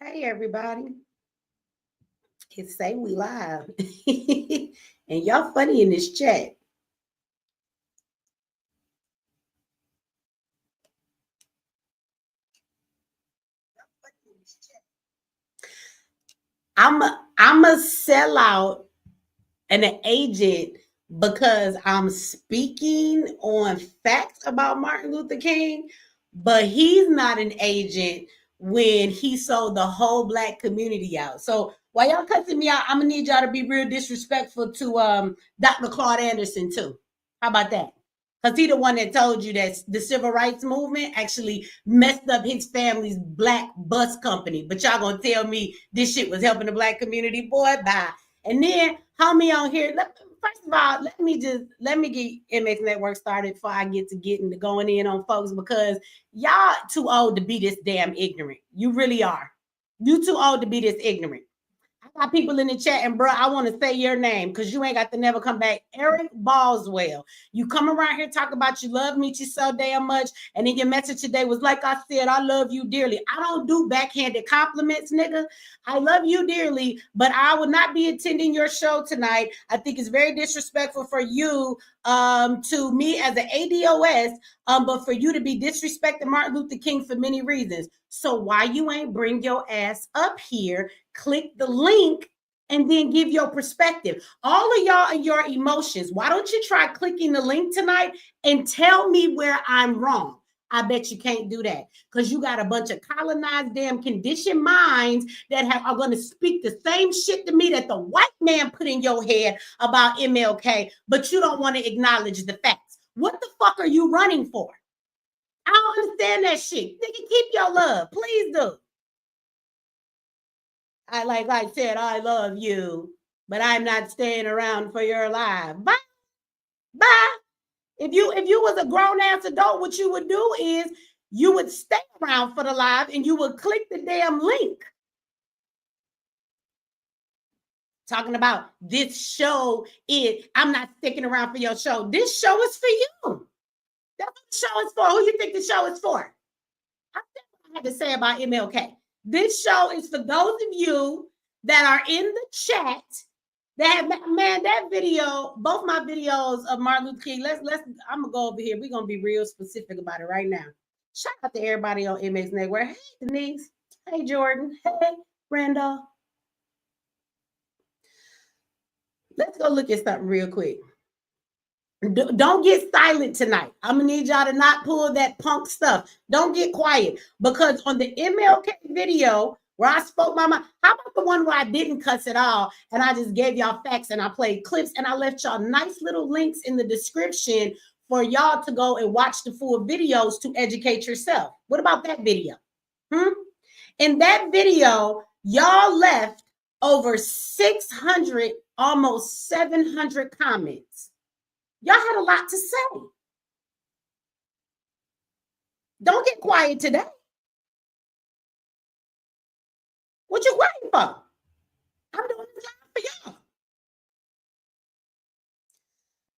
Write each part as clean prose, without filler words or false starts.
Hey everybody, it's Say We Live. And y'all funny in this chat. I'm a sellout and an agent because I'm speaking on facts about Martin Luther King, but he's not an agent when he sold the whole black community out. So while y'all cussing me out, I'm gonna need y'all to be real disrespectful to Dr. Claude Anderson too. How about that? Because he the one that told you that the civil rights movement actually messed up his family's black bus company. But y'all gonna tell me this shit was helping the black community? Boy, bye. And then homie on here, first of all, let me get MX Network started before I get to getting going in on folks, because y'all too old to be this damn ignorant. You really are. You too old to be this ignorant. I got people in the chat, and bro, I want to say your name because you ain't got to never come back. Eric Boswell. You come around here talk about you love Michi so damn much, and then your message today was like I said, I love you dearly. I don't do backhanded compliments, nigga. I love you dearly, but I will not be attending your show tonight. I think it's very disrespectful for you to me as an ADOS, but for you to be disrespecting Martin Luther King for many reasons. So why you ain't bring your ass up here, click the link, and then give your perspective? All of y'all and your emotions. Why don't you try clicking the link tonight and tell me where I'm wrong? I bet you can't do that because you got a bunch of colonized, damn conditioned minds that are going to speak the same shit to me that the white man put in your head about MLK, but you don't want to acknowledge the facts. What the fuck are you running for? I don't understand that shit. Nigga, keep your love. Please do. Like I said, I love you, but I'm not staying around for your life. Bye. Bye. If you was a grown-ass adult, what you would do is you would stay around for the live and you would click the damn link. Talking about this show I'm not sticking around for your show. This show is for you. That's what the show is for. Who you think the show is for? I think what I had to say about MLK. This show is for those of you that are in the chat that, man, that video, both my videos of Martin Luther King, I'm gonna go over here. We're gonna be real specific about it right now. Shout out to everybody on MX Network. Hey, Denise. Hey, Jordan. Hey, Brenda. Let's go look at something real quick. Don't get silent tonight. I'm gonna need y'all to not pull that punk stuff. Don't get quiet, because on the MLK video where I spoke my mind, how about the one where I didn't cuss at all and I just gave y'all facts and I played clips and I left y'all nice little links in the description for y'all to go and watch the full videos to educate yourself? What about that video? In that video, y'all left over 600, almost 700 comments. Y'all had a lot to say. Don't get quiet today. What you waiting for? I'm doing this live for y'all.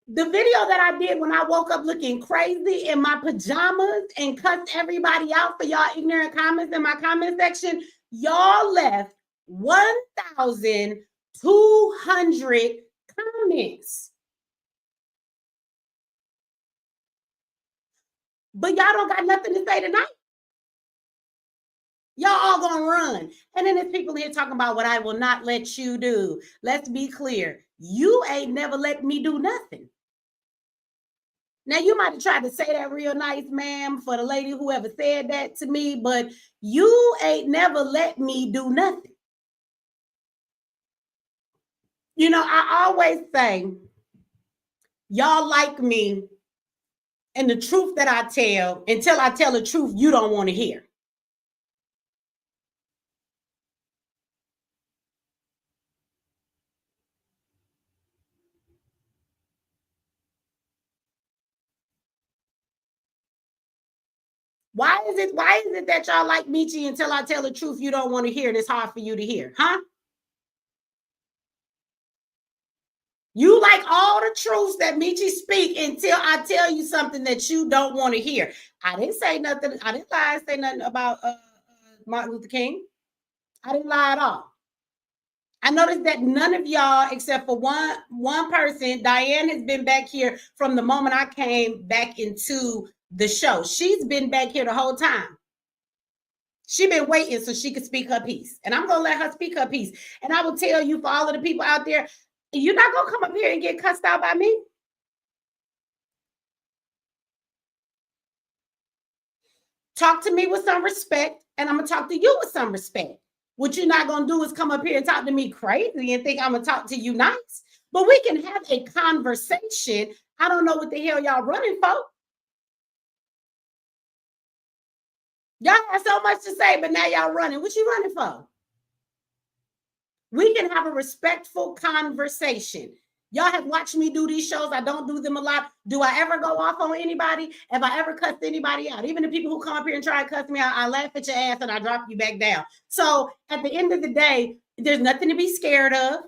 The video that I did when I woke up looking crazy in my pajamas and cussed everybody out for y'all ignorant comments in my comment section, y'all left 1,200 comments. But y'all don't got nothing to say tonight. Y'all all gonna run. And then there's people here talking about what I will not let you do. Let's be clear. You ain't never let me do nothing. Now, you might have tried to say that real nice, ma'am, for the lady who ever said that to me, but you ain't never let me do nothing. You know, I always say, y'all like me and the truth that I tell, until I tell the truth you don't want to hear. Why is it that y'all like Michi until I tell the truth you don't want to hear and it's hard for you to hear? Huh? You like all the truths that Michi speak until I tell you something that you don't want to hear. I didn't say nothing. I didn't lie and say nothing about Martin Luther King. I didn't lie at all. I noticed that none of y'all, except for one person, Diane, has been back here from the moment I came back into the show. She's been back here the whole time. She's been waiting so she could speak her piece. And I'm going to let her speak her piece. And I will tell you, for all of the people out there, you're not going to come up here and get cussed out by me. Talk to me with some respect, and I'm going to talk to you with some respect. What you're not going to do is come up here and talk to me crazy and think I'm going to talk to you nice. But we can have a conversation. I don't know what the hell y'all running for. Y'all have so much to say, but now y'all running. What you running for? We can have a respectful conversation. Y'all have watched me do these shows. I don't do them a lot. Do I ever go off on anybody? Have I ever cussed anybody out? Even the people who come up here and try to cuss me out, I laugh at your ass and I drop you back down. So at the end of the day, there's nothing to be scared of.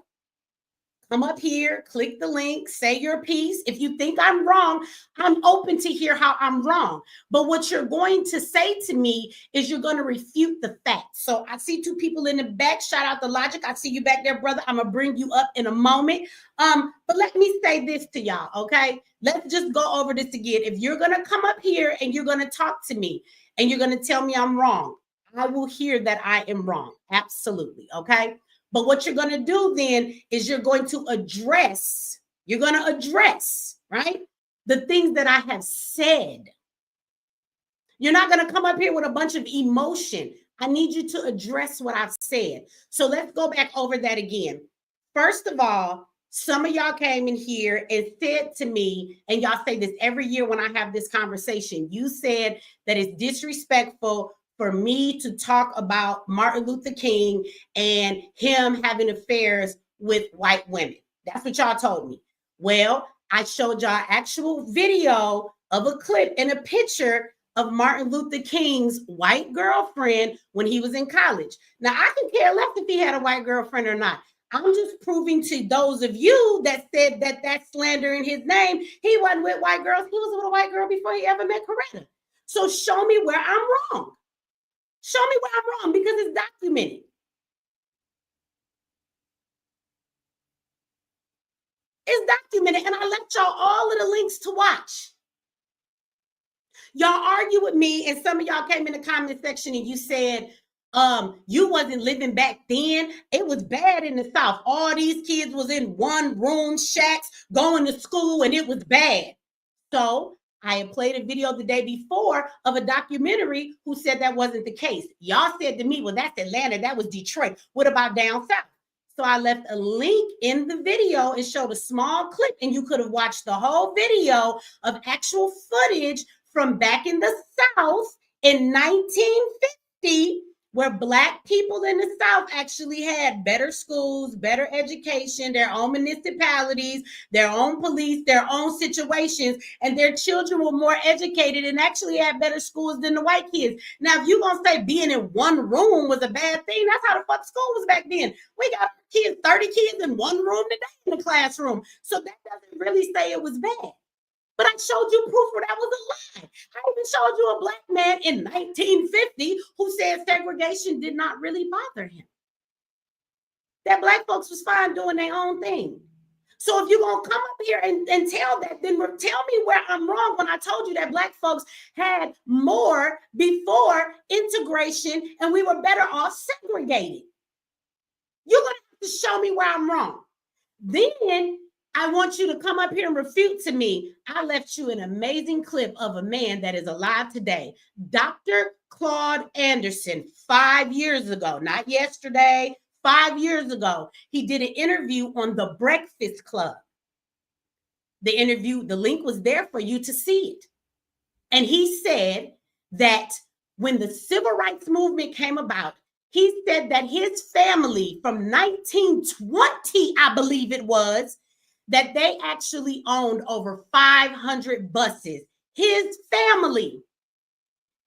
Come up here, click the link, say your piece. If you think I'm wrong, I'm open to hear how I'm wrong. But what you're going to say to me is you're going to refute the facts. So I see two people in the back. Shout out to Logic. I see you back there, brother. I'm going to bring you up in a moment. But let me say this to y'all, okay? Let's just go over this again. If you're going to come up here and you're going to talk to me and you're going to tell me I'm wrong, I will hear that I am wrong. Absolutely, okay? But what you're going to do then is you're going to address, right, the things that I have said. You're not going to come up here with a bunch of emotion. I need you to address what I've said. So let's go back over that again. First of all, some of y'all came in here and said to me, and y'all say this every year when I have this conversation, you said that it's disrespectful for me to talk about Martin Luther King and him having affairs with white women. That's what y'all told me. Well, I showed y'all actual video of a clip and a picture of Martin Luther King's white girlfriend when he was in college. Now, I could care less if he had a white girlfriend or not. I'm just proving to those of you that said that that's slander in his name. He wasn't with white girls. He was with a white girl before he ever met Coretta. So show me where I'm wrong. Show me where I'm wrong because it's documented. It's documented, and I left y'all all of the links to watch. Y'all argue with me, and some of y'all came in the comment section and you said, you wasn't living back then. It was bad in the South. All these kids was in one room shacks going to school, and it was bad. So I had played a video the day before of a documentary who said that wasn't the case. Y'all said to me, well, that's Atlanta. That was Detroit. What about down south? So I left a link in the video and showed a small clip, and you could have watched the whole video of actual footage from back in the South in 1950, where Black people in the South actually had better schools, better education, their own municipalities, their own police, their own situations, and their children were more educated and actually had better schools than the white kids. Now, if you're going to say being in one room was a bad thing, that's how the fuck school was back then. We got kids, 30 kids in one room today in the classroom. So that doesn't really say it was bad. But I showed you proof where that was a lie. I even showed you a Black man in 1950 who said segregation did not really bother him. That Black folks was fine doing their own thing. So if you're going to come up here and tell that, then tell me where I'm wrong when I told you that Black folks had more before integration and we were better off segregated. You're going to have to show me where I'm wrong. Then I want you to come up here and refute to me. I left you an amazing clip of a man that is alive today, Dr. Claude Anderson, 5 years ago, not yesterday, 5 years ago. He did an interview on The Breakfast Club. The interview, the link was there for you to see it. And he said that when the civil rights movement came about, he said that his family from 1920, I believe it was, that they actually owned over 500 buses. His family.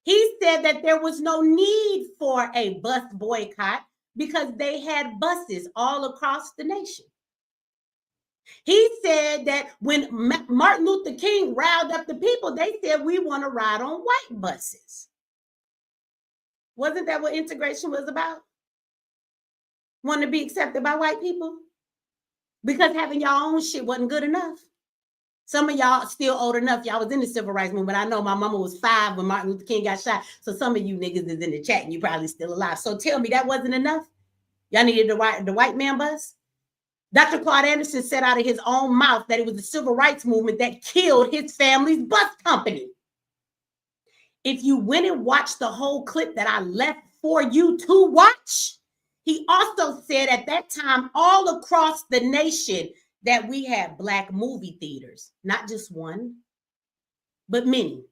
He said that there was no need for a bus boycott because they had buses all across the nation. He said that when Martin Luther King riled up the people, they said, we want to ride on white buses. Wasn't that what integration was about? Want to be accepted by white people? Because having your own shit wasn't good enough. Some of y'all still old enough. Y'all was in the civil rights movement. I know my mama was 5 when Martin Luther King got shot. So some of you niggas is in the chat and you probably still alive. So tell me that wasn't enough? Y'all needed the white man bus? Dr. Claude Anderson said out of his own mouth that it was the civil rights movement that killed his family's bus company. If you went and watched the whole clip that I left for you to watch, he also said at that time all across the nation that we had Black movie theaters, not just one, but many.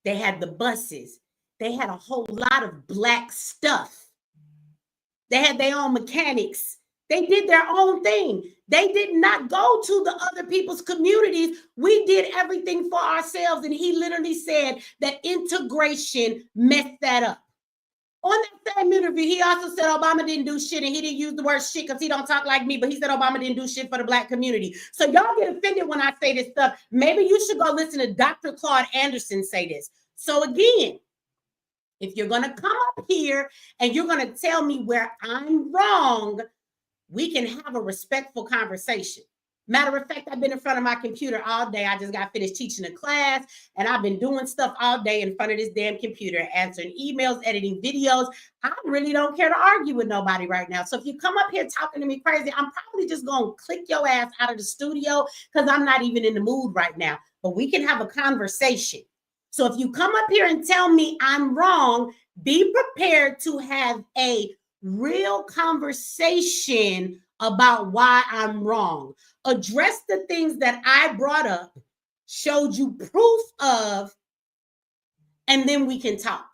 They had the buses. They had a whole lot of Black stuff. They had their own mechanics. They did their own thing. They did not go to the other people's communities. We did everything for ourselves. And he literally said that integration messed that up. On that same interview, he also said Obama didn't do shit, and he didn't use the word shit because he don't talk like me, but he said Obama didn't do shit for the Black community. So y'all get offended when I say this stuff. Maybe you should go listen to Dr. Claude Anderson say this. So again, if you're going to come up here and you're going to tell me where I'm wrong, we can have a respectful conversation. Matter of fact, I've been in front of my computer all day. I just got finished teaching a class, and I've been doing stuff all day in front of this damn computer, answering emails, editing videos. I really don't care to argue with nobody right now. So if you come up here talking to me crazy, I'm probably just going to click your ass out of the studio because I'm not even in the mood right now. But we can have a conversation. So if you come up here and tell me I'm wrong, be prepared to have a real conversation about why I'm wrong. Address the things that I brought up, showed you proof of, and then we can talk.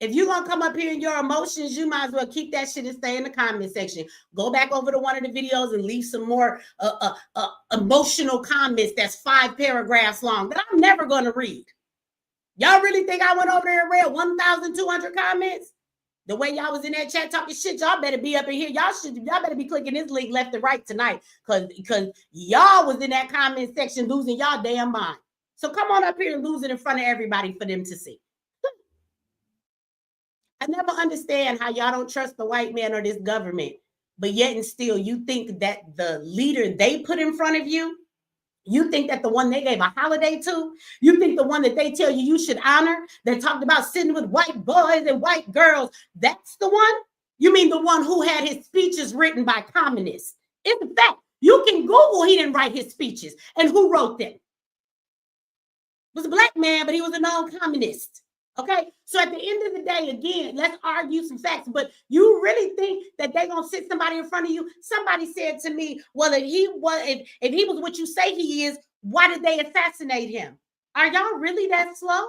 If you're going to come up here in your emotions, you might as well keep that shit and stay in the comment section. Go back over to one of the videos and leave some more emotional comments that's 5 paragraphs long that I'm never going to read. Y'all really think I went over there and read 1,200 comments? The way y'all was in that chat talking shit, y'all better be up in here. Y'all better be clicking this link left and right tonight, because y'all was in that comment section losing y'all damn mind. So come on up here and lose it in front of everybody for them to see. I never understand how y'all don't trust the white man or this government, but yet and still you think that the leader they put in front of you, you think that the one they gave a holiday to, you think the one that they tell you should honor, that talked about sitting with white boys and white girls, that's the one? You mean the one who had his speeches written by communists? It's a fact. You can Google, he didn't write his speeches. And who wrote them? It was a Black man, but he was a non-communist. Okay, so at the end of the day, again, let's argue some facts. But you really think that they're gonna sit somebody in front of you? Somebody said to me, "Well, if he was what you say he is, why did they assassinate him?" Are y'all really that slow?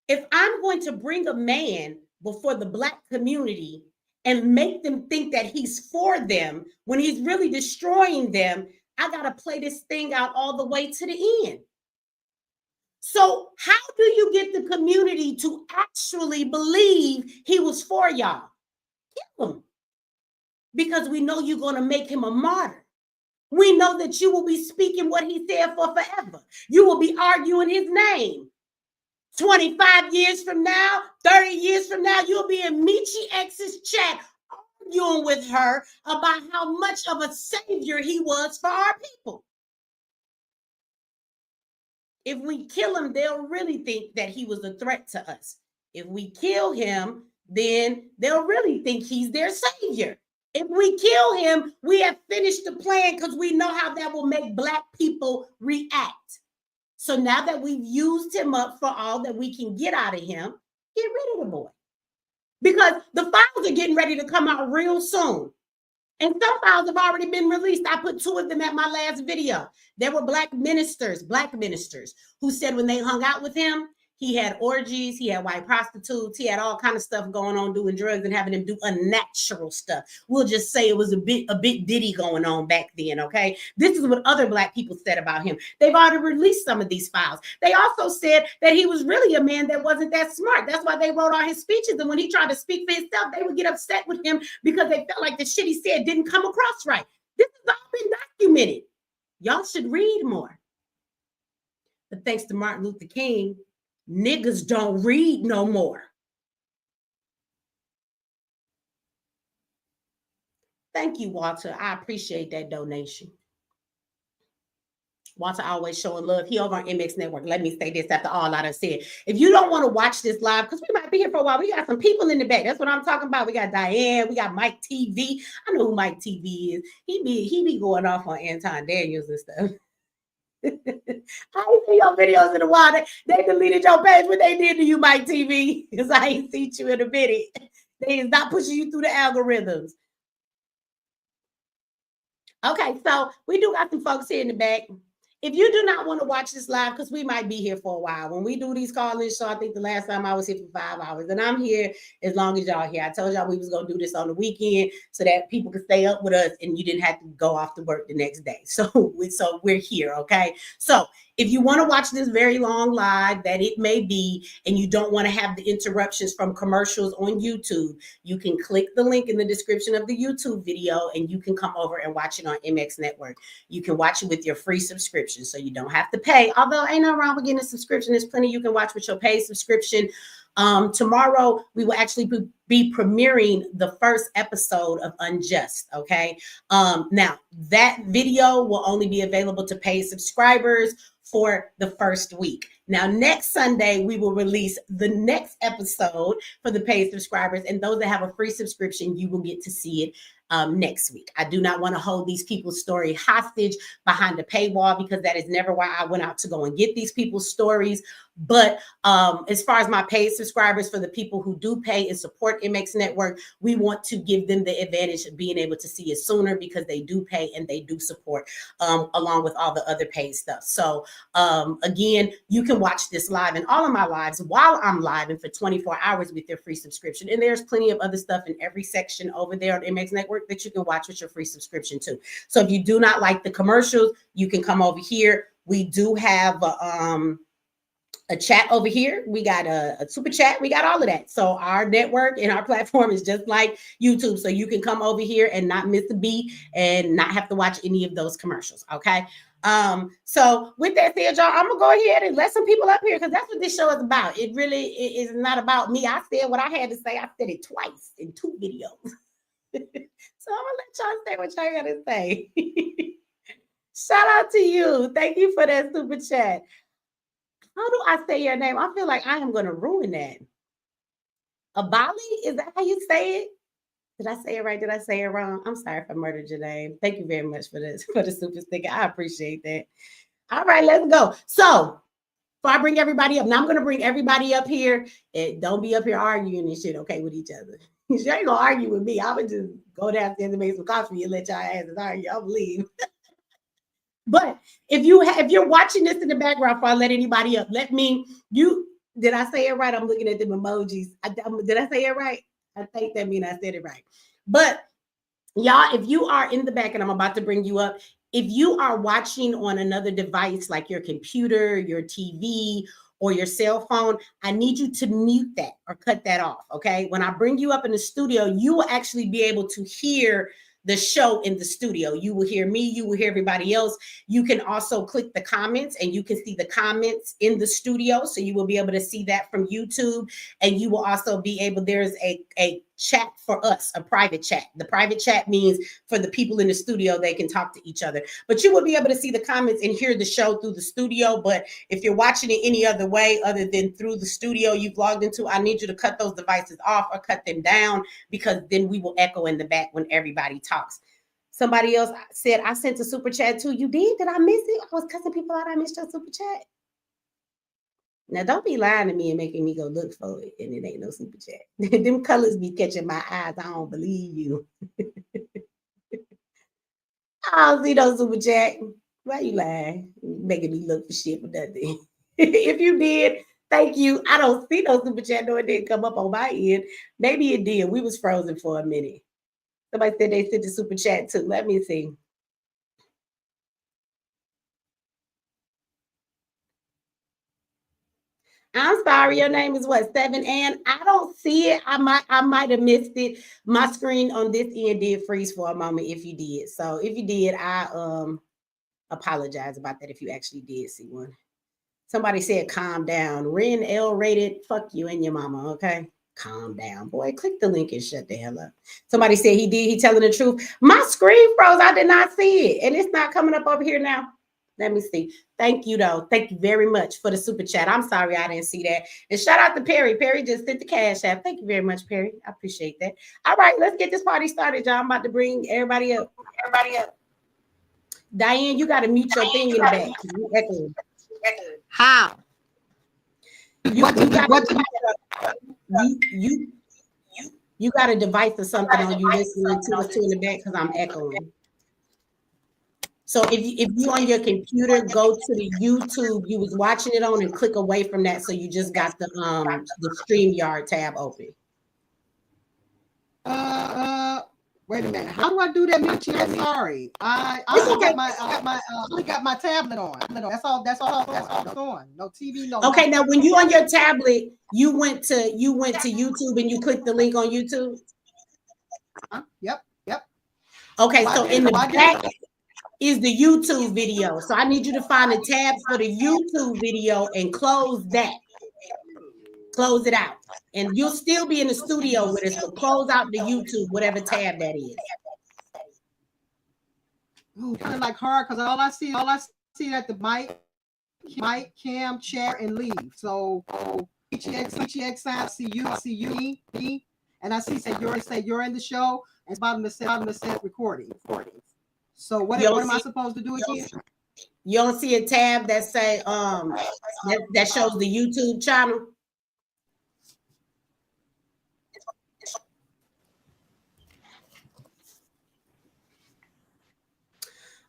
If I'm going to bring a man before the Black community and make them think that he's for them when he's really destroying them, I gotta play this thing out all the way to the end. So how do you get the community to actually believe he was for y'all? Kill him. Because we know you're going to make him a martyr. We know that you will be speaking what he said for forever. You will be arguing his name. 25 years from now, 30 years from now, you'll be in Michi X's chat arguing with her about how much of a savior he was for our people. If we kill him, they'll really think that he was a threat to us. If we kill him, then they'll really think he's their savior. If we kill him, we have finished the plan because we know how that will make Black people react. So now that we've used him up for all that we can get out of him, get rid of the boy. Because the files are getting ready to come out real soon. And some files have already been released. I put 2 of them at my last video. There were Black ministers, who said when they hung out with him, he had orgies, he had white prostitutes, he had all kind of stuff going on, doing drugs and having them do unnatural stuff. We'll just say it was a bit ditty going on back then, okay? This is what other Black people said about him. They've already released some of these files. They also said that he was really a man that wasn't that smart. That's why they wrote all his speeches. And when he tried to speak for himself, they would get upset with him because they felt like the shit he said didn't come across right. This has all been documented. Y'all should read more. But thanks to Martin Luther King, Niggas don't read no more. Thank you, Walter. I appreciate that donation. Walter always showing love. He over on MX Network. Let me say this after all I done said. If you don't want to watch this live, because we might be here for a while, we got some people in the back. That's what I'm talking about. We got Diane. We got Mike TV. I know who Mike TV is. He be going off on Anton Daniels and stuff. I ain't seen your videos in a while. They deleted your page. What they did to you, Mike TV? Because I ain't seen you in a minute. They is not pushing you through the algorithms. Okay, so we do got some folks here in the back. If you do not want to watch this live, because we might be here for a while. When we do these call-ins, so I think the last time I was here for 5 hours, and I'm here as long as y'all here. I told y'all we was gonna do this on the weekend so that people could stay up with us and you didn't have to go off to work the next day. So we're here, okay? So if you want to watch this very long live, that it may be, and you don't want to have the interruptions from commercials on YouTube, you can click the link in the description of the YouTube video and you can come over and watch it on MX Network. You can watch it with your free subscription, so you don't have to pay. Although ain't no wrong with getting a subscription. There's plenty you can watch with your paid subscription. Tomorrow we will actually be premiering the first episode of Unjust. Okay. Now that video will only be available to paid subscribers for the first week. Now, next Sunday, we will release the next episode for the paid subscribers, and those that have a free subscription, you will get to see it next week. I do not want to hold these people's story hostage behind the paywall, because that is never why I went out to go and get these people's stories. But as far as my paid subscribers, for the people who do pay and support MX Network, we want to give them the advantage of being able to see it sooner, because they do pay and they do support along with all the other paid stuff. So again, you can watch this live and all of my lives while I'm live and for 24 hours with your free subscription. And there's plenty of other stuff in every section over there on MX Network that you can watch with your free subscription too. So if you do not like the commercials, you can come over here. We do have a chat over here. We got a super chat. We got all of that. So our network and our platform is just like YouTube. So you can come over here and not miss a beat and not have to watch any of those commercials. Okay. So with that said, y'all, I'm gonna go ahead and let some people up here, because that's what this show is about. It really is not about me. I said what I had to say. I said it twice in 2 videos. So I'm gonna let y'all say what y'all gotta say. Shout out to you. Thank you for that super chat. How do I say your name? I feel like I am gonna ruin that. Abali? Is that how you say it? Did I say it right? Did I say it wrong? I'm sorry if I murdered your name. Thank you very much for this, for the super sticker. I appreciate that. All right, let's go. So before I bring everybody up, now I'm gonna bring everybody up here, and don't be up here arguing and shit, okay, with each other. You ain't gonna argue with me. I would just go downstairs and make some coffee and let y'all asses argue. I'll leave. But if you're watching this in the background, before I let anybody up, did I say it right? I'm looking at them emojis. Did I say it right? I think that means I said it right. But y'all, if you are in the back, and I'm about to bring you up, if you are watching on another device like your computer, your TV, or your cell phone, I need you to mute that or cut that off, okay? When I bring you up in the studio, you will actually be able to hear the show in the studio. You will hear me, you will hear everybody else. You can also click the comments and you can see the comments in the studio. So you will be able to see that from YouTube. And you will also be able, there's a chat for us, a private chat. The private chat means for the people in the studio, they can talk to each other. But you will be able to see the comments and hear the show through the studio. But if you're watching it any other way other than through the studio you've logged into, I need you to cut those devices off or cut them down, because then we will echo in the back when everybody talks. Somebody else said, I sent a super chat too. You did? Did I miss it? I was cussing people out. I missed your super chat. Now, don't be lying to me and making me go look for it, and it ain't no super chat. Them colors be catching my eyes. I don't believe you. I don't see no super chat. Why you lying? Making me look for shit for nothing. If you did, thank you. I don't see no super chat. No, it didn't come up on my end. Maybe it did. We was frozen for a minute. Somebody said they sent the super chat too. Let me see. I'm sorry, your name is what, 7 and I don't see it. I might have missed it. My screen on this end did freeze for a moment if you did. So if you did, I apologize about that if you actually did see one. Somebody said, calm down. Ren L rated, fuck you and your mama, okay? Calm down, boy. Click the link and shut the hell up. Somebody said he did. He telling the truth. My screen froze. I did not see it. And it's not coming up over here now. Let me see. Thank you, though. Thank you very much for the super chat. I'm sorry I didn't see that. And shout out to Perry. Perry just sent the cash app. Thank you very much, Perry. I appreciate that. All right, let's get this party started, y'all. I'm about to bring everybody up. Diane, you got to mute your thing in the back. How? You got a device or something on you listening to us in the back because I'm echoing. So if you on your computer, go to the YouTube you was watching it on and click away from that, so you just got the StreamYard tab open. Wait a minute. How do I do that, Mitchie? I'm sorry. I only got my tablet on. That's all that's on. No TV, no. Okay, now when you on your tablet, you went to YouTube and you clicked the link on YouTube. Yep. Okay, so in the back is the YouTube video. So I need you to find a tab for the YouTube video and close that. Close it out. And you'll still be in the studio with us, but close out the YouTube, whatever tab that is. Oh, kind of like hard because all I see that the mic, cam, chair, and leave. So HX sign, see you, me, and I see say you're in the show, and bottom of the set recording. So what am I supposed to do again? You don't see a tab that say that shows the YouTube channel?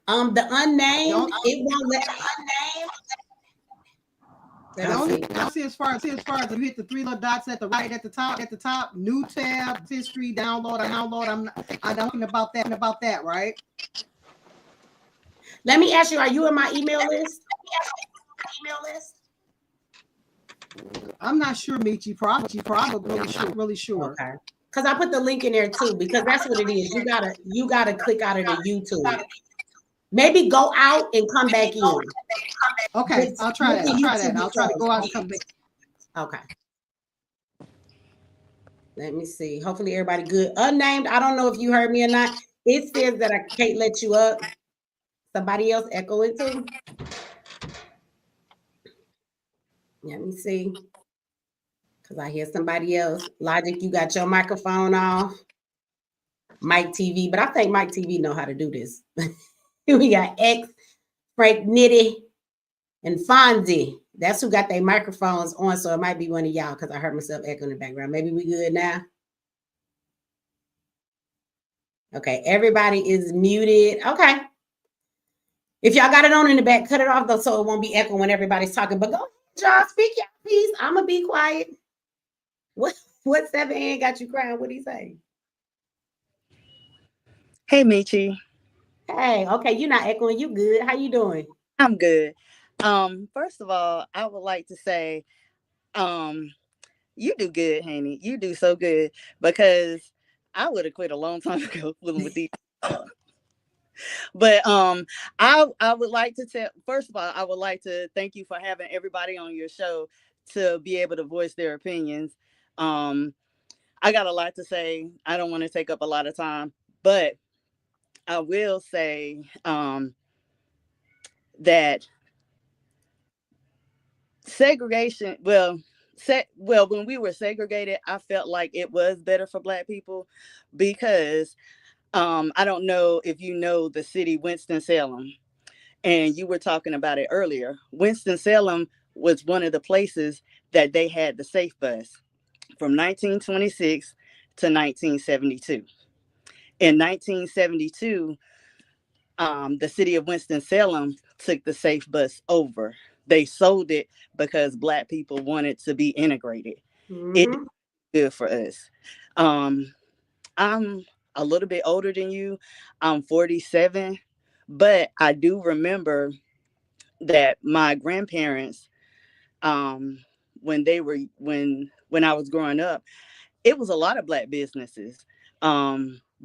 The unnamed, it won't let I see as far as you hit the three little dots at the right at the top, new tab, history, download. I'm talking about that, right? Let me ask you, are you in my email list? I'm not sure, Michi. Probably really sure. Okay. Because I put the link in there too, because that's what it is. You gotta click out of the YouTube. Maybe go out and come back in. Okay, I'll try that. I'll try to go out and come back. Okay. Let me see. Hopefully everybody good. Unnamed, I don't know if you heard me or not. It says that I can't let you up. Somebody else echoing too. Let me see. Because I hear somebody else. Logic, you got your microphone off. Mike TV, but I think Mike TV know how to do this. We got X, Frank Nitty, and Fonzie. That's who got their microphones on, so it might be one of y'all because I heard myself echo in the background. Maybe we good now? Okay, everybody is muted. Okay. If y'all got it on in the back, cut it off though so it won't be echoing when everybody's talking. But go ahead, y'all, speak your piece. I'm going to be quiet. What 7 got you crying? What'd he say? Hey, Michi. Hey, okay, you're not echoing. You good. How you doing? I'm good. First of all, I would like to say, you do good, honey. You do so good, because I would have quit a long time ago fooling with these. But I would like to first of all, I would like to thank you for having everybody on your show to be able to voice their opinions. I got a lot to say. I don't want to take up a lot of time, but I will say that segregation, when we were segregated, I felt like it was better for Black people because I don't know if you know the city Winston-Salem, and you were talking about it earlier. Winston-Salem was one of the places that they had the safe bus from 1926 to 1972. In 1972, the city of Winston-Salem took the safe bus over. They sold it because Black people wanted to be integrated. Mm-hmm. It's good for us. I'm a little bit older than you. I'm 47, but I do remember that my grandparents, when I was growing up, it was a lot of Black businesses.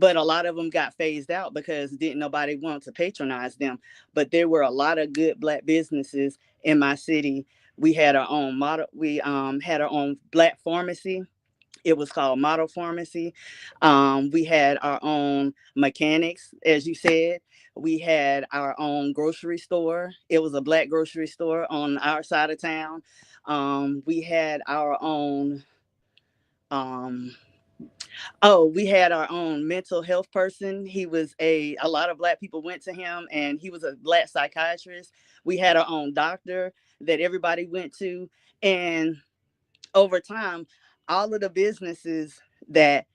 But a lot of them got phased out because didn't nobody want to patronize them. But there were a lot of good Black businesses in my city We had our own model. We had our own black pharmacy. It was called Model Pharmacy. We had our own mechanics, as you said. We had our own grocery store. It was a black grocery store on our side of town. We had our own um, Oh, we had our own mental health person. He was a lot of black people went to him, and he was a black psychiatrist. We had our own doctor that everybody went to. And over time, all of the businesses that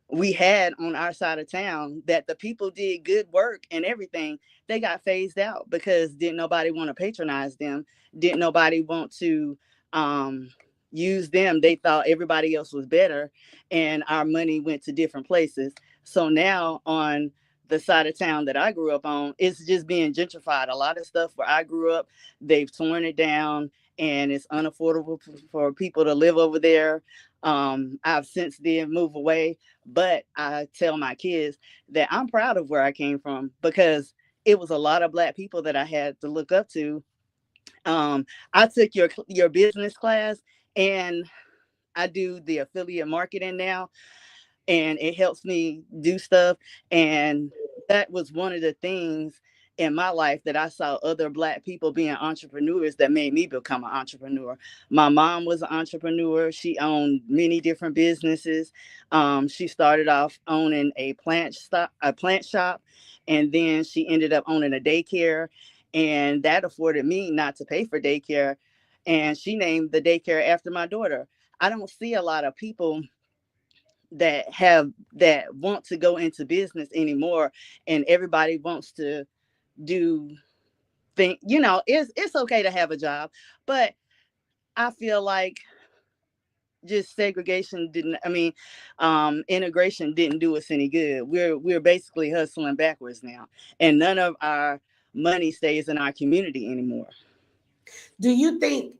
we had on our side of town, that the people did good work and everything, they got phased out because didn't nobody want to patronize them, didn't nobody want to um use them. They thought everybody else was better, and our money went to different places. So now on the side of town that I grew up on, it's just being gentrified. A lot of stuff where I grew up, they've torn it down, and it's unaffordable for people to live over there. I've since then moved away, but I tell my kids that I'm proud of where I came from, because it was a lot of black people that I had to look up to. I took your business class, and I do the affiliate marketing now, and it helps me do stuff. And that was one of the things in my life that I saw other black people being entrepreneurs that made me become an entrepreneur. My mom was an entrepreneur. She owned many different businesses. She started off owning a plant shop, and then she ended up owning a daycare, and that afforded me not to pay for daycare. And she named the daycare after my daughter. I don't see a lot of people that want to go into business anymore, and everybody wants to do think, it's okay to have a job, but I feel like just segregation didn't I mean integration didn't do us any good. We're basically hustling backwards now, and none of our money stays in our community anymore. Do you think,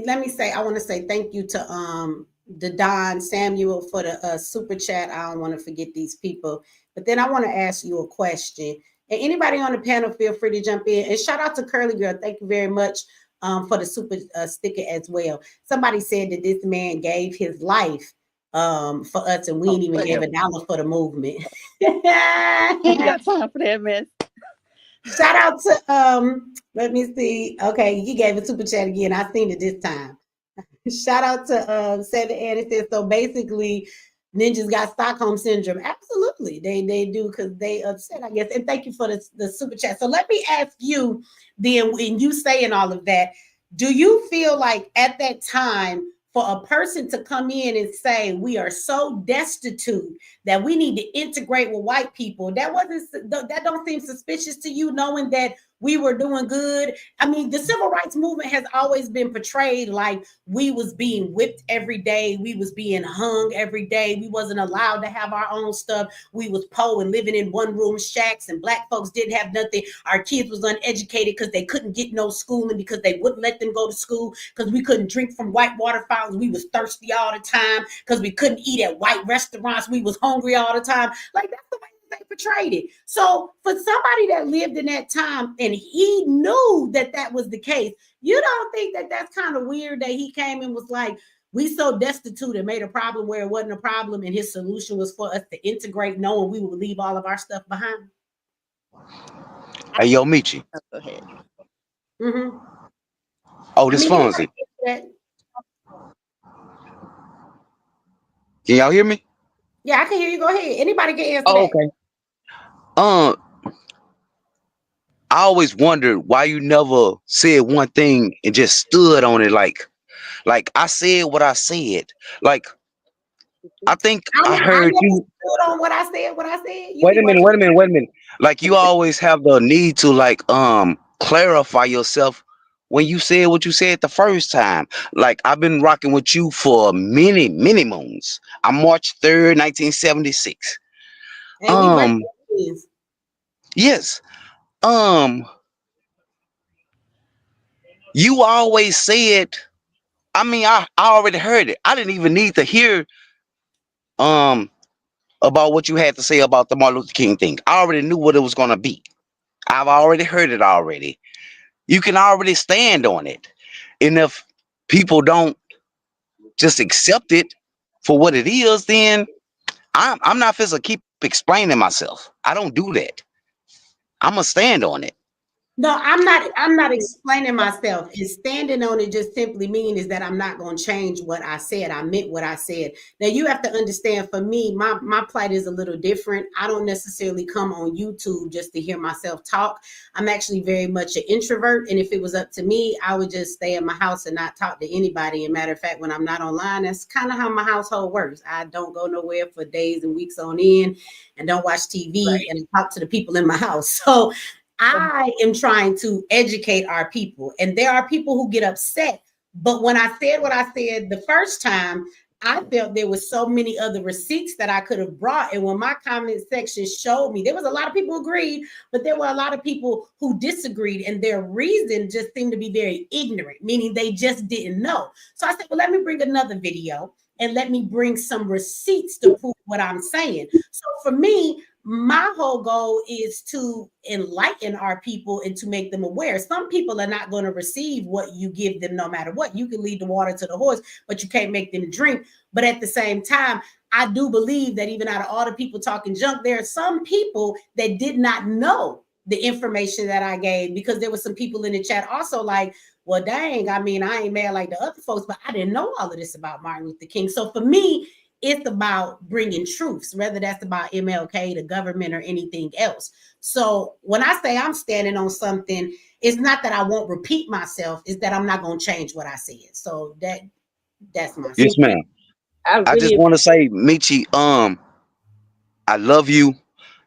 let me say, I want to say thank you to the Don Samuel for the super chat. I don't want to forget these people, but then I want to ask you a question. And anybody on the panel, feel free to jump in. And shout out to Curly Girl. Thank you very much for the super sticker as well. Somebody said that this man gave his life for us, and we ain't even gave $1 for the movement. Ain't got time for that mess. Shout out to let me see. Okay, he gave a super chat again. I seen it this time. Shout out to Seven Anderson. So basically, ninjas got Stockholm syndrome. Absolutely, they do, because they upset, I guess. And thank you for the super chat. So let me ask you, then, when you saying all of that, do you feel like at that time, for a person to come in and say we are so destitute that we need to integrate with white people, that don't seem suspicious to you, knowing that we were doing good? I mean, the civil rights movement has always been portrayed like we was being whipped every day, we was being hung every day, we wasn't allowed to have our own stuff, we was poor and living in one room shacks, and black folks didn't have nothing, our kids was uneducated because they couldn't get no schooling, because they wouldn't let them go to school, because we couldn't drink from white water fountains, we was thirsty all the time, because we couldn't eat at white restaurants, we was hungry all the time. Like, that's the way they portrayed it. So for somebody that lived in that time and he knew that that was the case, you don't think that that's kind of weird that he came and was like, we so destitute, and made a problem where it wasn't a problem, and his solution was for us to integrate, knowing we would leave all of our stuff behind? Hey, yo, Michi. Go ahead. Mm-hmm. Oh, this Fonzie. Can y'all hear me? Yeah, I can hear you. Go ahead. Anybody can answer Oh, that. okay. I always wondered why you never said one thing and just stood on it. Like I said what I said. Like, I think I heard never you. stood on what I said. What I said. Wait a minute. Like, you always have the need to clarify yourself when you said what you said the first time. Like, I've been rocking with you for many, many moons. I'm March 3rd, 1976. And Yes. You always said, I mean, I already heard it. I didn't even need to hear about what you had to say about the Martin Luther King thing. I already knew what it was gonna be. I've already heard it already. You can already stand on it. And if people don't just accept it for what it is, then I'm not supposed to keep explaining myself. I don't do that. I'm gonna stand on it. No, I'm not explaining myself. And standing on it just simply means is that I'm not going to change what I said. I meant what I said. Now you have to understand, for me, my plight is a little different. I don't necessarily come on YouTube just to hear myself talk. I'm actually very much an introvert. And if it was up to me, I would just stay in my house and not talk to anybody. And matter of fact, when I'm not online, that's kind of how my household works. I don't go nowhere for days and weeks on end and don't watch TV and talk to the people in my house. So I am trying to educate our people, and there are people who get upset. But when I said what I said the first time, I felt there was so many other receipts that I could have brought. And when my comment section showed me, there was a lot of people who agreed, but there were a lot of people who disagreed, and their reason just seemed to be very ignorant, meaning they just didn't know. So I said, well, let me bring another video and let me bring some receipts to prove what I'm saying. So for me, my whole goal is to enlighten our people and to make them aware. Some people are not going to receive what you give them no matter what. You can lead the water to the horse, but you can't make them drink. But at the same time, I do believe that even out of all the people talking junk, there are some people that did not know the information that I gave, because there were some people in the chat also like, well, dang, I mean, I ain't mad like the other folks, but I didn't know all of this about Martin Luther King. So for me, it's about bringing truths, whether that's about MLK, the government, or anything else. So when I say I'm standing on something, it's not that I won't repeat myself, it's that I'm not going to change what I said. So that's my Yes, ma'am. I just want to say, Michi, I love you.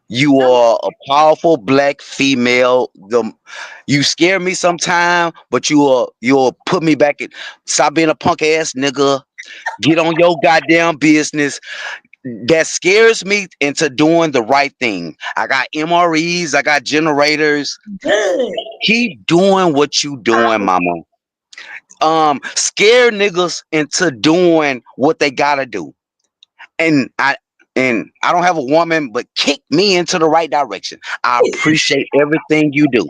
You are a powerful black female. You scare me sometime, but you'll put me back in. Stop being a punk ass nigga. Get on your goddamn business. That scares me into doing the right thing. I got MREs, I got generators. good. Keep doing what you doing, mama. Scare niggas into doing what they gotta do. And I don't have a woman, but kick me into the right direction. I appreciate everything you do.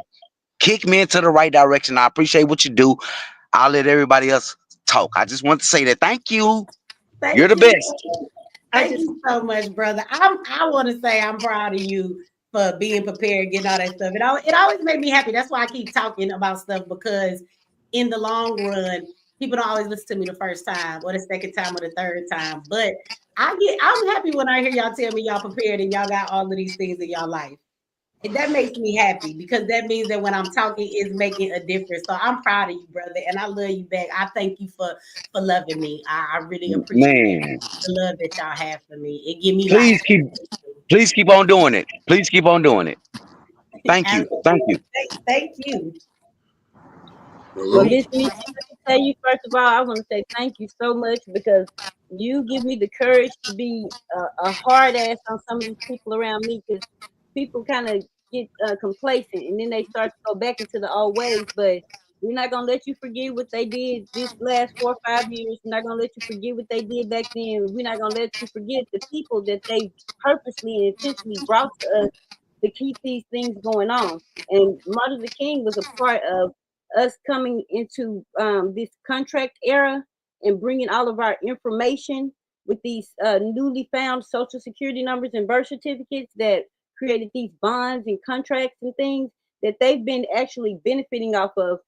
Kick me into the right direction. I appreciate what you do. I'll let everybody else talk. I just want to say that thank you. You're Thank the you. best. Thank you so much, brother. I want to say I'm proud of you for being prepared, getting all that stuff. It always made me happy. That's why I keep talking about stuff, because in the long run, people don't always listen to me the first time or the second time or the third time. But I'm happy when I hear y'all tell me y'all prepared and y'all got all of these things in y'all life. And that makes me happy, because that means that when I'm talking, it's making a difference. So I'm proud of you, brother, and I love you back. I thank you for loving me. I really appreciate Man, the love that y'all have for me. It give me life. please keep on doing it. Please keep on doing it. Thank you. Thank you. Thank you. Well, Miss Michi, let me tell you, first of all, I want to say thank you so much, because you give me the courage to be a hard ass on some of these people around me, because people kind of get complacent and then they start to go back into the old ways. But we're not going to let you forget what they did this last 4 or 5 years. We're not going to let you forget what they did back then. We're not going to let you forget the people that they purposely and intentionally brought to us to keep these things going on. And Martin Luther King was a part of us coming into this contract era and bringing all of our information with these newly found social security numbers and birth certificates that created these bonds and contracts and things that they've been actually benefiting off of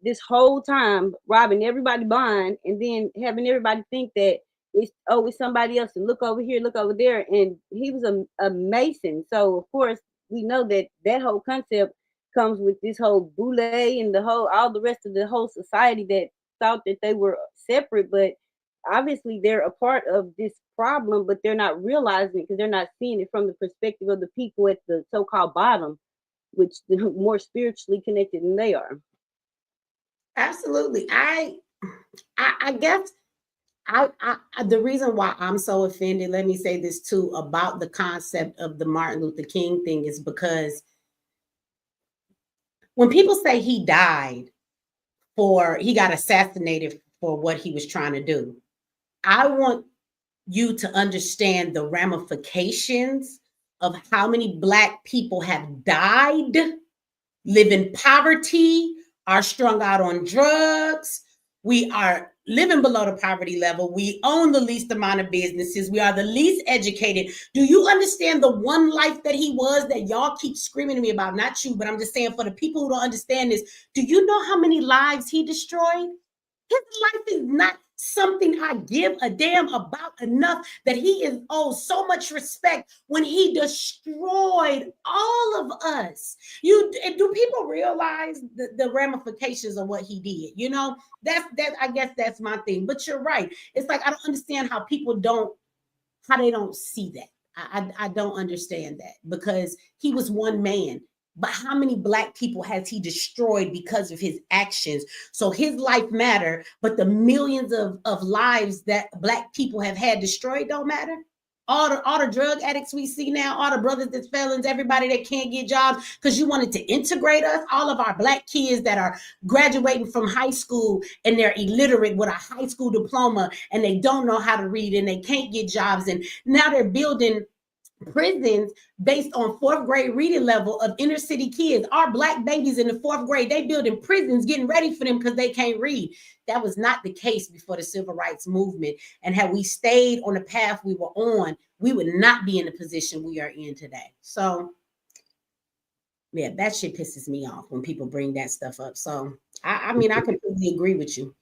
this whole time, robbing everybody blind, and then having everybody think that it's somebody else, and look over here, look over there. And he was a Mason, so of course we know that whole concept comes with this whole boule and all the rest of the whole society that thought that they were separate, but obviously they're a part of this problem, but they're not realizing it because they're not seeing it from the perspective of the people at the so-called bottom, which they're more spiritually connected than they are. Absolutely. I guess the reason why I'm so offended, let me say this too, about the concept of the Martin Luther King thing, is because when people say he got assassinated for what he was trying to do, I want you to understand the ramifications of how many Black people have died, live in poverty, are strung out on drugs. We are living below the poverty level. We own the least amount of businesses. We are the least educated. Do you understand the one life that he was that y'all keep screaming at me about? Not you, but I'm just saying for the people who don't understand this, do you know how many lives he destroyed? His life is not something I give a damn about enough that he is owed so much respect when he destroyed all of us. Do people realize the ramifications of what he did? You know, that I guess that's my thing. But you're right. It's like I don't understand how people don't see that. I don't understand that because he was one man. But how many Black people has he destroyed because of his actions? So his life matter, but the millions of lives that Black people have had destroyed don't matter. All the drug addicts we see now, all the brothers that's felons, everybody that can't get jobs because you wanted to integrate us, all of our Black kids that are graduating from high school and they're illiterate with a high school diploma and they don't know how to read and they can't get jobs. And now they're building prisons based on 4th grade reading level of inner city kids. Our Black babies in the 4th grade, they building prisons getting ready for them because they can't read. That was not the case before the civil rights movement. And had we stayed on the path we were on, we would not be in the position we are in today. So yeah, that shit pisses me off when people bring that stuff up. So I mean, I completely agree with you.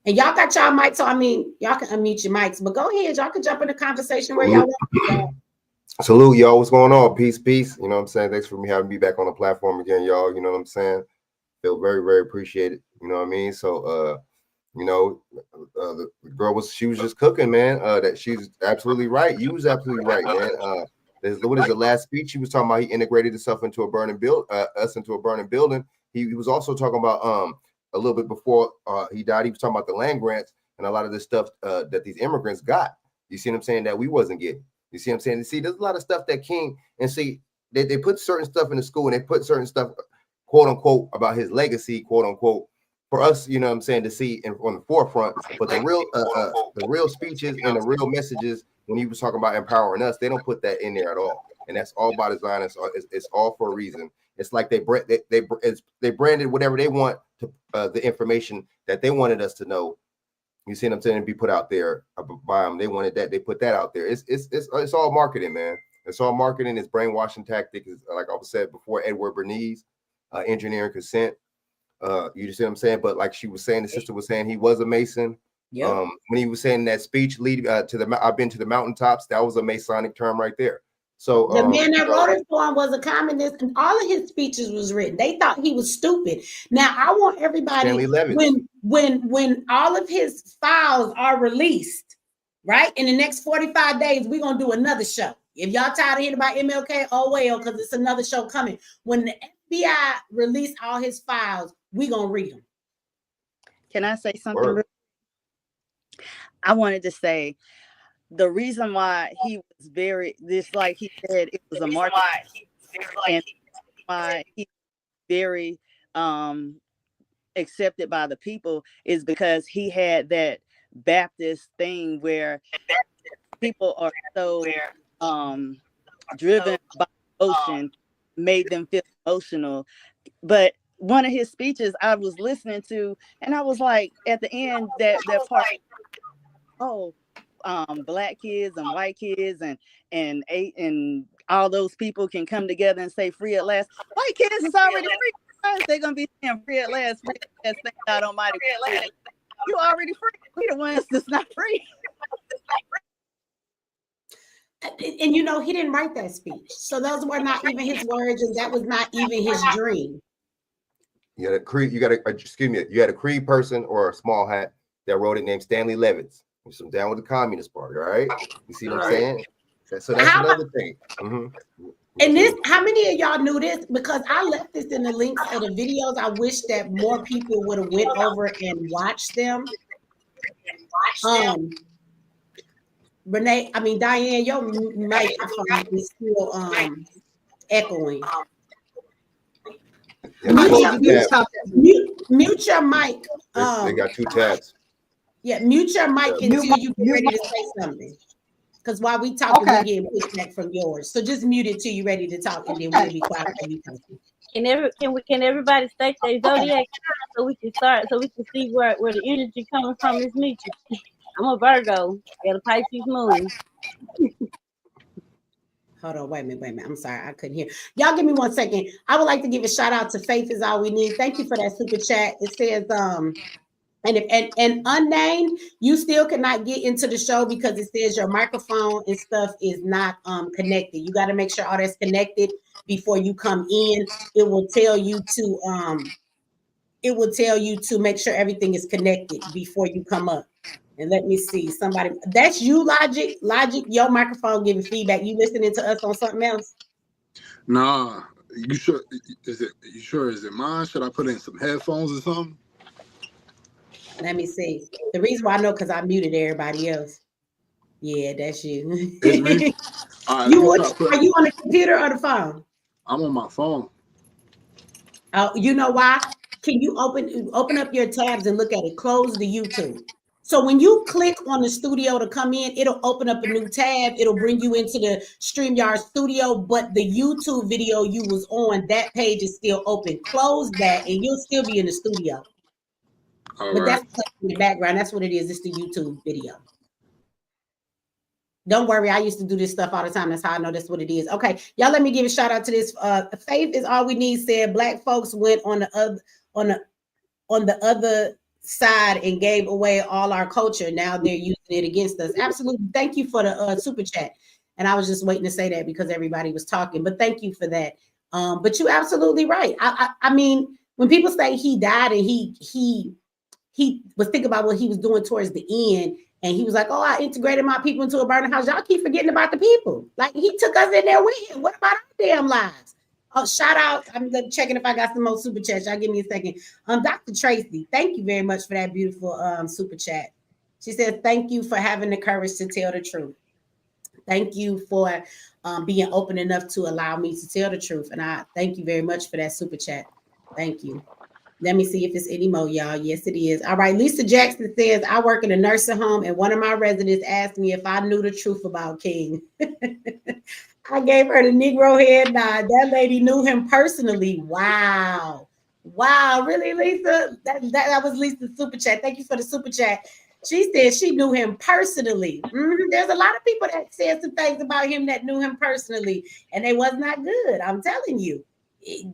And y'all got y'all mics, so I mean, y'all can unmute your mics, but go ahead, y'all can jump in the conversation where y'all want. Salute, y'all. What's going on? Peace. You know what I'm saying? Thanks for having me back on the platform again, y'all. You know what I'm saying? Feel very, very appreciated. You know what I mean? So, you know, the girl she was just cooking, man. That she's absolutely right. You was absolutely right, man. What is the last speech he was talking about? He integrated himself into a burning us into a burning building. He was also talking about a little bit before he died. He was talking about the land grants and a lot of this stuff that these immigrants got. You see what I'm saying? That we wasn't getting. You see what I'm saying? You see, there's a lot of stuff that King and see they put certain stuff in the school and they put certain stuff, quote unquote, about his legacy, quote unquote, for us, you know what I'm saying, to see on the forefront. But the real speeches and the real messages when he was talking about empowering us, they don't put that in there at all. And that's all by design. It's all for a reason. It's like they branded whatever they want to the information that they wanted us to know. You see what I'm saying? And be put out there by them. They wanted that. They put that out there. It's all marketing, man. It's all marketing. It's brainwashing tactics. Like I said before, Edward Bernays, engineering consent. You see what I'm saying? But like she was saying, the sister was saying he was a Mason. Yep. When he was saying that speech, I've been to the mountaintops. That was a Masonic term right there. So the man that wrote it for him was a communist, and all of his speeches was written. They thought he was stupid. Now I want everybody when all of his files are released, right? In the next 45 days, we're gonna do another show. If y'all tired of hearing about MLK, oh well, because it's another show coming. When the FBI release all his files, we're gonna read them. Can I say something? I wanted to say the reason why he was like he said, it was a market, and why he's very accepted by the people is because he had that Baptist thing where people are so driven by emotion, made them feel emotional. But one of his speeches I was listening to, and I was like, at the end, that part, Black kids and white kids and all those people can come together and say free at last. White kids is already free. They're gonna be saying free at last, thank God Almighty. You already free. We the ones that's not free. And you know, he didn't write that speech. So those were not even his words, and that was not even his dream. You had a Creed person or a small hat that wrote it named Stanley Levitz. He's down with the Communist Party, all right? You see what I'm saying? So that's another thing. Mm-hmm. And this, how many of y'all knew this? Because I left this in the links of the videos. I wish that more people would have went over and watched them. Diane, your microphone is still echoing. Mute your mic. They got two tabs. Yeah, mute your mic until you get ready to say something. Because while we talking, we get pushback from yours. So just mute it till you're ready to talk, and then we'll be quiet. Can everybody state their zodiac sign so we can start, so we can see where the energy coming from this meeting? I'm a Virgo. Got a Pisces moon. Hold on, wait a minute. I'm sorry, I couldn't hear. Y'all give me 1 second. I would like to give a shout out to Faith is All We Need. Thank you for that super chat. It says, and if and unnamed, you still cannot get into the show because it says your microphone and stuff is not connected. You got to make sure all that's connected before you come in. It will tell you to make sure everything is connected before you come up. And let me see. Somebody, that's you, Logic. Logic, your microphone giving feedback. You listening to us on something else? Nah. You sure? Is it mine? Should I put in some headphones or something? Let me see. The reason why I know because I muted everybody else. Yeah, that's you. It's me. All right, Are you on the computer or the phone? I'm on my phone. Oh, you know why? Can you open up your tabs and look at it? Close the YouTube. So when you click on the studio to come in, it'll open up a new tab. It'll bring you into the StreamYard studio, but the YouTube video you was on, that page is still open. Close that and you'll still be in the studio. All but right. That's in the background. That's what it is. It's the YouTube video. Don't worry, I used to do this stuff all the time. That's how I know that's what it is. Okay, y'all, let me give a shout out to this. Faith is All We Need said Black folks went on the other side and gave away all our culture. Now they're using it against us. Absolutely. Thank you for the super chat. And I was just waiting to say that because everybody was talking. But thank you for that. But you're absolutely right. I mean, when people say he died and he was thinking about what he was doing towards the end. And he was like, oh, I integrated my people into a burning house. Y'all keep forgetting about the people. Like, he took us in there with him. What about our damn lives? Oh, shout out. I'm checking if I got some more super chats. Y'all give me a second. Dr. Tracy, thank you very much for that beautiful super chat. She said, thank you for having the courage to tell the truth. Thank you for being open enough to allow me to tell the truth. And I thank you very much for that super chat. Thank you. Let me see if it's any more, y'all. Yes, it is. All right. Lisa Jackson says, I work in a nursing home and one of my residents asked me if I knew the truth about King. I gave her the Negro head nod. That lady knew him personally. Wow. Wow. Really, Lisa? That was Lisa's super chat. Thank you for the super chat. She said she knew him personally. There's a lot of people that said some things about him that knew him personally, and they was not good. I'm telling you.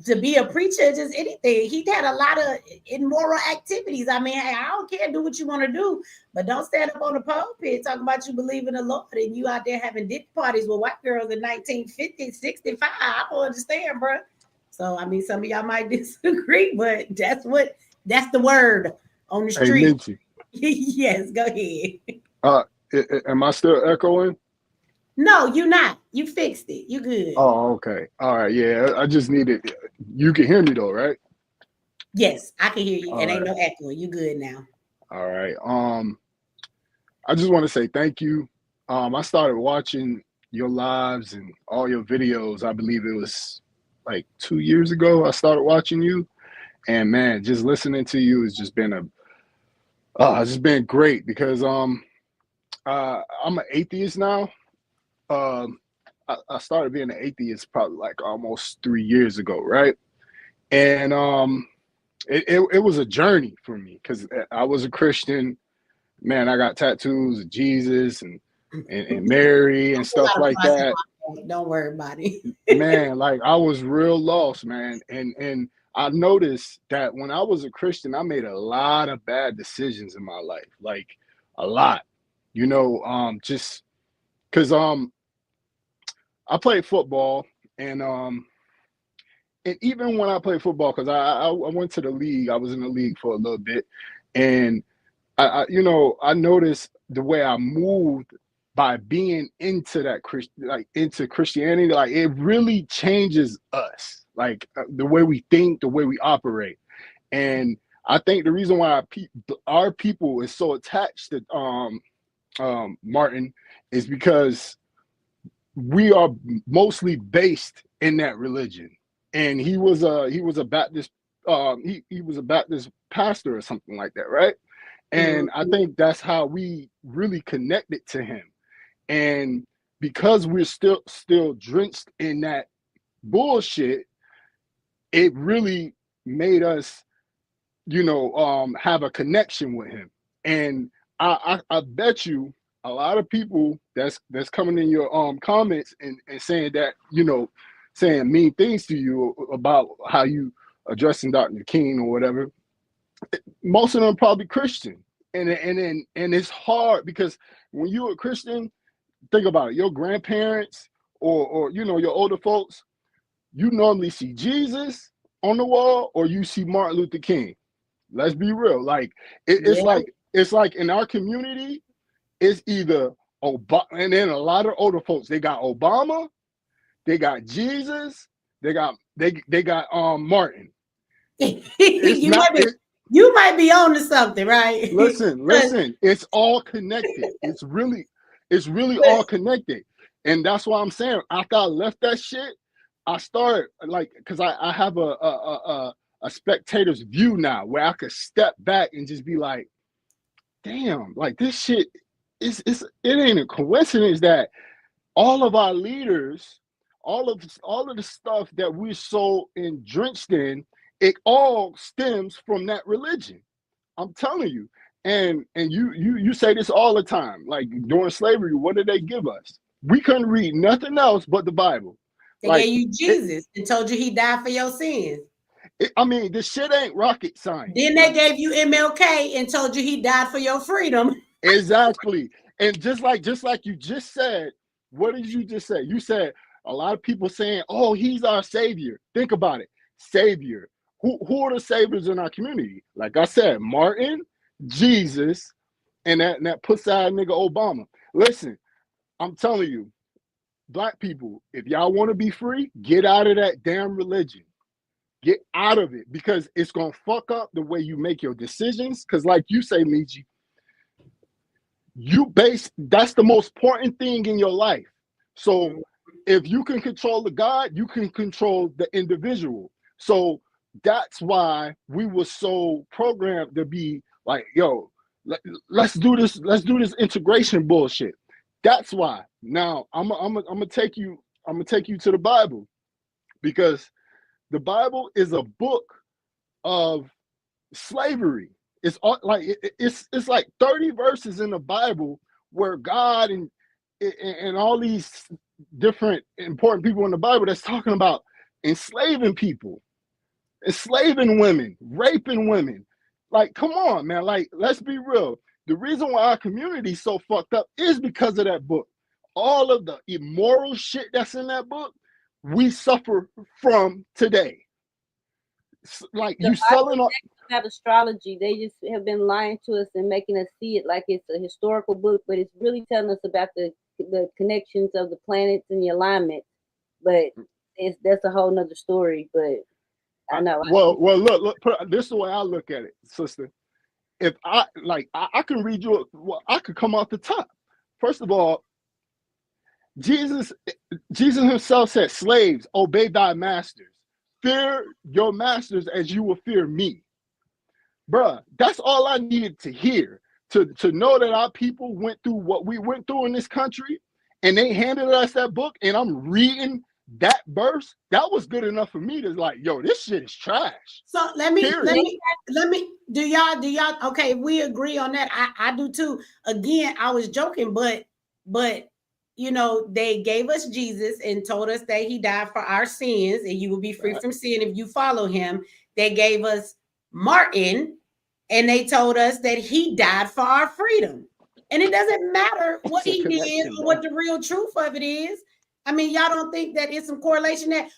To be a preacher, just anything. He had a lot of immoral activities. I mean, hey, I don't care, do what you want to do, but don't stand up on the pulpit talking about you believe in the Lord and you out there having dick parties with white girls in 1950, 65. I don't understand, bro. So, I mean, some of y'all might disagree, but that's the word on the street. Hey, Yes, go ahead. Am I still echoing? No, you're not. You fixed it. You good. Oh, okay. All right. Yeah, I just needed. You can hear me though, right? Yes, I can hear you. All and ain't right. no echoing. You good now. All right. I just want to say thank you. I started watching your lives and all your videos. I believe it was like 2 years ago. I started watching you, and man, just listening to you has just been it's just been great because I'm an atheist now. I started being an atheist probably like almost 3 years ago, right? And it was a journey for me because I was a Christian. Man, I got tattoos of Jesus and Mary and stuff like that. Don't worry about it. Man, like I was real lost, man. And I noticed that when I was a Christian, I made a lot of bad decisions in my life, like a lot, just because I played football and even when I played football, because I went to the league, I was in the league for a little bit, and I noticed the way I moved by being into that into Christianity, like it really changes us, like the way we think, the way we operate. And I think the reason why our people is so attached to Martin is because we are mostly based in that religion. And he was a Baptist he was a Baptist pastor or something like that, right? And I think that's how we really connected to him. And because we're still drenched in that bullshit, it really made us, have a connection with him. And I bet you a lot of people that's coming in your comments and saying that, saying mean things to you about how you addressing Dr. King or whatever. Most of them probably Christian. And it's hard because when you're a Christian, think about it, your grandparents or your older folks, you normally see Jesus on the wall or you see Martin Luther King. Let's be real. Like it's like in our community, it's either Obama, and then a lot of older folks, they got Obama, they got Jesus, they got Martin. It's you might be on to something, right? Listen, it's all connected. It's really all connected. And that's why I'm saying after I left that shit, I started like, because I have a spectator's view now where I could step back and just be like, damn, like this shit it ain't a coincidence that all of our leaders, all of the stuff that we're so drenched in, it all stems from that religion. I'm telling you. And you say this all the time. Like during slavery, what did they give us? We couldn't read nothing else but the Bible. They gave you Jesus and told you he died for your sins. This shit ain't rocket science. Then they gave you MLK and told you he died for your freedom. Exactly. And just like you just said, what did you just say? You said a lot of people saying, oh, he's our savior. Think about it. Savior. Who are the saviors in our community? Like I said, Martin, Jesus, and that pussy-eyed nigga Obama. Listen, I'm telling you, Black people, if y'all want to be free, get out of that damn religion. Get out of it, because it's going to fuck up the way you make your decisions. Because like you say, Michi, that's the most important thing in your life. So if you can control the God, you can control the individual. So that's why we were so programmed to be like, yo, let's do this integration bullshit. That's why. Now I'm gonna take you to the Bible, because the Bible is a book of slavery. It's like it's like 30 verses in the Bible where God and all these different important people in the Bible that's talking about enslaving people, enslaving women, raping women. Like, come on, man. Like, let's be real. The reason why our community is so fucked up is because of that book. All of the immoral shit that's in that book, we suffer from today. Like, you selling up. Not astrology. They just have been lying to us and making us see it like it's a historical book, but it's really telling us about the connections of the planets and the alignment. But that's a whole nother story. But I know. Well, look. This is the way I look at it, sister. If I can read you. Well, I could come off the top. First of all, Jesus himself said, "Slaves, obey thy masters. Fear your masters as you will fear me." Bruh, that's all I needed to hear to know that our people went through what we went through in this country, and they handed us that book, and I'm reading that verse. That was good enough for me to like, yo, this shit is trash. So let me do y'all okay, we agree on that. I do too. Again, I was joking, but they gave us Jesus and told us that he died for our sins and you will be free from sin if you follow him. They gave us Martin and they told us that he died for our freedom. And it doesn't matter what he did or what the real truth of it is. I mean, y'all don't think that it's some correlation that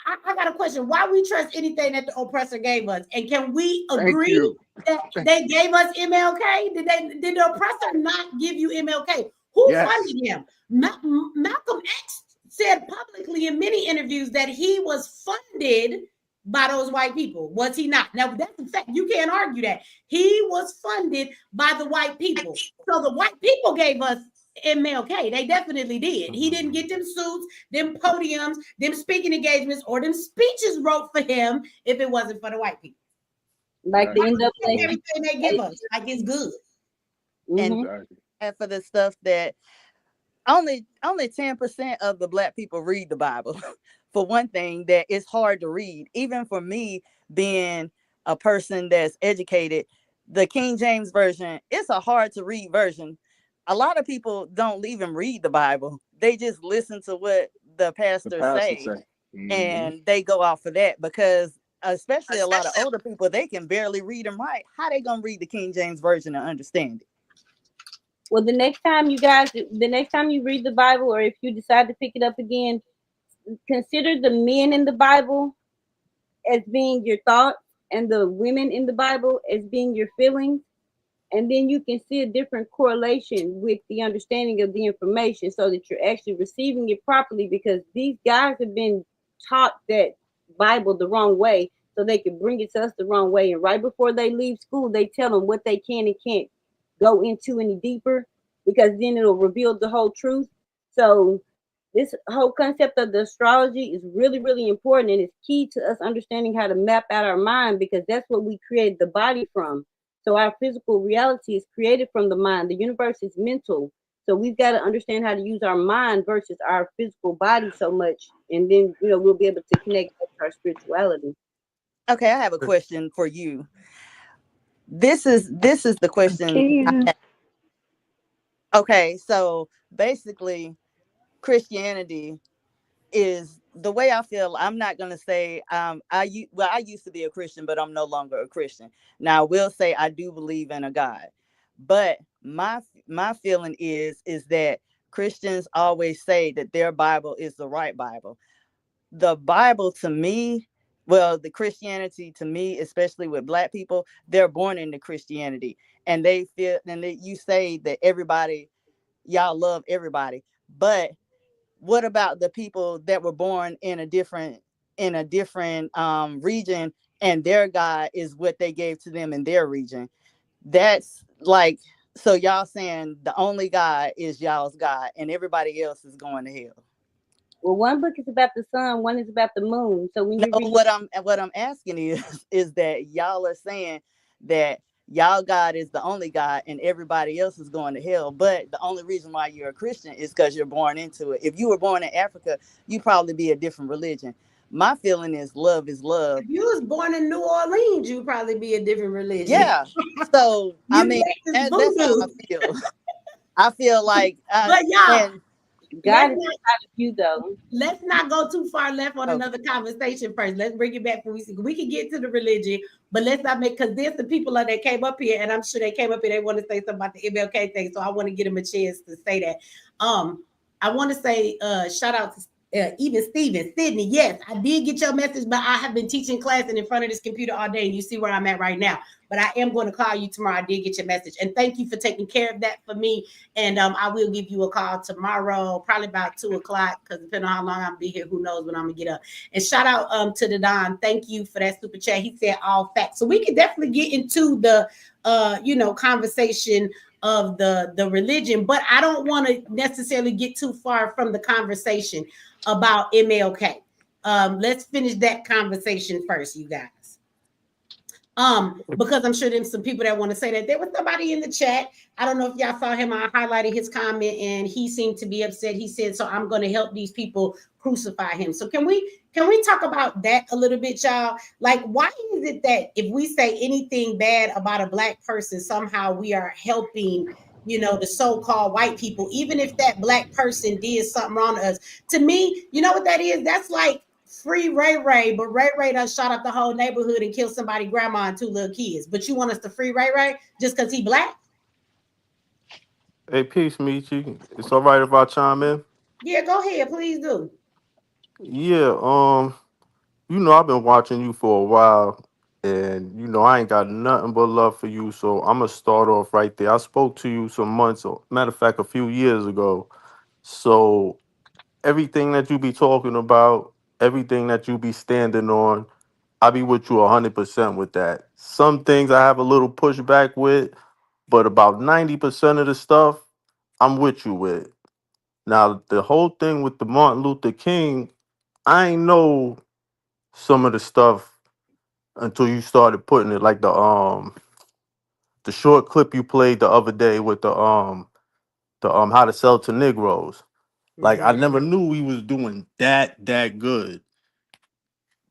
I got a question. Why we trust anything that the oppressor gave us? And can we agree that they gave us MLK? Did the oppressor not give you MLK? Who funded him? Malcolm X said publicly in many interviews that he was funded by those white people. Was he not? Now, that's a fact. You can't argue that. He was funded by the white people. So the white people gave us MLK. They definitely did. He didn't get them suits, them podiums, them speaking engagements, or them speeches wrote for him if it wasn't for the white people. Like the NAACP. Everything they give us, like it's good. And for the stuff that only 10% of the Black people read the Bible. for one thing, that it's hard to read. Even for me, being a person that's educated, the King James Version, it's a hard to read version. A lot of people don't even read the Bible. They just listen to what the The pastor pastor say, say. Hmm. and they go off of that, because especially a lot of older people, they can barely read and write. How they gonna read the King James Version and understand it? Well, the next time you read the Bible, or if you decide to pick it up again, consider the men in the Bible as being your thoughts, and the women in the Bible as being your feelings. And then you can see a different correlation with the understanding of the information, so that you're actually receiving it properly, because these guys have been taught that Bible the wrong way, so they can bring it to us the wrong way. And right before they leave school, they tell them what they can and can't go into any deeper, because then it'll reveal the whole truth. So this whole concept of the astrology is really, really important, and it's key to us understanding how to map out our mind, because that's what we create the body from. So our physical reality is created from the mind. The universe is mental. So we've got to understand how to use our mind versus our physical body so much. And then, we'll be able to connect with our spirituality. Okay, I have a question for you. This is the question I Ken. have. Okay, so basically, Christianity is the way I feel. I'm not gonna say I used to be a Christian, but I'm no longer a Christian. Now I will say I do believe in a God, but my feeling is that Christians always say that their Bible is the right Bible. The Bible to me, well, the Christianity to me, especially with Black people, they're born into Christianity, and they feel, and you say that everybody, y'all love everybody, but what about the people that were born in a different region, and their God is what they gave to them in their region? That's like, so y'all saying the only God is y'all's God and everybody else is going to hell? Well, one book is about the sun, one is about the moon. So when No, you read, what I'm asking is that y'all are saying that y'all God is the only God and everybody else is going to hell. But the only reason why you're a Christian is because you're born into it. If you were born in Africa, you'd probably be a different religion. My feeling is love is love. If you was born in New Orleans, you'd probably be a different religion. Yeah. So I You mean, practice that's how I voodoo. feel. I feel like But y'all, and God let's is not inside of you, though. go too far left on okay. another conversation first. Let's bring it back when we can get to the religion, but let's not make, because there's the people that came up here, and I'm sure they came up here, they want to say something about the MLK thing. So I want to get them a chance to say that. I want to say shout out to even Steven, Sydney. Yes, I did get your message, but I have been teaching class and in front of this computer all day, and you see where I'm at right now. But I am going to call you tomorrow. I did get your message, and thank you for taking care of that for me. And I will give you a call tomorrow, probably about 2 o'clock, because depending on how long I'll be here, who knows when I'm gonna get up. And shout out to the Don. Thank you for that super chat. He said all facts. So we can definitely get into the conversation of the religion, but I don't want to necessarily get too far from the conversation about MLK. Let's finish that conversation first, you guys. Because I'm sure there's some people that want to say that. There was somebody in the chat. I don't know if y'all saw him. I highlighted his comment, and he seemed to be upset. He said, "So I'm going to help these people crucify him." So can we talk about that a little bit, y'all? Like, why is it that if we say anything bad about a Black person, somehow we are helping, the so-called white people, even if that Black person did something wrong to us? To me, you know what that is? That's like free Ray Ray, but Ray Ray done shot up the whole neighborhood and killed somebody, grandma and two little kids. But you want us to free Ray Ray just because he Black? Hey, peace, Michi. It's all right if I chime in? Yeah, go ahead, please do. Yeah, I've been watching you for a while, and I ain't got nothing but love for you. So I'm gonna start off right there. I spoke to you some months, or matter of fact, a few years ago. So everything that you be talking about, everything that you be standing on, I be with you 100% with that. Some things I have a little pushback with, but about 90% of the stuff I'm with you with. Now, the whole thing with the Martin Luther King, I ain't know some of the stuff until you started putting it, like the short clip you played the other day with the how to sell to Negroes. Like, I Mm-hmm. never knew he was doing that good.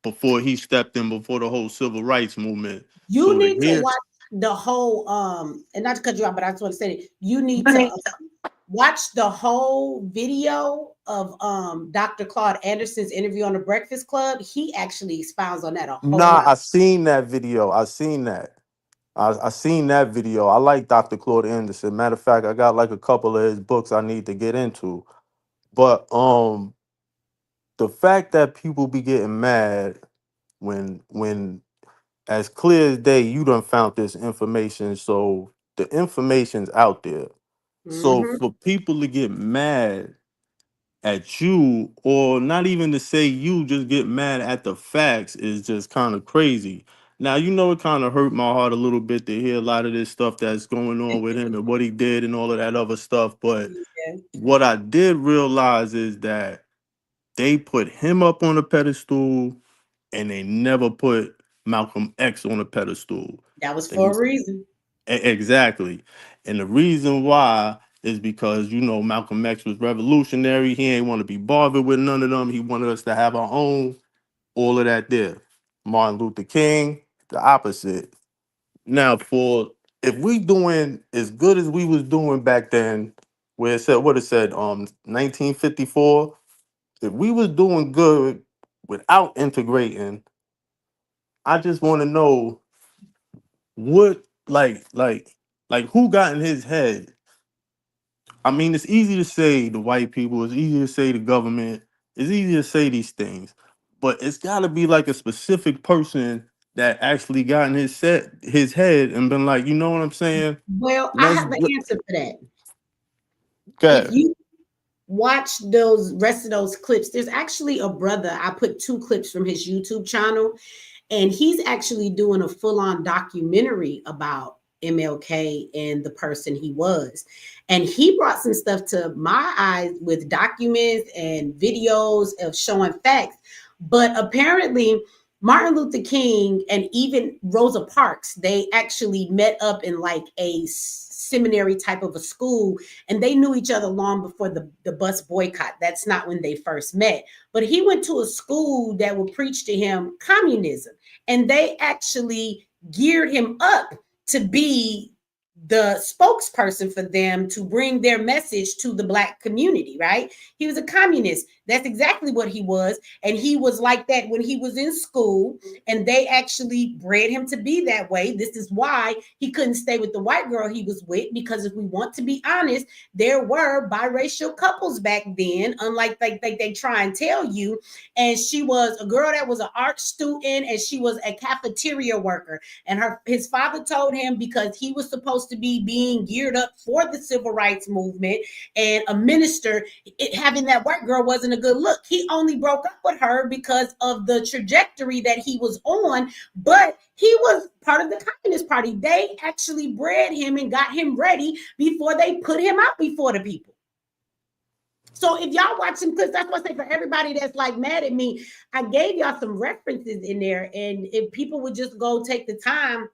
before he stepped in, before the whole civil rights movement. You So to need to hear, watch the whole and not to cut you off, but I just want to say that you need to watch the whole video of Dr. Claude Anderson's interview on the Breakfast Club. He actually expounds on that a whole nah, lot. I seen that video. I seen that. I seen that video. I like Dr. Claude Anderson. Matter of fact, I got like a couple of his books I need to get into. But the fact that people be getting mad when as clear as day you done found this information, so the information's out there. So Hmm. for people to get mad at you, or not even to say you, just get mad at the facts, is just kind of crazy. Now, it kind of hurt my heart a little bit to hear a lot of this stuff that's going on with him and what he did and all of that other stuff. But Yeah, what I did realize is that they put him up on a pedestal and they never put Malcolm X on a pedestal. that was They for a reason. Exactly. And the reason why is because, Malcolm X was revolutionary. He ain't want to be bothered with none of them. He wanted us to have our own, all of that there. Martin Luther King, the opposite. Now, if we doing as good as we was doing back then, where it said, what it said, 1954, if we was doing good without integrating, I just want to know what, like who got in his head. I mean, it's easy to say the white people, it's easy to say the government, it's easy to say these things, but it's got to be like a specific person that actually got in his head and been like, you know what I'm saying? Well, I Let's have an answer for that. If go. you watch those rest of those clips, there's actually a brother. I put two clips from his YouTube channel, and he's actually doing a full-on documentary about MLK and the person he was. And he brought some stuff to my eyes with documents and videos of showing facts. But apparently, Martin Luther King and even Rosa Parks, they actually met up in like a seminary type of a school, and they knew each other long before the bus boycott. That's not when they first met. But he went to a school that would preach to him communism, and they actually geared him up to be the spokesperson for them to bring their message to the Black community, right? He was a communist. That's exactly what he was. And he was like that when he was in school, and they actually bred him to be that way. This is why he couldn't stay with the white girl he was with, because if we want to be honest, there were biracial couples back then, unlike they try and tell you. And she was a girl that was an art student, and she was a cafeteria worker. And his father told him, because he was supposed to be being geared up for the civil rights movement and a minister, having that white girl wasn't a good look. He only broke up with her because of the trajectory that he was on, but he was part of the Communist Party. They actually bred him and got him ready before they put him out before the people. So if y'all watch some clips, that's what I say, for everybody that's like mad at me, I gave y'all some references in there. And if people would just go take the time,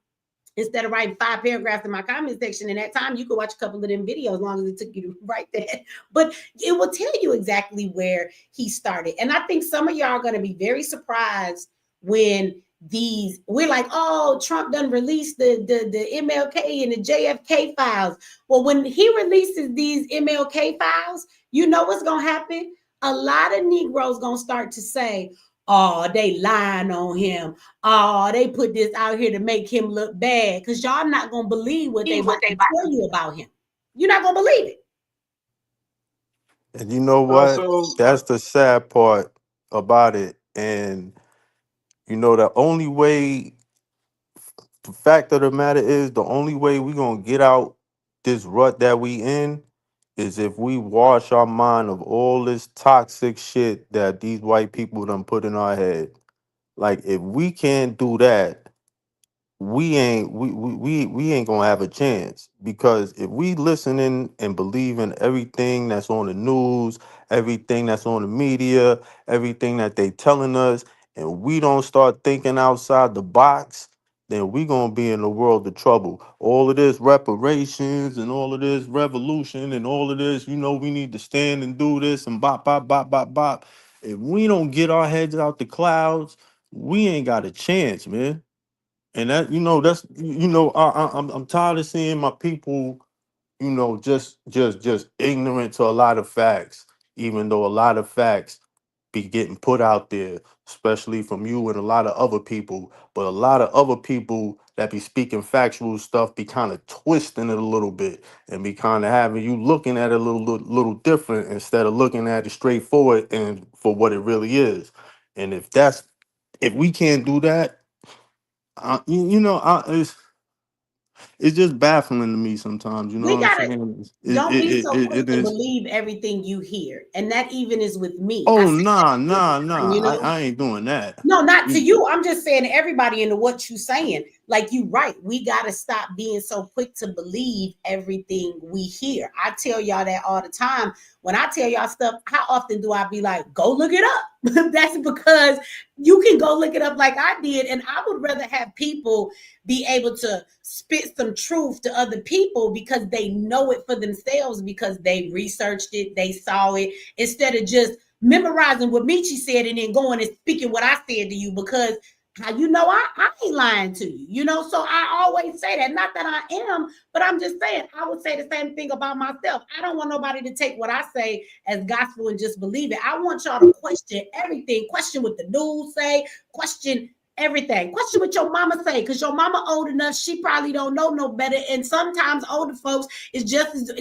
instead of writing 5 paragraphs in my comment section, in that time, you could watch a couple of them videos, as long as it took you to write that. But it will tell you exactly where he started. And I think some of y'all are going to be very surprised when we're like, oh, Trump done released the MLK and the JFK files. Well, when he releases these MLK files, you know what's going to happen? A lot of Negroes going to start to say, oh, they lying on him. Oh, they put this out here to make him look bad, because y'all not going to believe what they about to tell you about him. You're not going to believe it. And you know what? So That's the sad part about it. And the only way, the fact of the matter is, the only way we gonna get out this rut that we in is if we wash our mind of all this toxic shit that these white people done put in our head. Like, if we can't do that, we ain't gonna have a chance, because if we listening and believe in everything that's on the news, everything that's on the media, everything that they telling us, and we don't start thinking outside the box, then we gonna be in a world of trouble. All of this reparations and all of this revolution and all of this, we need to stand and do this and bop bop bop bop bop. If we don't get our heads out the clouds, we ain't got a chance, man. And that, that's, I'm tired of seeing my people, just ignorant to a lot of facts, even though a lot of facts be getting put out there, especially from you and a lot of other people. But a lot of other people that be speaking factual stuff be kind of twisting it a little bit and be kind of having you looking at it a little different instead of looking at it straightforward and for what it really is. And if we can't do that, it's just baffling to me sometimes. You know We what I'm gotta saying? don't be so quick It to is. believe everything you hear. And that even is with me. I Oh, say that nah, to nah, everyone, nah. I ain't doing that. No, not to You- you. I'm just saying to everybody into what you saying. Like you right. We gotta stop being so quick to believe everything we hear. I tell y'all that all the time. When I tell y'all stuff, how often do I be like, go look it up? That's because you can go look it up like I did. And I would rather have people be able to spit some truth to other people because they know it for themselves, because they researched it, they saw it, instead of just memorizing what Michi said and then going and speaking what I said to you, because how I ain't lying to you, so I always say that. Not that I am, but I'm just saying I would say the same thing about myself. I don't want nobody to take what I say as gospel and just believe it. I want y'all to question everything, question what the news say, question everything, question what your mama say, because your mama old enough, she probably don't know no better. And sometimes older folks is just as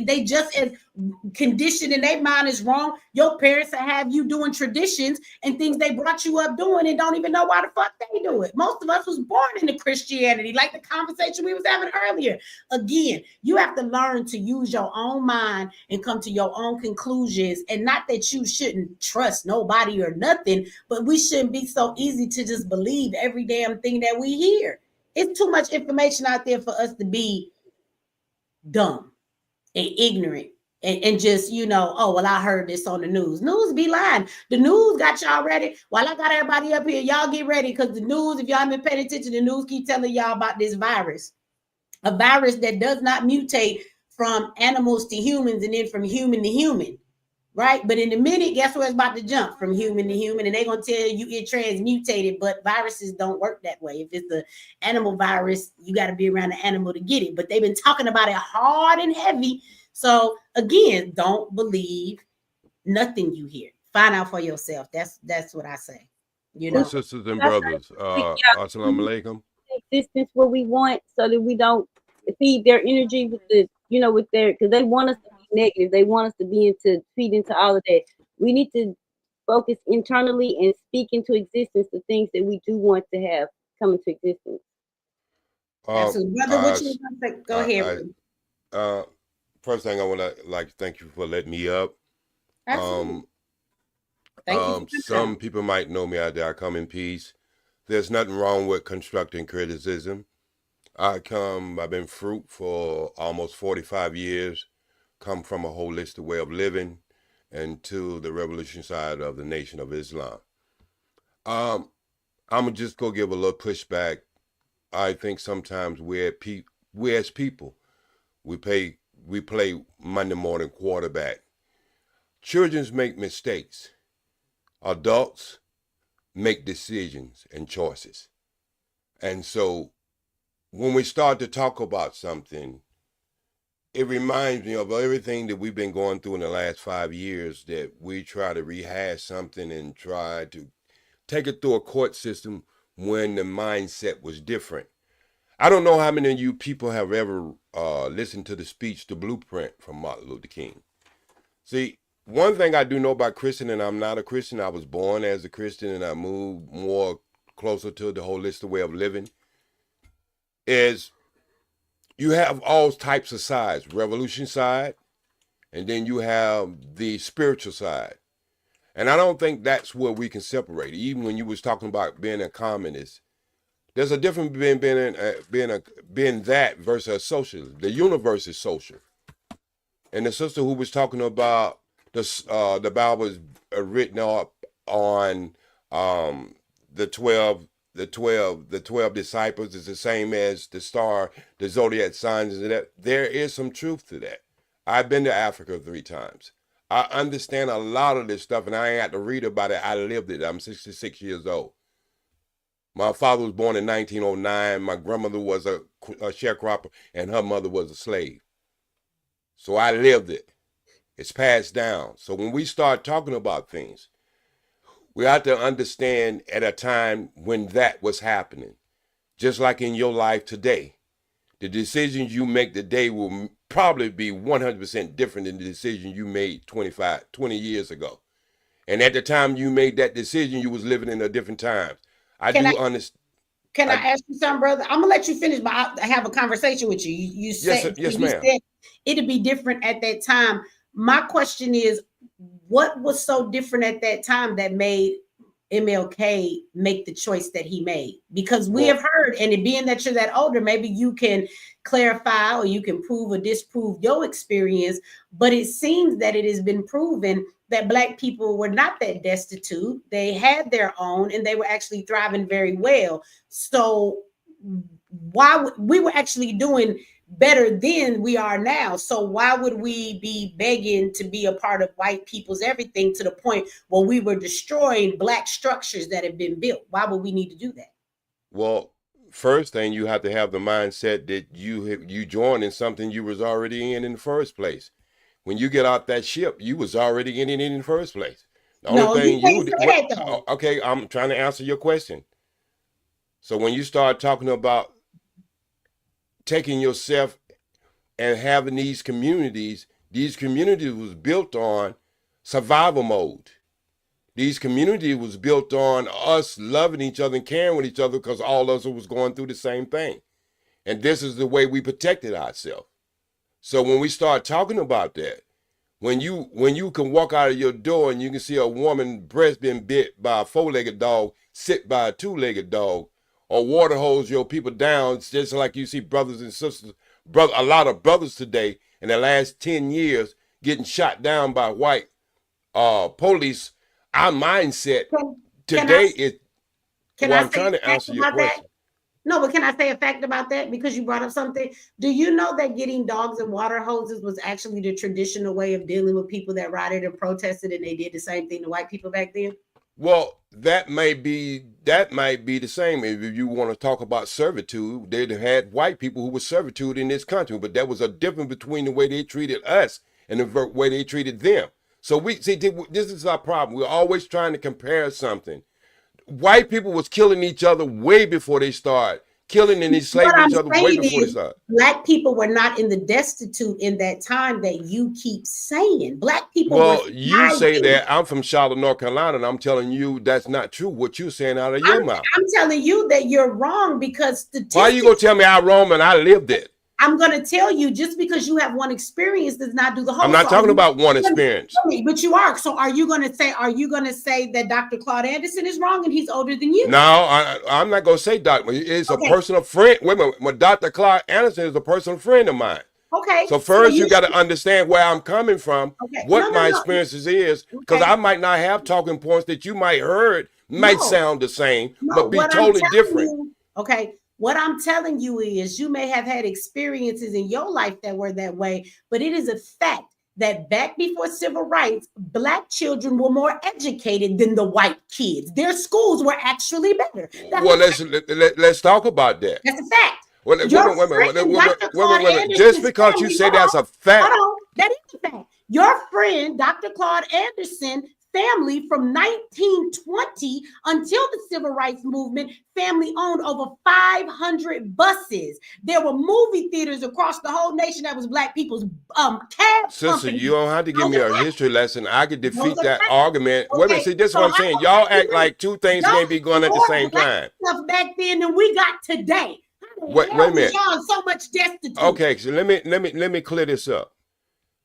conditioned and their mind is wrong. Your parents have you doing traditions and things they brought you up doing and don't even know why the fuck they do it. Most of us was born into Christianity, like the conversation we was having earlier. Again, you have to learn to use your own mind and come to your own conclusions. And not that you shouldn't trust nobody or nothing, but we shouldn't be so easy to just believe every damn thing that we hear. It's too much information out there for us to be dumb and ignorant and just, oh, well, I heard this on the news. News be lying. The news got y'all ready. While I got everybody up here, y'all get ready, because the news, if y'all been paying attention, the news keep telling y'all about this virus. A virus that does not mutate from animals to humans and then from human to human, right? But in a minute, guess where it's about to jump from human to human, and they're going to tell you it transmutated, but viruses don't work that way. If it's the animal virus, you got to be around the animal to get it. But they've been talking about it hard and heavy. So again, don't believe nothing you hear. Find out for yourself. That's what I say. Well, sisters and That's brothers, assalamu alaikum. existence what we want, so that we don't feed their energy with with their, because they want us to be negative. They want us to feed into all of that. We need to focus internally and speak into existence the things that we do want to have come into existence. Absolutely. Brother, what you want to say? Go ahead. First thing I want to thank you for letting me up. Absolutely. Thank you. Some people might know me out there. I come in peace. There's nothing wrong with constructing criticism. I've been fruit for almost 45 years, come from a holistic way of living and to the revolution side of the Nation of Islam. I'm going to just go give a little pushback. I think sometimes we as people, we play Monday morning quarterback. Children make mistakes. Adults make decisions and choices. And so when we start to talk about something, it reminds me of everything that we've been going through in the last 5 years, that we try to rehash something and try to take it through a court system when the mindset was different. I don't know how many of you people have ever listened to the speech, The Blueprint, from Martin Luther King. See, one thing I do know about Christian, and I'm not a Christian, I was born as a Christian and I moved more closer to the holistic way of living, is you have all types of sides, revolution side, and then you have the spiritual side. And I don't think that's where we can separate. Even when you was talking about being a communist, there's a difference between being that versus a socialist. The universe is social. And the sister who was talking about the Bible is written up on the 12 disciples is the same as the star, the zodiac signs, and that there is some truth to that. I've been to Africa 3 times. I understand a lot of this stuff, and I ain't had to read about it. I lived it. I'm 66 years old. My father was born in 1909. My grandmother was a sharecropper, and her mother was a slave. So I lived it. It's passed down. So when we start talking about things, we have to understand at a time when that was happening. Just like in your life today, the decisions you make today will probably be 100% different than the decision you made 20 years ago. And at the time you made that decision, you was living in a different time. I Can I do understand. can I ask you something, brother? I'm gonna let you finish, but I have a conversation with you. You said Yes, you ma'am. said it'd be different at that time. My question is, what was so different at that time that made MLK make the choice that he made? Because we have heard, and it being that you're that older, maybe you can clarify or you can prove or disprove your experience. But it seems that it has been proven that Black people were not that destitute. They had their own, and they were actually thriving very well. So why we were actually doing better than we are now. So why would we be begging to be a part of white people's everything to the point where we were destroying Black structures that have been built? Why would we need to do that? Well, first thing, you have to have the mindset that you joined in something you was already in the first place. When you get out that ship, you was already in it in the first place. The only thing you did, okay, I'm trying to answer your question. So when you start talking about taking yourself and having these communities was built on survival mode. These communities was built on us loving each other and caring with each other because all of us was going through the same thing. And this is the way we protected ourselves. So when we start talking about that, when you can walk out of your door and you can see a woman breast being bit by a 4-legged dog, sit by a 2-legged dog, or water hose your people down, it's just like you see brothers and sisters, a lot of brothers today in the last 10 years getting shot down by white police. Our mindset today is, I'm trying to answer your question. No, but can I say a fact about that? Because you brought up something. Do you know that getting dogs and water hoses was actually the traditional way of dealing with people that rioted and protested, and they did the same thing to white people back then? Well, that might be the same. If you want to talk about servitude, they had white people who were servitude in this country, but there was a difference between the way they treated us and the way they treated them. So we see, this is our problem. We're always trying to compare something. White people was killing each other way before they started killing and enslaving each other way before they started. Black people were not in the destitute in that time that you keep saying. Black people. Well, you say that. I'm from Charlotte, North Carolina, and I'm telling you that's not true. What you're saying out of your mouth. I'm telling you that you're wrong because statistics. Why are you gonna tell me I'm wrong and I lived it? I'm going to tell you, just because you have one experience does not do the whole. I'm not talking about one experience. But you are. So are you going to say that Dr. Claude Anderson is wrong and he's older than you? No, I'm not going to say doctor. It's a personal friend. Wait a minute. Dr. Claude Anderson is a personal friend of mine. Okay. So first you got to understand where I'm coming from, what my experiences is, because I might not have talking points that you might heard might sound the same, but be totally different. What I'm telling you is you may have had experiences in your life that were that way, but it is a fact that back before civil rights, Black children were more educated than the white kids. Their schools were actually better. Well, let's talk about that. That's a fact. Wait. Just because you say that's a fact. Hold on. That is a fact. Your friend, Dr. Claude Anderson, family from 1920 until the civil rights movement, family owned over 500 buses. There were movie theaters across the whole nation that was Black people's cab Sister, companies. you don't have to give me a history lesson. I could defeat that argument. Wait a minute, see, this is what I'm saying. Y'all act like two things can't be going at the same time. Stuff back then than we got today. Wait a minute. Y'all so much destitute. Okay, so let me clear this up.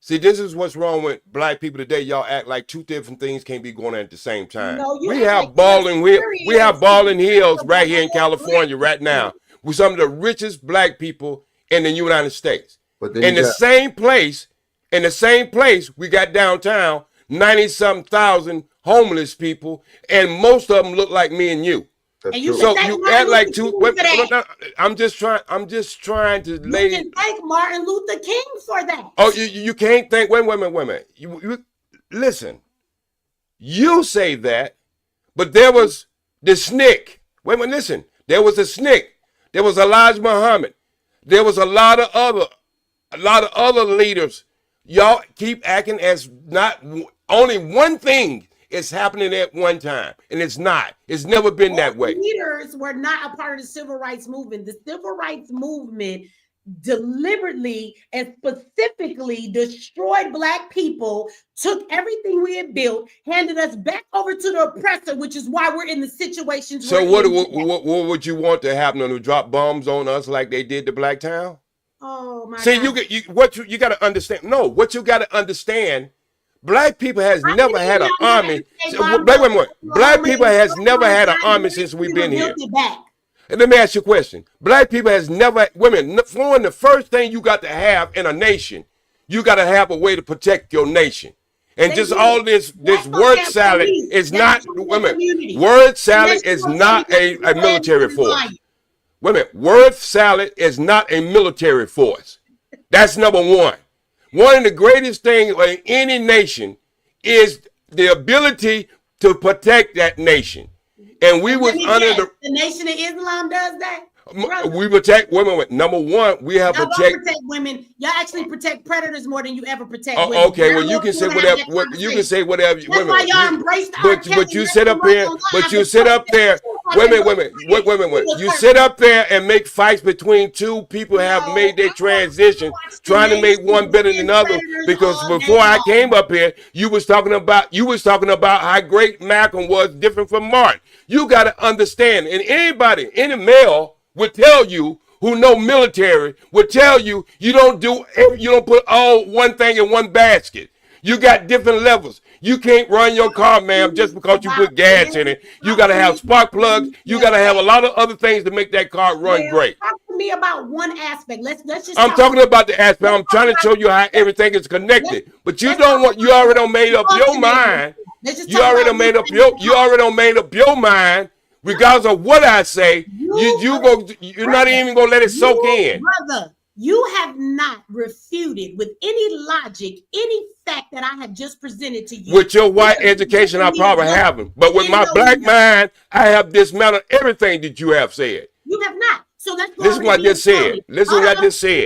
See, this is what's wrong with Black people today. Y'all act like two different things can't be going on at the same time. No, we have balling hills right here in California right now with some of the richest Black people in the United States. But in the same place, we got downtown 90-something thousand homeless people, and most of them look like me and you. And you so you act like two. I'm just trying to lay. You can thank Martin Luther King for that. Oh, you can't thank. Wait a minute. You listen. You say that, but there was the SNCC Wait a minute, listen. There was a snake. There was Elijah Muhammad. There was a lot of other leaders. Y'all keep acting as not only one thing is happening at one time, and it's not. It's never been that way. Leaders were not a part of the civil rights movement. The civil rights movement deliberately and specifically destroyed Black people, took everything we had built, handed us back over to the oppressor, which is why we're in the situations. So what would you want to happen? To drop bombs on us like they did to Blacktown? Oh my See, God. you got to understand. No, what you got to understand. Black people has never had an army. Black people has never had an army since we've been here. And let me ask you a question. Black people has never, women, for the first thing you got to have in a nation, you got to have a way to protect your nation. And just all this word salad is not, women, word salad is not a military force. Women, word salad is not a military force. That's number one. One of the greatest things in any nation is the ability to protect that nation. And we was under the Nation of Islam does that. Brother. We protect women. Number one, we have protect women. Y'all actually protect predators more than you ever protect women. Okay, well you can say whatever. You can say whatever. That's why y'all embrace but you sit up here. But you sit up there. Women. You sit up there and make fights between two people who have made their transition, trying to make one better than the other. Because before I came up here, you was talking about how great Malcolm was different from Martin. You got to understand, and any male would tell you who know military would tell you you don't put all one thing in one basket. You got different levels. You can't run your car, ma'am, just because you put gas in it. You got to have spark plugs. You got to have a lot of other things to make that car run great. Talk to me about one aspect. Let's just. I'm talking about the aspect. I'm trying to show you how everything is connected. But you don't want. You already made up your mind. You already made up your mind. Regardless of what I say, you're not even gonna let it soak in. Brother, you have not refuted with any logic, any fact that I have just presented to you. With your white education, I probably haven't. But with my black mind, I have dismantled everything that you have said. You have not. So let's go. Listen to what I just said. Listen to what I just said.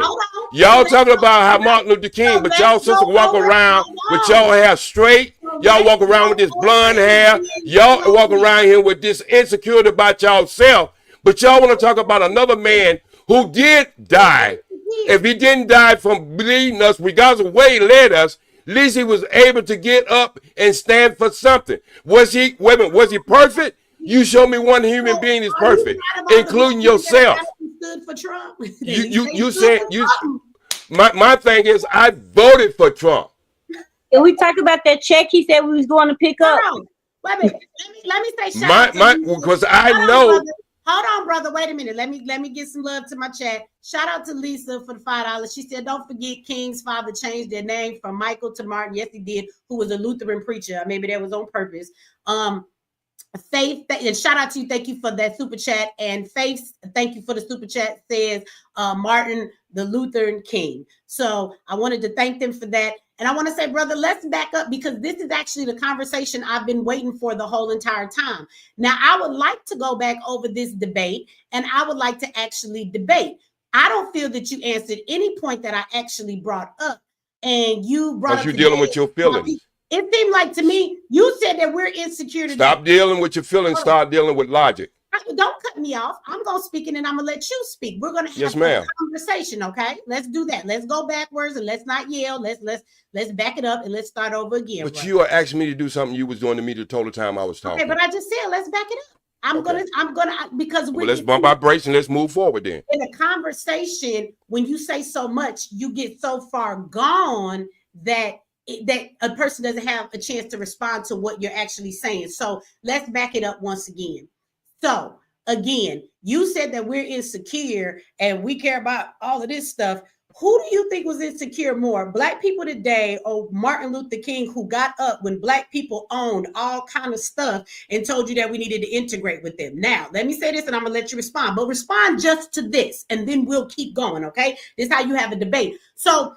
Y'all talking about how Martin Luther King, but y'all supposed to walk around with y'all hair straight. Y'all walk around with this blonde hair. Y'all walk around here with this insecurity about y'allself. But y'all want to talk about another man who did die. If he didn't die from bleeding us, regardless of where he led us, at least he was able to get up and stand for something. Was he perfect? You show me one human being is perfect, including yourself. Stood for Trump. You said my thing is I voted for Trump. Can we talk about that check he said we was going to pick up? Let me say shout out because I know. Hold on, brother. Wait a minute. Let me get some love to my chat. Shout out to Lisa for the $5. She said, "Don't forget King's father changed their name from Michael to Martin." Yes, he did. Who was a Lutheran preacher? Maybe that was on purpose. Faith, and shout out to you. Thank you for that super chat. And Faith, thank you for the super chat. Says Martin, the Lutheran King. So I wanted to thank them for that. And I want to say, brother, let's back up because this is actually the conversation I've been waiting for the whole entire time. Now, I would like to go back over this debate and I would like to actually debate. I don't feel that you answered any point that I actually brought up. And you brought up. You're dealing with your feelings. It seemed like to me, you said that we're insecure today. Stop dealing with your feelings. Start dealing with logic. Don't cut me off. I'm going to speak and then I'm going to let you speak. We're going to have a conversation, okay? Let's do that. Let's go backwards and let's not yell. Let's back it up and let's start over again. But you are asking me to do something you was doing to me the total time I was talking. Okay, but I just said let's back it up. I'm gonna because let's bump our brakes and let's move forward then. In a conversation, when you say so much, you get so far gone that a person doesn't have a chance to respond to what you're actually saying. So let's back it up once again. So again, you said that we're insecure and we care about all of this stuff. Who do you think was insecure more? Black people today or Martin Luther King, who got up when Black people owned all kind of stuff and told you that we needed to integrate with them? Now, let me say this and I'm going to let you respond, but respond just to this and then we'll keep going, okay? This is how you have a debate. So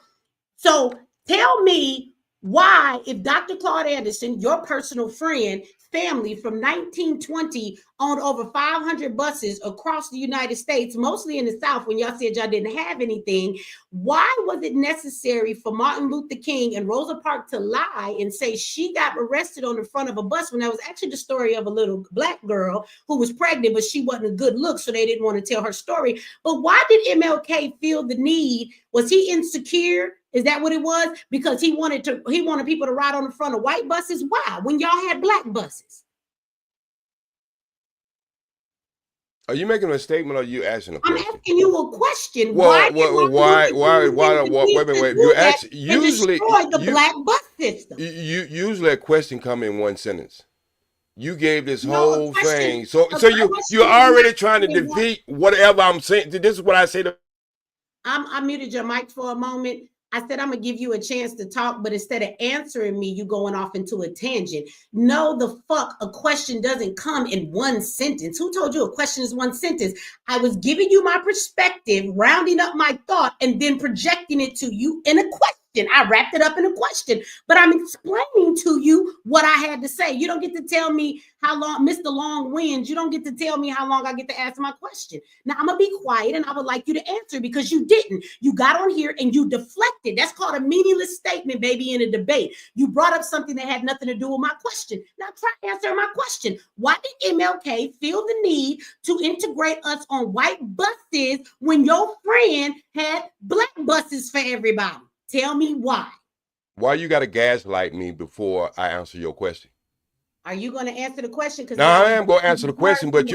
tell me, Why, if Dr. Claude Anderson, your personal friend, family from 1920 owned over 500 buses across the United States, mostly in the South, when y'all said y'all didn't have anything, why was it necessary for Martin Luther King and Rosa Parks to lie and say she got arrested on the front of a bus when that was actually the story of a little Black girl who was pregnant, but she wasn't a good look, so they didn't want to tell her story? But why did MLK feel the need? Was he insecure? Is that what it was? Because he wanted people to ride on the front of white buses? Why? When y'all had Black buses? Are you making a statement or are you asking a I'm question? asking you a question. Why? Wait. You ask usually destroy the Black bus system. Usually a question come in one sentence. You gave this No, whole thing, so you're already trying to defeat whatever I'm saying. This is what I say. I muted your mic for a moment. I said, I'm going to give you a chance to talk, but instead of answering me, you going off into a tangent. No, the fuck, a question doesn't come in one sentence. Who told you a question is one sentence? I was giving you my perspective, rounding up my thought, and then projecting it to you in a question. I wrapped it up in a question, but I'm explaining to you what I had to say. You don't get to tell me how long, Mr. Long wins. You don't get to tell me how long I get to answer my question. Now, I'm going to be quiet, and I would like you to answer because you didn't. You got on here and you deflected. That's called a meaningless statement, baby, in a debate. You brought up something that had nothing to do with my question. Now, try to answer my question. Why did MLK feel the need to integrate us on white buses when your friend had Black buses for everybody? Tell me why. Why you got to gaslight me before I answer your question? Are you going to answer the question? No, I am going to answer the question, but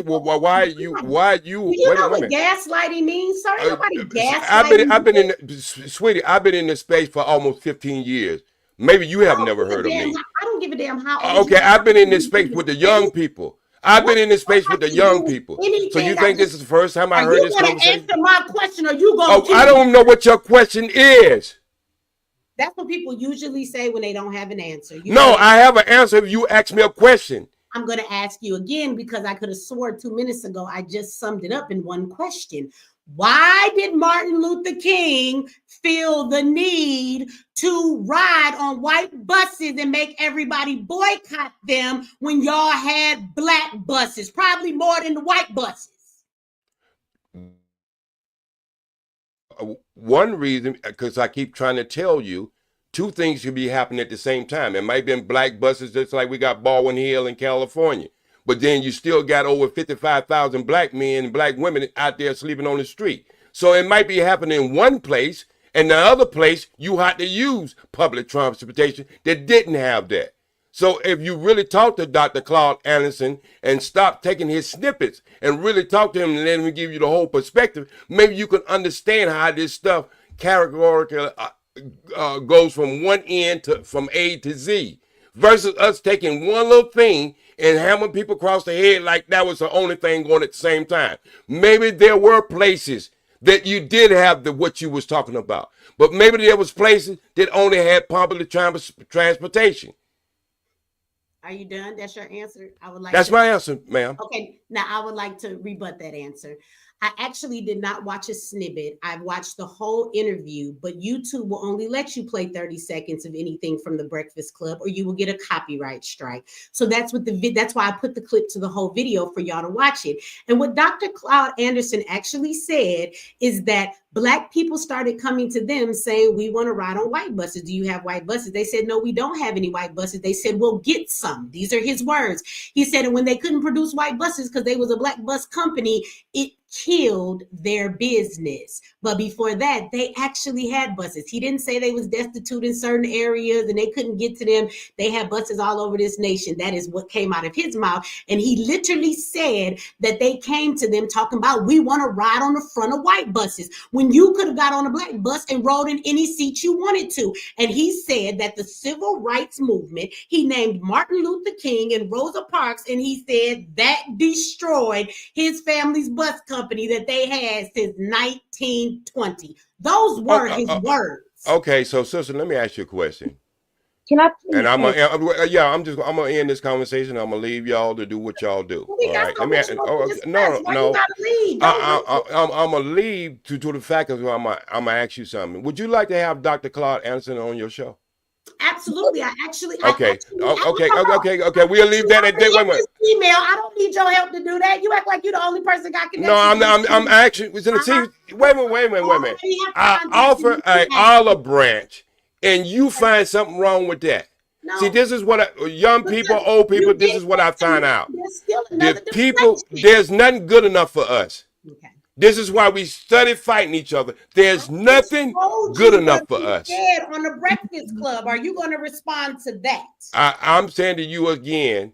why you? Do you know what gaslighting means, sir? Nobody gaslighting. I've been in, sweetie. I've been in this space for almost 15 years. Maybe you have never heard of me. I don't give a damn how. Okay, I've been in this space with the young people. I've been in this space with the young people. So you think this is the first time I heard this conversation? Are you going to answer my question, or you going to? I don't know what your question is. That's what people usually say when they don't have an answer. No, I have an answer if you ask me a question. I'm going to ask you again because I could have sworn 2 minutes ago I just summed it up in one question. Why did Martin Luther King feel the need to ride on white buses and make everybody boycott them when y'all had Black buses? Probably more than the white buses. One reason, because I keep trying to tell you, two things should be happening at the same time. It might have been Black buses, just like we got Baldwin Hill in California. But then you still got over 55,000 Black men and Black women out there sleeping on the street. So it might be happening in one place, and the other place you had to use public transportation that didn't have that. So if you really talk to Dr. Claude Anderson and stop taking his snippets and really talk to him and let him give you the whole perspective, maybe you can understand how this stuff categorically goes from one end from A to Z, versus us taking one little thing and hammering people across the head like that was the only thing going at the same time. Maybe there were places that you did have what you was talking about, but maybe there was places that only had public transportation. Are you done? That's your answer? I would like. That's my answer, ma'am. Okay, now I would like to rebut that answer. I actually did not watch a snippet. I've watched the whole interview, but YouTube will only let you play 30 seconds of anything from the Breakfast Club, or you will get a copyright strike. So that's what that's why I put the clip to the whole video for y'all to watch it. And what Dr. Claude Anderson actually said is that Black people started coming to them saying, we want to ride on white buses. Do you have white buses? They said, no, we don't have any white buses. They said, well, get some. These are his words. He said, and when they couldn't produce white buses because they was a Black bus company, it killed their business. But before that, they actually had buses. He didn't say they was destitute in certain areas and they couldn't get to them. They had buses all over this nation. That is what came out of his mouth. And he literally said that they came to them talking about, we want to ride on the front of white buses, when you could have got on a Black bus and rode in any seat you wanted to. And he said that the civil rights movement, he named Martin Luther King and Rosa Parks, and he said that destroyed his family's bus company that they had since 1920. Those were his words. Okay, so sister, let me ask you a question. Can I please? And I'm gonna end this conversation. I'm gonna leave y'all to do what y'all do. All right. Let me. No. I'm gonna leave to the fact of I'm gonna ask you something. Would you like to have Dr. Claude Anderson on your show? absolutely. I actually Okay. I Okay. We'll leave that at that. Wait a minute. Email. I don't need your help to do that. You act like you're the only person got connected. No, I'm actually was gonna see. Wait a minute. I offer a olive branch, and you find something wrong with that. No. See, this is what young people, old people. This is what I find out. The people, there's nothing good enough for us. Okay. This is why we study fighting each other. There's nothing good enough for us. On the Breakfast Club, are you going to respond to that? I'm saying to you again,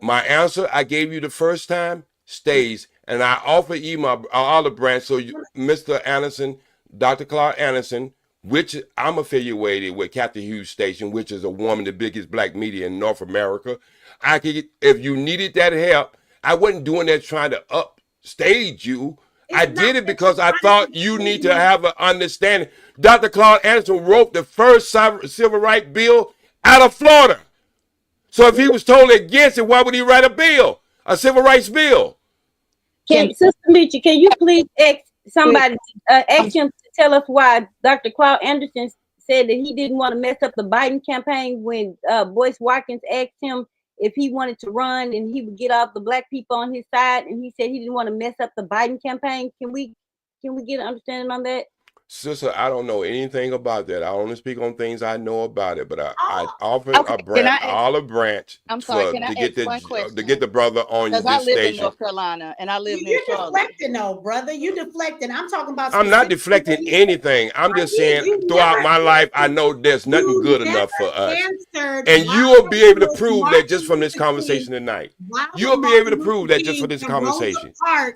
my answer I gave you the first time stays, and I offer you my olive branch. So, Mr. Anderson, Dr. Claude Anderson, which I'm affiliated with Captain Hughes Station, which is a woman, the biggest black media in North America. I could, if you needed that help, I wasn't doing that trying to upstage you. I did it because I thought you need to have an understanding. Dr. Claude Anderson wrote the first civil rights bill out of Florida. So if he was totally against it, why would he write a bill, a civil rights bill? Sister Mitchell, can you please ask somebody, ask him to tell us why Dr. Claude Anderson said that he didn't want to mess up the Biden campaign when Boyce Watkins asked him if he wanted to run and he would get all the black people on his side, and he said he didn't want to mess up the Biden campaign. Can we get an understanding on that? Sister, I don't know anything about that. I only speak on things I know about it, but I offer a branch, olive branch. I'm sorry, can I ask one question? To get the brother on this station. Because I live in North Carolina and I live near Charlotte. You're deflecting, though, brother. You deflecting. I'm talking about. I'm not deflecting anything. I'm just saying throughout my life, I know there's nothing good enough for us. And you will be able to prove that just from this conversation tonight. You'll be able to prove that just for this conversation.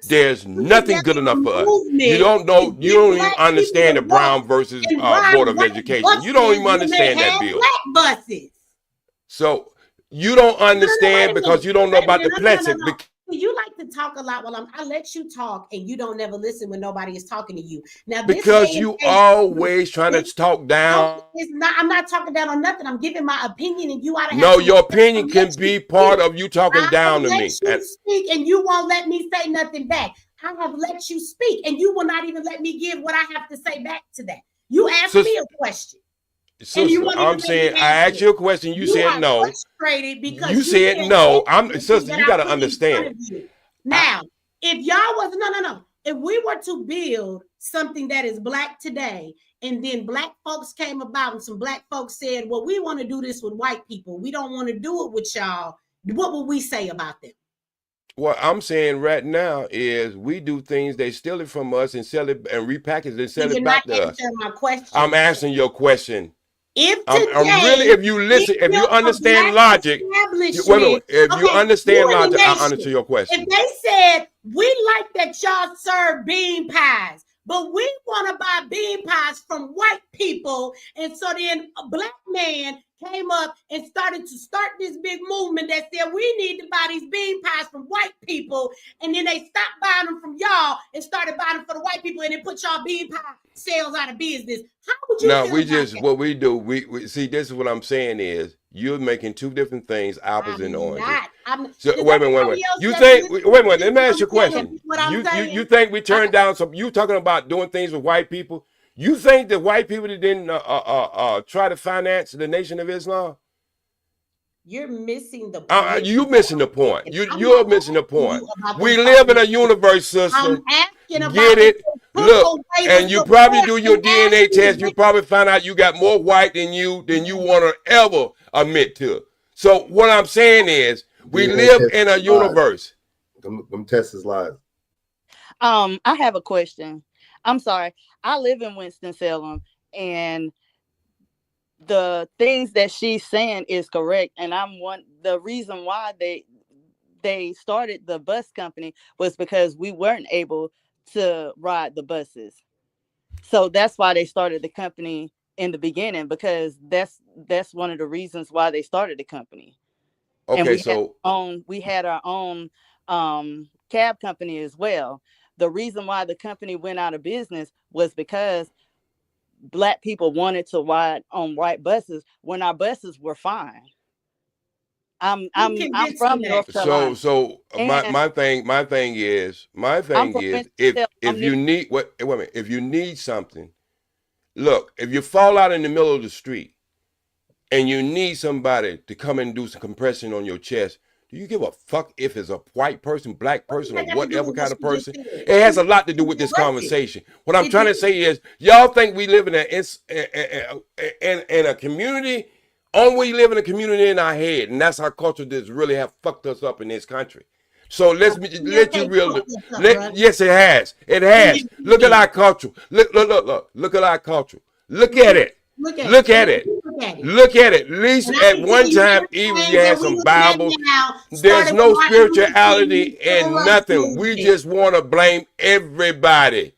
There's nothing good enough for us. You don't know. You don't even understand the Brown versus Board of Education. You don't even understand that bill. Black buses. So you don't understand because you don't know about the plastic. You like to talk a lot while I let you talk, and you don't never listen when nobody is talking to you. Now, because you always trying to talk down. It's not. I'm not talking down on nothing. I'm giving my opinion, and you ought to. No, your opinion can be part of you talking down to me. You speak, and you won't let me say nothing back. I have let you speak, and you will not even let me give what I have to say back to that. You asked me a question. Sister, I'm saying I asked you a question. You said no. Because you said no. Sister, you got to understand. Now, if y'all was no. If we were to build something that is black today, and then black folks came about, and some black folks said, "Well, we want to do this with white people. We don't want to do it with y'all." What would we say about them? What I'm saying right now is we do things, they steal it from us and sell it and repackage it and sell it back to us. My question. I'm asking your question. If if you listen, if you understand logic, if you understand logic, I'll answer your question. If they said, we like that y'all serve bean pies, but we want to buy bean pies from white people, and so then a black man came up and started to start this big movement that said we need to buy these bean pies from white people, and then they stopped buying them from y'all and started buying them for the white people, and then put y'all bean pie sales out of business. How would you? No, what we do, we see. This is what I'm saying is you're making two different things, apples and oranges. Wait a minute. You think? Wait a minute. Let me ask you a question. You think we turned down some? You talking about doing things with white people? You think that white people that didn't try to finance the Nation of Islam? You're missing the point. You're missing the point. You're missing the point. We live in a universe, sister. I'm asking about Get it? Look, and you probably do your DNA test. You probably find out you got more white than you want to ever admit to. So what I'm saying is, we live in a universe. Them tests is live. I have a question. I'm sorry. I live in Winston-Salem, and the things that she's saying is correct. And the reason why they started the bus company was because we weren't able to ride the buses. So that's why they started the company in the beginning, because that's one of the reasons why they started the company. Okay, and we had our own cab company as well. The reason why the company went out of business was because black people wanted to ride on white buses when our buses were fine. I'm from North Carolina. So my thing is if you need if you need something, look, if you fall out in the middle of the street and you need somebody to come and do some compression on your chest, do you give a fuck if it's a white person, black person, or whatever kind of person? It has a lot to do with this conversation. What I'm trying to say is, y'all think we live in a community, or we live in a community in our head, and that's our culture that's really have fucked us up in this country. So let you realize. Yes, it has. It has. Look at our culture. Look at our culture. Look at it. Look at it. Look at it. At least at one time, even you had some Bibles. There's no spirituality and nothing. We just want to blame everybody.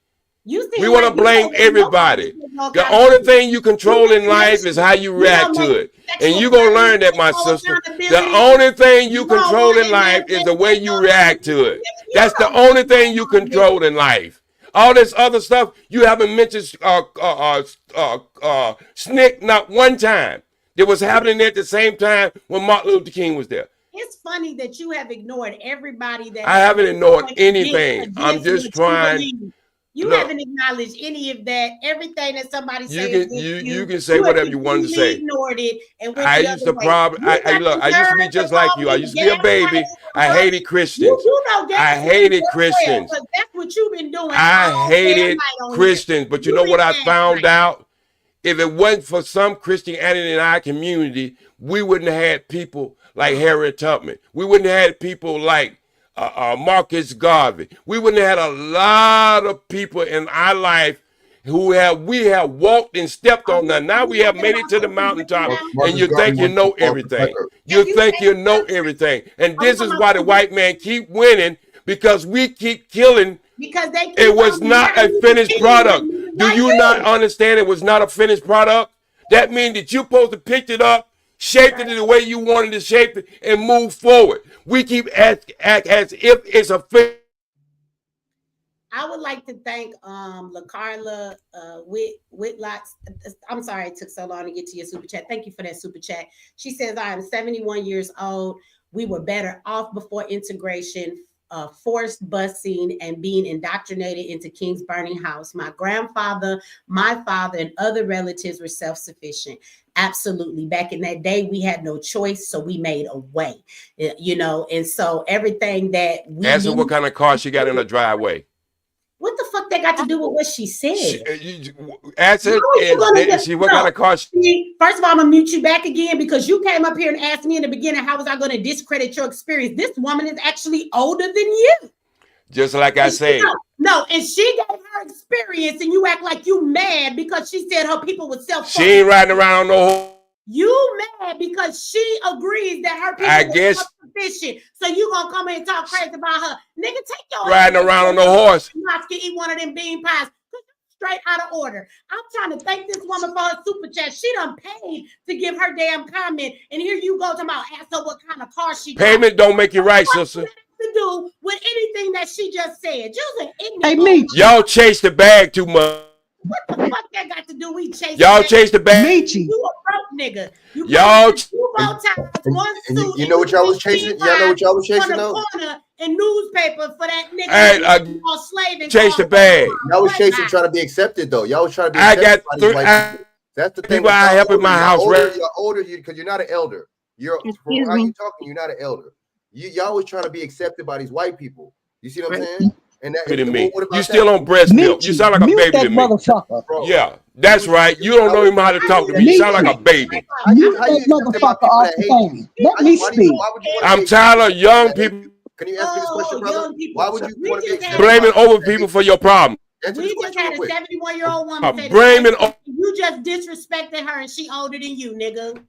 We want to blame everybody. The only thing you control in life is how you react to it. And you're going to learn that, my sister. The only thing you control in life is the way you react to it. That's the only thing you control in life. All this other stuff, you haven't mentioned SNCC not one time. It was happening at the same time when Martin Luther King was there. It's funny that you have ignored everybody that I haven't ignored anything. I'm just trying. You haven't acknowledged any of that. Everything that somebody says. You can say whatever you want to say. Ignored it and I used to be just like you. I used to be a baby. I hated Christians. I hated Christians. That's what you've been doing. I hated Christians. But you know what I found out? If it wasn't for some Christianity in our community, we wouldn't have had people like Harriet Tubman. We wouldn't have had people like Marcus Garvey. We wouldn't have had a lot of people in our life we have walked and stepped on that. Now we have made it to the mountaintop, and you think you know everything. You think you know everything. And this is why the white man keep winning, because we keep killing. Because it was not a finished product. Do you not understand it was not a finished product? That means that you're supposed to pick it up, shape it the way you wanted to shape it, and move forward. We keep act as if it's a finished. I would like to thank LaCarla Whitlock. I'm sorry it took so long to get to your super chat. Thank you for that super chat. She says, I am 71 years old. We were better off before integration, forced busing, and being indoctrinated into King's burning house. My grandfather, my father, and other relatives were self-sufficient. Absolutely. Back in that day, we had no choice, so we made a way, you know, and so everything that we ask her what kind of car she got in her driveway. What the fuck that got to do with what she said? Ask her what kind of car she... First of all, I'm going to mute you back again because you came up here and asked me in the beginning, how was I going to discredit your experience? This woman is actually older than you. Just like I said. No, and she gave her experience and you act like you mad because she said her people would self. She ain't riding around no... You mad because she agrees that her people are sufficient. So you gonna come in and talk crazy about her. Nigga, take your riding around on the horse. You can eat one of them bean pies. Straight out of order. I'm trying to thank this woman for her super chat. She done paid to give her damn comment. And here you go talking about ask her what kind of car she got. Payment don't make you right, sister. To do with anything that she just said. Just an ignorant. Hey, me. Y'all chase the bag too much. What the fuck that got to do? We chase. Y'all chase the bag. Michi. You a broke nigga. Y'all. You know what y'all was chasing? Y'all know what y'all was chasing though? And newspaper for that nigga. Hey, chase the bag. Y'all was chasing trying to be accepted though. Y'all was trying to be accepted. That's the thing. People I help in my house. You're older because you're not an elder. You're how you talking? You're not an elder. Y'all was trying to be accepted by these white people. You see what I'm saying? And that, you still on breast milk. You sound like a baby to me. Yeah, that's right. You don't know even how to talk to me. You sound like a baby. Let me speak. I'm tired of young people. Can you ask me this question, brother? Why would you want to be blaming over people for your problem? We just had a 71-year-old woman say you just disrespected her and she older than you, nigga.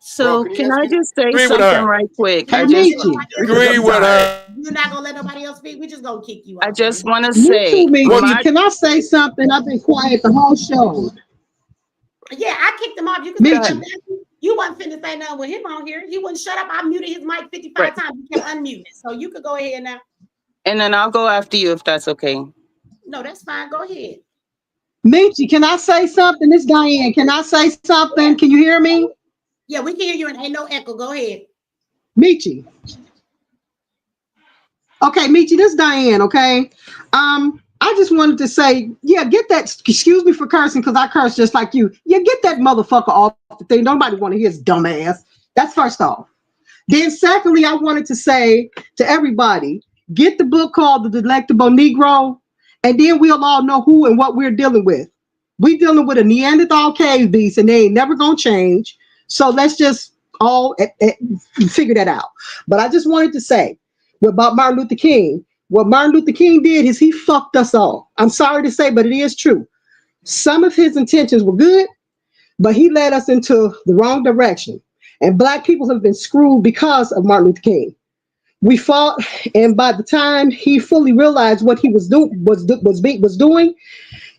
So can I just say something right quick? I just agree with her. You're not gonna let nobody else speak. We just gonna kick you out. I just want to say, can I say something? I've been quiet the whole show. Yeah, I kicked him off. You can say you wasn't finna say nothing with him on here. He wouldn't shut up. I muted his mic 55 times. You kept unmuted. So you could go ahead now. And then I'll go after you if that's okay. No, that's fine. Go ahead. Michi, can I say something? It's Diane. Can I say something? Can you hear me? Yeah, we can hear you and ain't no echo. Go ahead. Michi. Okay, Michi, this is Diane, okay? I just wanted to say, yeah, get that, excuse me for cursing because I curse just like you. Yeah, get that motherfucker off the thing. Nobody want to hear his dumb ass. That's first off. Then secondly, I wanted to say to everybody, get the book called The Delectable Negro, and then we'll all know who and what we're dealing with. We dealing with a Neanderthal cave beast, and they ain't never gonna change. So let's just all figure that out. But I just wanted to say about Martin Luther King. What Martin Luther King did is he fucked us all. I'm sorry to say, but it is true. Some of his intentions were good, but he led us into the wrong direction. And Black people have been screwed because of Martin Luther King. We fought, and by the time he fully realized what he was doing,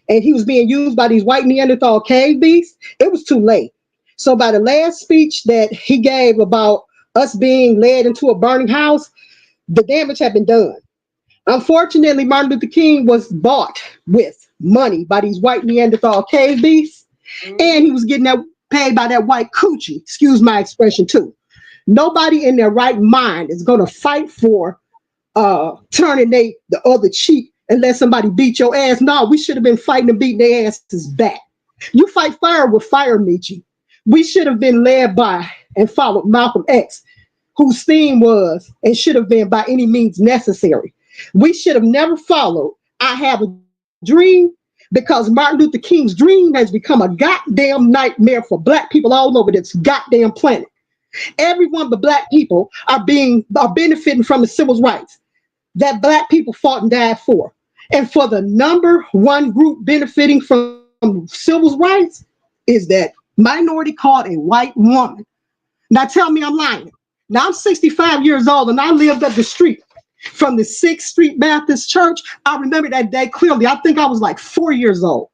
and he was being used by these white Neanderthal cave beasts, it was too late. So by the last speech that he gave about us being led into a burning house, the damage had been done. Unfortunately, Martin Luther King was bought with money by these white Neanderthal cave beasts, and he was getting that paid by that white coochie, excuse my expression too. Nobody in their right mind is going to fight for turning the other cheek and let somebody beat your ass. No, we should have been fighting and beating their asses back. You fight fire with fire, Michi. We should have been led by and followed Malcolm X, whose theme was and should have been by any means necessary. We should have never followed I Have a Dream, because Martin Luther King's dream has become a goddamn nightmare for Black people all over this goddamn planet. Everyone but Black people are benefiting from the civil rights that Black people fought and died for. And for the number one group benefiting from civil rights is that minority called a white woman. Now tell me I'm lying. Now I'm 65 years old and I lived up the street from the 6th Street Baptist Church. I remember that day clearly. I think I was like 4 years old.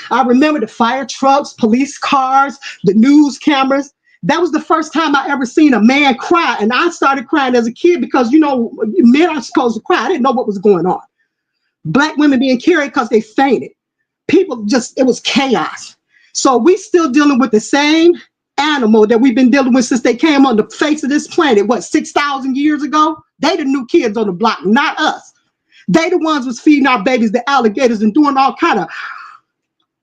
I remember the fire trucks, police cars, the news cameras. That was the first time I ever seen a man cry. And I started crying as a kid because, you know, men aren't supposed to cry. I didn't know what was going on. Black women being carried because they fainted. People just, it was chaos. So we still dealing with the same animal that we've been dealing with since they came on the face of this planet, what, 6,000 years ago? They the new kids on the block, not us. They the ones was feeding our babies the alligators and doing all kind of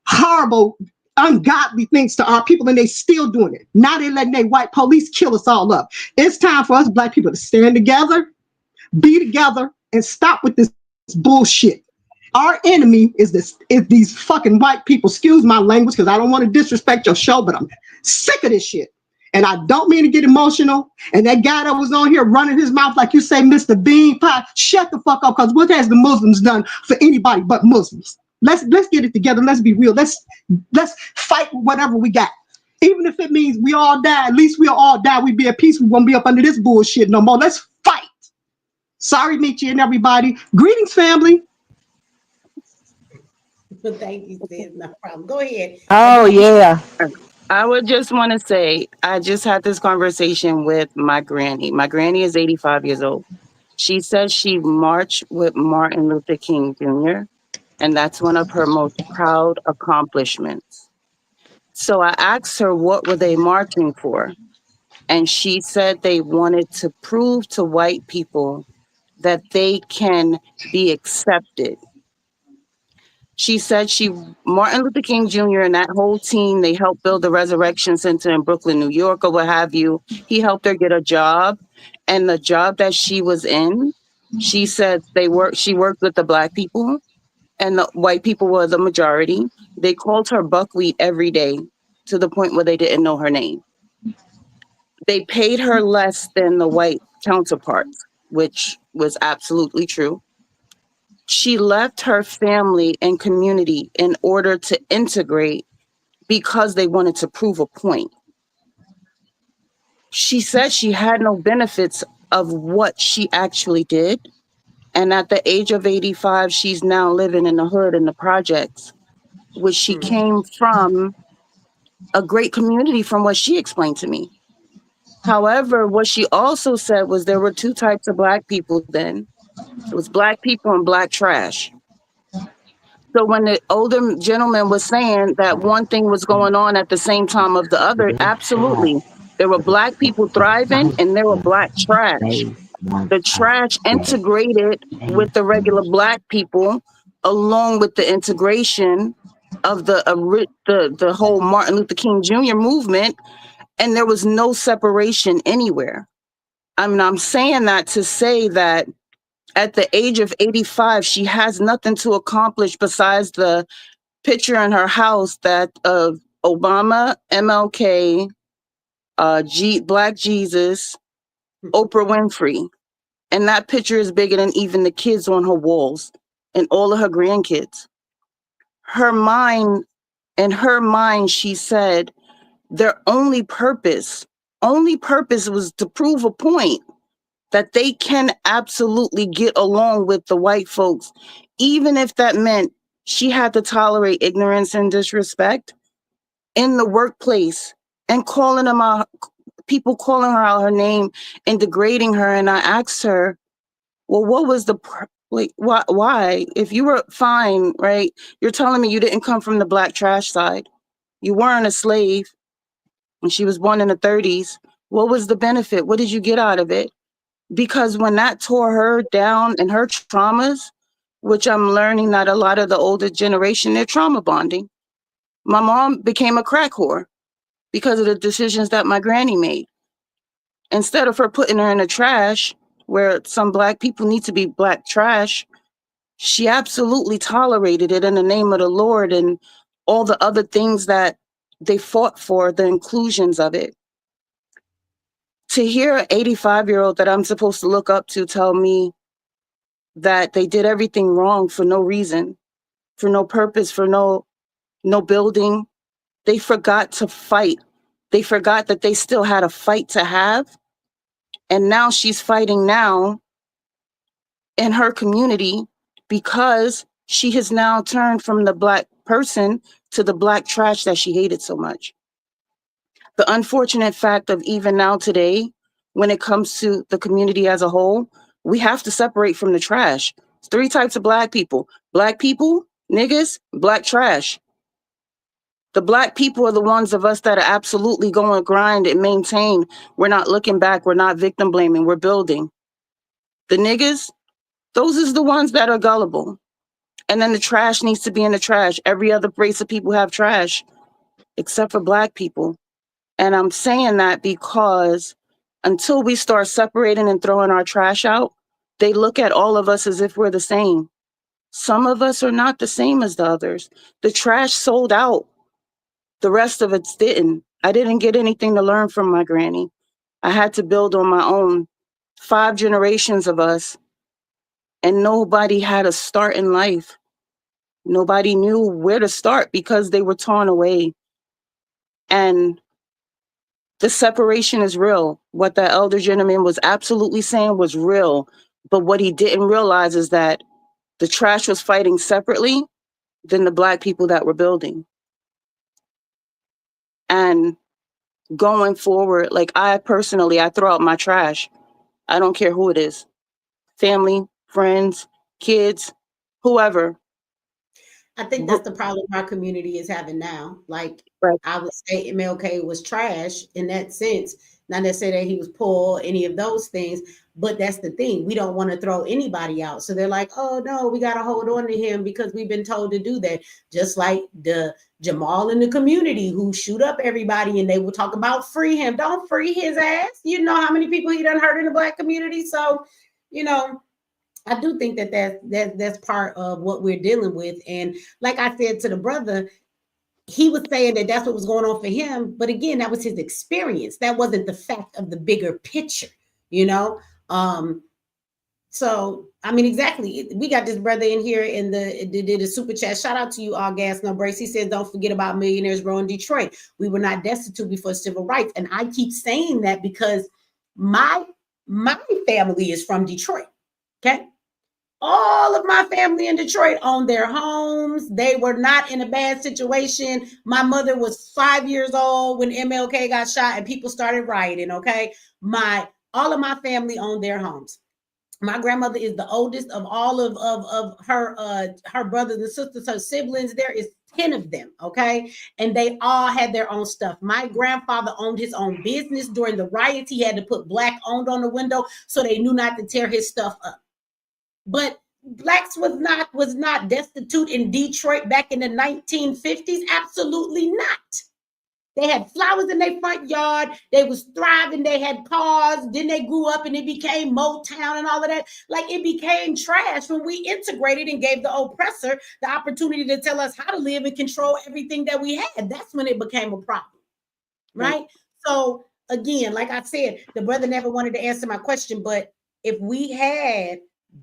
horrible, ungodly things to our people, and they still doing it. Now they letting their white police kill us all up. It's time for us Black people to stand together, be together, and stop with this bullshit. Our enemy is these fucking white people. Excuse my language, because I don't want to disrespect your show, but I'm sick of this shit. And I don't mean to get emotional. And that guy that was on here running his mouth like you say, Mr. Bean Pie, shut the fuck up, because what has the Muslims done for anybody but Muslims? Let's get it together. Let's be real. Let's fight whatever we got. Even if it means we all die, at least we'll all die. We be at peace. We won't be up under this bullshit no more. Let's fight. Sorry, Michi and everybody. Greetings, family. Thank you, sis. No problem. Go ahead. Oh, yeah. I would just want to say, I just had this conversation with my granny. My granny is 85 years old. She says she marched with Martin Luther King Jr., and that's one of her most proud accomplishments. So I asked her, what were they marching for? And she said they wanted to prove to white people that they can be accepted. She said Martin Luther King Jr. and that whole team, they helped build the Resurrection Center in Brooklyn, New York, or what have you. He helped her get a job. And the job that she was in, she said she worked with the Black people and the white people were the majority. They called her buckwheat every day to the point where they didn't know her name. They paid her less than the white counterparts, which was absolutely true. She left her family and community in order to integrate because they wanted to prove a point. She said she had no benefits of what she actually did. And at the age of 85, she's now living in the hood in the projects, which she came from a great community from what she explained to me. However, what she also said was there were two types of Black people then. It was Black people and Black trash. So when the older gentleman was saying that one thing was going on at the same time of the other, absolutely. There were Black people thriving and there were Black trash. The trash integrated with the regular Black people along with the integration of the whole Martin Luther King Jr. movement, and there was no separation anywhere. I mean, I'm saying that to say that at the age of 85, she has nothing to accomplish besides the picture in her house that of Obama, MLK, Black Jesus, Oprah Winfrey. And that picture is bigger than even the kids on her walls and all of her grandkids. In her mind, she said their only purpose was to prove a point that they can absolutely get along with the white folks, even if that meant she had to tolerate ignorance and disrespect in the workplace and calling them out, people calling her out her name and degrading her. And I asked her, well, what was why? If you were fine, right? You're telling me you didn't come from the black trash side. You weren't a slave when she was born in the 30s. What was the benefit? What did you get out of it? Because when that tore her down and her traumas, which I'm learning that a lot of the older generation, they're trauma bonding. My mom became a crack whore because of the decisions that my granny made. Instead of her putting her in the trash, where some black people need to be black trash, she absolutely tolerated it in the name of the Lord and all the other things that they fought for, the inclusions of it. To hear an 85-year-old that I'm supposed to look up to tell me that they did everything wrong for no reason, for no purpose, for no building. They forgot to fight. They forgot that they still had a fight to have. And now she's fighting now in her community because she has now turned from the black person to the black trash that she hated so much. The unfortunate fact of even now today, when it comes to the community as a whole, we have to separate from the trash. It's 3 types of black people, niggas, black trash. The black people are the ones of us that are absolutely going to grind and maintain. We're not looking back. We're not victim blaming. We're building. The niggas, those is the ones that are gullible. And then the trash needs to be in the trash. Every other race of people have trash, except for black people. And I'm saying that because until we start separating and throwing our trash out, they look at all of us as if we're the same. Some of us are not the same as the others. The trash sold out. The rest of it didn't. I didn't get anything to learn from my granny. I had to build on my own. 5 generations of us, and nobody had a start in life. Nobody knew where to start because they were torn away. And the separation is real. What the elder gentleman was absolutely saying was real. But what he didn't realize is that the trash was fighting separately than the black people that were building. And going forward, like I throw out my trash. I don't care who it is. Family, friends, kids, whoever. I think that's the problem our community is having now. Like, Right. I would say MLK was trash in that sense. Not necessarily that he was poor, any of those things, but that's the thing. We don't want to throw anybody out. So they're like, oh no, we got to hold on to him because we've been told to do that. Just like the Jamal in the community who shoot up everybody and they will talk about free him. Don't free his ass. You know how many people he done hurt in the black community. So, I do think that's part of what we're dealing with. And like I said to the brother, he was saying that that's what was going on for him. But again, that was his experience. That wasn't the fact of the bigger picture, So, I mean, exactly. We got this brother in here in the super chat. Shout out to you, all gas no brace. He says, don't forget about Millionaires Row in Detroit. We were not destitute before civil rights. And I keep saying that because my family is from Detroit. Okay. All of my family in Detroit owned their homes. They were not in a bad situation. My mother was 5 years old when MLK got shot and people started rioting. Okay. All of my family owned their homes. My grandmother is the oldest of all of her brothers and sisters, her siblings. There is 10 of them, okay? And they all had their own stuff. My grandfather owned his own business. During the riots, he had to put black owned on the window so they knew not to tear his stuff up. But blacks was not destitute in Detroit back in the 1950s? Absolutely not. They had flowers in their front yard. They was thriving. They had cars. Then they grew up and it became Motown and all of that. Like, it became trash when we integrated and gave the oppressor the opportunity to tell us how to live and control everything that we had. That's when it became a problem, right? So again, like I said, the brother never wanted to answer my question, but if we had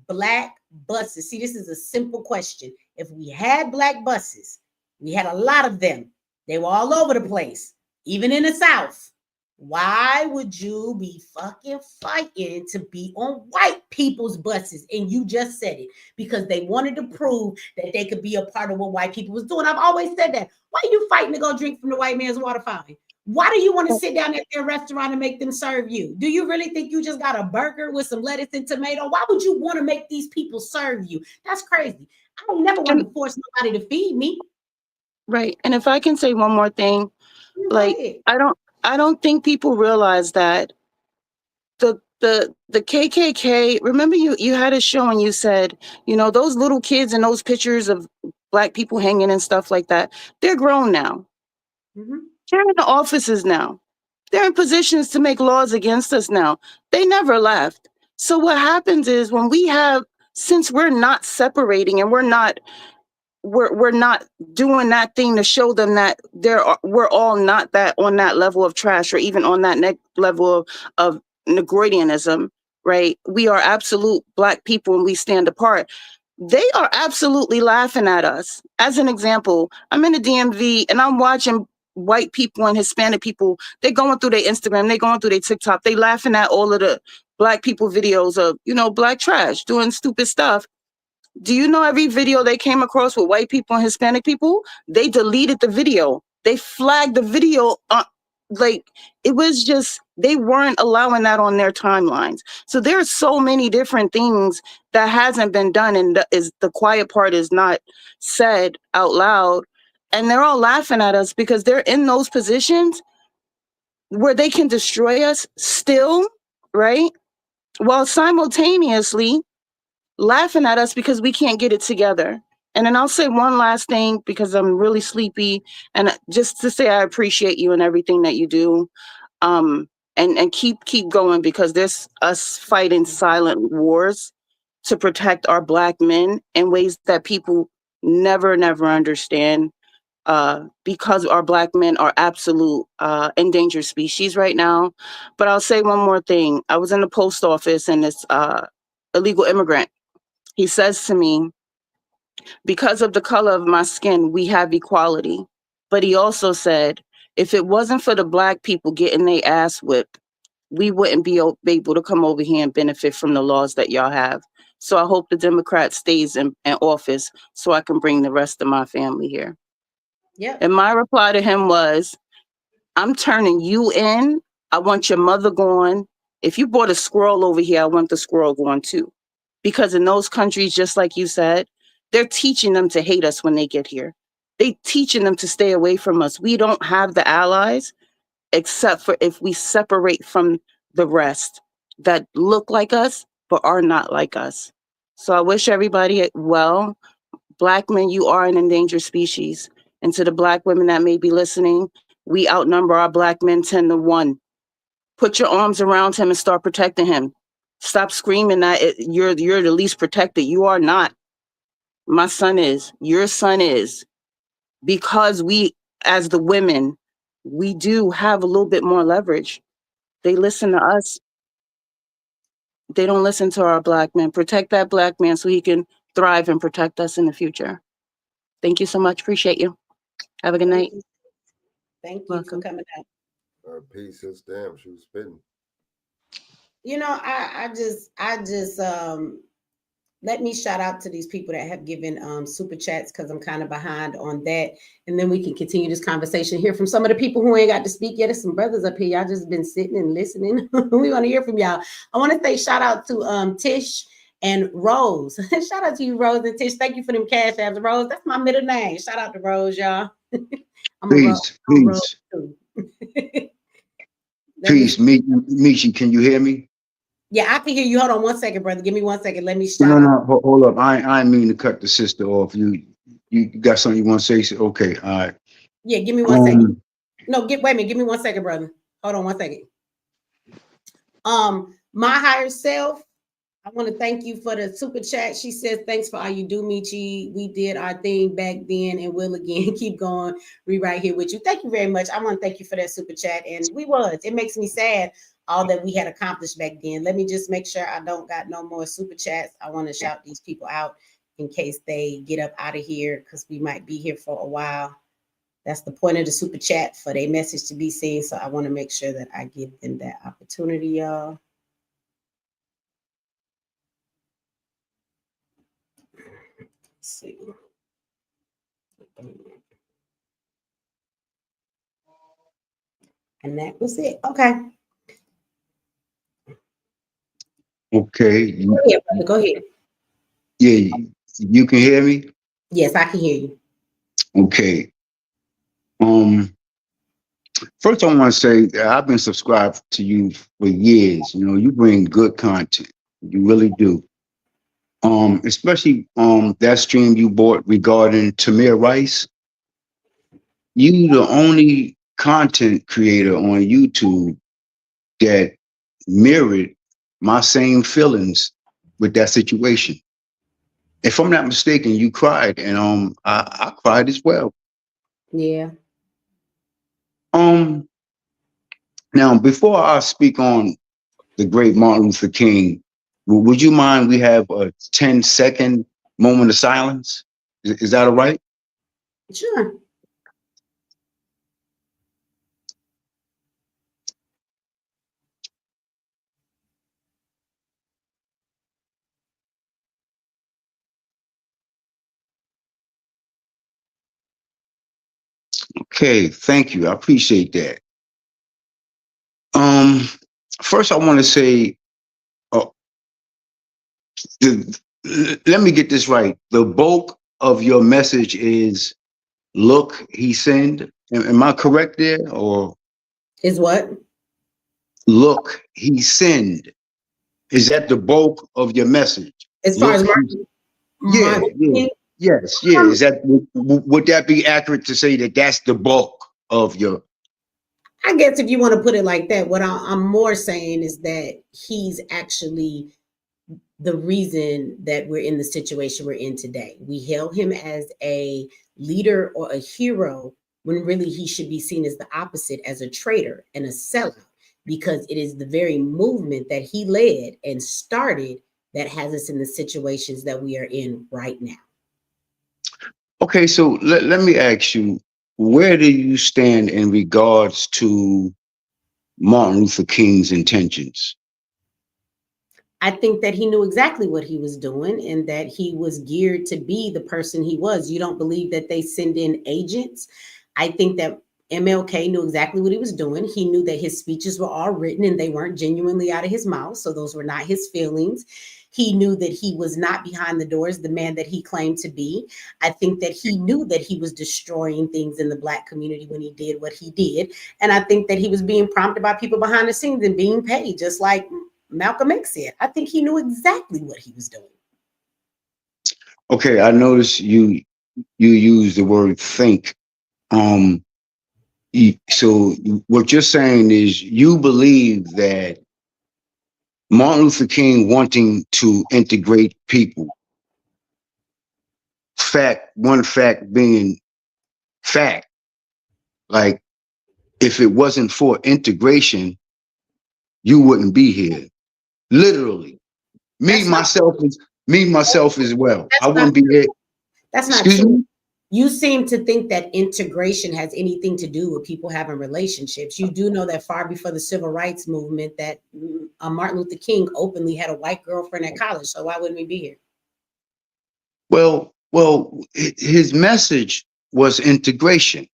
black buses, see, this is a simple question. If we had black buses, we had a lot of them. They were all over the place, even in the South. Why would you be fucking fighting to be on white people's buses? And you just said it, because they wanted to prove that they could be a part of what white people was doing. I've always said that. Why are you fighting to go drink from the white man's water fountain? Why do you want to sit down at their restaurant and make them serve you? Do you really think you just got a burger with some lettuce and tomato? Why would you want to make these people serve you? That's crazy. I don't never want to force nobody to feed me. Right. And if I can say one more thing, like, I don't think people realize that the KKK, remember you had a show and you said, you know, those little kids and those pictures of black people hanging and stuff like that, they're grown now. Mm-hmm. They're in the offices now. They're in positions to make laws against us now. They never left. So what happens is when we have, since we're not separating and we're not doing that thing to show them that we're all not that on that level of trash or even on that next level of Negroidianism, right? We are absolute black people and we stand apart. They are absolutely laughing at us. As an example, I'm in the DMV and I'm watching white people and Hispanic people. They're going through their Instagram, they're going through their TikTok, they laughing at all of the black people videos of, you know, black trash doing stupid stuff. Do you know every video they came across with white people and Hispanic people, they deleted the video. They flagged the video. Like, it was just, they weren't allowing that on their timelines. So there's so many different things that hasn't been done, and the quiet part is not said out loud. And they're all laughing at us because they're in those positions where they can destroy us still, right? While simultaneously laughing at us because we can't get it together. And then I'll say one last thing because I'm really sleepy, and just to say I appreciate you and everything that you do. And keep going, because there's us fighting silent wars to protect our black men in ways that people never understand, because our black men are absolute endangered species right now. But I'll say one more thing. I was in the post office and this illegal immigrant, he says to me, because of the color of my skin, we have equality. But he also said, if it wasn't for the black people getting their ass whipped, we wouldn't be able to come over here and benefit from the laws that y'all have. So I hope the Democrat stays in office so I can bring the rest of my family here. Yeah. And my reply to him was, I'm turning you in. I want your mother gone. If you brought a squirrel over here, I want the squirrel gone too. Because in those countries, just like you said, they're teaching them to hate us when they get here. They're teaching them to stay away from us. We don't have the allies, except for if we separate from the rest that look like us, but are not like us. So I wish everybody well. Black men, you are an endangered species. And to the black women that may be listening, we outnumber our black men 10-1. Put your arms around him and start protecting him. Stop screaming that you're the least protected. You are not. My son is. Your son is. Because we, as the women, we do have a little bit more leverage. They listen to us. They don't listen to our black men. Protect that black man so he can thrive and protect us in the future. Thank you so much. Appreciate you. Have a good night. Thank you for coming out. Peace, sis. Damn, she was spitting. You know, I just let me shout out to these people that have given super chats, because I'm kind of behind on that. And then we can continue this conversation, hear from some of the people who ain't got to speak yet. There's some brothers up here. Y'all just been sitting and listening. We want to hear from y'all. I want to say shout out to Tish and Rose. Shout out to you, Rose and Tish. Thank you for them cash apps. Rose, that's my middle name. Shout out to Rose, y'all. Peace. Peace, Michi, can you hear me? Yeah, I can hear you. Hold on 1 second, brother. Give me 1 second. Let me No, shout no, out. no. Hold up. I ain't mean to cut the sister off. You got something you want to say? Okay. All right. Yeah, give me 1 second. No, wait a minute. Give me 1 second, brother. Hold on 1 second. My higher self, I want to thank you for the super chat. She says, thanks for all you do, Michi. We did our thing back then and will again. Keep going. We right here with you. Thank you very much. I want to thank you for that super chat. And it makes me sad all that we had accomplished back then. Let me just make sure I don't got no more super chats. I want to shout these people out in case they get up out of here because we might be here for a while. That's the point of the super chat, for their message to be seen. So I want to make sure that I give them that opportunity, y'all. Let's see. And that was it. Okay. Okay. Go ahead, brother. Go ahead. Yeah, you can hear me? Yes, I can hear you. Okay. First I want to say that I've been subscribed to you for years. You know, you bring good content. You really do. Especially that stream you bought regarding Tamir Rice. You the only content creator on YouTube that mirrored my same feelings with that situation. If I'm not mistaken, you cried, and I cried as well. Yeah. Now before I speak on the great Martin Luther King, would you mind we have a 10-second moment of silence? Is that all right? Sure. Okay, thank you. I appreciate that. First I want to say, let me get this right. The bulk of your message is, look, he sinned. Am I correct there? Or Is what? look, he sinned. Is that the bulk of your message? As far as Look, yeah. Yes, yeah. Is that, would that be accurate to say that that's the bulk of your? I guess if you want to put it like that, what I'm more saying is that he's actually the reason that we're in the situation we're in today. We hail him as a leader or a hero when really he should be seen as the opposite, as a traitor and a sellout, because it is the very movement that he led and started that has us in the situations that we are in right now. Okay, so let me ask you, where do you stand in regards to Martin Luther King's intentions? I think that he knew exactly what he was doing and that he was geared to be the person he was. You don't believe that they send in agents? I think that MLK knew exactly what he was doing. He knew that his speeches were all written and they weren't genuinely out of his mouth. So those were not his feelings. He knew that he was not behind the doors, the man that he claimed to be. I think that he knew that he was destroying things in the Black community when he did what he did. And I think that he was being prompted by people behind the scenes and being paid, just like Malcolm X said. I think he knew exactly what he was doing. Okay, I noticed you use the word think. So what you're saying is you believe that Martin Luther King wanting to integrate people, one fact being fact, like if it wasn't for integration, you wouldn't be here. Literally. Me myself as well. I wouldn't be here. That's not Excuse true. me? You seem to think that integration has anything to do with people having relationships. You do know that far before the civil rights movement that Martin Luther King openly had a white girlfriend at college. So why wouldn't we be here? Well, his message was integration.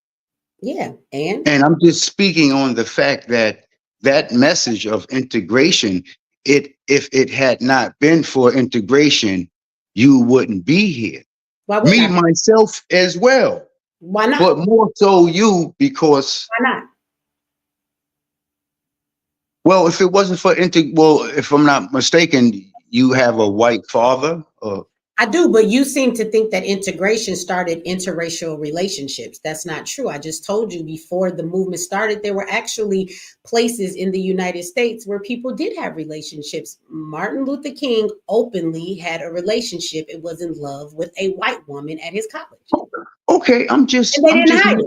Yeah, and I'm just speaking on the fact that that message of integration, if it had not been for integration, you wouldn't be here. Why wouldn't Me, I? myself as well. Why not? But more so you, because why not? Well, if it wasn't for if I'm not mistaken, you have a white father. I do, but you seem to think that integration started interracial relationships. That's not true. I just told you before the movement started, there were actually places in the United States where people did have relationships. Martin Luther King openly had a relationship. It was in love with a white woman at his college. Okay, And they didn't hide it.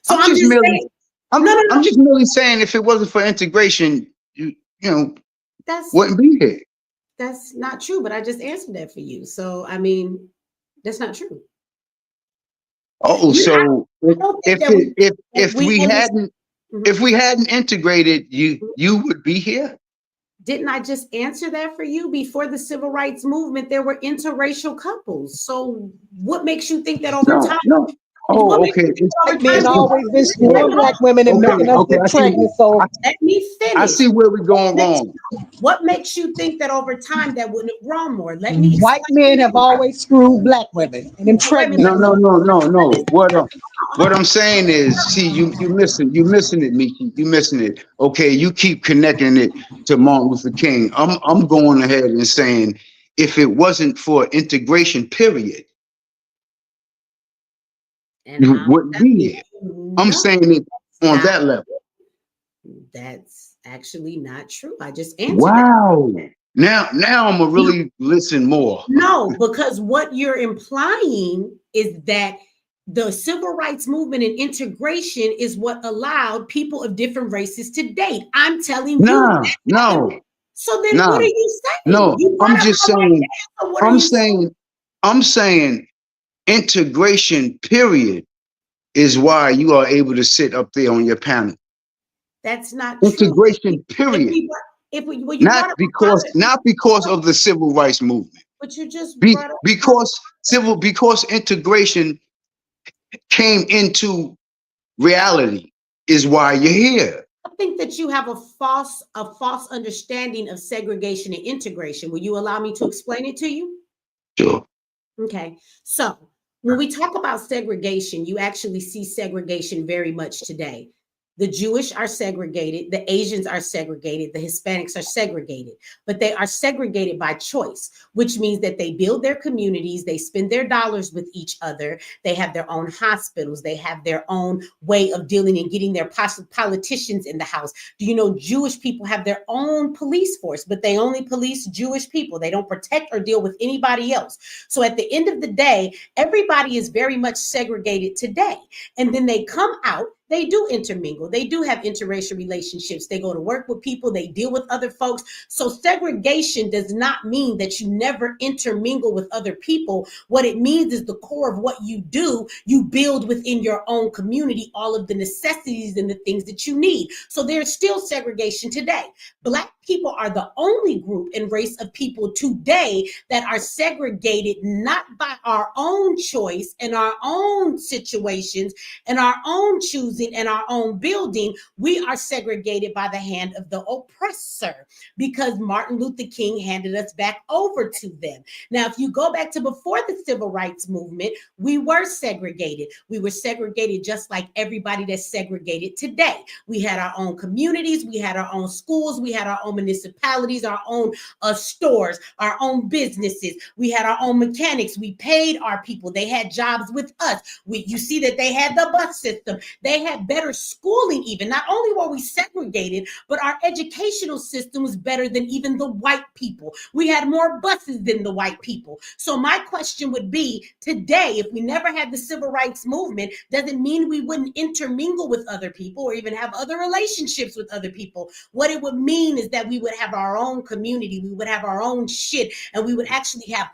So I'm just saying. No. I'm just merely saying, if it wasn't for integration, you know, wouldn't be here. That's not true, but I just answered that for you. So, I mean, that's not true. Oh, so if we hadn't integrated, you would be here? Didn't I just answer that for you? Before the civil rights movement, there were interracial couples. So what makes you think that over time? No. Oh, okay. White men always been screwing black women and making us get pregnant. So let me finish. I see where we're going wrong. What makes you think that over time that wouldn't have grown more? Let me. White men have always screwed black women and impregnated. No. What I'm saying is, see, you missing it, Miki. You missing it. Okay, you keep connecting it to Martin Luther King. I'm going ahead and saying, if it wasn't for integration, period, you wouldn't be here. I'm saying it on that level. That's actually not true. I just answered. Wow. Now I'm gonna really listen more. No, because what you're implying is that the civil rights movement and integration is what allowed people of different races to date. I'm telling you. No. So then what are you saying? No, I'm just saying, I'm saying integration, period, is why you are able to sit up there on your panel. That's not integration, true. period. Not because of the civil rights movement. But you just because integration came into reality is why you're here. I think that you have a false understanding of segregation and integration. Will you allow me to explain it to you? Sure. Okay. So when we talk about segregation, you actually see segregation very much today. The Jewish are segregated, the Asians are segregated, the Hispanics are segregated, but they are segregated by choice, which means that they build their communities, they spend their dollars with each other, they have their own hospitals, they have their own way of dealing and getting their politicians in the house. Do you know Jewish people have their own police force, but they only police Jewish people. They don't protect or deal with anybody else. So at the end of the day, everybody is very much segregated today. And then they come out, they do intermingle. They do have interracial relationships. They go to work with people. They deal with other folks. So segregation does not mean that you never intermingle with other people. What it means is the core of what you do, you build within your own community all of the necessities and the things that you need. So there's still segregation today. Black people are the only group and race of people today that are segregated not by our own choice and our own situations and our own choosing and our own building. We are segregated by the hand of the oppressor because Martin Luther King handed us back over to them. Now, if you go back to before the civil rights movement, we were segregated. We were segregated just like everybody that's segregated today. We had our own communities. We had our own schools. We had our own municipalities, our own stores, our own businesses. We had our own mechanics. We paid our people. They had jobs with us. You see that they had the bus system. They had better schooling even. Not only were we segregated, but our educational system was better than even the white people. We had more buses than the white people. So my question would be, today, if we never had the civil rights movement, doesn't mean we wouldn't intermingle with other people or even have other relationships with other people. What it would mean is that we would have our own community, we would have our own shit, and we would actually have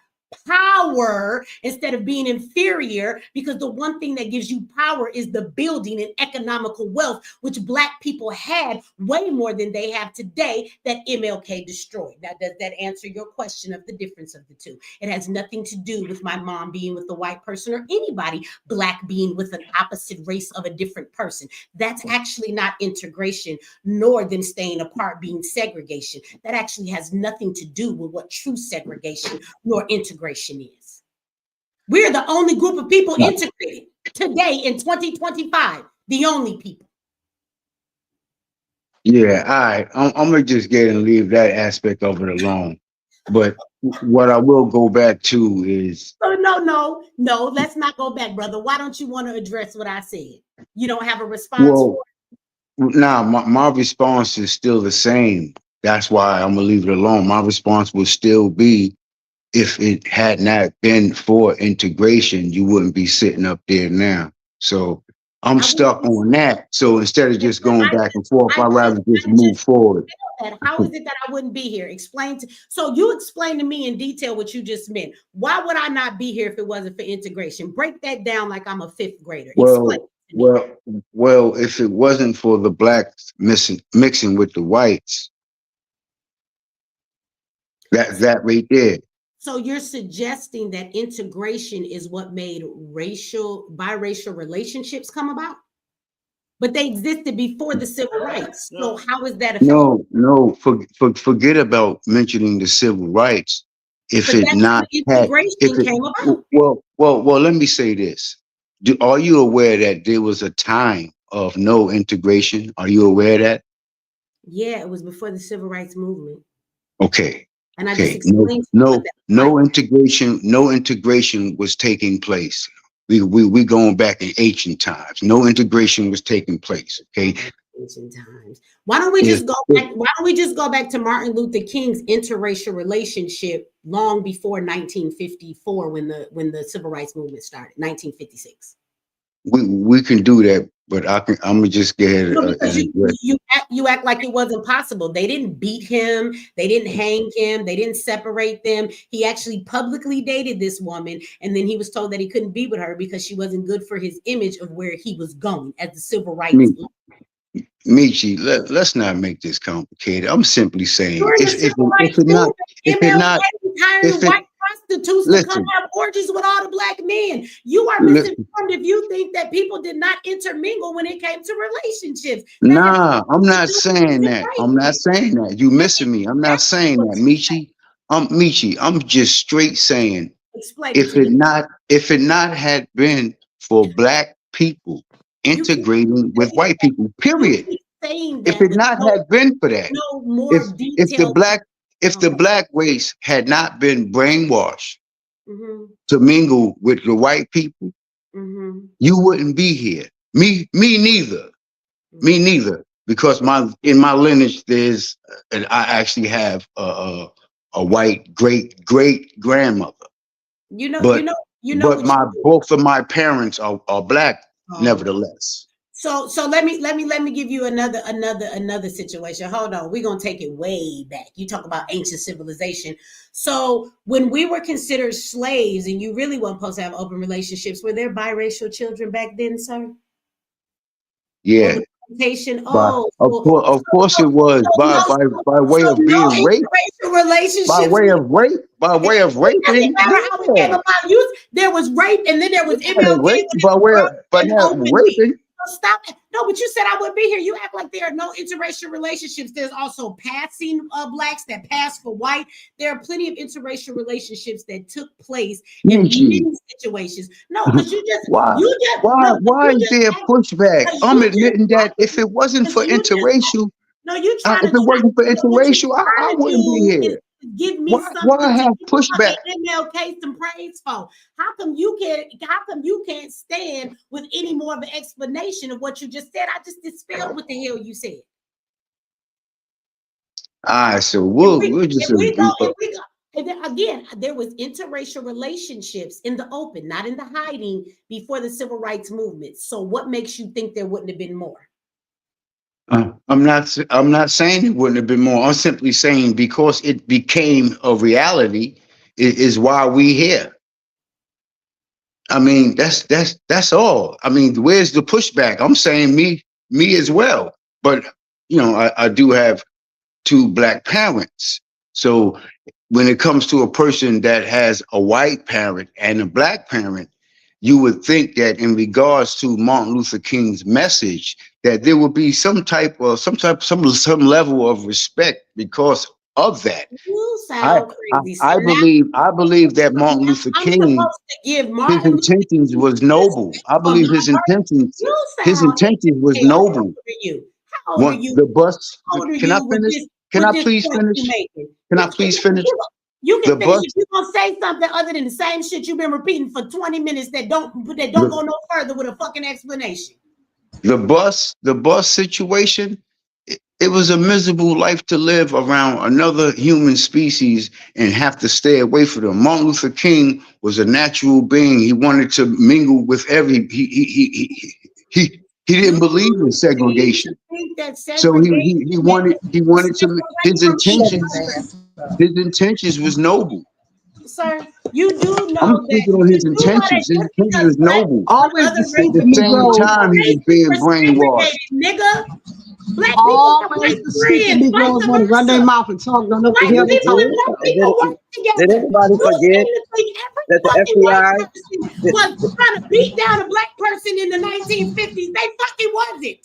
power instead of being inferior, because the one thing that gives you power is the building and economical wealth, which Black people had way more than they have today that MLK destroyed. Now, does that answer your question of the difference of the two? It has nothing to do with my mom being with a white person or anybody Black being with an opposite race of a different person. That's actually not integration, nor them staying apart being segregation. That actually has nothing to do with what true segregation nor integration is. We're the only group of people integrated today in 2025, the only people. Yeah, all right. I'm gonna just get and leave that aspect of it alone. But what I will go back to is, So no, let's not go back, brother. Why don't you want to address what I said? You don't have a response for well, now my response is still the same. That's why I'm gonna leave it alone. My response will still be, if it had not been for integration, you wouldn't be sitting up there now. So I'm I wouldn't stuck be on that. So instead of just going back and forth, I'd rather just I move just forward. said that. How is it that I wouldn't be here? So you explain to me in detail what you just meant. Why would I not be here if it wasn't for integration? Break that down like I'm a fifth grader. Explain Well, to me. well, well, if it wasn't for the blacks mixing with the whites, that right there. So you're suggesting that integration is what made biracial relationships come about? But they existed before the civil rights. So how is that effective? No, forget about mentioning the civil rights. If But it that's when not had, if integration it, came about. well, let me say this. Are you aware that there was a time of no integration? Are you aware of that? Yeah, it was before the civil rights movement. Okay. And I just Okay. No, explained to you what no, that's like. no integration, no integration was taking place. We going back in ancient times. No integration was taking place. Okay. Ancient times. Why don't we If, just go if back? Why don't we just go back to Martin Luther King's interracial relationship long before 1954 when the civil rights movement started, 1956? we can do that, but I'm gonna just get ahead No, because and address. you act like it wasn't possible. They didn't beat him, they didn't hang him, they didn't separate them. He actually publicly dated this woman, and then he was told that he couldn't be with her because she wasn't good for his image of where he was going as the civil rights. Michi, let's not make this complicated. I'm simply saying, During the civil if rights it not, movement, if it MLK not, was hiring if it white prostitutes to come listen, have orgies with all the black men. You are listen. misinformed if you think that people did not intermingle when it came to relationships. That has Nah, I'm nothing to not do with saying that. I'm not integration. saying that. You That missing is me. I'm not exactly saying what that, you say. Michi. I'm just straight saying, Explain it to me. if it not had been for black people You keep integrating with saying white that. people, You period. keep saying If that it with not had been for that, no if more if the detail. black if the Okay. black race had not been brainwashed Mm-hmm. to mingle with the white people, Mm-hmm. you wouldn't be here. Me neither. Me Mm-hmm. neither. Because in my lineage, and I actually have a white great grandmother. You know, you But know, you know what you do. both of my parents are black, Oh. nevertheless. So let me give you another situation. Hold on, we're gonna take it way back. You talk about ancient civilization. So when we were considered slaves, and you really weren't supposed to have open relationships, were there biracial children back then, sir? On Yeah. the plantation? But Oh, of course it was by way of no being raped, interracial relationships. by way of It doesn't raping. matter how it came Yeah. about. There was rape, and then there was They MLK raped when it by was way of, brothers but and not openly. raping. So stop. No, but you said I wouldn't be here. You act like there are no interracial relationships. There's also passing blacks that pass for white. There are plenty of interracial relationships that took place in Michi, many situations. No, because why you just no, because why you is just there pushback? because I'm you just admitting that if it wasn't because for you just interracial, no, you're trying if to it wasn't for what you're interracial, I trying to wouldn't be do is here. give me Why something to have give pushback? MLK some praise for. How come you can't stand with any more of an explanation of what you just said? I just dispelled what the hell you said. All right, so If we'll just we go, and then again, there was interracial relationships in the open, not in the hiding before the civil rights movement. So what makes you think there wouldn't have been more? I'm not saying it wouldn't have been more. I'm simply saying because it became a reality is why we here. I mean, that's all. I mean, where's the pushback? I'm saying me as well. But I do have two black parents. So when it comes to a person that has a white parent and a black parent, you would think that in regards to Martin Luther King's message, that there would be some level of respect because of that. You I sound crazy. So now I believe that Martin Luther I'm King, supposed to give his Martin Luther intentions King was noble. respect I for believe my birth. You his sound intentions was hell noble. older than you. How old are One, you? the bus. How old are Can I you finish? with Can I this please point finish? you making? Can I please finish? You The can finish bus. if you're gonna say something other than the same shit you've been repeating for 20 minutes that don't The, go no further with a fucking explanation. the bus situation. It was a miserable life to live around another human species and have to stay away from them. Martin Luther King was a natural being. He wanted to mingle with every. He didn't believe in segregation. Think that So he wanted was to his from each intentions. other. His intentions was noble. Sir, you do I'm know that speaking on you his do know that intentions. His just intentions because was black noble. people and Always other At deceive the the same Negroes. time, he was races being were brainwashed. segregated, nigga. Black people have Always white deceive the friends, vice Negroes want to run their versa. mouth and talk, don't know what the White hell they people and talking black about. people work Did together. everybody You forget seem to think every that the fucking white FBI, person was trying to beat down a black person in the 1950s. They fucking wasn't.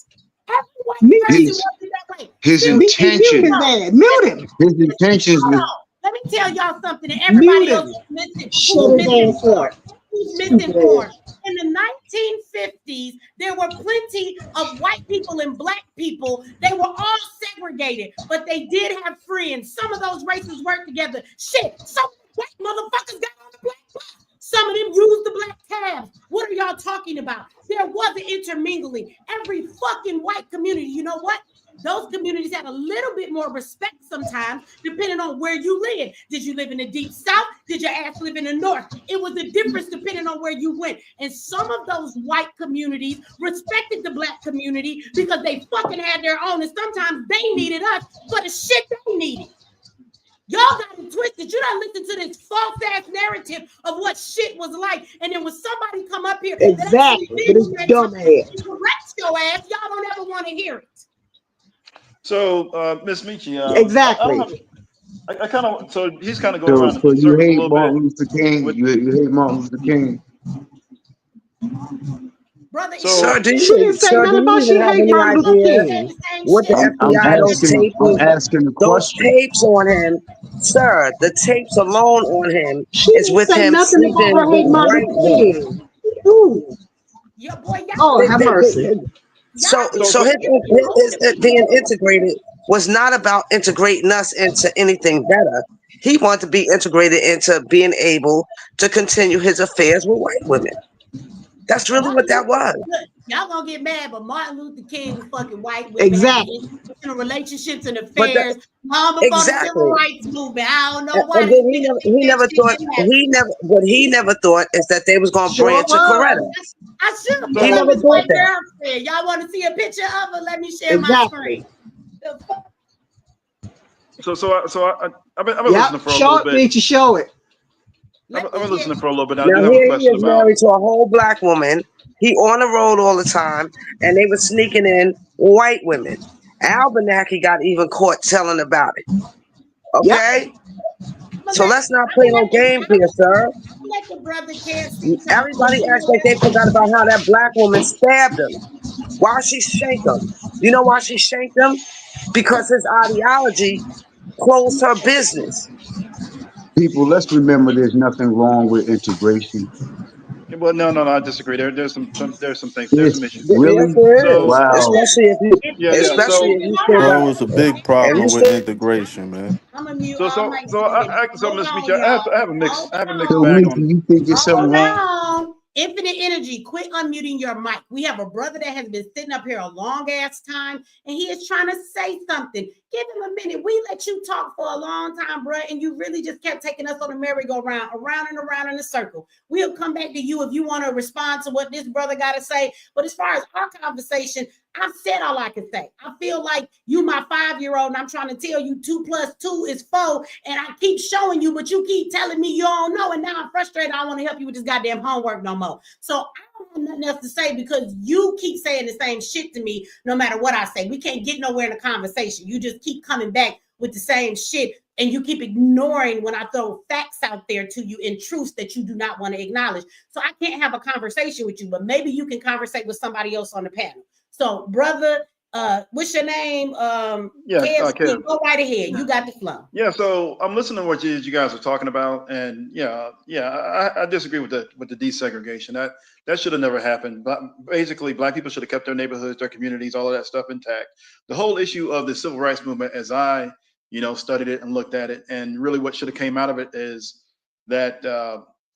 Every white Mute person His wasn't that way. his Still, mute his intention. ass. Mute him. His intentions hold was on. Let me tell y'all something, and Mute everybody else him. who's Shut his ass misinformed. up. Who's Stupid ass. misinformed. In the 1950s, there were plenty of white people and black people. They were all segregated, but they did have friends. Some of those races worked together. Shit, some white motherfuckers got on the black bus. Some of them used the black tabs. What are y'all talking about? There was an intermingling. Every fucking white community, you know what? Those communities had a little bit more respect sometimes, depending on where you live. Did you live in the deep south? Did your ass live in the north? It was a difference depending on where you went. And some of those white communities respected the black community because they fucking had their own. And sometimes they needed us for the shit they needed. Y'all got it twisted. You don't listen to this false ass narrative of what shit was like. And then when somebody come up here that actually Exactly. But lives it's that dumb time ass. and corrects your ass, y'all don't ever want to hear it. So, Miss Michi, Exactly. I kind of, so he's kind of going around so in you circles a hate little bit. Martin Luther King. With, You hate Martin Luther King. Brother, so, She didn't say sir, do nothing about you she even have hating any Martin Luther idea King. what the I'm FBI, those asking a those question. tapes on him, sir, the tapes alone on him She is didn't with say him nothing about sleeping her with hating Martin white Luther women. King. Ooh. yeah, boy, y'all Oh, have mercy. So so, his being integrated was not about integrating us into anything better. He wanted to be integrated into being able to continue his affairs with white women. That's really what that was. Y'all gonna get mad, but Martin Luther King was fucking white women, Exactly. having institutional relationships and But affairs long before the civil exactly. rights movement. I don't know And why then these niggas think he that never shit thought didn't happen. what he never thought is that they was gonna Sure branch a Coretta. was. I should have so, He pulled up never his thought white that. girlfriend. Y'all want to see a picture of her? Let me share my Exactly. screen. The fuck? I've been listening Yep. for a little Show it, bit. bitch. Show it. I've been listening for a little bit. Now, I Now do have a here he question is about. married to a whole black woman. He on the road all the time, and they were sneaking in white women. Albanaki got even caught telling about it. Yep. Okay? So let's not play no games here, sir. Let the brother KFC talk. Everybody acts like they forgot about how that black woman stabbed him. Why she shanked him? You know why she shanked him? Because his ideology closed her business. People, let's remember there's nothing wrong with integration. Well, no, I disagree. There's some things. There's It's some issues. Yes, really there is. So, wow. yeah. Especially So, if you still Bro, got, it's a big if you problem with still integration, man. I'm gonna mute so, all so, my so, Hold Miss on, Michi, y'all. I have a Hold mixed So, bag Mickey, on. you think there's something Hold wrong? on. Infinite Energy, quit unmuting your mic. We have a brother that has been sitting up here a long ass time and he is trying to say something. Give him a minute. We let you talk for a long time, bro, and you really just kept taking us on a merry-go-round, around and around in a circle. We'll come back to you if you want to respond to what this brother got to say. But as far as our conversation, I've said all I can say. I feel like you my 5-year-old and I'm trying to tell you 2 + 2 is 4 and I keep showing you, but you keep telling me you don't know and now I'm frustrated. I don't want to help you with this goddamn homework no more. So I don't have nothing else to say because you keep saying the same shit to me no matter what I say. We can't get nowhere in the conversation. You just keep coming back with the same shit and you keep ignoring when I throw facts out there to you in truths that you do not want to acknowledge. So I can't have a conversation with you, but maybe you can conversate with somebody else on the panel. So, brother, What's your name? Yeah, KFC. Kev. Go right ahead. You got the flow. Yeah, so I'm listening to what you guys are talking about, and I disagree with the desegregation. That should have never happened. But basically, Black people should have kept their neighborhoods, their communities, all of that stuff intact. The whole issue of the civil rights movement, as I studied it and looked at it, and really what should have came out of it is that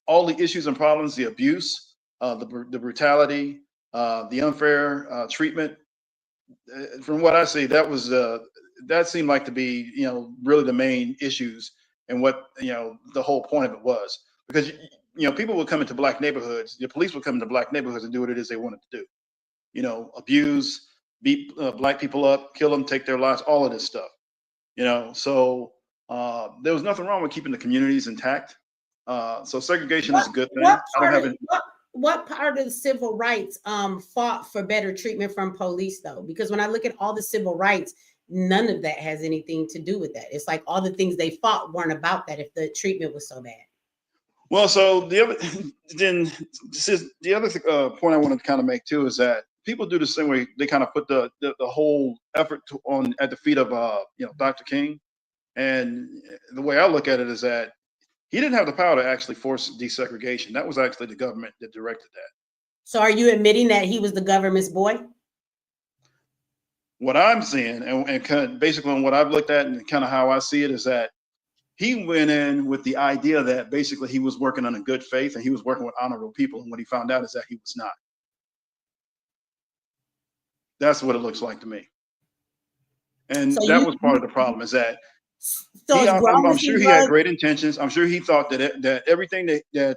all the issues and problems, the abuse, the brutality, the unfair treatment. From what I see, that seemed like to be really the main issues and what the whole point of it was, because people would come into Black neighborhoods, the police would come into Black neighborhoods and do what it is they wanted to do, abuse, beat Black people up, kill them, take their lives, all of this stuff. So there was nothing wrong with keeping the communities intact. So segregation is a good thing. What part of the civil rights fought for better treatment from police, though? Because when I look at all the civil rights, none of that has anything to do with that. It's like all the things they fought weren't about that if the treatment was so bad. Well, so the other point I wanted to kind of make too is that people do the same way. They kind of put the whole effort at the feet of Dr. King, and the way I look at it is that he didn't have the power to actually force desegregation. That was actually the government that directed that. So are you admitting that he was the government's boy? What I'm seeing, and kind of basically on what I've looked at and kind of how I see it, is that he went in with the idea that basically he was working on a good faith and he was working with honorable people. And what he found out is that he was not. That's what it looks like to me. And so that was part of the problem, is that I'm sure he had great intentions. I'm sure he thought that everything that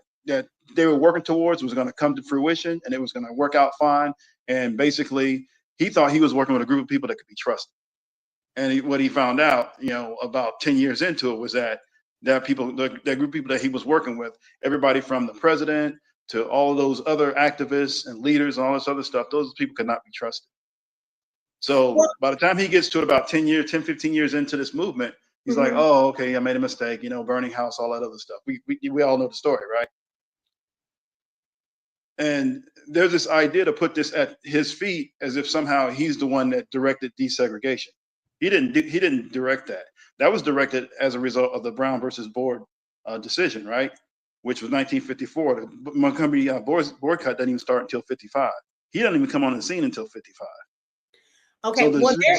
they were working towards was going to come to fruition and it was going to work out fine. And basically, he thought he was working with a group of people that could be trusted. And what he found out, about 10 years into it, was that that group of people that he was working with, everybody from the president to all of those other activists and leaders and all this other stuff, those people could not be trusted. So by the time he gets to about 10, 15 years into this movement, he's like, oh, okay, I made a mistake, burning house, all that other stuff. We all know the story, right? And there's this idea to put this at his feet as if somehow he's the one that directed desegregation. He didn't direct that. That was directed as a result of the Brown versus Board decision, right? Which was 1954. The Montgomery boycott didn't even start until 55. He doesn't even come on the scene until 55. Okay.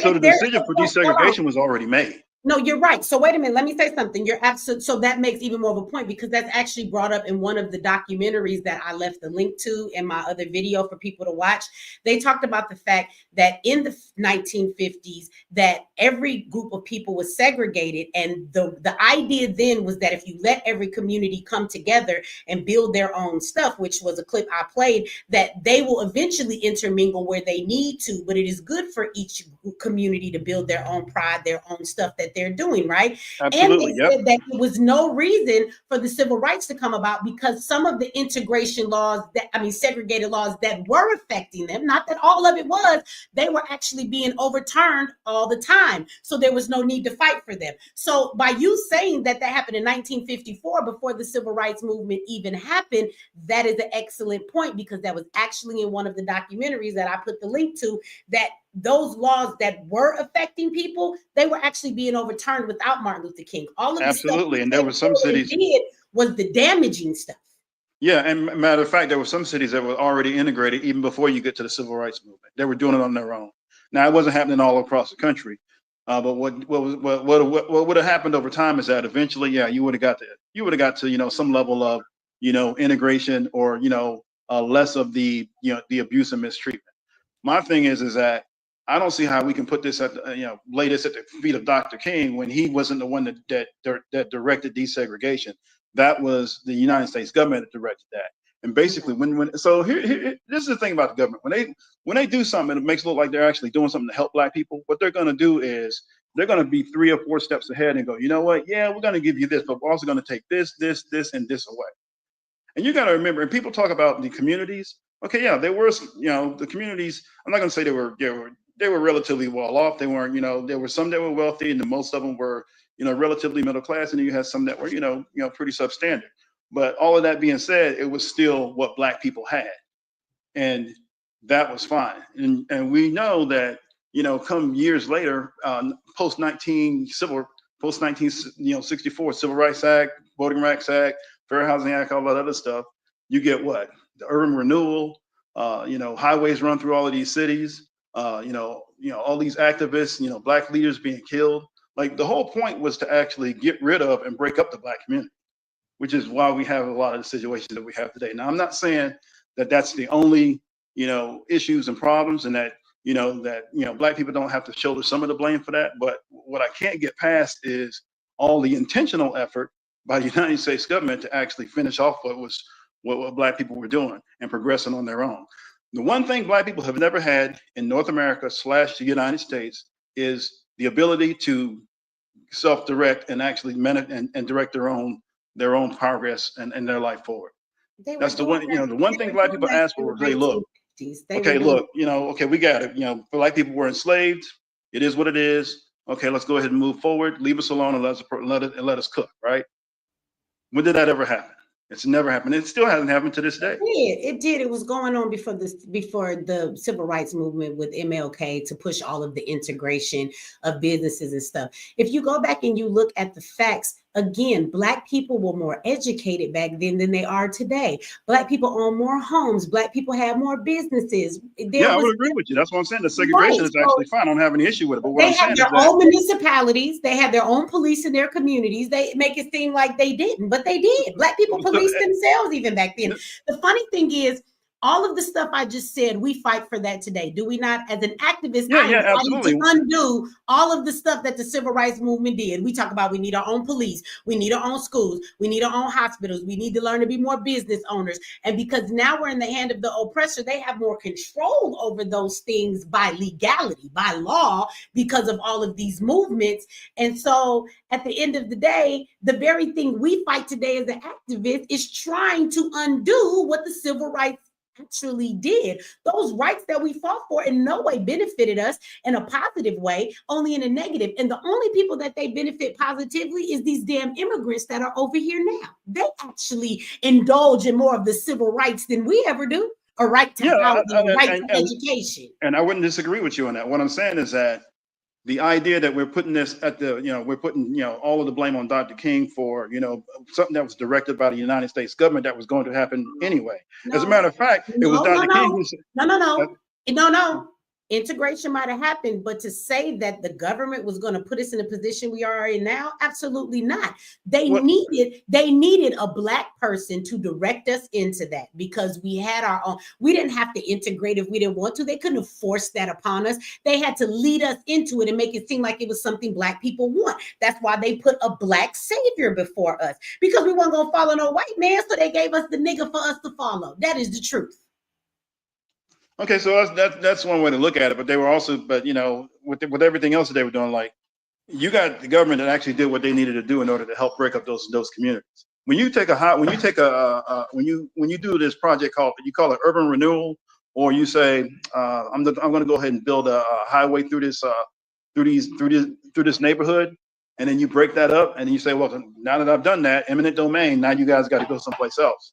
So the decision for desegregation was already made. No, you're right. So wait a minute. Let me say something. You're absolutely. So that makes even more of a point, because that's actually brought up in one of the documentaries that I left the link to in my other video for people to watch. They talked about the fact that in the 1950s, that every group of people was segregated. And the idea then was that if you let every community come together and build their own stuff, which was a clip I played, that they will eventually intermingle where they need to. But it is good for each community to build their own pride, their own stuff that they're doing, right? Absolutely. And they said that there was no reason for the civil rights to come about, because some of the integration laws segregated laws that were affecting them, not that all of it was, they were actually being overturned all the time. So there was no need to fight for them. So by you saying that happened in 1954, before the civil rights movement even happened, that is an excellent point, because that was actually in one of the documentaries that I put the link to, that those laws that were affecting people, they were actually being overturned without Martin Luther King. All of absolutely, and there were some cities did was the damaging stuff. Yeah, and matter of fact, there were some cities that were already integrated even before you get to the civil rights movement. They were doing it on their own. Now, it wasn't happening all across the country, but what would have happened over time is that eventually, you would have got to some level of integration, or less of the the abuse and mistreatment. My thing is that I don't see how we can put this at lay this at the feet of Dr. King when he wasn't the one that directed desegregation. That was the United States government that directed that. And basically, so here this is the thing about the government. When they do something, it makes it look like they're actually doing something to help Black people. What they're going to do is they're going to be 3 or 4 steps ahead and go, you know what? Yeah, we're going to give you this, but we're also going to take this, and this away. And you got to remember, and people talk about the communities. Okay, yeah, there were the communities. I'm not going to say they were relatively well off. They weren't, there were some that were wealthy, and most of them were, relatively middle class, and you had some that were, pretty substandard. But all of that being said, it was still what Black people had, and that was fine. And we know that come years later, post 1964 Civil Rights Act, Voting Rights Act, Fair Housing Act, all that other stuff, you get what? The urban renewal, highways run through all of these cities, all these activists, black leaders being killed. Like the whole point was to actually get rid of and break up the black community, which is why we have a lot of the situations that we have today. Now, I'm not saying that that's the only, issues and problems, and that black people don't have to shoulder some of the blame for that. But what I can't get past is all the intentional effort by the United States government to actually finish off what black people were doing and progressing on their own. The one thing black people have never had in North America / the United States is the ability to self-direct and actually and direct their own progress and their life forward. That's the one, the one thing black people ask for is, hey, look, we got it. Black people were enslaved. It is what it is. Okay, let's go ahead and move forward. Leave us alone and let us cook, right? When did that ever happen? It's never happened. It still hasn't happened to this day. It did. It was going on before the civil rights movement with MLK to push all of the integration of businesses and stuff. If you go back and you look at the facts, again, black people were more educated back then than they are today. Black people own more homes. Black people have more businesses. I would agree with you. That's what I'm saying. The segregation is actually fine. I don't have any issue with it. But what they have their own municipalities. They have their own police in their communities. They make it seem like they didn't, but they did. Black people police themselves even back then. The funny thing is, all of the stuff I just said, we fight for that today. Do we not? As an activist, I am fighting to undo all of the stuff that the civil rights movement did. We talk about we need our own police, we need our own schools, we need our own hospitals, we need to learn to be more business owners. And because now we're in the hand of the oppressor, they have more control over those things by legality, by law, because of all of these movements. And so at the end of the day, the very thing we fight today as an activist is trying to undo what the civil rights actually did. Those rights that we fought for in no way benefited us in a positive way, only in a negative. And the only people that they benefit positively is these damn immigrants that are over here now. They actually indulge in more of the civil rights than we ever do. A right to housing, right to education. And I wouldn't disagree with you on that. What I'm saying is that the idea that we're putting this at we're putting, all of the blame on Dr. King for, something that was directed by the United States government that was going to happen anyway. As a matter of fact, it was Dr. King who said, No. Integration might have happened, but to say that the government was going to put us in a position we are in now, absolutely not. They needed a black person to direct us into that, because we had our own. We didn't have to integrate if we didn't want to. They couldn't have forced that upon us. They had to lead us into it and make it seem like it was something black people want. That's why they put a black savior before us, because we weren't going to follow no white man. So they gave us the nigga for us to follow. That is the truth. Okay, so that's one way to look at it. But they were also, with everything else that they were doing, like, you got the government that actually did what they needed to do in order to help break up those communities. When you do this project you call it urban renewal, or you say I'm going to go ahead and build a highway through this neighborhood, and then you break that up and you say, well, now that I've done that, eminent domain, now you guys got to go someplace else.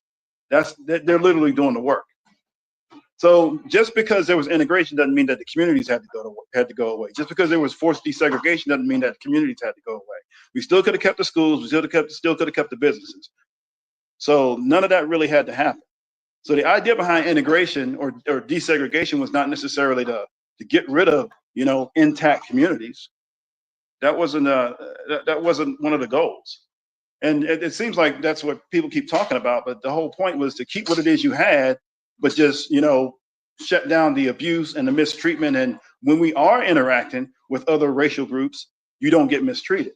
They're literally doing the work. So just because there was integration doesn't mean that the communities had to go away. Just because there was forced desegregation doesn't mean that the communities had to go away. We still could have kept the schools. We still could have kept the businesses. So none of that really had to happen. So the idea behind integration or desegregation was not necessarily to get rid of intact communities. That wasn't one of the goals. And it seems like that's what people keep talking about. But the whole point was to keep what it is you had, but just, shut down the abuse and the mistreatment. And when we are interacting with other racial groups, you don't get mistreated.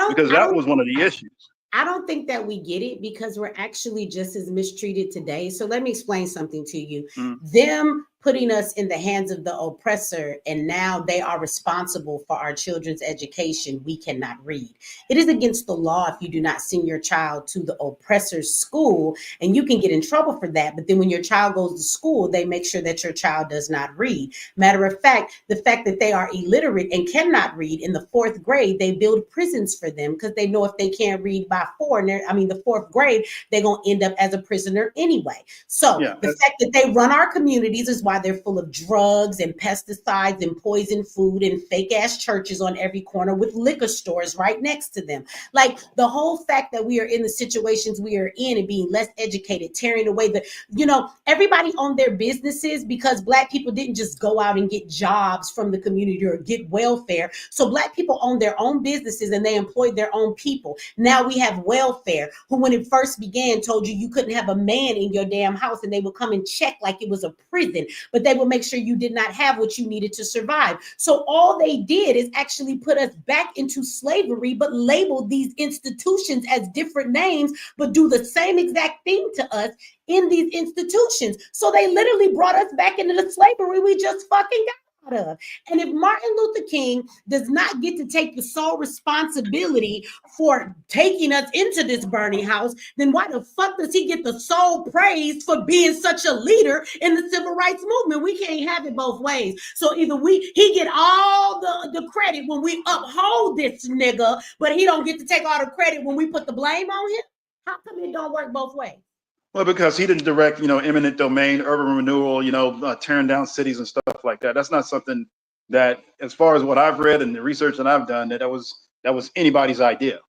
Because that was one of the issues. I don't think that we get it, because we're actually just as mistreated today. So let me explain something to you. Them putting us in the hands of the oppressor, and now they are responsible for our children's education, we cannot read. It is against the law if you do not send your child to the oppressor's school, and you can get in trouble for that. But then when your child goes to school, they make sure that your child does not read. Matter of fact, the fact that they are illiterate and cannot read, in the 4th grade, they build prisons for them, because they know if they can't read by the 4th grade, they're going to end up as a prisoner anyway. So the fact that they run our communities is why why they're full of drugs and pesticides and poison food and fake ass churches on every corner with liquor stores right next to them. Like the whole fact that we are in the situations we are in and being less educated, tearing away the, everybody owned their businesses because Black people didn't just go out and get jobs from the community or get welfare. So Black people owned their own businesses and they employed their own people. Now we have welfare, who when it first began told you couldn't have a man in your damn house and they would come and check like it was a prison, but they would make sure you did not have what you needed to survive. So all they did is actually put us back into slavery, but labeled these institutions as different names, but do the same exact thing to us in these institutions. So they literally brought us back into the slavery we just fucking got out of. And if Martin Luther King does not get to take the sole responsibility for taking us into this burning house, then why the fuck does he get the sole praise for being such a leader in the civil rights movement? We can't have it both ways. So either he get all the credit when we uphold this nigga, but he don't get to take all the credit when we put the blame on him. How come it don't work both ways? Well, because he didn't direct, eminent domain, urban renewal, tearing down cities and stuff like that. That's not something that, as far as what I've read and the research that I've done, that was anybody's idea.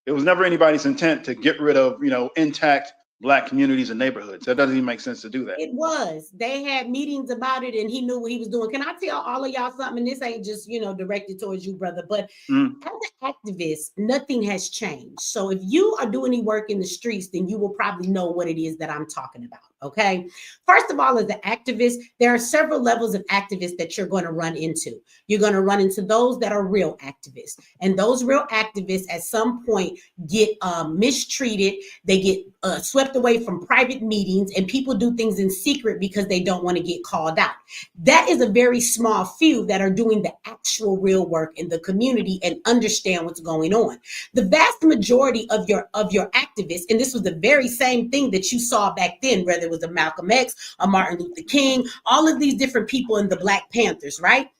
It was never anybody's intent to get rid of, intact Black communities and neighborhoods. That doesn't even make sense to do that. It was. They had meetings about it and he knew what he was doing. Can I tell all of y'all something? And this ain't just, directed towards you, brother, but as an activist, nothing has changed. So if you are doing any work in the streets, then you will probably know what it is that I'm talking about. Okay. First of all, as an activist, there are several levels of activists that you're going to run into. You're going to run into those that are real activists. And those real activists at some point get mistreated. They get swept away from private meetings, and people do things in secret because they don't want to get called out. That is a very small few that are doing the actual real work in the community and understand what's going on. The vast majority of your activists, and this was the very same thing that you saw back then, whether it was a Malcolm X, a Martin Luther King, all of these different people in the Black Panthers, right?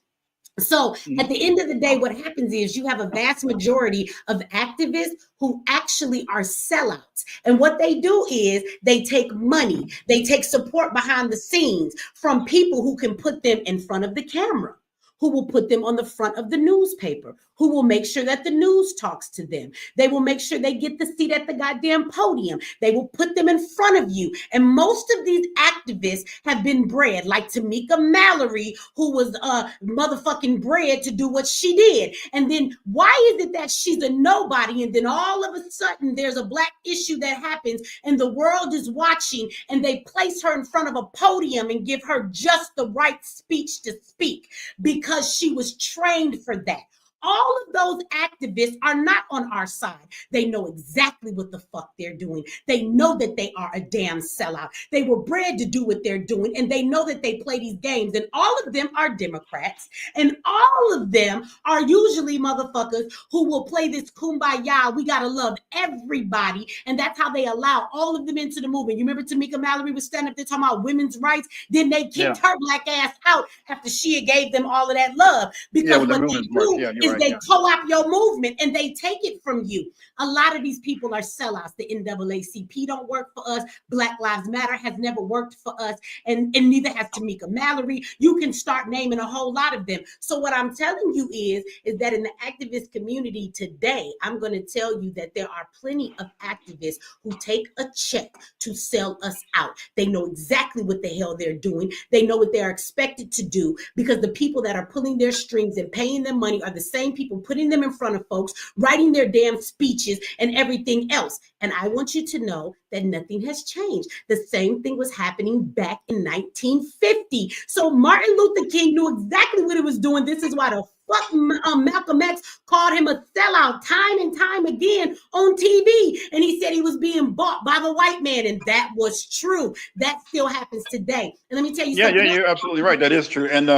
So at the end of the day, what happens is you have a vast majority of activists who actually are sellouts. And what they do is they take money, they take support behind the scenes from people who can put them in front of the camera, who will put them on the front of the newspaper, who will make sure that the news talks to them. They will make sure they get the seat at the goddamn podium. They will put them in front of you. And most of these activists have been bred, like Tamika Mallory, who was motherfucking bred to do what she did. And then why is it that she's a nobody? And then all of a sudden there's a Black issue that happens and the world is watching and they place her in front of a podium and give her just the right speech to speak because she was trained for that. All of those activists are not on our side. They know exactly what the fuck they're doing. They know that they are a damn sellout. They were bred to do what they're doing, and they know that they play these games. And all of them are Democrats, and all of them are usually motherfuckers who will play this kumbaya. We gotta love everybody, and that's how they allow all of them into the movement. You remember Tamika Mallory was standing up there talking about women's rights. Then they kicked her Black ass out after she gave them all of that love because what they do is they co-opt your movement and they take it from you. A lot of these people are sellouts. The NAACP don't work for us. Black Lives Matter has never worked for us, and neither has Tamika Mallory. You can start naming a whole lot of them. So what I'm telling you is that in the activist community today, I'm going to tell you that there are plenty of activists who take a check to sell us out. They know exactly what the hell they're doing. They know what they're expected to do because the people that are pulling their strings and paying them money are the same people putting them in front of folks, writing their damn speeches and everything else. And I want you to know that nothing has changed. The same thing was happening back in 1950. So Martin Luther King knew exactly what he was doing. This is why the fuck Malcolm X called him a sellout time and time again on TV. And he said he was being bought by the white man. And that was true. That still happens today. And let me tell you something. Yeah, you're absolutely right. That is true. And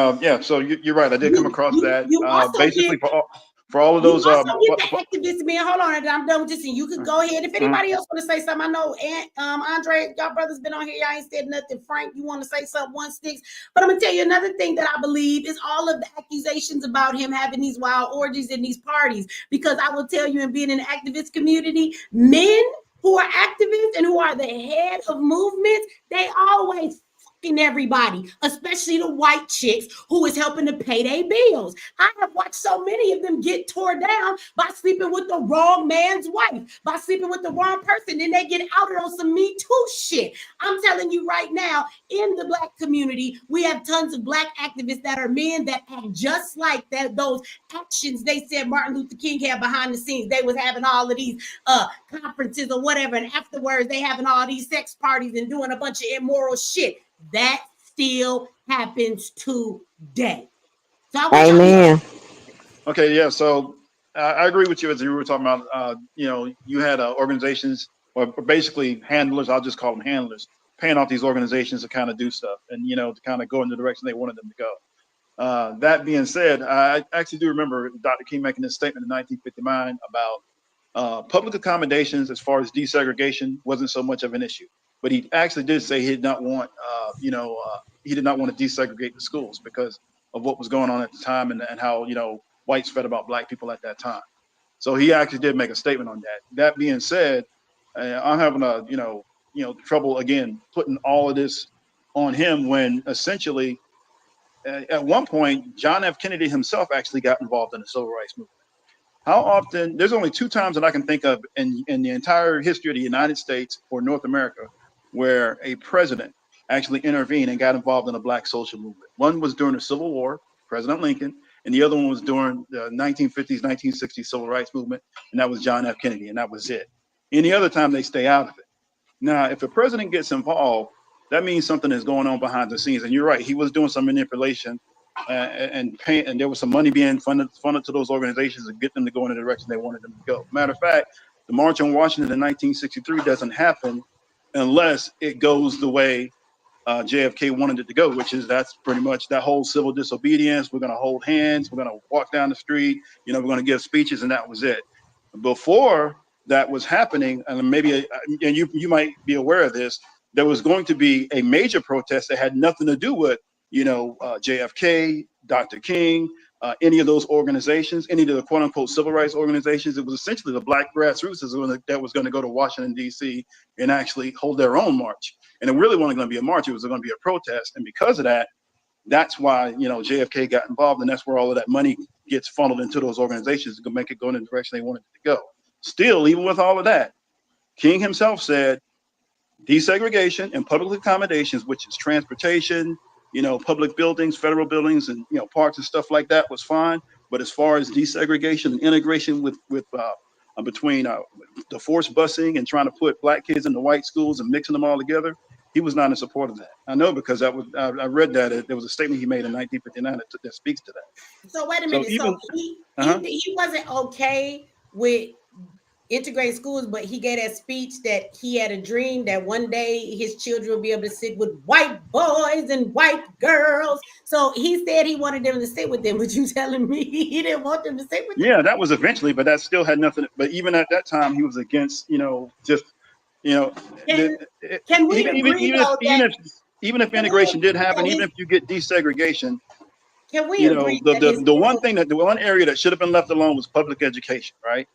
so you're right. I did come across that. Basically for all of those. You also get the activists, man. Hold on, I'm done with this. And you could go ahead. If anybody else want to say something, I know Andre, y'all brothers been on here. Y'all ain't said nothing. Frank, you want to say something? One sticks. But I'm gonna tell you another thing that I believe is all of the accusations about him having these wild orgies in these parties. Because I will tell you, in being in the activist community, men who are activists and who are the head of movements, they always everybody, especially the white chicks who is helping to pay their bills. I have watched so many of them get tore down by sleeping with the wrong man's wife, by sleeping with the wrong person. Then they get outed on some Me Too shit. I'm telling you right now, in the Black community, we have tons of Black activists that are men that act just like that. Those actions they said Martin Luther King had behind the scenes. They was having all of these conferences or whatever, and afterwards they having all these sex parties and doing a bunch of immoral shit. That still happens today. So I want Amen. Okay, yeah. So I agree with you as you were talking about. You had organizations or basically handlers. I'll just call them handlers, paying off these organizations to kind of do stuff and to kind of go in the direction they wanted them to go. That being said, I actually do remember Dr. King making this statement in 1959 about public accommodations as far as desegregation wasn't so much of an issue, but he actually did say he did not want, he did not want to desegregate the schools because of what was going on at the time and how whites felt about Black people at that time. So he actually did make a statement on that. That being said, I'm having trouble again putting all of this on him when essentially at one point John F. Kennedy himself actually got involved in the civil rights movement. How often? There's only 2 times that I can think of in the entire history of the United States or North America where a president actually intervened and got involved in a Black social movement. One was during the Civil War, President Lincoln, and the other one was during the 1950s, 1960s civil rights movement, and that was John F. Kennedy, and that was it. Any other time they stay out of it. Now, if a president gets involved, that means something is going on behind the scenes. And you're right, he was doing some manipulation and there was some money being funded to those organizations to get them to go in the direction they wanted them to go. Matter of fact, the March on Washington in 1963 doesn't happen unless it goes the way JFK wanted it to go, which is that's pretty much that whole civil disobedience. We're going to hold hands. We're going to walk down the street. We're going to give speeches, and that was it. Before that was happening, and maybe, and you might be aware of this, there was going to be a major protest that had nothing to do with JFK, Dr. King, any of those organizations, any of the quote unquote civil rights organizations. It was essentially the Black Grassroots that was going to go to Washington, D.C. and actually hold their own march. And it really wasn't going to be a march, it was going to be a protest. And because of that, that's why JFK got involved, and that's where all of that money gets funneled into those organizations to make it go in the direction they wanted it to go. Still, even with all of that, King himself said desegregation and public accommodations, which is transportation, public buildings, federal buildings, and parks and stuff like that, was fine. But as far as desegregation and integration between the forced busing and trying to put Black kids in the white schools and mixing them all together, he was not in support of that. I know because I read that there was a statement he made in 1959 that speaks to that. So wait a minute. So he wasn't okay with integrated schools, but he gave that speech that he had a dream that one day his children would be able to sit with white boys and white girls. So he said he wanted them to sit with them, but you telling me he didn't want them to sit with them? Yeah, that was eventually, but that still had nothing. But even at that time, he was against, just, can we even if integration did happen, even if you get desegregation, can we agree the one area that should have been left alone was public education, right?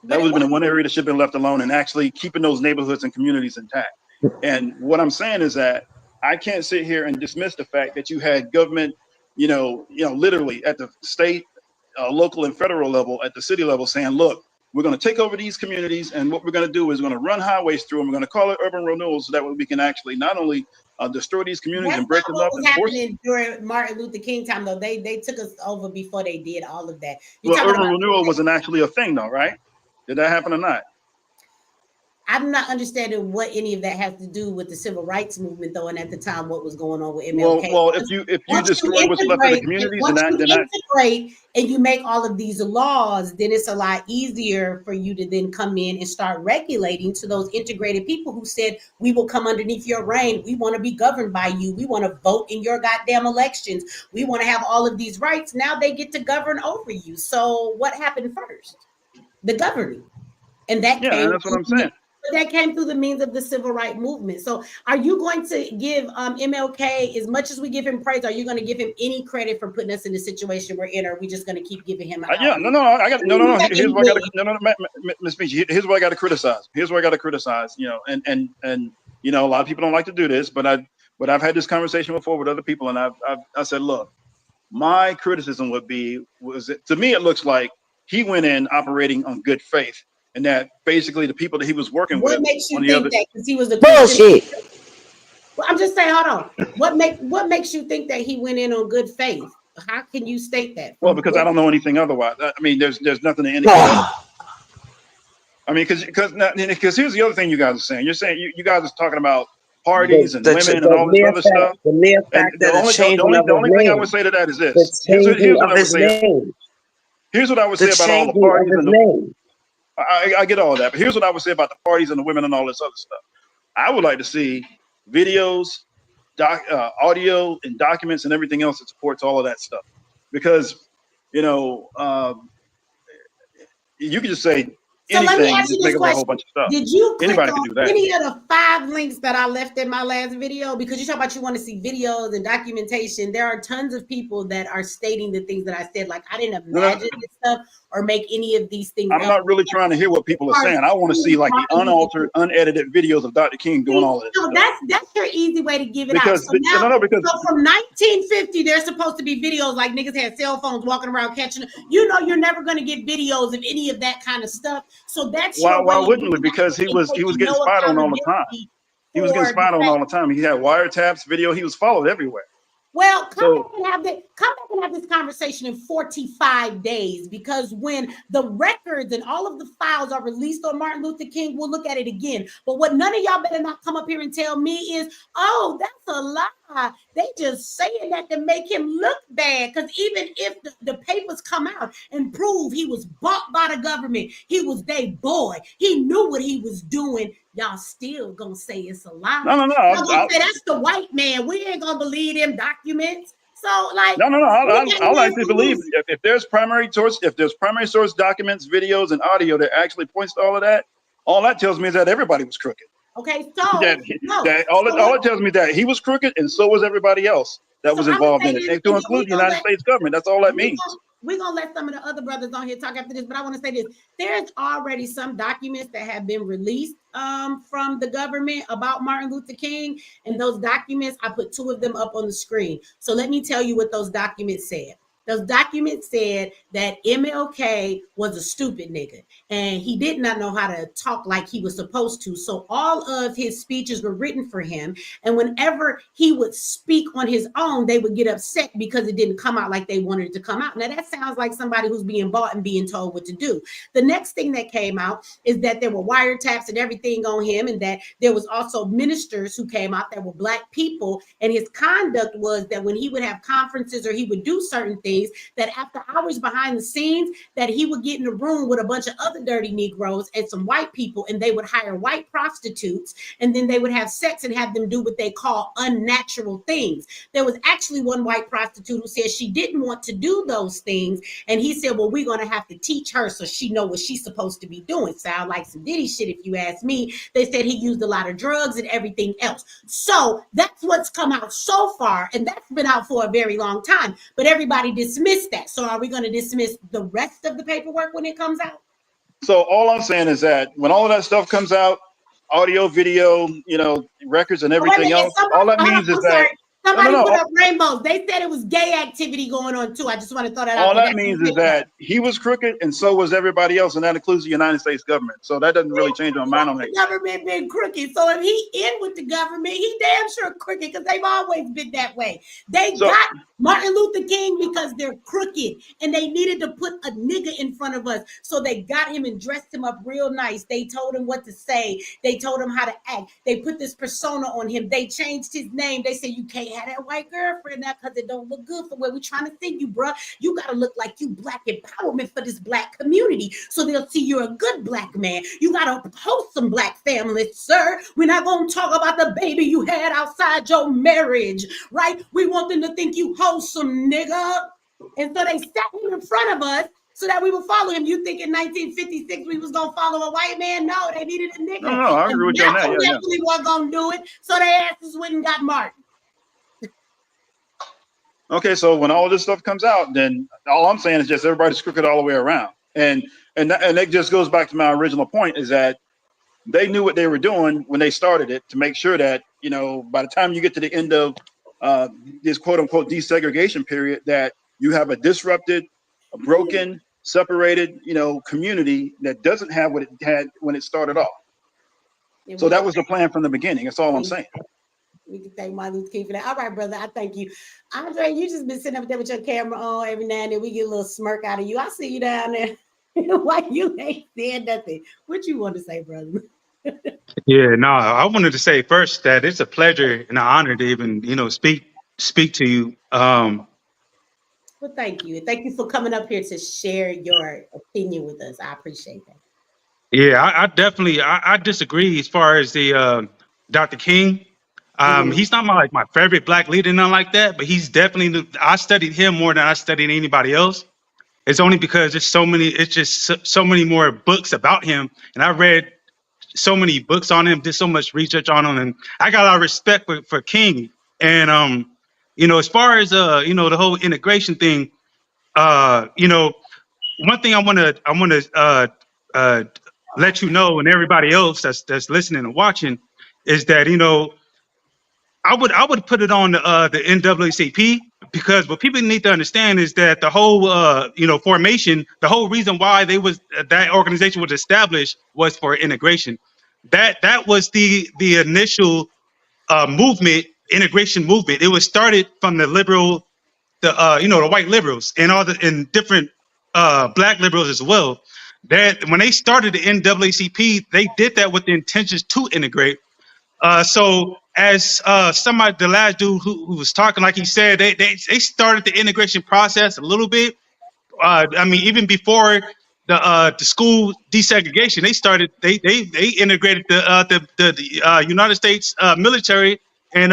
That would have been the one area that should have been left alone and actually keeping those neighborhoods and communities intact. And what I'm saying is that I can't sit here and dismiss the fact that you had government, literally at the state, local and federal level, at the city level saying, look, we're going to take over these communities, and what we're going to do is we're going to run highways through them. We're going to call it urban renewal so that way we can actually not only destroy these communities and break them up. What was happening during Martin Luther King time, though? They took us over before they did all of that. Well, urban renewal wasn't actually a thing, though, right? Did that happen or not? I'm not understanding what any of that has to do with the civil rights movement, though, and at the time, what was going on with MLK. Well, if you destroy what's left of the communities, integrate and you make all of these laws, then it's a lot easier for you to then come in and start regulating to those integrated people who said, we will come underneath your reign. We want to be governed by you. We want to vote in your goddamn elections. We want to have all of these rights. Now they get to govern over you. So what happened first? The governing. And that that's what I'm saying. That came through the means of the civil rights movement. So are you going to give MLK, as much as we give him praise, are you going to give him any credit for putting us in the situation we're in, or are we just going to keep giving him here's what I got Ms. Beach, here's what I got to criticize. And a lot of people don't like to do this, but But I've had this conversation before with other people, and I said, look, my criticism would be, to me, it looks like he went in operating on good faith, and that basically the people that he was working What with makes you on the think other that? Because he was the Bullshit. Well, I'm just saying, hold on. What makes you think that he went in on good faith? How can you state that? well, because I don't know anything otherwise. I mean, there's nothing to indicate otherwise. I mean, because here's the other thing you guys are saying. You're saying you guys are talking about parties and women and all this other stuff. The mere And fact that the only thing I would say to that is the this. Here's changing what of I would his say. name, Here's what I would the say about all the changing of parties his and the, name. I get all that, but here's what I would say about the parties and the women and all this other stuff. I would like to see videos, audio, and documents and everything else that supports all of that stuff, because you know you can just say So let me anything and ask you just this make up a whole question. bunch of stuff. Did you click Anybody can on do that. any of the 5 links that I left in my last video? Because you talk about you want to see videos and documentation. There are tons of people that are stating the things that I said. Like, I didn't imagine this stuff or make any of these things I'm up. not really trying to hear what people are saying. I want to see like the unaltered, unedited videos of Dr. King doing all of this. No, that's your easy way to give it Because, out. So now, because so from 1950, there's supposed to be videos like niggas had cell phones walking around catching. You know, you're never going to get videos of any of that kind of stuff. So that's why your way wouldn't we? Because he was getting spied on all the time. He was getting spied on all the time. He had wiretaps, video. He was followed everywhere. Well, come back and have this conversation in 45 days, because when the records and all of the files are released on Martin Luther King, we'll look at it again. But what none of y'all better not come up here and tell me is, oh, that's a lie. They just saying that to make him look bad. Because even if the papers come out and prove he was bought by the government, he was their boy, he knew what he was doing, y'all still gonna say it's a lie. No. Y'all gonna say that's the white man. We ain't gonna believe them documents. So like, no. I like to believe if there's primary source documents, videos, and audio that actually points to all that tells me is that everybody was crooked. Okay, so all it tells me that he was crooked, and so was everybody else that was involved in it, and to include the United States government. That's all that means. We're going to let some of the other brothers on here talk after this, but I want to say this. There's already some documents that have been released from the government about Martin Luther King, and those documents, I put 2 of them up on the screen. So let me tell you what those documents said. Those documents said that MLK was a stupid nigga and he did not know how to talk like he was supposed to. So all of his speeches were written for him. And whenever he would speak on his own, they would get upset because it didn't come out like they wanted it to come out. Now that sounds like somebody who's being bought and being told what to do. The next thing that came out is that there were wiretaps and everything on him, and that there was also ministers who came out that were Black people. And his conduct was that when he would have conferences or he would do certain things, that after hours behind the scenes, that he would get in a room with a bunch of other dirty Negroes and some white people, and they would hire white prostitutes, and then they would have sex and have them do what they call unnatural things. There was actually one white prostitute who said she didn't want to do those things, and he said, well, we're going to have to teach her so she know what she's supposed to be doing. Sound like some Diddy shit if you ask me. They said he used a lot of drugs and everything else. So that's what's come out so far, and that's been out for a very long time, but everybody dismiss that. So are we going to dismiss the rest of the paperwork when it comes out? So all I'm saying is that when all of that stuff comes out, audio, video, records and everything else, all that means is that somebody put up rainbows. They said it was gay activity going on too. I just want to throw that out. All that means is that he was crooked, and so was everybody else, and that includes the United States government. So that doesn't really change my mind on that. The government been crooked. So if he in with the government, he damn sure crooked, because they've always been that way. They got Martin Luther King because they're crooked, and they needed to put a nigga in front of us. So they got him and dressed him up real nice. They told him what to say. They told him how to act. They put this persona on him. They changed his name. They said, you can't have that white girlfriend now because it don't look good for where we're trying to send you, bro. You got to look like you Black empowerment for this Black community, so they'll see you're a good Black man. You got to host some Black families, sir. We're not going to talk about the baby you had outside your marriage, right? We want them to think you wholesome, nigga. And so they sat him in front of us so that we would follow him. You think in 1956 we was gonna follow a white man? No, they needed a nigga. No, I agree with you on that. Yeah, definitely wasn't gonna do it. So they asses went and got Martin. Okay, so when all this stuff comes out, then all I'm saying is just everybody's crooked all the way around, and that just goes back to my original point, is that they knew what they were doing when they started it to make sure that, you know, by the time you get to the end of this quote unquote desegregation period, that you have a disrupted, a broken, separated, you know, community that doesn't have what it had when it started off. So that was the plan from the beginning. That's all I'm saying. We can thank Martin Luther King for that. All right, brother. I thank you. Andre, you just been sitting up there with your camera on every now and then. We get a little smirk out of you. I see you down there. Why you ain't saying nothing? What you want to say, brother? Yeah, no, I wanted to say first that it's a pleasure and an honor to even, you know, speak to you. Well, thank you. Thank you for coming up here to share your opinion with us. I appreciate that. Yeah, I definitely I disagree as far as the Dr. King. He's not my favorite black leader, nothing like that, but he's definitely I studied him more than I studied anybody else. It's only because there's so many, it's just so many more books about him, and I read so many books on him, did so much research on him, and I got a lot of respect for King. And you know, as far as you know, the whole integration thing, you know, one thing I wanna let you know, and everybody else that's listening and watching, is that, you know, I would put it on the NAACP, because what people need to understand is that the whole you know, formation, the whole reason why that organization was established was for integration. That was the initial movement, integration movement. It was started from the liberal, you know, the white liberals and and different black liberals as well. That when they started the NAACP, they did that with the intentions to integrate. So as somebody, the last dude who was talking, like he said, they started the integration process a little bit. I mean, even before the school desegregation, they integrated the United States military, and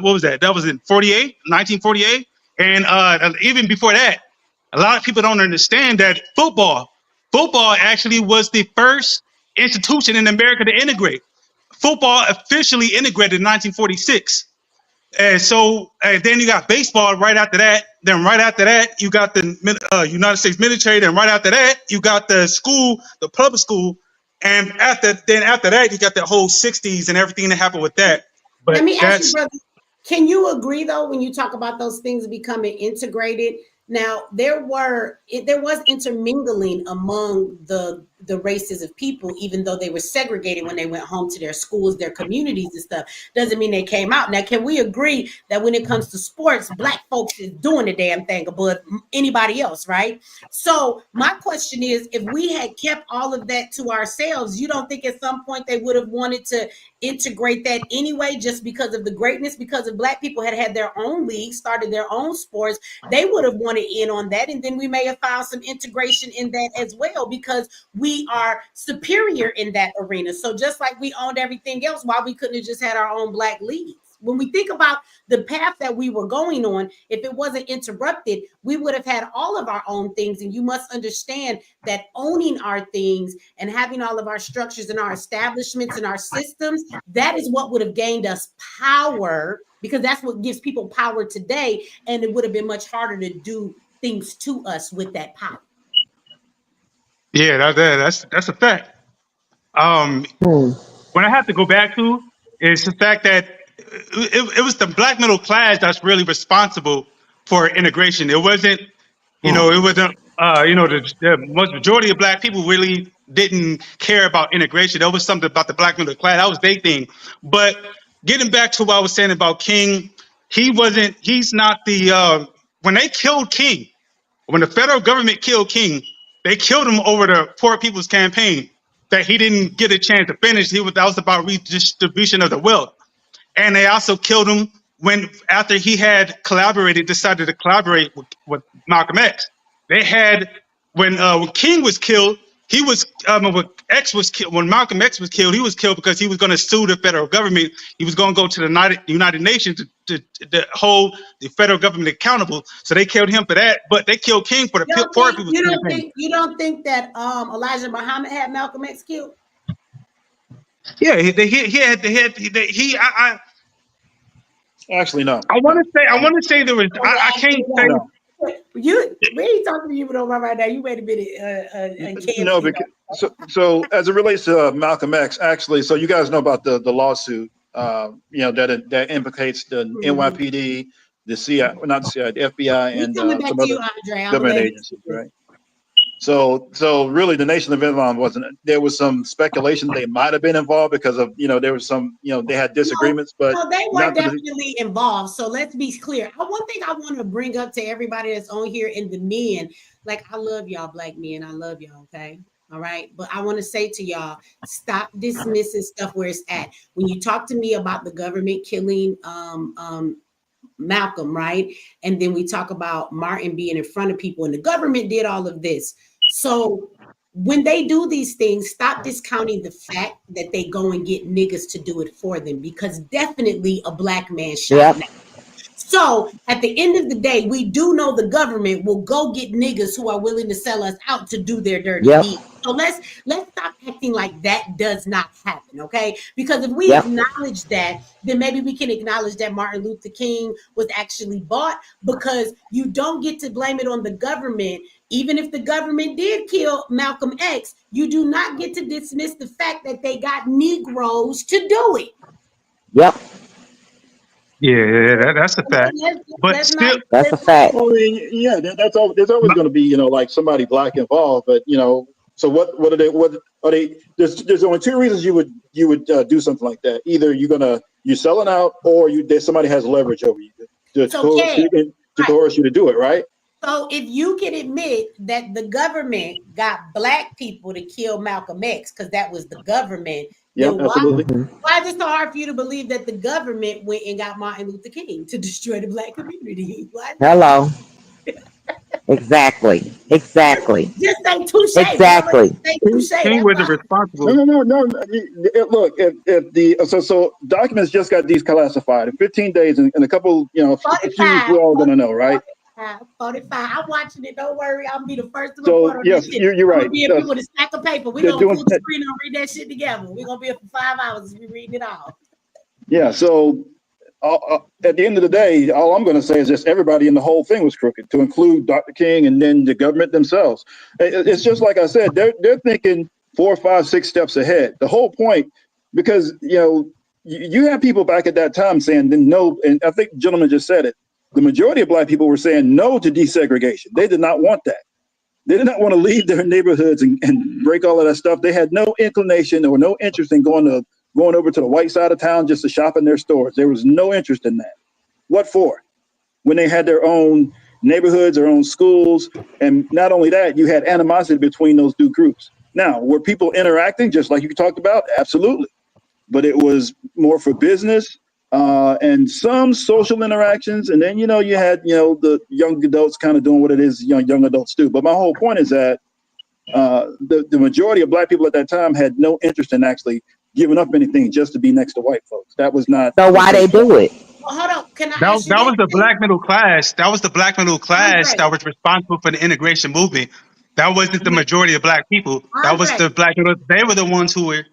what was that? That was in 1948, and even before that, a lot of people don't understand that football actually was the first institution in America to integrate. Football officially integrated in 1946. And so then you got baseball right after that. Then right after that, you got the United States military. Then right after that, you got the school, the public school. And after that, you got the whole 60s and everything that happened with that. But let me ask you, brother, can you agree though, when you talk about those things becoming integrated? Now there was intermingling among the races of people, even though they were segregated when they went home to their schools, their communities and stuff. Doesn't mean they came out. Now, can we agree that when it comes to sports, black folks is doing the damn thing above anybody else, right? So my question is, if we had kept all of that to ourselves, you don't think at some point they would have wanted to integrate that anyway, just because of the greatness, because if black people had their own league, started their own sports, they would have wanted in on that, and then we may have found some integration in that as well, because we are superior in that arena. So just like we owned everything else, why we couldn't have just had our own black leagues? When we think about the path that we were going on, if it wasn't interrupted, we would have had all of our own things. And you must understand that owning our things and having all of our structures and our establishments and our systems, that is what would have gained us power, because that's what gives people power today. And it would have been much harder to do things to us with that power. yeah, that's a fact. What I have to go back to is the fact that it was the black middle class that's really responsible for integration. It wasn't, you know, it wasn't, you know, the majority of black people really didn't care about integration. That was something about the black middle class. That was their thing. But getting back to what I was saying about King, he's not the, when they killed King, when the federal government killed King, they killed him over the Poor People's Campaign that he didn't get a chance to finish. That was about redistribution of the wealth. And they also killed him after he had decided to collaborate with Malcolm X. They had, when King was killed, when Malcolm X was killed, he was killed because he was going to sue the federal government. He was going to go to the United Nations to hold the federal government accountable. So they killed him for that, but they killed King for the Poor People's Campaign. You don't think that Elijah Muhammad had Malcolm X killed? Yeah, Actually, no. I want to say there was. I can't say. We ain't talking to you right now. You wait a minute. No, because So as it relates to Malcolm X, actually, so you guys know about the lawsuit, that implicates the NYPD, the CIA, not the CIA, the FBI, We and coming back some to other you, Andre. I'm government glad. agencies, right? So really, the Nation of Islam wasn't. There was some speculation they might have been involved because of there was some they had disagreements, but No, they were not to the, definitely involved. So let's be clear. One thing I want to bring up to everybody that's on here and the men, like I love y'all, black men. I love y'all. Okay. All right. But I want to say to y'all, stop dismissing stuff where it's at. When you talk to me about the government killing Malcolm, right? And then we talk about Martin being in front of people and the government did all of this. So when they do these things, stop discounting the fact that they go and get niggas to do it for them, because definitely a black man shot. Yep. So at the end of the day, we do know the government will go get niggas who are willing to sell us out to do their dirty deeds. So let's stop acting like that does not happen, okay? Because if we acknowledge that, then maybe we can acknowledge that Martin Luther King was actually bought, because you don't get to blame it on the government. Even if the government did kill Malcolm X, you do not get to dismiss the fact that they got Negroes to do it. Yep. Yeah, that's a fact. But still, that's a fact. Well, yeah, that's all. There's always going to be, like somebody black involved. But so what are they? What are they? There's only two reasons you would do something like that. Either you're selling out, or somebody has leverage over you to coerce you to do it, right? So if you can admit that the government got black people to kill Malcolm X because that was the government, yeah, absolutely. Why is it so hard for you to believe that the government went and got Martin Luther King to destroy the black community? Hello. Exactly. Just say touche. Exactly. King was responsible. No. Look, if the documents just got declassified in 15 days, in a couple, a few weeks, we're all gonna know, right? 45. I'm watching it. Don't worry. I'll be the first to So report on yes, this shit. you're right. I'm gonna be with a stack of paper. We're gonna pull the screen and read that shit together. We're gonna be up for 5 hours if we reading it all. Yeah. So at the end of the day, all I'm going to say is just everybody in the whole thing was crooked, to include Dr. King and then the government themselves. It's just like I said, they're thinking 4, 5, 6 steps ahead. The whole point, because you have people back at that time saying no, and I think the gentleman just said it. The majority of black people were saying no to desegregation. They did not want that. They did not want to leave their neighborhoods and break all of that stuff. They had no inclination or no interest in going over to the white side of town just to shop in their stores. There was no interest in that. What for? When they had their own neighborhoods, their own schools, and not only that, you had animosity between those two groups. Now, were people interacting just like you talked about? Absolutely. But it was more for business and some social interactions. And then, you had, the young adults kind of doing what it is young adults do. But my whole point is that the majority of black people at that time had no interest in actually giving up anything just to be next to white folks. That was not. So why they do it? Well, hold on. Can I ask that you was the black middle class. That was the black middle class that was responsible for the integration movement. That wasn't the majority of black people. That was the black middle. They were the ones who were.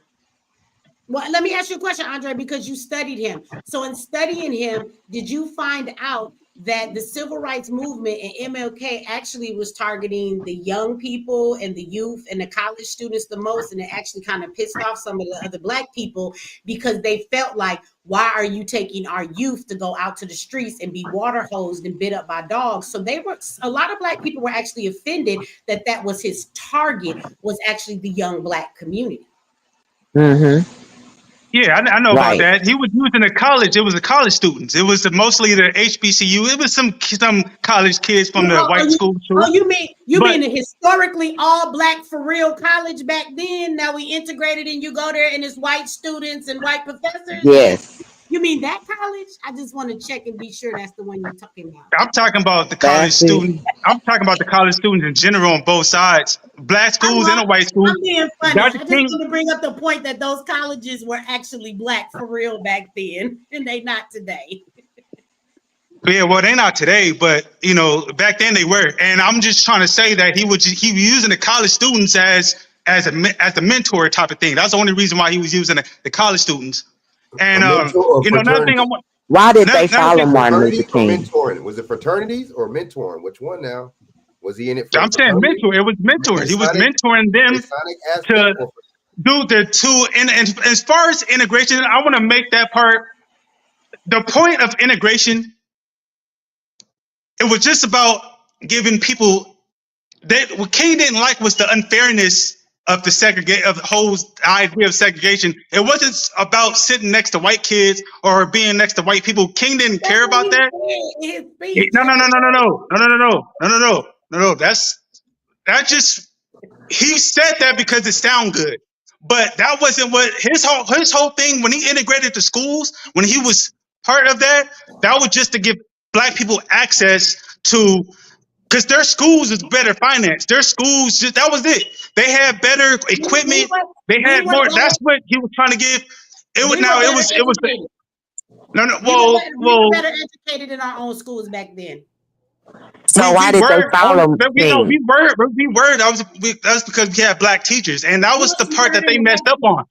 Well, let me ask you a question, Andre, because you studied him. So in studying him, did you find out that the civil rights movement and MLK actually was targeting the young people and the youth and the college students the most, and it actually kind of pissed off some of the other black people because they felt like, why are you taking our youth to go out to the streets and be water hosed and bit up by dogs? So a lot of black people were actually offended that was his target, was actually the young black community. Mm-hmm. Yeah, I know about that. He was using the college. It was the college students. It was mostly the HBCU. It was some college kids from the white school. Oh, you mean the historically all black for real college back then? Now we integrated and you go there and it's white students and white professors? Yes. You mean that college? I just want to check and be sure that's the one you're talking about. I'm talking about the college students. I'm talking about the college students in general on both sides. Black schools and the white schools. I'm being funny. I just want to bring up the point that those colleges were actually black for real back then, and they not today. Yeah, well, they're not today, but back then they were. And I'm just trying to say that he was using the college students as a mentor type of thing. That's the only reason why he was using the college students. And another thing why did they follow Martin Luther King? Mentoring? Was it fraternities or mentoring? Which one now? Was he in it for I'm saying fraternity? mentor. It was mentors. He was mentoring them Masonic to aspect? Or do the two. And as far as integration, I want to make that part. The point of integration, it was just about giving people that what King didn't like was the unfairness of the segregate of the whole idea of segregation. It wasn't about sitting next to white kids or being next to white people. King didn't care about that. No. That just he said that because it sounded good. But that wasn't what his whole thing when he integrated the schools, when he was part of that, that was just to give black people access to, because their schools is better financed. Their schools, that was it. They had better equipment. They had more. That's what he was trying to give. It was now. It was. No. We were better Well. educated in our own schools back then. So why did they follow King? We were. That was because we had black teachers, and that was the part that they messed up on.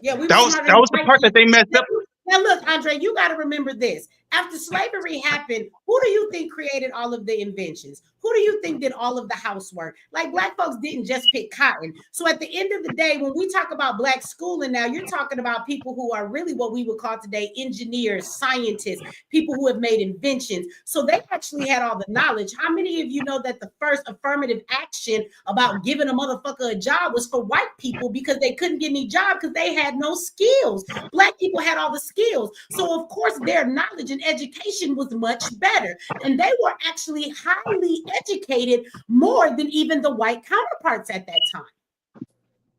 Yeah, we That was the part that they messed up. Now look, Andre, you got to remember this. After slavery happened, who do you think created all of the inventions? Who do you think did all of the housework? Like black folks didn't just pick cotton. So at the end of the day, when we talk about black schooling now, you're talking about people who are really what we would call today engineers, scientists, people who have made inventions. So they actually had all the knowledge. How many of you know that the first affirmative action about giving a motherfucker a job was for white people because they couldn't get any job because they had no skills? Black people had all the skills. So of course their knowledge and education was much better. And they were actually highly educated more than even the white counterparts at that time.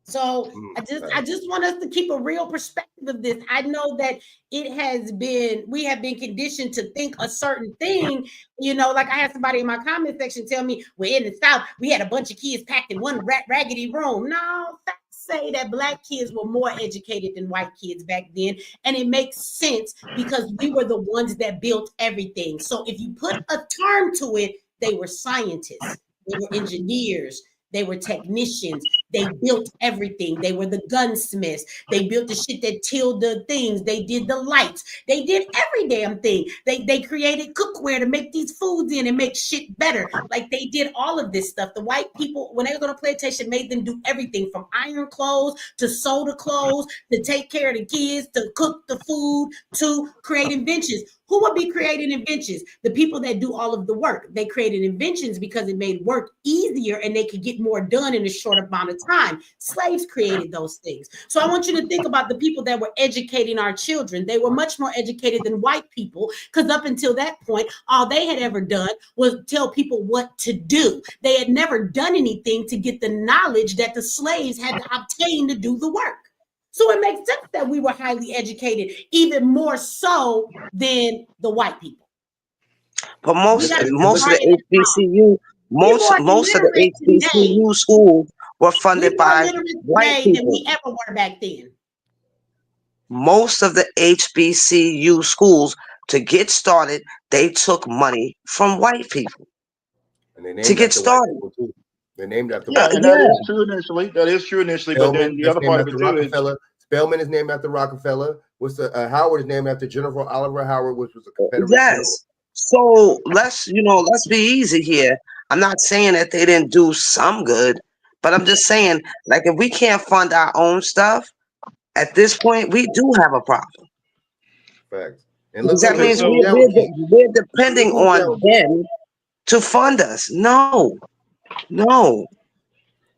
So I just want us to keep a real perspective of this. I know that we have been conditioned to think a certain thing, you know, like I had somebody in my comment section tell me, well, in the South, we had a bunch of kids packed in one raggedy room. No, facts say that black kids were more educated than white kids back then. And it makes sense because we were the ones that built everything. So if you put a term to it, they were scientists, they were engineers, they were technicians. They built everything. They were the gunsmiths. They built the shit that tilled the things. They did the lights. They did every damn thing. They created cookware to make these foods in and make shit better. Like they did all of this stuff. The white people, when they were going to plantation, made them do everything from iron clothes to sew the clothes, to take care of the kids, to cook the food, to create inventions. Who would be creating inventions? The people that do all of the work. They created inventions because it made work easier and they could get more done in a short amount of time. Slaves created those things. So I want you to think about the people that were educating our children. They were much more educated than white people because up until that point, all they had ever done was tell people what to do. They had never done anything to get the knowledge that the slaves had to obtain to do the work. So it makes sense that we were highly educated, even more so than the white people. But most of the HBCU schools were funded by white people. Than we ever were back then. Most of the HBCU schools, to get started, they took money from white people to get started. They're named after white people. That is true initially. That is true initially. Spelman, but then the other part of it too is Spelman is named after Rockefeller. Howard is named after General Oliver Howard, which was a Confederate. Yes. So let's be easy here. I'm not saying that they didn't do some good, but I'm just saying, like, if we can't fund our own stuff, at this point, we do have a problem. Facts. And look, that means we're depending on them to fund us. No.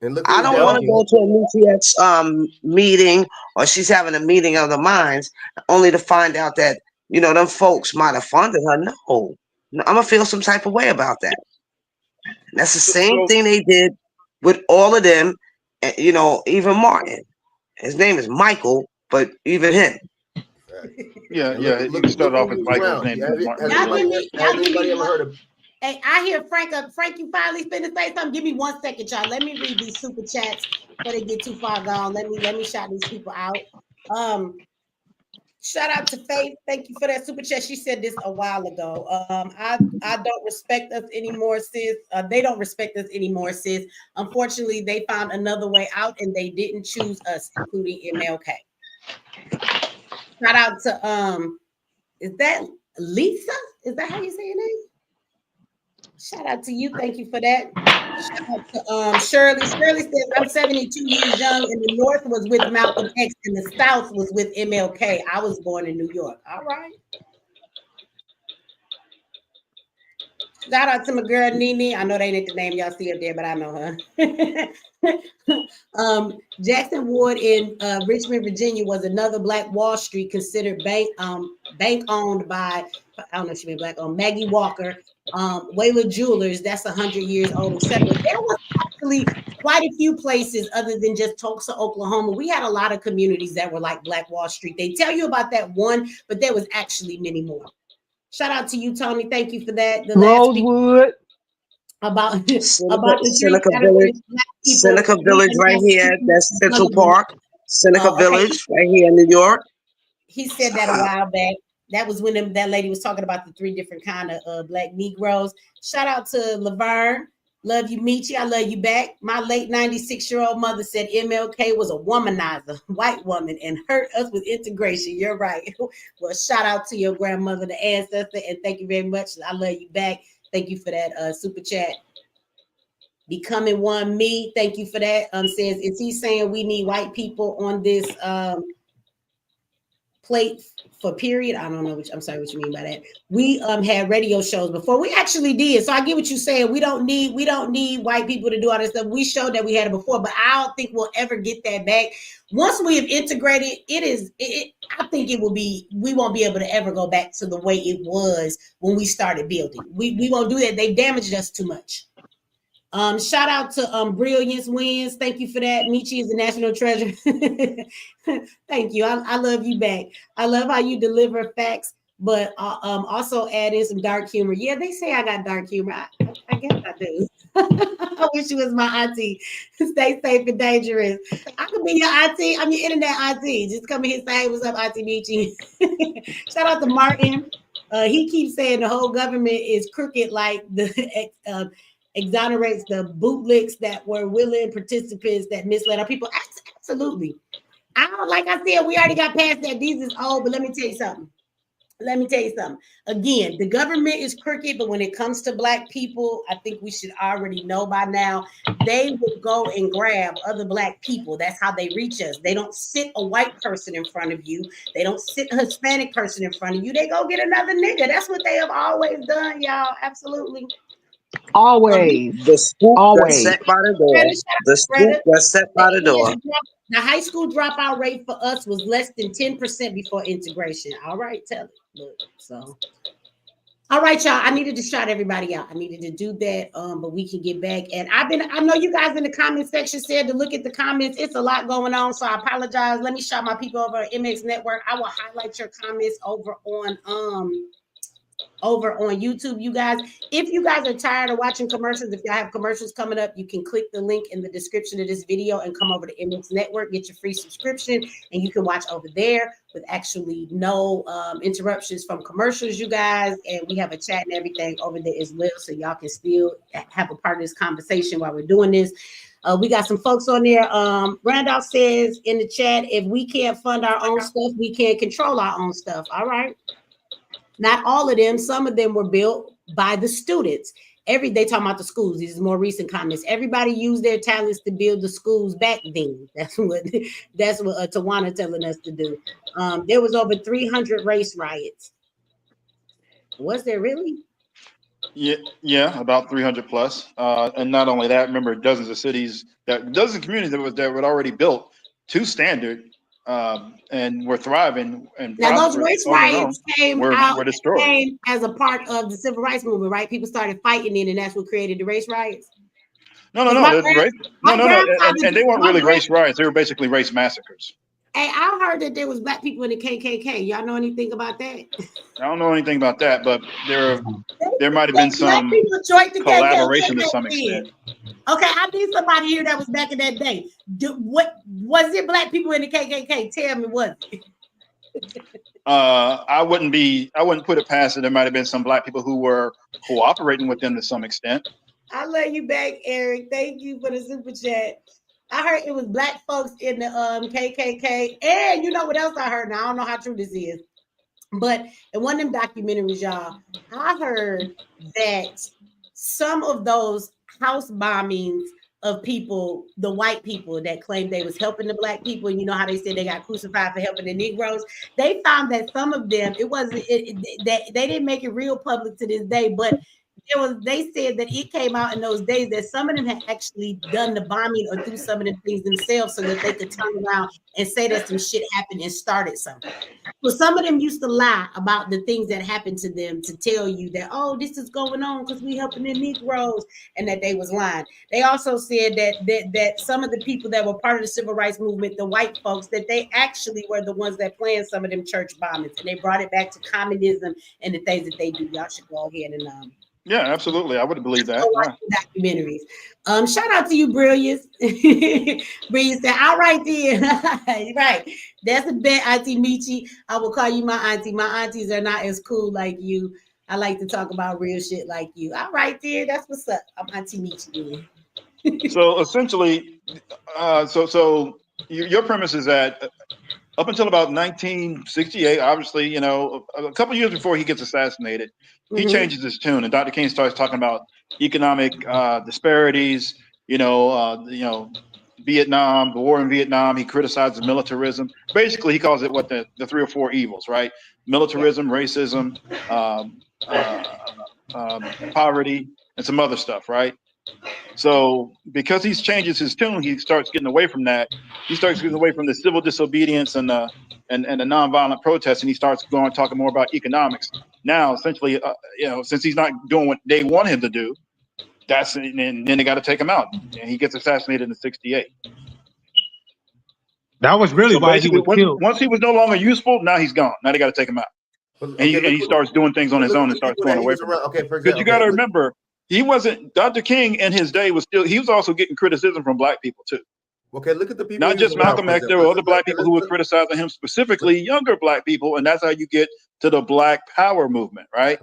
And look, I don't want to go to a NUTX meeting, or she's having a meeting of the minds, only to find out that, them folks might have funded her. No, I'm going to feel some type of way about that. And that's the same thing they did with all of them, even Martin. His name is Michael, but even him. Yeah. You can start off with Michael's name. Has anybody ever heard of? Hey, I hear Frank, you finally finna say something. Give me 1 second, y'all. Let me read these super chats before they get too far gone. Let me shout these people out. Shout out to Faith. Thank you for that super chat. She said this a while ago. I don't respect us anymore, sis. They don't respect us anymore, sis. Unfortunately, they found another way out and they didn't choose us, including MLK. Shout out to is that Lisa? Is that how you say your name? Shout out to you. Thank you for that. Shout out to Shirley. Shirley says, I'm 72 years young, and the North was with Malcolm X, and the South was with MLK. I was born in New York. All right. Shout out to my girl Nene. I know they ain't the name y'all see up there, but I know her. Jackson Ward in Richmond, Virginia was another Black Wall Street considered bank owned by, I don't know if she been black owned, Maggie Walker, Wayla Jewelers, that's 100 years old, etc. There was actually quite a few places other than just Tulsa, Oklahoma. We had a lot of communities that were like Black Wall Street. They tell you about that one, but there was actually many more. Shout out to you, Tony. Thank you for that. The Rosewood. About Seneca Village, Seneca Village right here. That's Central Park. Seneca Village right here in New York. He said that a while back. That was when that lady was talking about the 3 different kind of Black Negroes. Shout out to Laverne. Love you, Michi. I love you back. My late 96-year-old mother said MLK was a womanizer, white woman, and hurt us with integration. You're right. Well, shout out to your grandmother, the ancestor, and thank you very much. I love you back. Thank you for that super chat. Becoming One Me. Thank you for that. Says, is he saying we need white people on this plate for period? I don't know. I'm sorry, what you mean by that. We had radio shows before. We actually did. So I get what you're saying. We don't need white people to do all this stuff. We showed that we had it before, but I don't think we'll ever get that back. Once we have integrated, I think it will be, we won't be able to ever go back to the way it was when we started building. We won't do that. They damaged us too much. Shout out to Brilliance Wins. Thank you for that. Michi is a national treasure. Thank you. I love you back. I love how you deliver facts, but also add in some dark humor. Yeah, they say I got dark humor. I guess I do. I wish you was my auntie. Stay safe and dangerous. I could be your auntie. I'm your internet auntie. Just come in here and say, hey, what's up, Auntie Michi? Shout out to Martin. He keeps saying the whole government is crooked, like the exonerates the bootlicks that were willing participants that misled our people. Absolutely. Like I said, we already got past that. These is old, but let me tell you something. Again, the government is crooked, but when it comes to Black people, I think we should already know by now, they will go and grab other Black people. That's how they reach us. They don't sit a white person in front of you. They don't sit a Hispanic person in front of you. They go get another nigga. That's what they have always done, y'all. Absolutely. Always. The scoop that's set by the door. The scoop that's set by the door. The high school dropout rate for us was less than 10% before integration. All right, tell it. Look, so. All right, y'all. I needed to shout everybody out. I needed to do that, but we can get back. And I know you guys in the comment section said to look at the comments. It's a lot going on, so I apologize. Let me shout my people over at MX Network. I will highlight your comments over on YouTube, you guys. If you guys are tired of watching commercials, if y'all have commercials coming up, you can click the link in the description of this video and come over to MX Network, get your free subscription, and you can watch over there with actually no interruptions from commercials, you guys. And we have a chat and everything over there as well, so y'all can still have a part of this conversation while we're doing this. We got some folks on there. Randolph says in the chat, if we can't fund our own stuff, we can't control our own stuff. All right. Not all of them. Some of them were built by the students. They talking about the schools. These are more recent comments. Everybody used their talents to build the schools back then. That's what Tawana telling us to do. There was over 300 race riots. Was there really? Yeah, about 300 plus. And not only that, remember dozens of communities that were already built to standard. And we're thriving and now those race riots came as a part of the civil rights movement, right? People started fighting it, and that's what created the race riots. No. And they weren't really race riots. They were basically race massacres. Hey, I heard that there was Black people in the KKK. Y'all know anything about that? I don't know anything about that, but there might have been some collaboration to some extent. Okay, I need somebody here that was back in that day. What was it? Black people in the KKK? Tell me, was it? I wouldn't put it past it. There might have been some Black people who were cooperating with them to some extent. I love you back, Eric. Thank you for the super chat. I heard it was Black folks in the KKK. And you know what else I heard? Now, I don't know how true this is. But in one of them documentaries, y'all, I heard that some of those house bombings of people, the white people that claimed they was helping the black people, and you know how they said they got crucified for helping the Negroes. They found that some of them, it wasn't that they didn't make it real public to this day, but they said that it came out in those days that some of them had actually done the bombing or do some of the things themselves so that they could turn around and say that some shit happened and started something. So some of them used to lie about the things that happened to them to tell you that, oh, this is going on because we helping the Negroes, and that they was lying. They also said that some of the people that were part of the civil rights movement, the white folks, that they actually were the ones that planned some of them church bombings, and they brought it back to communism and the things that they do. Y'all should go ahead and yeah, absolutely. I would believe that. watch the documentaries. Shout out to you, Brilliance. Brilliance said, all right then. Right. That's a bet, Auntie Michi. I will call you my auntie. My aunties are not as cool like you. I like to talk about real shit like you. All right then. That's what's up. I'm Auntie Michi then. So essentially, so your premise is that up until about 1968, obviously, you know, a couple years before he gets assassinated, he changes his tune, and Dr. King starts talking about economic disparities. You know, Vietnam, the war in Vietnam. He criticizes militarism. Basically, he calls it what the 3 or 4 evils, right? Militarism, racism, poverty, and some other stuff, right? So because he changes his tune, he starts getting away from that. He starts getting away from the civil disobedience and the nonviolent protests, and he starts going talking more about economics. Now, essentially, you know, since he's not doing what they want him to do, and then they got to take him out, and he gets assassinated in '68. That was really So why he was killed. once he was no longer useful, now he's gone. Now they got to take him out, and he starts doing things on his own and starts going away from it. Okay, for example, because you got to remember, he wasn't Dr. King in his day he was also getting criticism from black people too. Okay, look at the people. Not just Malcolm X. There were other black people who were criticizing him, specifically younger black people, and that's how you get to the Black Power movement, right?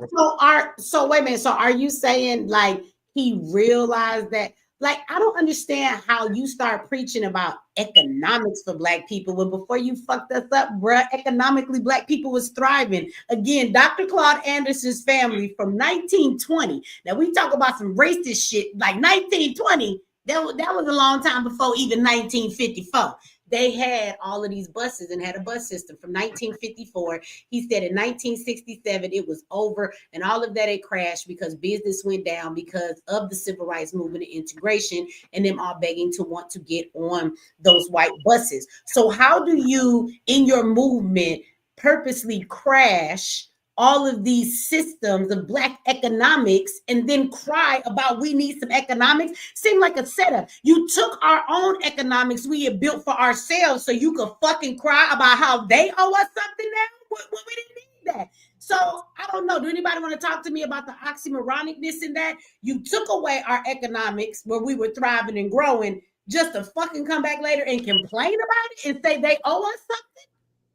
So wait a minute. So are you saying like he realized that? Like, I don't understand how you start preaching about economics for black people when before you fucked us up, bruh, economically black people was thriving. Again, Dr. Claude Anderson's family from 1920. Now we talk about some racist shit like 1920. That was a long time before even 1954. They had all of these buses and had a bus system from 1954. He said in 1967 it was over, and all of that it crashed because business went down because of the civil rights movement and integration, and them all begging to want to get on those white buses. So how do you, in your movement, purposely crash all of these systems of black economics and then cry about we need some economics? Seemed like a setup. You took our own economics we had built for ourselves so you could fucking cry about how they owe us something now? We didn't need that. So I don't know. Do anybody want to talk to me about the oxymoronicness in that? You took away our economics where we were thriving and growing just to fucking come back later and complain about it and say they owe us something?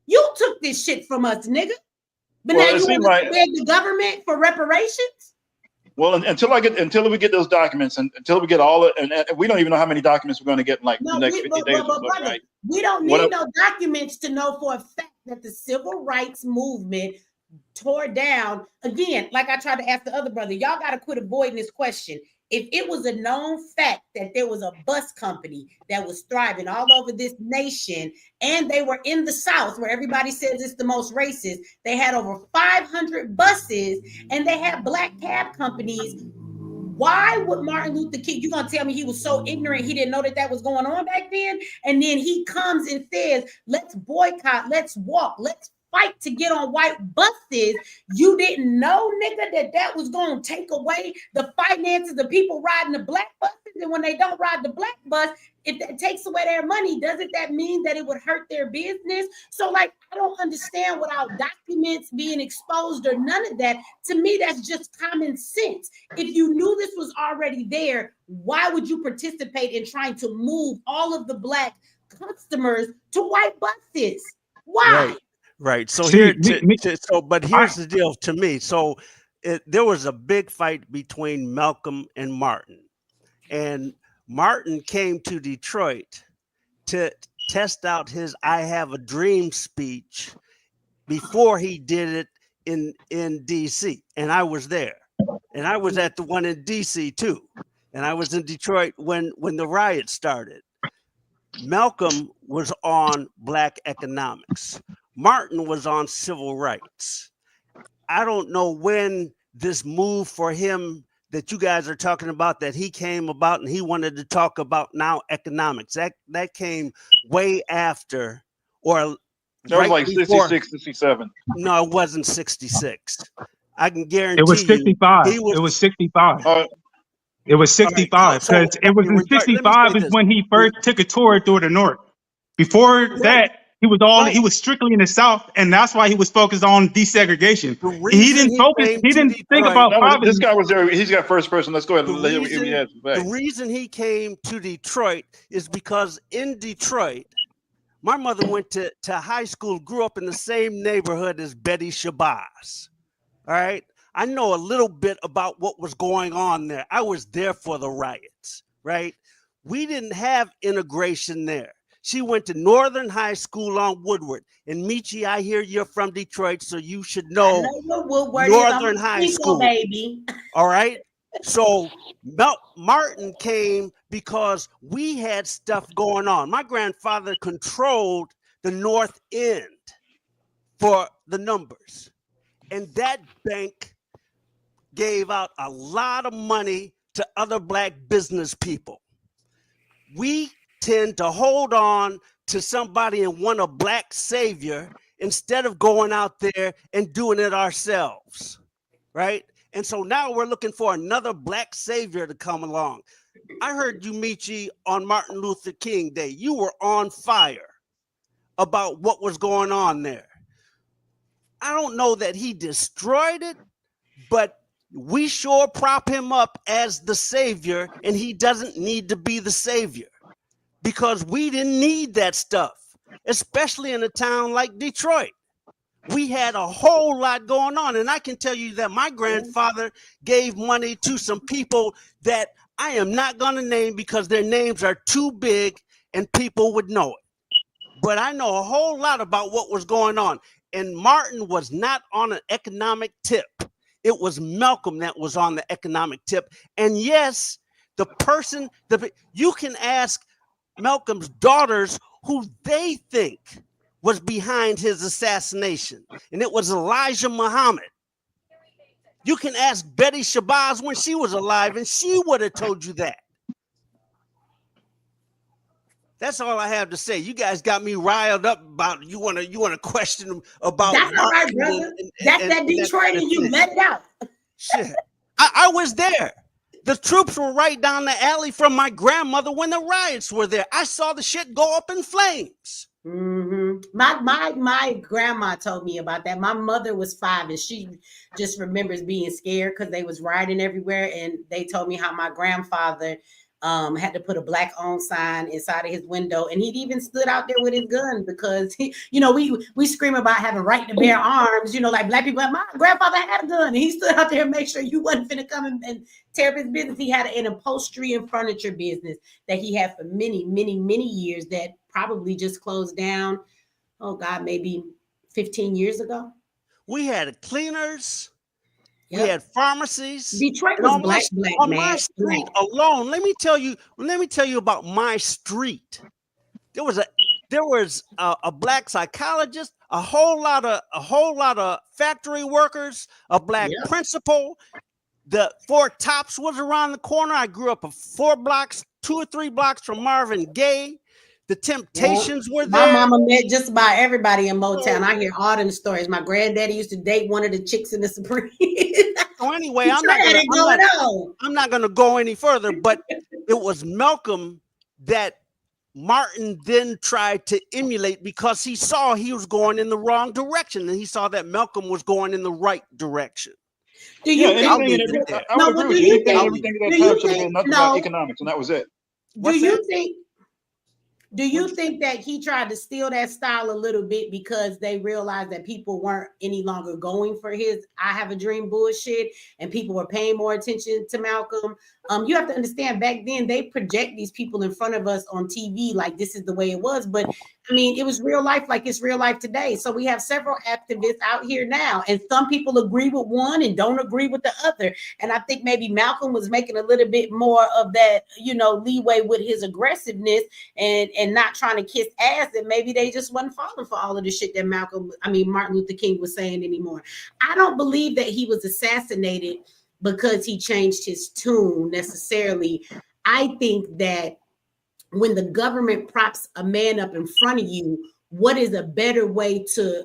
You took this shit from us, nigga. But now you want to beg the government for reparations? Well, until we get those documents, and until we get all it, and we don't even know how many documents we're going to get in the next 50 days or so, right? We don't need no documents to know for a fact that the civil rights movement tore down. Again, like I tried to ask the other brother, y'all got to quit avoiding this question. If it was a known fact that there was a bus company that was thriving all over this nation, and they were in the South where everybody says it's the most racist, they had over 500 buses and they had black cab companies. Why would Martin Luther King, you're going to tell me he was so ignorant he didn't know that was going on back then? And then he comes and says, let's boycott, let's walk, let's fight to get on white buses. You didn't know, nigga, that was going to take away the finances of people riding the black buses. And when they don't ride the black bus, if that takes away their money, doesn't that mean that it would hurt their business? So, like, I don't understand without documents being exposed or none of that. To me, that's just common sense. If you knew this was already there, why would you participate in trying to move all of the black customers to white buses? Why? Right. So See, but here's the deal to me. So there was a big fight between Malcolm and Martin, and Martin came to Detroit to test out his "I Have a Dream" speech before he did it in DC, and I was there. And I was at the one in DC too. And I was in Detroit when the riot started. Malcolm was on Black economics. Martin was on civil rights. I don't know when this move for him that you guys are talking about, that he came about and he wanted to talk about now economics. That came way after, or that was like before. 66, 67. No, it wasn't 66. I can guarantee It was 65. He was, it was 65. It was 65 because it was in 65 is when he first took a tour through the North. Before that, he was strictly in the South, and that's why he was focused on desegregation. He didn't focus. He didn't think about poverty. This guy was there. He's got first person. Let's go ahead. The reason he came to Detroit is because in Detroit, my mother went to high school, grew up in the same neighborhood as Betty Shabazz. All right. I know a little bit about what was going on there. I was there for the riots, right? We didn't have integration there. She went to Northern High School on Woodward. And Michi, I hear you're from Detroit, so you should know Northern High School, baby. All right. So Martin came because we had stuff going on. My grandfather controlled the North End for the numbers. And that bank gave out a lot of money to other Black business people. We tend to hold on to somebody and want a Black savior instead of going out there and doing it ourselves, right? And so now we're looking for another Black savior to come along. I heard you, Michi, on Martin Luther King Day. You were on fire about what was going on there. I don't know that he destroyed it, but we sure prop him up as the savior, and he doesn't need to be the savior because we didn't need that stuff, especially in a town like Detroit. We had a whole lot going on, and I can tell you that my grandfather gave money to some people that I am not going to name because their names are too big and people would know it. But I know a whole lot about what was going on, and Martin was not on an economic tip. It was Malcolm that was on the economic tip. And yes, you can ask Malcolm's daughters who they think was behind his assassination. And it was Elijah Muhammad. You can ask Betty Shabazz when she was alive, and she would have told you that. That's all I have to say. You guys got me riled up about you want to question about. That's all right, brother. That's that Detroit, and you let it out. Shit, I was there. The troops were right down the alley from my grandmother when the riots were there. I saw the shit go up in flames. Mm-hmm. My grandma told me about that. My mother was 5, and she just remembers being scared because they was rioting everywhere. And they told me how my grandfather had to put a Black owned sign inside of his window, and he'd even stood out there with his gun because we scream about having right to bear arms, like Black people. My grandfather had a gun, and he stood out there and make sure you wasn't finna come and tear up his business. He had an upholstery and furniture business that he had for many, many, many years that probably just closed down. Oh God, maybe 15 years ago. We had cleaners. Yep. We had pharmacies. Detroit was black, on my street alone. Let me tell you about my street. There was a Black psychologist, a whole lot of factory workers, a Black principal. The Four Tops was around the corner. I grew up 2 or 3 blocks from Marvin Gaye. The Temptations were there. My mama met just about everybody in Motown. I hear all them stories. My granddaddy used to date one of the chicks in the Supreme. So anyway, I'm not going to go any further, but it was Malcolm that Martin then tried to emulate because he saw he was going in the wrong direction, and he saw that Malcolm was going in the right direction. Do you think everything that should have been nothing about economics, and that was it? Do you think that he tried to steal that style a little bit because they realized that people weren't any longer going for his I have a dream bullshit and people were paying more attention to Malcolm? You have to understand, back then they project these people in front of us on TV like this is the way it was, but I mean, it was real life like it's real life today. So we have several activists out here now, and some people agree with one and don't agree with the other. And I think maybe Malcolm was making a little bit more of that, you know, leeway with his aggressiveness and not trying to kiss ass, and maybe they just wasn't falling for all of the shit that Martin Luther King was saying anymore. I don't believe that he was assassinated because he changed his tune necessarily. I think that when the government props a man up in front of you, what is a better way to,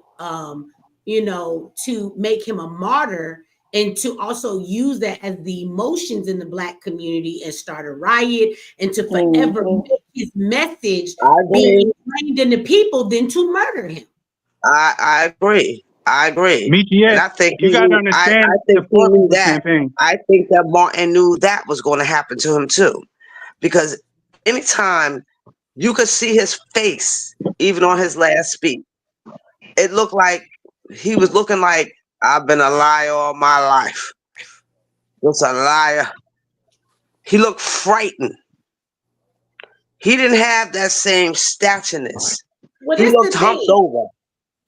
you know, to make him a martyr and to also use that as the emotions in the Black community and start a riot and to forever make his message be ingrained in the people than to murder him. I agree. I agree. Michi, And I think you got to understand the he knew purpose of that. campaign. I think that Martin knew that was going to happen to him too. Because anytime you could see his face, even on his last speech, it looked like he was looking like, I've been a liar all my life. Just a liar. He looked frightened. He didn't have that same statureness. Well, he looked humped over.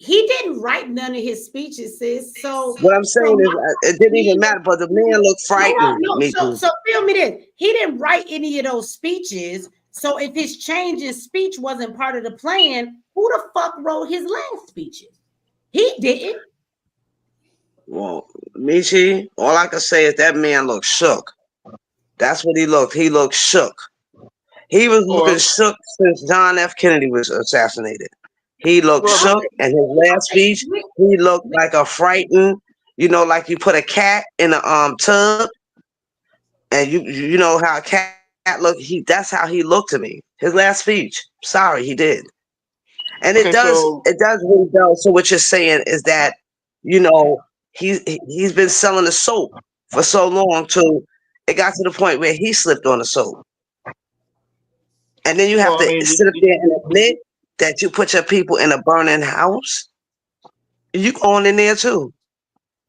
He didn't write none of his speeches, sis. So what I'm saying is, it didn't even matter. But the man looked frightened. No. So feel me this. He didn't write any of those speeches. So if his change in speech wasn't part of the plan, who the fuck wrote his last speeches? He didn't. Well, Michi, all I can say is that man looked shook. That's what he looked. He looked shook. He was looking shook since John F. Kennedy was assassinated. He looked shook, and his last speech, he looked like a frightened, you know, like you put a cat in a tub, and you know how a cat look. That's how he looked to me. His last speech. Sorry, he did. And it does really go. So what you're saying is that, you know, he's been selling the soap for so long till it got to the point where he slipped on the soap. And then you have to sit up there and admit that you put your people in a burning house. You going in there too,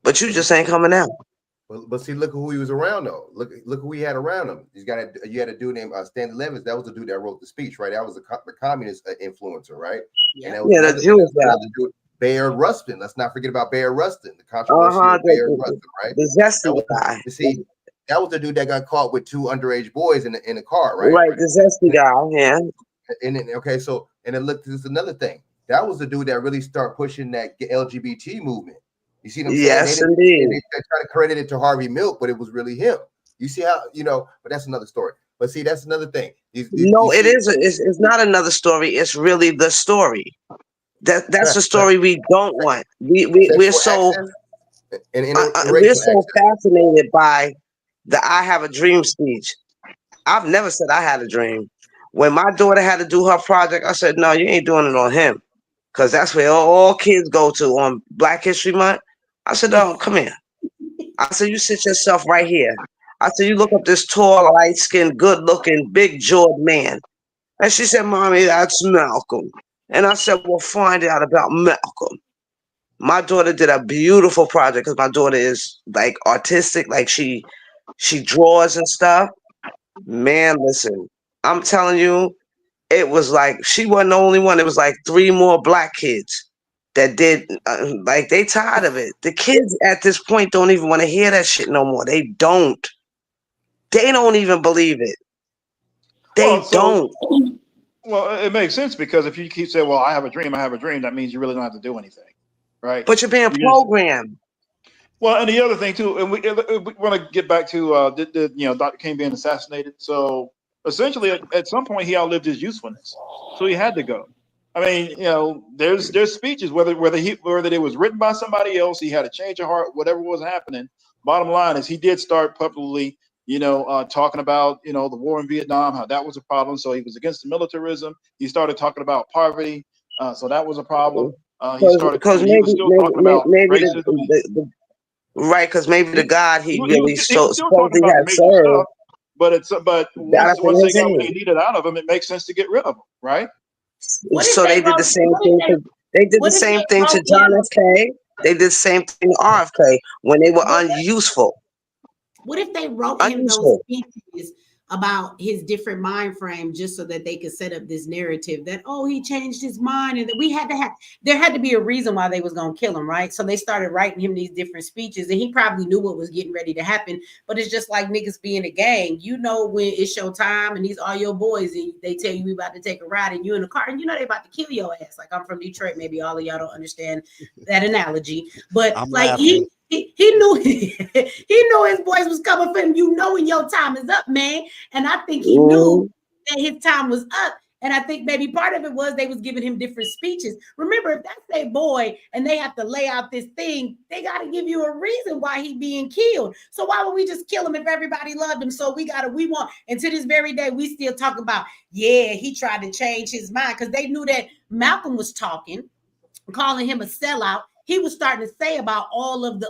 but you just ain't coming out. But see, look who he was around though. Look who he had around him. You had a dude named Stanley Levins. That was the dude that wrote the speech, right? That was the communist influencer, right? Yeah, and that was Jewish guy. Bayard Rustin. Let's not forget about Bayard Rustin, the controversial Bayard Rustin, right? The zesty guy. See, that was the dude that got caught with 2 underage boys in the car, right? Right, the zesty guy, yeah. And then and then look, this is another thing. That was the dude that really started pushing that LGBT movement. You see what I'm saying? Yes, indeed. They try to credit it to Harvey Milk, but it was really him. You see how, you know, but that's another story. But see, that's another thing. It's not another story. It's really the story. That's the story we don't want. We're so fascinated by the I have a dream speech. I've never said I had a dream. When my daughter had to do her project, I said, no, you ain't doing it on him. Because that's where all kids go to on Black History Month. I said, no, come here. I said, you sit yourself right here. I said, you look up this tall, light-skinned, good-looking, big-jawed man. And she said, Mommy, that's Malcolm. And I said, well, find out about Malcolm. My daughter did a beautiful project because my daughter is like artistic, like she draws and stuff. Man, listen, I'm telling you, it was like she wasn't the only one. It was like 3 more Black kids that did like they tired of it. The kids at this point don't even want to hear that shit no more. They don't even believe it. They don't. Well, it makes sense because if you keep saying, well, I have a dream, that means you really don't have to do anything, right? But you're being programmed. Well, and the other thing too, and we want to get back to Dr. King being assassinated. So essentially, at some point, he outlived his usefulness, so he had to go. I mean, you know, there's speeches whether it was written by somebody else, he had a change of heart, whatever was happening. Bottom line is, he did start publicly, talking about, the war in Vietnam, how that was a problem. So he was against the militarism. He started talking about poverty, so that was a problem. He was still talking about racism. Right, because maybe the God he really supposedly had served. But once they got what they needed out of him, it makes sense to get rid of him, right? So they did the same thing. They did the same thing to John F. K. They did the same thing to RFK when they were unuseful. What if they wrote him those Unusual. speeches about his different mind frame just so that they could set up this narrative that, oh, he changed his mind, and that we had to have, there had to be a reason why they was gonna kill him, right? So they started writing him these different speeches, and he probably knew what was getting ready to happen. But it's just like niggas being a gang. You know when it's your time and these are your boys, and they tell you we about to take a ride, and you in the car, and you know they about to kill your ass. Like, I'm from Detroit, maybe all of y'all don't understand that analogy, but I'm like laughing. he knew he knew his boys was coming for him. You know when your time is up, man. And I think he knew Mhm. that his time was up. And I think maybe part of it was they was giving him different speeches. Remember, if that's their boy and they have to lay out this thing, they got to give you a reason why he being killed. So why would we just kill him if everybody loved him? So we want, and to this very day, we still talk about, yeah, he tried to change his mind because they knew that Malcolm was talking, calling him a sellout. He was starting to say about all of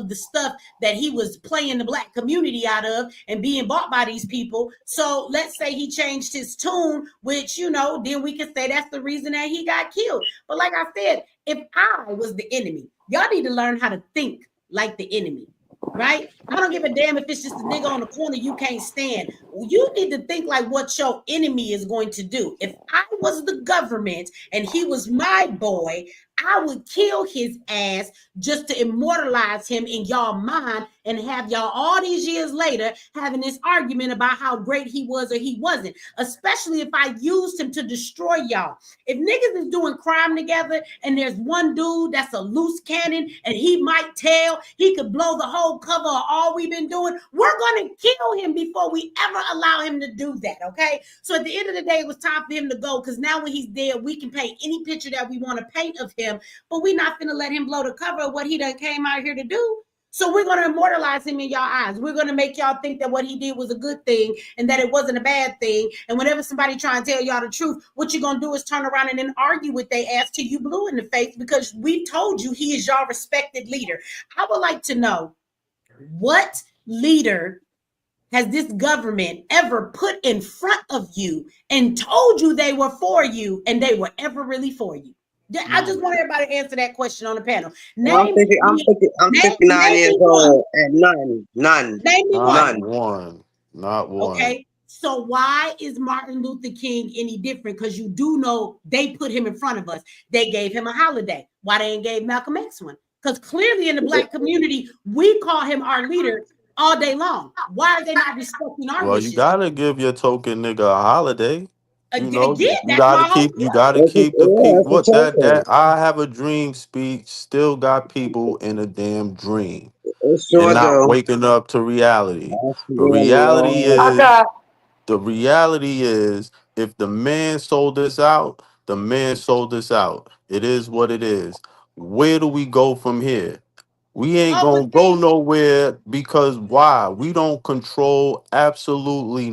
the stuff that he was playing the black community out of and being bought by these people. So let's say he changed his tune, which, then we can say that's the reason that he got killed. But like I said, if I was the enemy, y'all need to learn how to think like the enemy. Right? I don't give a damn if it's just a nigga on the corner you can't stand. You need to think like what your enemy is going to do. If I was the government and he was my boy, I would kill his ass just to immortalize him in y'all mind and have y'all all these years later having this argument about how great he was or he wasn't, especially if I used him to destroy y'all. If niggas is doing crime together and there's one dude that's a loose cannon and he might tell, he could blow the whole cover of all we've been doing, we're going to kill him before we ever allow him to do that, okay? So at the end of the day, it was time for him to go because now when he's dead, we can paint any picture that we want to paint of him, but we're not going to let him blow the cover of what he done came out here to do. So we're going to immortalize him in y'all eyes. We're going to make y'all think that what he did was a good thing and that it wasn't a bad thing. And whenever somebody try and tell y'all the truth, what you're going to do is turn around and then argue with their ass till you blue in the face because we told you he is your respected leader. I would like to know, what leader has this government ever put in front of you and told you they were for you and they were ever really for you? I just want everybody to answer that question on the panel. Well, I'm Name thinking, me, I'm name, 59 name years me one. old, and none, Name me Not one. none. one. Not one. Okay. So why is Martin Luther King any different? Because you do know they put him in front of us. They gave him a holiday. Why they ain't gave Malcolm X one? Because clearly in the black community, we call him our leader all day long. Why are they not respecting our Well, you wishes? gotta give your token nigga a holiday. You know, Again, you that's gotta my whole keep point. the Yeah, people. it's a What that token. I have a dream speech still got people in a damn dream It and sure not do. waking up to reality. That's The being reality long. is the reality is if the man sold this out, the man sold this out. It is what it is. Where do we go from here? We ain't Oh, gonna but go see, nowhere because why? We don't control absolutely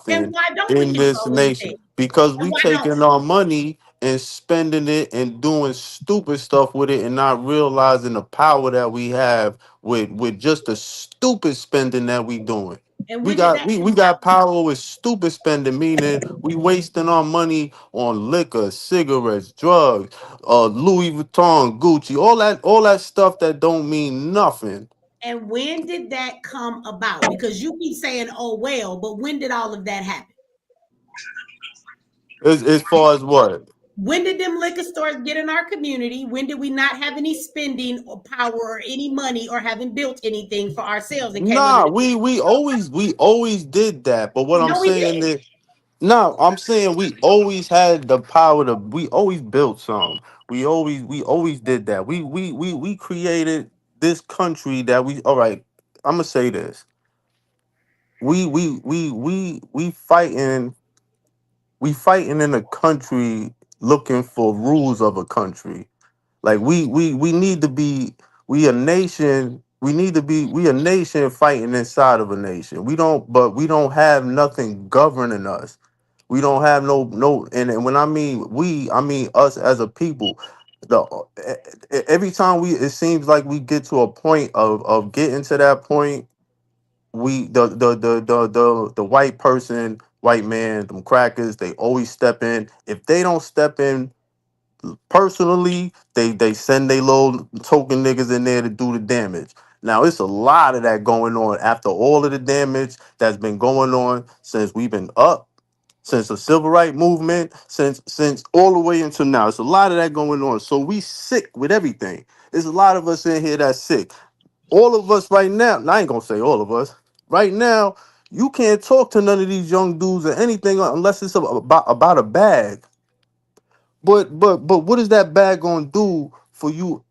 and nothing why don't we in this control nation anything? because And we why don't taking our money and spending it and doing stupid stuff with it and not realizing the power that we have with just the stupid spending that we doing. we? And We when did got that we, come we about? got power with stupid spending, meaning we wasting our money on liquor, cigarettes, drugs, Louis Vuitton, Gucci, all that stuff that don't mean nothing. And when did that come about? Because you keep saying, oh, well, but when did all of that happen? As far as what? When did them liquor stores get in our community? When did we not have any spending or power or any money or haven't built anything for ourselves and came under Nah, the we always did that. But what I'm no, we saying didn't. is, no, I'm saying we always had the power to. We always built some. We always did that. We created this country that we. All right, I'm gonna say this. We fighting. We fighting in a country looking for rules of a country. Like we need to be we a nation. We need to be we a nation fighting inside of a nation. We don't have nothing governing us. We don't have no and when I mean we, I mean us as a people. The every time we it seems like we get to a point of getting to that point, we the white person, white man, them crackers, they always step in. If they don't step in personally, they send they little token niggas in there to do the damage. Now it's a lot of that going on after all of the damage that's been going on since we've been up, since the civil rights movement, since all the way until now. It's a lot of that going on. So we sick with everything. There's a lot of us in here that's sick. All of us right now, I ain't gonna say all of us, right now, you can't talk to none of these young dudes or anything unless it's about a bag. But what is that bag gonna do for you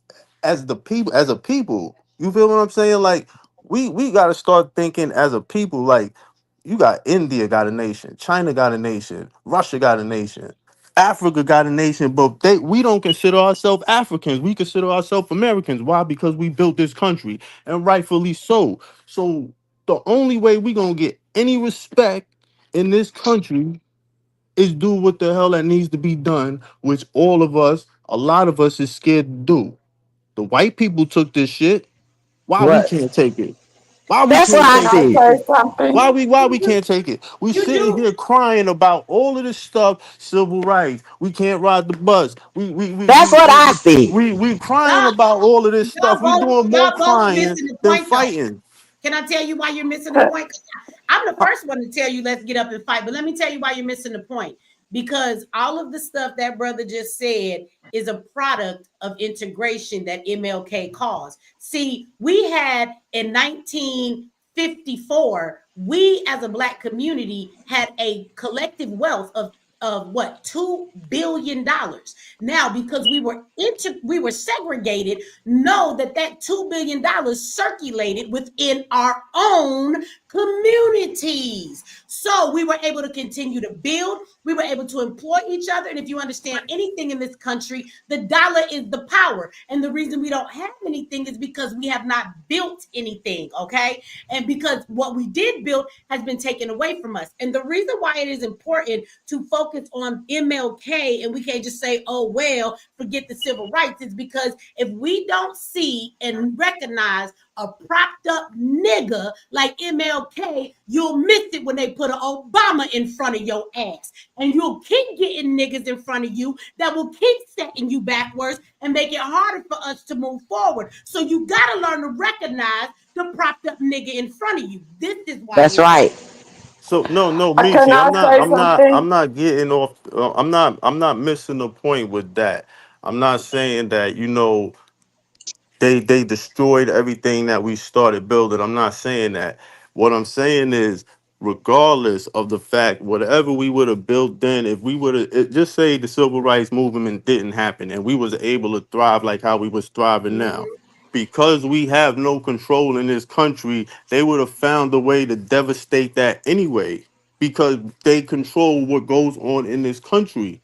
as the people, as a people? You feel what I'm saying? Like we gotta start thinking as a people. Like you got India got a nation, China got a nation, Russia got a nation, Africa got a nation, but we don't consider ourselves Africans. We consider ourselves Americans. Why? Because we built this country, and rightfully so. So the only way we gonna get any respect in this country is do what the hell that needs to be done, which all of us, a lot of us is scared to do. The white people took this shit. Why we What? can't take it? Why we That's what can't I take it? said. Something. Why we can't take it? We You sitting do. here crying about all of this stuff, civil rights. We can't ride the bus. That's what I said. We crying Y'all, about all of this stuff. We doing more y'all both crying missing the than point though. fighting. Can I tell you why you're missing the point? I'm the first one to tell you let's get up and fight, but let me tell you why you're missing the point. Because all of the stuff that brother just said is a product of integration that MLK caused. See, we had in 1954, we as a black community had a collective wealth of what, $2 billion. Now, because we were segregated, know that $2 billion circulated within our own communities. So we were able to continue to build. We were able to employ each other. And if you understand anything in this country, the dollar is the power. And the reason we don't have anything is because we have not built anything. Okay. And because what we did build has been taken away from us. And the reason why it is important to focus on MLK and we can't just say, oh, well, forget the civil rights, is because if we don't see and recognize a propped up nigga like MLK, you'll miss it when they put an Obama in front of your ass. And you'll keep getting niggas in front of you that will keep setting you backwards and make it harder for us to move forward. So you got to learn to recognize the propped up nigga in front of you. This is why That's it's right. So no, Can Michi, I say I'm something? not getting off. I'm not missing the point with that. I'm not saying that they destroyed everything that we started building. I'm not saying that. What I'm saying is, regardless of the fact, whatever we would have built then, if we would have just say the civil rights movement didn't happen and we was able to thrive like how we was thriving now, because we have no control in this country, they would have found a way to devastate that anyway, because they control what goes on in this country.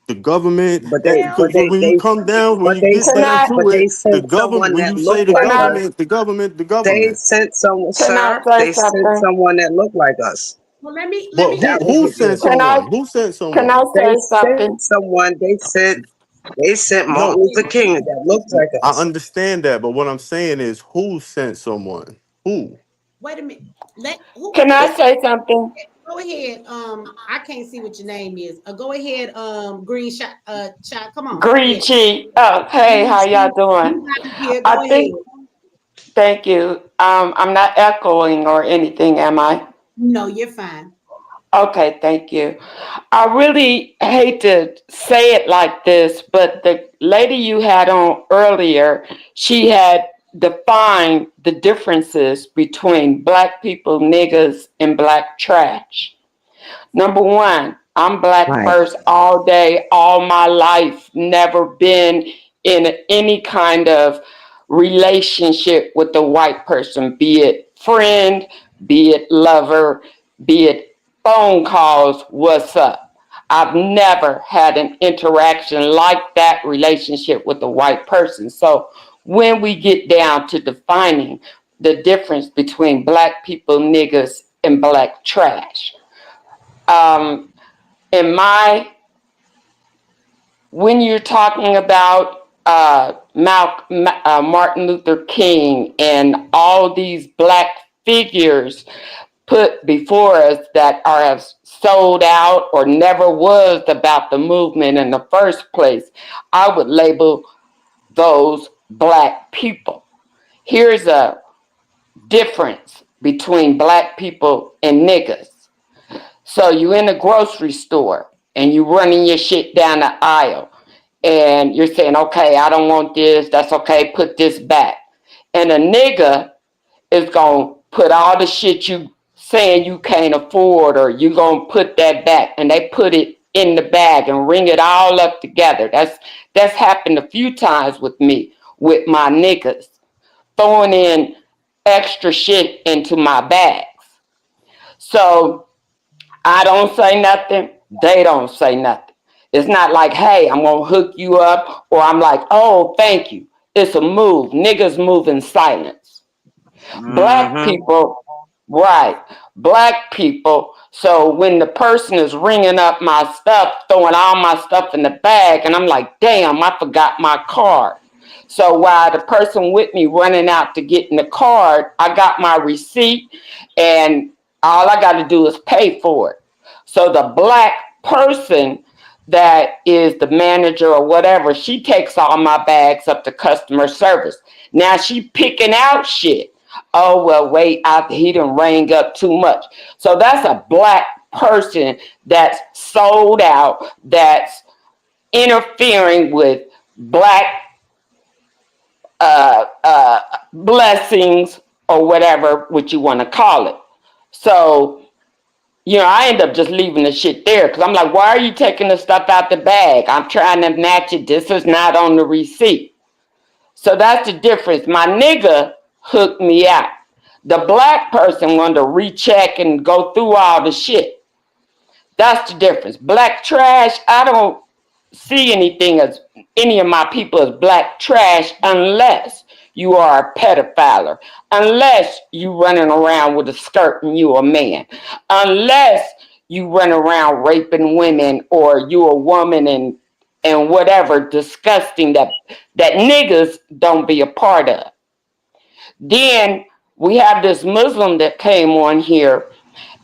The government, But they, that well, but because they, when you they, come down, when but you they get Can sent, down I? to but they it, the sent government, someone when that you say looked the like Can I? us. government, the government, the They government. sent someone, Can I sir. say They sent something? someone that looked like us. well, let But me That was who what sent did. Can I? someone? Who sent Can I someone? They say something? sent someone. They sent No, Martin Luther King that looked like I us. understand that, but what I'm saying is who sent someone? Who? wait a minute. Let who Can I let say something? go ahead. I can't see what your name is. Go ahead, green shot shot. Come on. Yeah. Greechy. Oh, hey, Green how y'all sheet. doing? You got it here. I Go ahead. think. Thank you. I'm not echoing or anything, am I? No, you're fine. Okay, thank you. I really hate to say it like this, but the lady you had on earlier, she had defined the differences between black people, niggas, and black trash. Number one, I'm black Right. first all day, all my life, never been in any kind of relationship with a white person, be it friend, be it lover, be it phone calls, what's up. I've never had an interaction like that relationship with a white person. So when we get down to defining the difference between black people, niggas, and black trash, um, in my when you're talking about Martin Luther King and all these black figures put before us that are have sold out or never was about the movement in the first place, I would label those black people. here's a difference between black people and niggas. So you in a grocery store and you running your shit down the aisle and you're saying, okay, I don't want this. That's okay. Put this back. And a nigga is going to put all the shit you saying you can't afford, or you going to put that back, and they put it in the bag and ring it all up together. That's happened a few times with me, with my niggas, throwing in extra shit into my bags. So I don't say nothing. They don't say nothing. It's not like, hey, I'm going to hook you up, or I'm like, oh, thank you. It's a move. Niggas move in silence. Black people, right. Black people. So when the person is ringing up my stuff, throwing all my stuff in the bag, and I'm like, damn, I forgot my card. So while the person with me running out to get in the card, I got my receipt, and all I got to do is pay for it. So the black person that is the manager or whatever, she takes all my bags up to customer service. Now she picking out shit. Oh, well, wait, he done rang up too much. So that's a black person that's sold out, that's interfering with black blessings, or whatever what you want to call it. So, I end up just leaving the shit there because I'm like, why are you taking the stuff out the bag? I'm trying to match it. This is not on the receipt. So that's the difference. My nigga hooked me out. The black person wanted to recheck and go through all the shit. That's the difference. Black trash, I don't see any of my people as black trash unless you are a pedophile, unless you running around with a skirt and you a man, unless you run around raping women, or you a woman and whatever disgusting that niggas don't be a part of. Then we have this Muslim that came on here,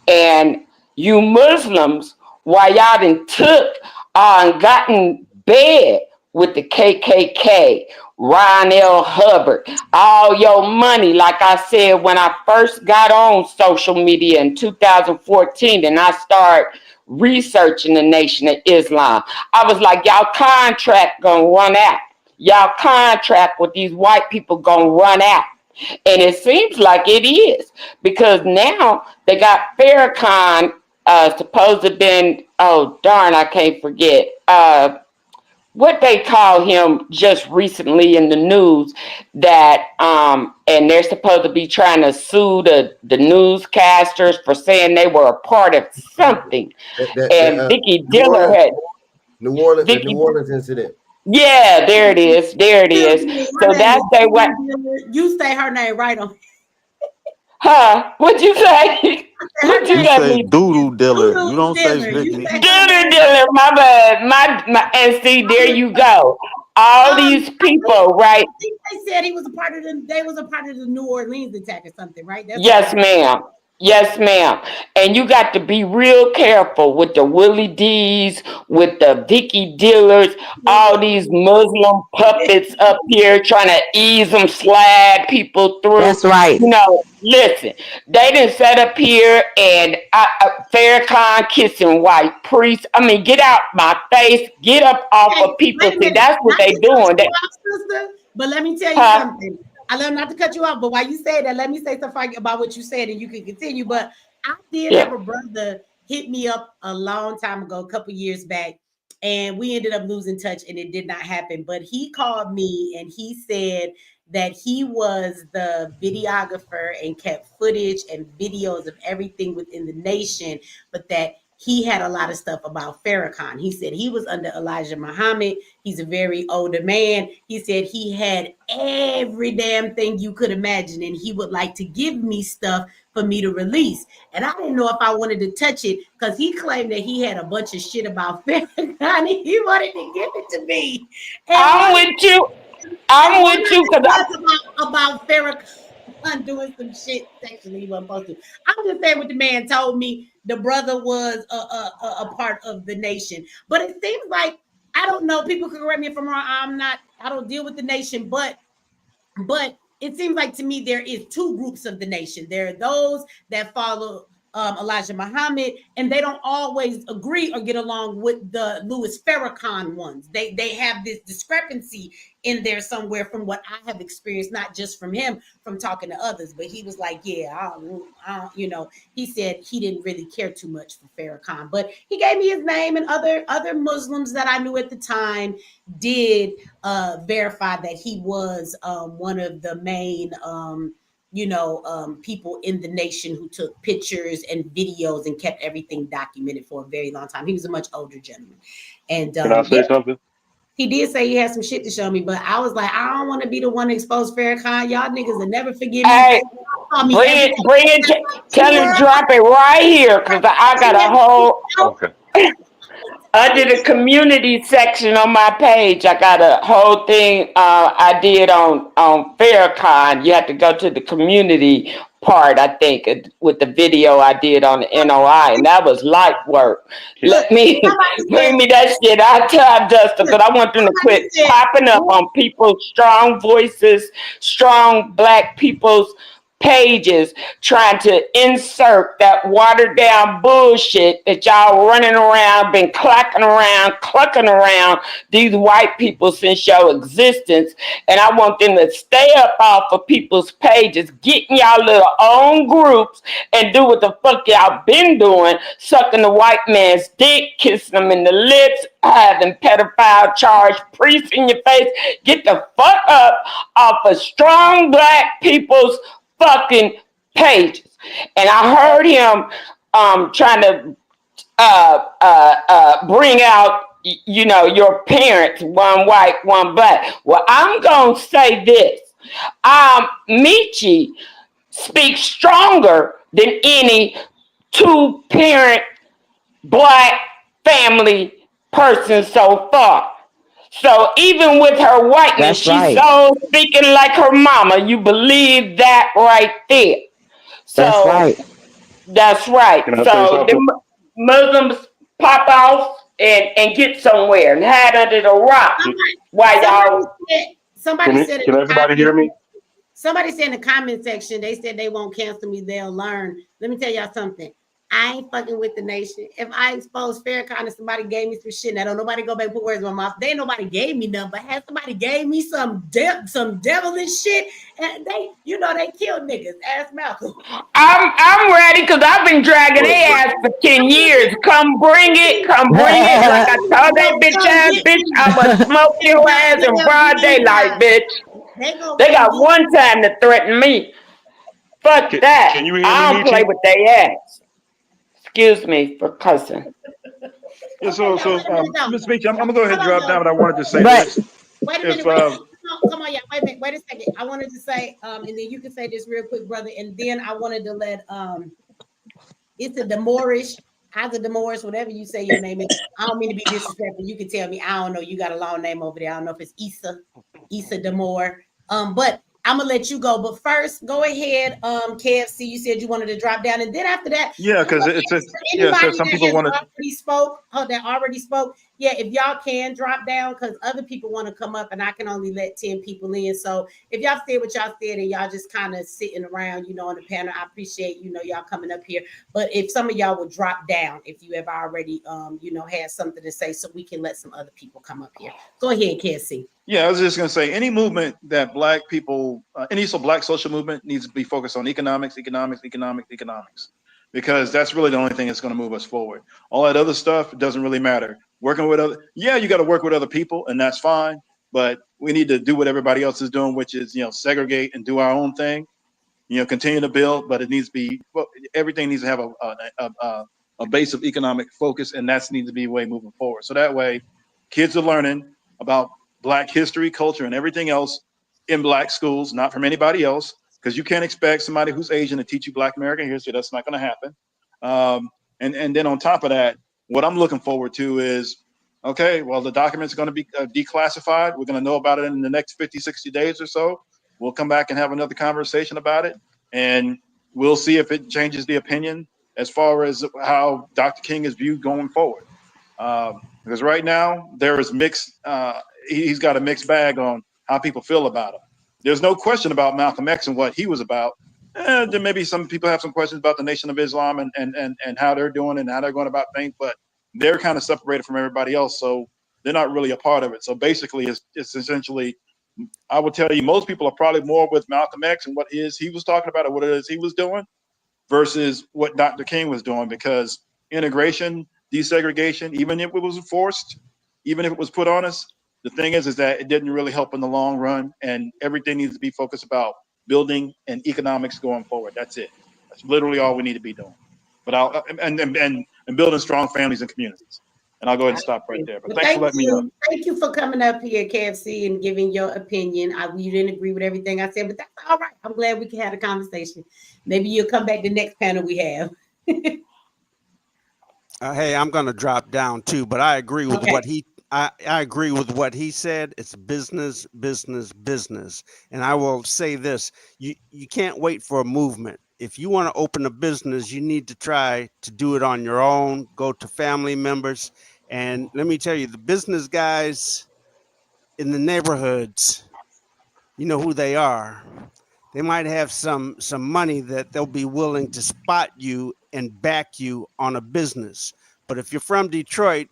and you Muslims, why y'all done took and gotten bed with the KKK, Ron L. Hubbard, all your money, like I said, when I first got on social media in 2014 and I started researching the Nation of Islam, I was like, y'all contract gonna run out. Y'all contract with these white people gonna run out. And it seems like it is, because now they got Farrakhan supposed to have been, oh darn, I can't forget what they call him just recently in the news, that and they're supposed to be trying to sue the newscasters for saying they were a part of something. And Vicky Diller had New Orleans incident. Yeah, there it is. There it is. So that's they what you say her name right on. Huh? What'd you say? What'd you You say doodle diller. You don't say Vicky. Doodle diller, my bad. My and see, there you go. All these people, right? I think they said he was a part of the New Orleans attack or something, right? Yes, ma'am. Yes, ma'am. And you got to be real careful with the Willie D's, with the Vicky Dillers, all these Muslim puppets up here trying to ease them, slide people through. That's right. Listen, they didn't set up here and Farrakhan kissing white priests. I mean, get out my face. Get up off of people. See, that's what they doing. But let me tell you something. I love not to cut you off, but while you say that, let me say something about what you said, and you can continue. But I did have a brother hit me up a long time ago, a couple years back, and we ended up losing touch, and it did not happen. But he called me, and he said that he was the videographer and kept footage and videos of everything within the nation, but that he had a lot of stuff about Farrakhan. He said he was under Elijah Muhammad. He's a very older man. He said he had every damn thing you could imagine, and he would like to give me stuff for me to release. And I didn't know if I wanted to touch it because he claimed that he had a bunch of shit about Farrakhan, and he wanted to give it to me. And I'm with you. I'm with you about Farrakhan doing some shit sexually he wasn't supposed to. I'm just saying what the man told me. The brother was a part of the nation, but it seems like, I don't know. People can correct me if I'm wrong. I don't deal with the nation, but it it seems like to me there is two groups of the nation. There are those that follow Elijah Muhammad, and they don't always agree or get along with the Louis Farrakhan ones. They have this discrepancy in there somewhere from what I have experienced, not just from him, from talking to others. But he was like, yeah, you know, he said he didn't really care too much for Farrakhan, but he gave me his name, and other Muslims that I knew at the time did verify that he was one of the main people in the nation who took pictures and videos and kept everything documented for a very long time. He was a much older gentleman. And Can I say something? he did say he had some shit to show me, but I was like, I don't want to be the one to expose Farrakhan. Y'all niggas will never forgive me. Hey, bring it, tell him drop it right here, because I got a whole... Okay. Under the community section on my page, I got a whole thing I did on Farrakhan. You have to go to the community part, I think, with the video I did on the NOI, and that was light work. Let me bring me that shit. I tell Dustin, because I want them to quit popping up on people's strong voices, strong Black people's pages, trying to insert that watered down bullshit that y'all running around, been clucking around these white people since your existence. And I want them to stay up off of people's pages, getting y'all little own groups, and do what the fuck y'all been doing, sucking the white man's dick, kissing them in the lips, having pedophile charged priests in your face. Get the fuck up off of strong Black people's fucking pages. And I heard him trying to bring out, you know, your parents, one white, one Black. Well, I'm gonna say this. Michi speaks stronger than any two-parent Black family person so far. So even with her whiteness, she's so speaking like her mama. You believe that right there. So that's right. Can I say So something? the Muslims pop off and get somewhere and hide under the rock. While y'all... Somebody said can everybody hear me? Somebody said in the comment section, they said they won't cancel me, they'll learn. Let me tell y'all something. I ain't fucking with the nation. If I expose Farrakhan and somebody gave me some shit, now don't nobody go back and put words in my mouth. They ain't nobody gave me nothing, but had somebody gave me some devilish shit, and they, you know, they killed niggas. Ask Malcolm. I'm ready, because I've been dragging their ass for 10 years. Come bring it. Like I told that bitch ass bitch, I would smoke your ass in broad daylight, bitch. They got one time to threaten me. Fuck that. Can you hear me, I don't play with their ass. Excuse me for cussing. Yeah, so Ms. Meach, I'm gonna go ahead and drop down, but I wanted to say this. Wait a minute, come on, yeah, wait a second. I wanted to say, and then you can say this real quick, brother, and then I wanted to let it's a Demorish, either Demorish, whatever you say your name is. I don't mean to be disrespectful. You can tell me, I don't know, you got a long name over there. I don't know if it's Issa Demore. But I'm gonna let you go. But first, go ahead, KFC. You said you wanted to drop down, and then after that, yeah, because it's anybody some people want to already spoke. Yeah, if y'all can drop down, because other people want to come up, and I can only let 10 people in. So if y'all said what y'all said, and y'all just kind of sitting around, you know, on the panel, I appreciate, you know, y'all coming up here. But if some of y'all would drop down, if you have already, you know, had something to say, so we can let some other people come up here. Go ahead, KFC. Yeah, I was just going to say, any movement that Black people, any Black social movement needs to be focused on economics, because that's really the only thing that's going to move us forward. All that other stuff doesn't really matter. Working with other, yeah, you got to work with other people, and that's fine. But we need to do what everybody else is doing, which is, you know, segregate and do our own thing. You know, continue to build, but it needs to be, well, everything needs to have a base of economic focus, and that's needs to be way moving forward. So that way, kids are learning about Black history, culture, and everything else in Black schools, not from anybody else, because you can't expect somebody who's Asian to teach you Black American history. That's not going to happen. And then on top of that, what I'm looking forward to is, okay, well, the document's going to be declassified. We're going to know about it in the next 50, 60 days or so. We'll come back and have another conversation about it, and we'll see if it changes the opinion as far as how Dr. King is viewed going forward. Because right now there is mixed, he's got a mixed bag on how people feel about him. There's no question about Malcolm X and what he was about. Then maybe some people have some questions about the Nation of Islam and how they're doing and how they're going about things, but they're kind of separated from everybody else, so they're not really a part of it. So basically, it's essentially, I would tell you, most people are probably more with Malcolm X and what he was talking about or what it is he was doing versus what Dr. King was doing, because integration, desegregation, even if it was forced, even if it was put on us, the thing is that it didn't really help in the long run, and everything needs to be focused about building and economics going forward. That's it. That's literally all we need to be doing. But and building strong families and communities. And I'll go ahead and stop right there. But Well, thanks for letting me know. Thank you for coming up here, KFC, and giving your opinion. You didn't agree with everything I said, but that's all right. I'm glad we can have a conversation. Maybe you'll come back the next panel we have. Hey, I'm going to drop down too, but I agree with Okay. what he. I agree with what he said. It's business, business, business. And I will say this: you can't wait for a movement. If you want to open a business, you need to try to do it on your own. Go to family members, and let me tell you, the business guys in the neighborhoods, you know who they are. They might have some money that they'll be willing to spot you and back you on a business. But if you're from Detroit,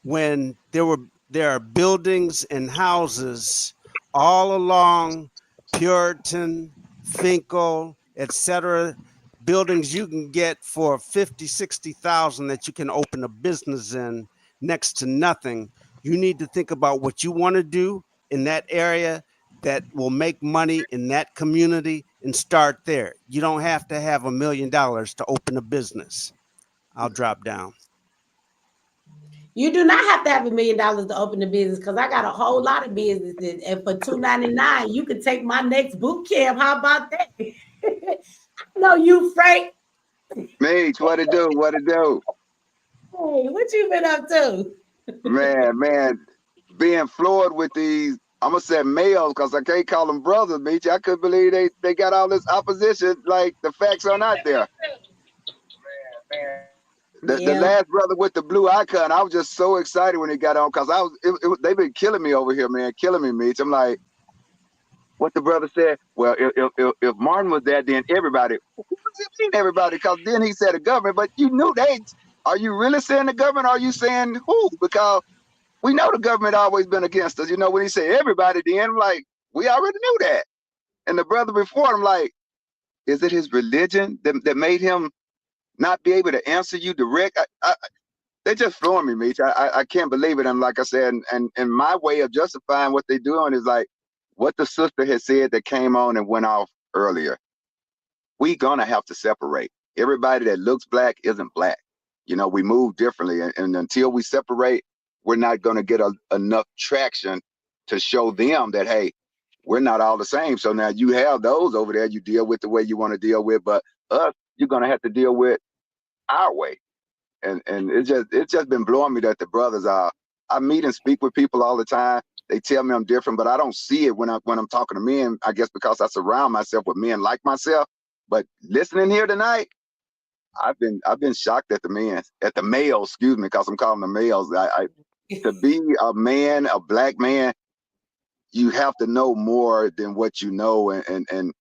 when there are buildings and houses all along Puritan, Finkel, etc., buildings you can get for 50, 60,000 that you can open a business in next to nothing. You need to think about what you want to do in that area that will make money in that community and start there. You don't have to have $1 million to open a business. I'll drop down. You do not have to have $1 million to open a business, because I got a whole lot of businesses, and for $2.99, you can take my next boot camp. How about that? I know you, Frank. Mage, what it do? What it do? Hey, what you been up to? Man, being floored with these, I'm gonna say males because I can't call them brothers, Meech. I couldn't believe they got all this opposition. Like the facts are not there. The last brother with the blue icon, I was just so excited when he got on because they've been killing me over here, man, killing me, Meech. I'm like, what the brother said. Well, if Martin was there, then everybody. Who does it mean everybody? Because then he said the government, but you knew they. Are you really saying the government? Or are you saying who? Because we know the government always been against us. You know, when he said everybody, then I'm like, we already knew that. And the brother before, I'm like, is it his religion that made him not be able to answer you direct? They just flooring me, Meech. I can't believe it. And like I said, and my way of justifying what they're doing is like what the sister had said that came on and went off earlier. We gonna have to separate. Everybody that looks black isn't black. You know, we move differently. And until we separate, we're not gonna get enough traction to show them that, hey, we're not all the same. So now you have those over there, you deal with the way you want to deal with, but us, you're gonna have to deal with our way. And it's just been blowing me that the brothers are. I meet and speak with people all the time. They tell me I'm different, but I don't see it when I'm talking to men. I guess because I surround myself with men like myself. But listening here tonight, I've been shocked at the males, excuse me, because I'm calling them males. To be a man, a black man, you have to know more than what you know, and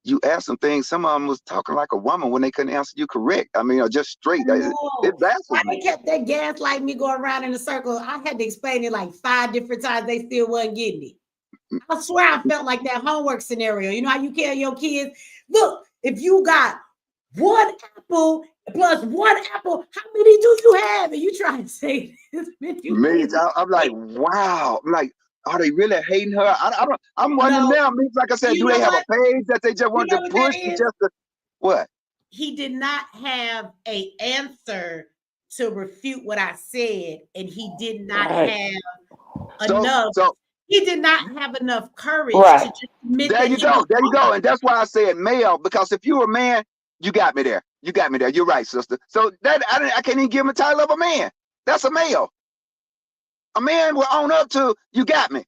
you ask them things. Some of them was talking like a woman when they couldn't answer you correct. I mean, or just straight. It baffles Why me. they kept that gaslighting me going around in a circle? I had to explain it like 5 different times. They still wasn't getting it. I swear I felt like that homework scenario. You know how you tell your kids, look, if you got 1 apple plus 1 apple, how many do you have? And you try to say this. I'm like, wow. I'm like, are they really hating her? I'm wondering now. Means like I said, do they have a page that they just want to push what? He did not have an answer to refute what I said, and he did not have enough. He did not have enough courage to just admit there you go. There you go. And that's why I said male, because if you're a man, you got me there. You got me there. You're right, sister. So that I can't even give him a title of a man. That's a male. A man will own up to, you got me.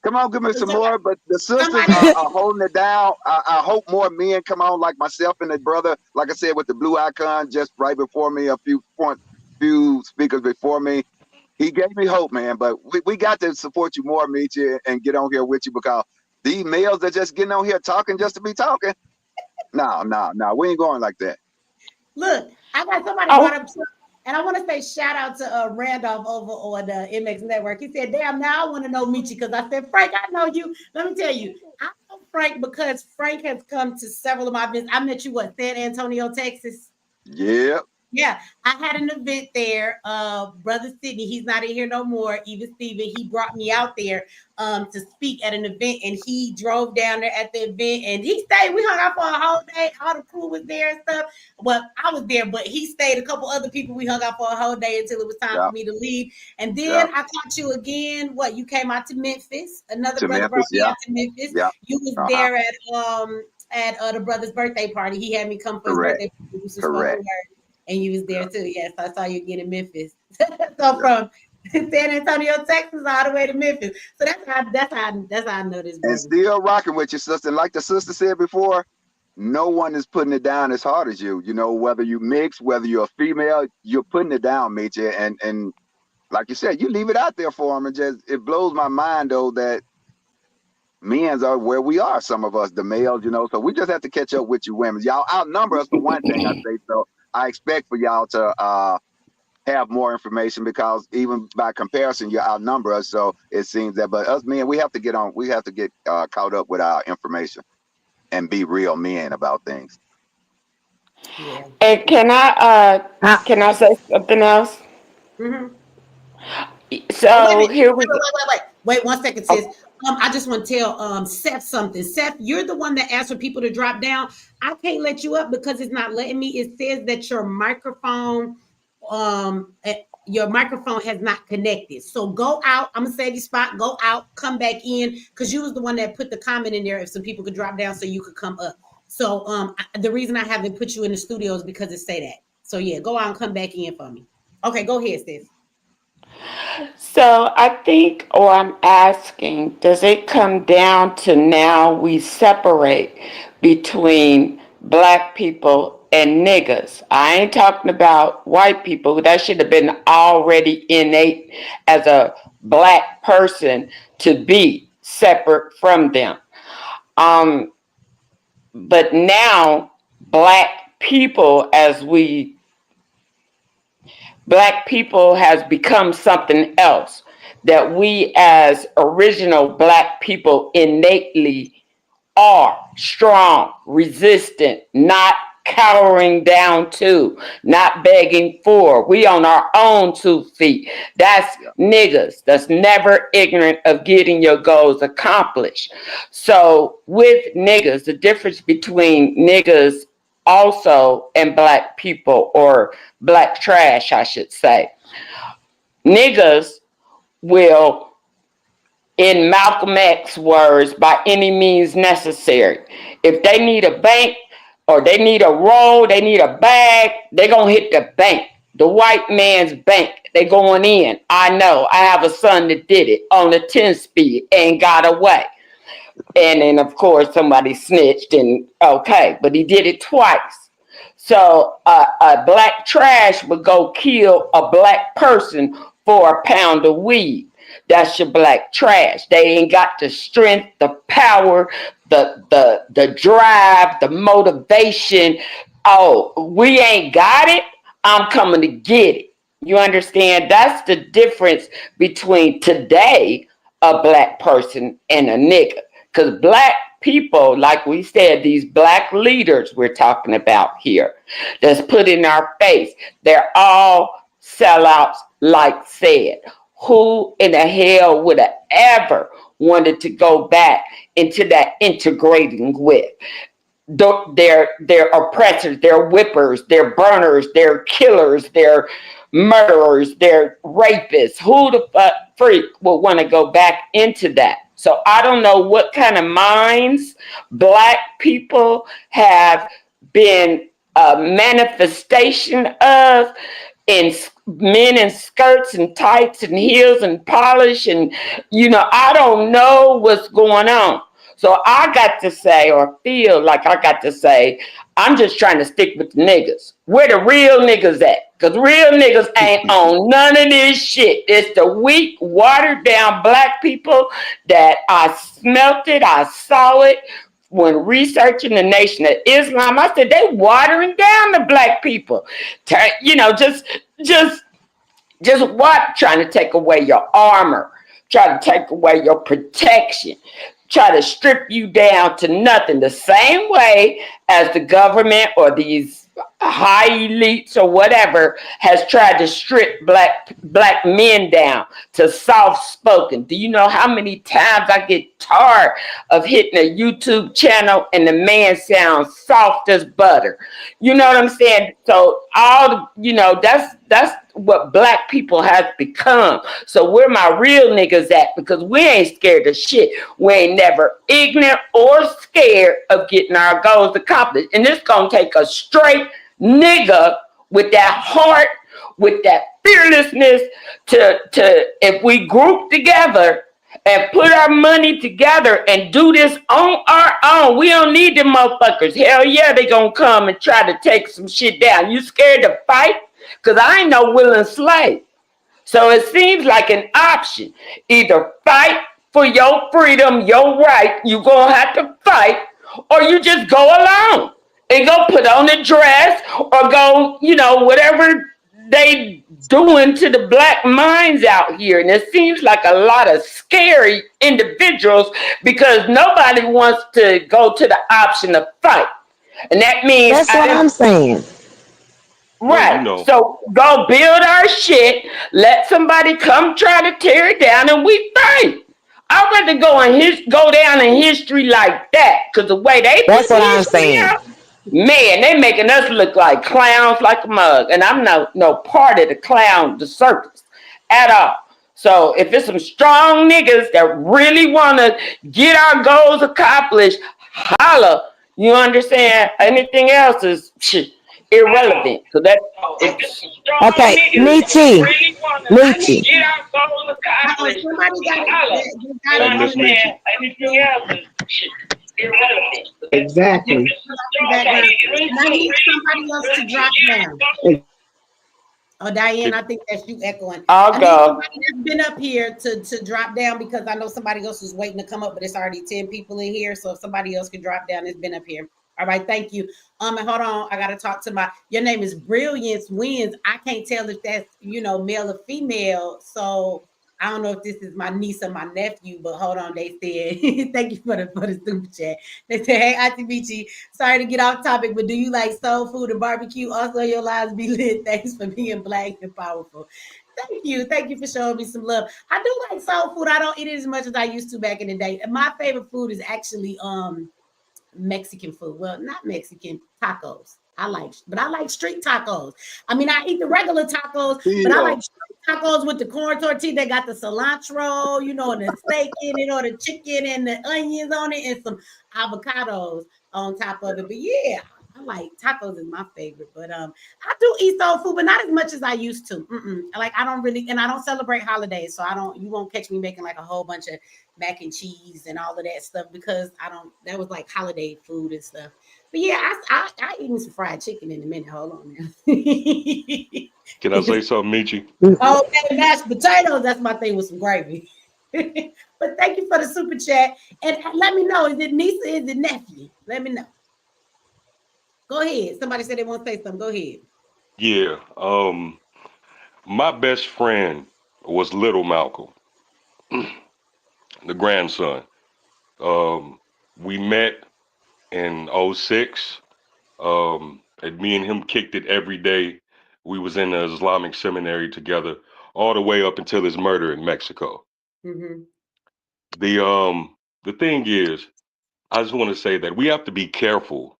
Come on, give me some more. But the sisters are holding it down. I hope more men come on, like myself and the brother, like I said, with the blue icon just right before me, a few speakers before me. He gave me hope, man. But we got to support you more, meet you, and get on here with you, because these males that just getting on here talking just to be talking. No, we ain't going like that. Look, I got somebody brought up, and I want to say shout out to Randolph over on the MX Network. He said, "Damn, now I want to know Michi," because I said, "Frank, I know you." Let me tell you, I know Frank because Frank has come to several of my events. I met you at San Antonio, Texas. Yeah. Yeah, I had an event there. Brother Sidney, he's not in here no more. Even Steven, he brought me out there to speak at an event, and he drove down there at the event, and he stayed. We hung out for a whole day. All the crew was there and stuff. Well, I was there, but he stayed. A couple other people. We hung out for a whole day until it was time for me to leave. And then I caught you again. What? You came out to Memphis. Another brother brought me out to Memphis. You was there at the brother's birthday party. He had me come for his birthday party. Correct. And you was there too. Yes, I saw you again in Memphis. So from San Antonio, Texas, all the way to Memphis. So that's how I know this brother. And still rocking with your sister. Like the sister said before, no one is putting it down as hard as you. You know, whether you mix, whether you're a female, you're putting it down, Meechie. And like you said, you leave it out there for them. And just it blows my mind though that men's are where we are. Some of us, the males, you know. So we just have to catch up with you women. Y'all outnumber us for one thing, I say so. I expect for y'all to have more information, because even by comparison, you outnumber us. So it seems that, but us men, we have to get caught up with our information and be real men about things. Yeah. And can I say something else? Mm-hmm. So here we go. Wait 1 second, sis. I just want to tell Seth something. Seth, you're the one that asked for people to drop down. I can't let you up because it's not letting me. It says that your microphone has not connected. So go out. I'm gonna save your spot. Go out, come back in, because you was the one that put the comment in there if some people could drop down so you could come up. So the reason I haven't put you in the studio is because it say that. So yeah, go out and come back in for me. Okay, go ahead, sis. So I think, or I'm asking, does it come down to now we separate between black people and niggas? I ain't talking about white people. That should have been already innate as a black person to be separate from them. But now black people has become something else that we as original black people innately are: strong, resistant, not cowering down to, not begging for. We on our own 2 feet. That's niggas. That's never ignorant of getting your goals accomplished. So with niggas, the difference between niggas also and black people, or black trash, I should say. Niggas will, in Malcolm X's words, by any means necessary. If they need a bank or they need a roll, they need a bag, they're going to hit the bank. The white man's bank. They going in. I know. I have a son that did it on the 10-speed and got away. And then, of course, somebody snitched and okay, but he did it twice. So a black trash would go kill a black person for a pound of weed. That's your black trash. They ain't got the strength, the power, the drive, the motivation. Oh, we ain't got it. I'm coming to get it. You understand? That's the difference between today, a black person, and a nigga. Because black people, like we said, these black leaders we're talking about here, that's put in our face, they're all sellouts, like said. Who in the hell would have ever wanted to go back into that integrating with? They're oppressors, they're whippers, they're burners, they're killers, they're murderers, they're rapists. Who the freak would want to go back into that? So I don't know what kind of minds black people have been a manifestation of, in men in skirts and tights and heels and polish, and I don't know what's going on. So I got to say, or feel like I got to say, I'm just trying to stick with the niggas. Where the real niggas at? Because real niggas ain't on none of this shit. It's the weak, watered down black people that I smelt it, I saw it when researching the Nation of Islam. I said, they watering down the black people. You know, just what? Trying to take away your armor, try to take away your protection, try to strip you down to nothing. The same way as the government or these high elites or whatever has tried to strip black men down to soft spoken. Do you know how many times I get tired of hitting a YouTube channel and the man sounds soft as butter? You know what I'm saying? So that's what black people have become. So where my real niggas at? Because we ain't scared of shit. We ain't never ignorant or scared of getting our goals accomplished. And it's gonna take a straight nigga with that heart, with that fearlessness to if we group together and put our money together and do this on our own. We don't need them motherfuckers. Hell yeah, they gonna come and try to take some shit down. You scared to fight? Because I ain't no willing slave. So it seems like an option. Either fight for your freedom, your right, you're going to have to fight, or you just go alone and go put on a dress or go, whatever they doing to the black minds out here. And it seems like a lot of scary individuals because nobody wants to go to the option of fight. And that means That's what I'm saying. Right. So go build our shit. Let somebody come try to tear it down, and we fight. I'd rather go down in history like that, because the way they That's put what I'm saying. out, man, they making us look like clowns, like a mug, and I'm no part of the circus at all. So if it's some strong niggas that really want to get our goals accomplished, holla. You understand? Anything else is shit. Irrelevant. So that okay, Nietzsche. Nietzsche. Somebody got Miss Nietzsche. Anything else is irrelevant. Exactly. I need somebody else to drop down. Oh, Diane, I think that's you echoing. I'll I go. need somebody that's been up here to drop down because I know somebody else is waiting to come up, but it's already 10 people in here. So if somebody else can drop down, it's been up here. All right, thank you. And hold on, I gotta talk to your name is Brilliance Wins. I can't tell if that's male or female. So I don't know if this is my niece or my nephew, but hold on, they said thank you for the super chat. They said, hey, Auntie Michi, sorry to get off topic, but do you like soul food and barbecue? Also, your lives be lit. Thanks for being black and powerful. Thank you for showing me some love. I do like soul food. I don't eat it as much as I used to back in the day. My favorite food is actually Mexican food. Well, not Mexican, tacos. I like street tacos. I mean, I eat the regular tacos, but I like street tacos with the corn tortilla. They got the cilantro, and the steak in it, or the chicken and the onions on it, and some avocados on top of it. But yeah, I like tacos is my favorite. But I do eat soul food, but not as much as I used to. Like I don't celebrate holidays, so you won't catch me making like a whole bunch of mac and cheese and all of that stuff because that was like holiday food and stuff. But yeah, I eating some fried chicken in a minute. Hold on now. Can I say something, Michi? Okay, mashed potatoes, that's my thing with some gravy. But thank you for the super chat. And let me know, is it niece or is it nephew? Let me know. Go ahead. Somebody said they want to say something. Go ahead. Yeah. My best friend was Little Malcolm, the grandson. We met in 06. And me and him kicked it every day. We was in the Islamic seminary together all the way up until his murder in Mexico. Mm-hmm. The thing is, I just want to say that we have to be careful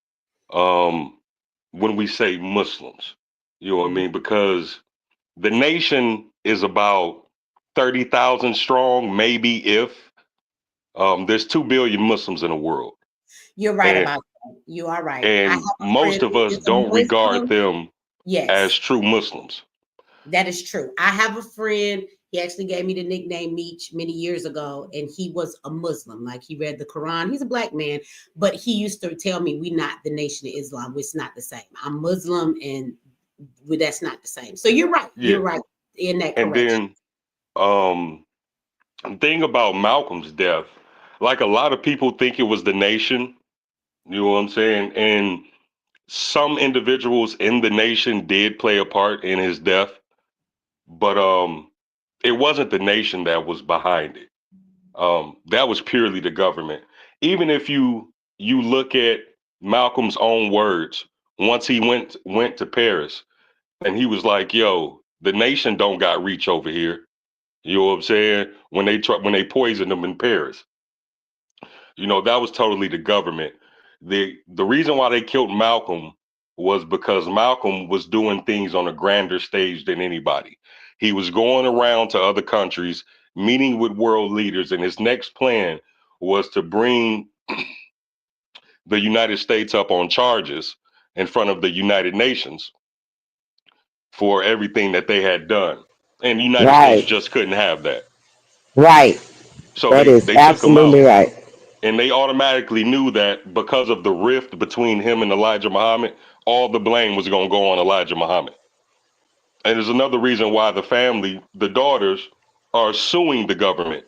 when we say Muslims. You know what I mean? Because the nation is about 30,000 strong, maybe if there's 2 billion Muslims in the world. You're right about that. You are right. And most of us don't regard them as true Muslims. That is true. I have a friend. He actually gave me the nickname Meech many years ago, and he was a Muslim. Like he read the Quran. He's a black man, but he used to tell me we're not the Nation of Islam. It's not the same. I'm Muslim, and that's not the same. So you're right. Yeah. You're right in that And correction. then the thing about Malcolm's death, like a lot of people think it was the nation, you know what I'm saying? And some individuals in the nation did play a part in his death, but it wasn't the nation that was behind it. That was purely the government. Even if you look at Malcolm's own words, once he went to Paris and he was like, "Yo, the nation don't got reach over here." You know what I'm saying? When they poisoned him in Paris, you know, that was totally the government. The reason why they killed Malcolm was because Malcolm was doing things on a grander stage than anybody. He was going around to other countries, meeting with world leaders, and his next plan was to bring the United States up on charges in front of the United Nations for everything that they had done. And the United States Right, just couldn't have that. right. So That is they took him absolutely out. right. And they automatically knew that because of the rift between him and Elijah Muhammad, all the blame was going to go on Elijah Muhammad. And there's another reason why the family, the daughters, are suing the government.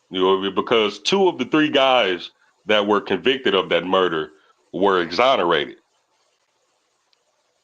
You know, because two of the three guys that were convicted of that murder were exonerated.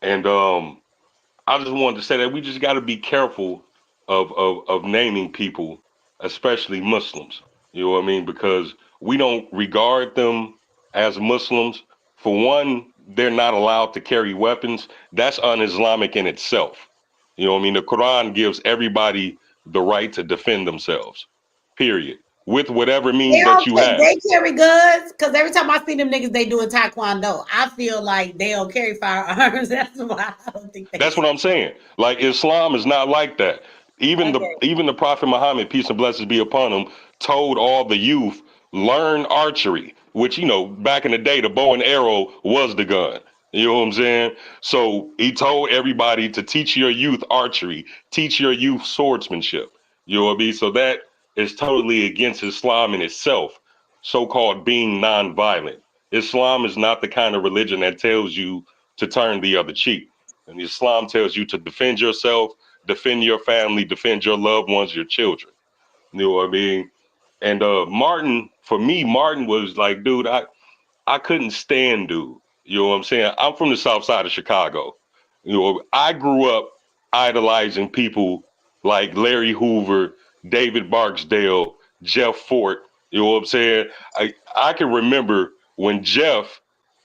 And I just wanted to say that we just got to be careful of naming people, especially Muslims. You know what I mean? Because we don't regard them as Muslims. For one, they're not allowed to carry weapons. That's un-Islamic in itself. You know what I mean? The Quran gives everybody the right to defend themselves, period, with whatever means that you have. They carry guns because every time I see them niggas, they doing taekwondo. I feel like they don't carry firearms. That's why I don't think they. That's what I'm saying. Like Islam is not like that. Even Okay. the Prophet Muhammad, peace and blessings be upon him, told all the youth, learn archery, which, you know, back in the day, the bow and arrow was the gun. You know what I'm saying? So he told everybody to teach your youth archery, teach your youth swordsmanship. You know what I mean? So that is totally against Islam in itself, so-called being nonviolent. Islam is not the kind of religion that tells you to turn the other cheek. And Islam tells you to defend yourself, defend your family, defend your loved ones, your children. You know what I mean? And Martin, for me, Martin was like, dude, I couldn't stand dude. You know what I'm saying? I'm from the south side of Chicago. You know, I grew up idolizing people like Larry Hoover, David Barksdale, Jeff Fort. You know what I'm saying? I can remember when Jeff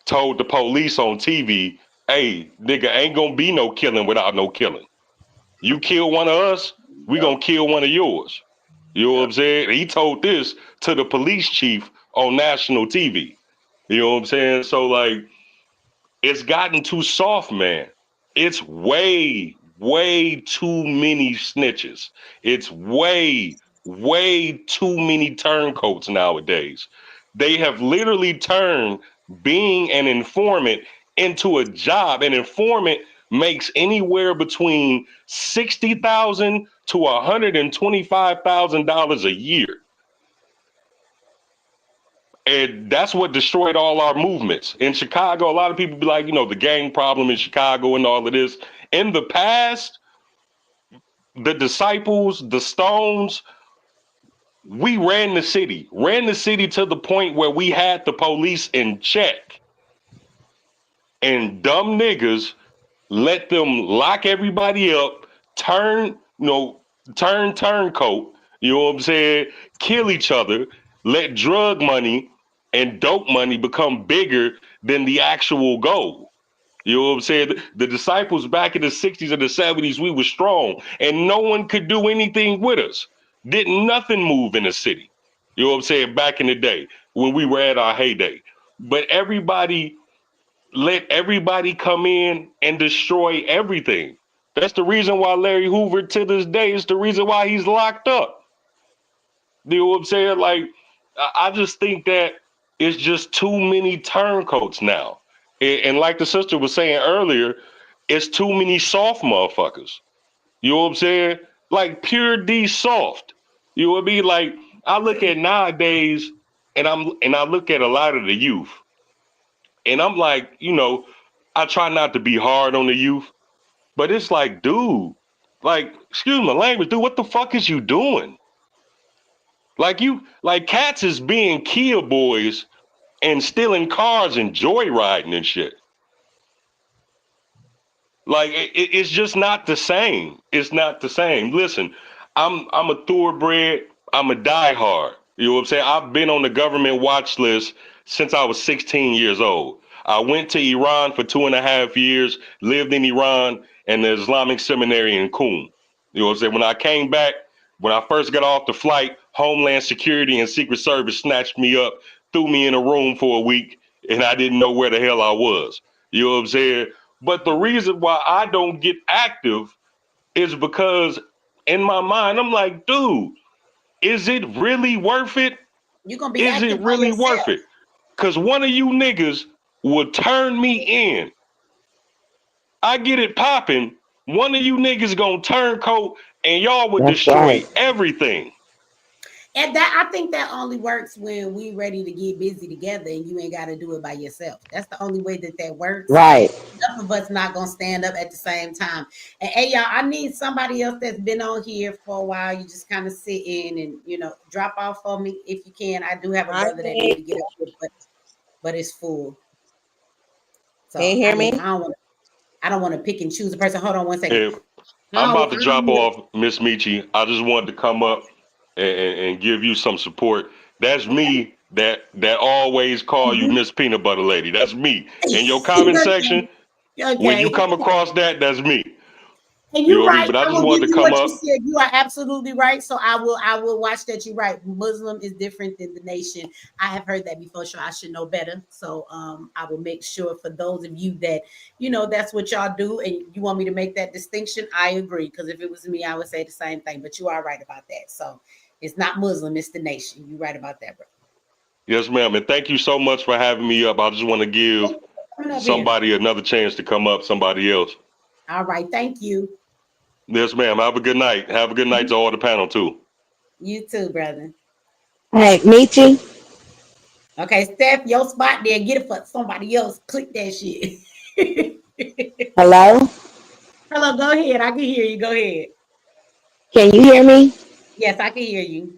told the police on TV, "Hey, nigga, ain't gonna be no killing without no killing. You kill one of us, we gonna kill one of yours." You know what I'm saying? He told this to the police chief on national TV. You know what I'm saying? So like, it's gotten too soft, man. It's way too many snitches. It's way too many turncoats nowadays. They have literally turned being an informant into a job. An informant makes anywhere between $60,000 to $125,000 a year. And that's what destroyed all our movements. In Chicago, a lot of people be like, you know, the gang problem in Chicago and all of this. In the past, the Disciples, the Stones, we ran the city to the point where we had the police in check. And dumb niggas let them lock everybody up, turn turncoat, you know what I'm saying? Kill each other, let drug money and dope money become bigger than the actual goal. You know what I'm saying? The disciples back in the 60s and the 70s, we were strong and no one could do anything with us. Didn't nothing move in the city. You know what I'm saying? Back in the day when we were at our heyday. But everybody let everybody come in and destroy everything. That's the reason why Larry Hoover to this day is the reason why he's locked up. You know what I'm saying? Like, I just think that it's just too many turncoats now. And like the sister was saying earlier, it's too many soft motherfuckers. You know what I'm saying? Like pure D soft. You know what I mean? Like I look at nowadays and I look at a lot of the youth and I'm like, you know, I try not to be hard on the youth, But it's like, dude, like, excuse my language, dude, what the fuck is you doing? Like cats is being Kia boys and stealing cars and joyriding and shit. Like it's just not the same. It's not the same. Listen, I'm a thoroughbred. I'm a diehard. You know what I'm saying? I've been on the government watch list since I was 16 years old. I went to Iran for 2.5 years, lived in Iran and the Islamic seminary in Qum. You know what I'm saying? When I came back, when I first got off the flight, Homeland Security and Secret Service snatched me up, threw me in a room for a week, and I didn't know where the hell I was. You know what I'm saying? But the reason why I don't get active is because in my mind, I'm like, dude, is it really worth it? You're gonna be Is it active by really worth yourself. it? Because one of you niggas would turn me in. I get it popping. One of you niggas gonna turncoat and y'all would That's destroy right. everything. And that I think that only works when we ready to get busy together and you ain't got to do it by yourself. That's the only way that works. Right. Enough of us not gonna stand up at the same time. And hey, y'all, I need somebody else that's been on here for a while. You just kind of sit in and drop off for me if you can. I do have a I brother that need to get up here, but it's full. Can you So hear I mean, me? I don't want to pick and choose a person. Hold on one second. If I'm about to drop off, Miss Michi, I just wanted to come up and give you some support. That's me that always call you Miss Peanut Butter Lady. That's me. In your comment section, when you Okay. come across that, that's me. And You know you're what I mean? right. But I I just will give wanted to you come what you up. said. You are absolutely right. So I will watch that you're right. Muslim is different than the nation. I have heard that before, so I should know better. So I will make sure for those of you that that's what y'all do and you want me to make that distinction. I agree. Because if it was me, I would say the same thing. But you are right about that. So it's not Muslim, it's the nation. You're right about that, bro. Yes, ma'am. And thank you so much for having me up. I just want to give Coming up here. somebody another chance to come up, somebody else. All right, thank you. Yes, ma'am. Have a good night. Have a good night to all the panel too. You too, brother. Hey, Michi. Okay, Steph, your spot there. Get it for somebody else. Click that shit. Hello? Hello, go ahead. I can hear you. Go ahead. Can you hear me? Yes, I can hear you.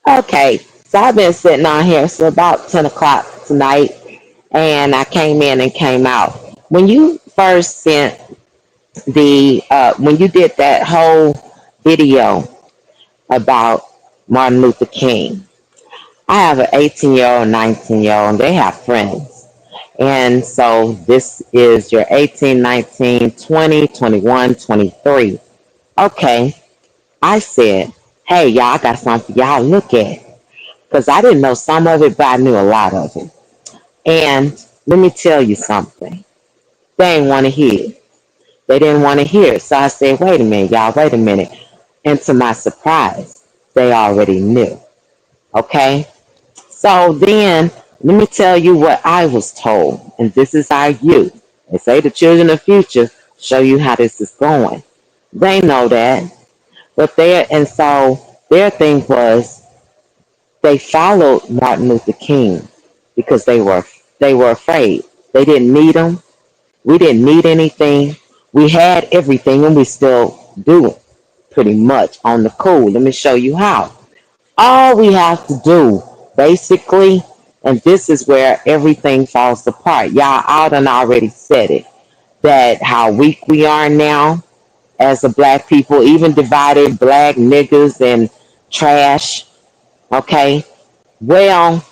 Okay. So I've been sitting on here so about 10 o'clock tonight, and I came in and came out. When you first sent when you did that whole video about Martin Luther King, I have an 18-year-old, 19-year-old, and they have friends. And so this is your 18, 19, 20, 21, 23. Okay. I said, hey, y'all, I got something for y'all to look at. Because I didn't know some of it, but I knew a lot of it. And let me tell you something. They didn't want to hear it. They didn't want to hear it. So I said, wait a minute, y'all, wait a minute. And to my surprise, they already knew. Okay? So then, let me tell you what I was told. And this is our youth. They say the children of the future show you how this is going. They know that. But their thing was they followed Martin Luther King because they were afraid. They didn't need him. We didn't need anything. We had everything and we still do it pretty much on the cool. Let me show you how. All we have to do basically, and this is where everything falls apart. Y'all out and already said it, that how weak we are now as a black people, even divided black niggas and trash. Okay. Well,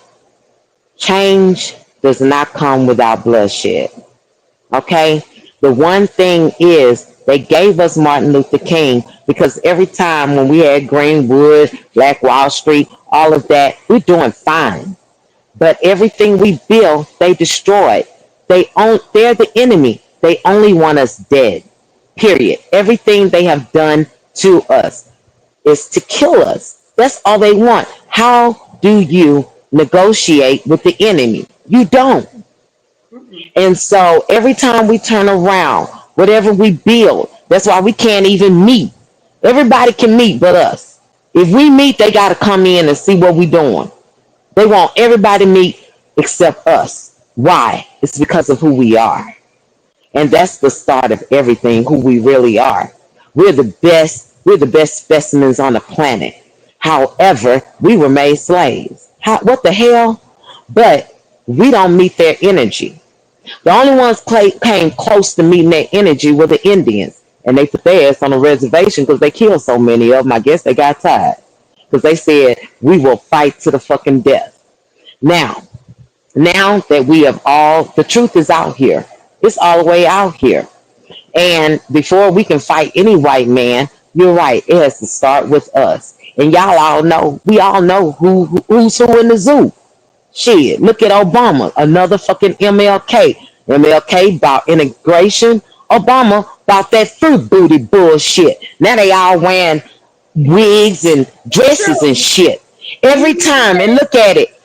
change does not come without bloodshed. Okay. The one thing is they gave us Martin Luther King because every time when we had Greenwood, Black Wall Street, all of that, we're doing fine. But everything we built, they destroyed. They're the enemy. They only want us dead. Period. Everything they have done to us is to kill us. That's all they want. How do you negotiate with the enemy? You don't. And so every time we turn around, whatever we build, that's why we can't even meet. Everybody can meet but us. If we meet, they got to come in and see what we're doing. They want everybody to meet except us. Why? It's because of who we are. And that's the start of everything, who we really are. We're the best specimens on the planet. However, we were made slaves. What the hell? But we don't meet their energy. The only ones came close to meeting their energy were the Indians. And they put their ass on a reservation because they killed so many of them. I guess they got tired. Because they said, we will fight to the fucking death. Now that we have all, the truth is out here. It's all the way out here. And before we can fight any white man, you're right, it has to start with us. And y'all all know, we all know who's who in the zoo. Shit, look at Obama, another fucking MLK. MLK bought integration. Obama bought that fruit booty bullshit. Now they all wearing wigs and dresses and shit. Every time, and look at it.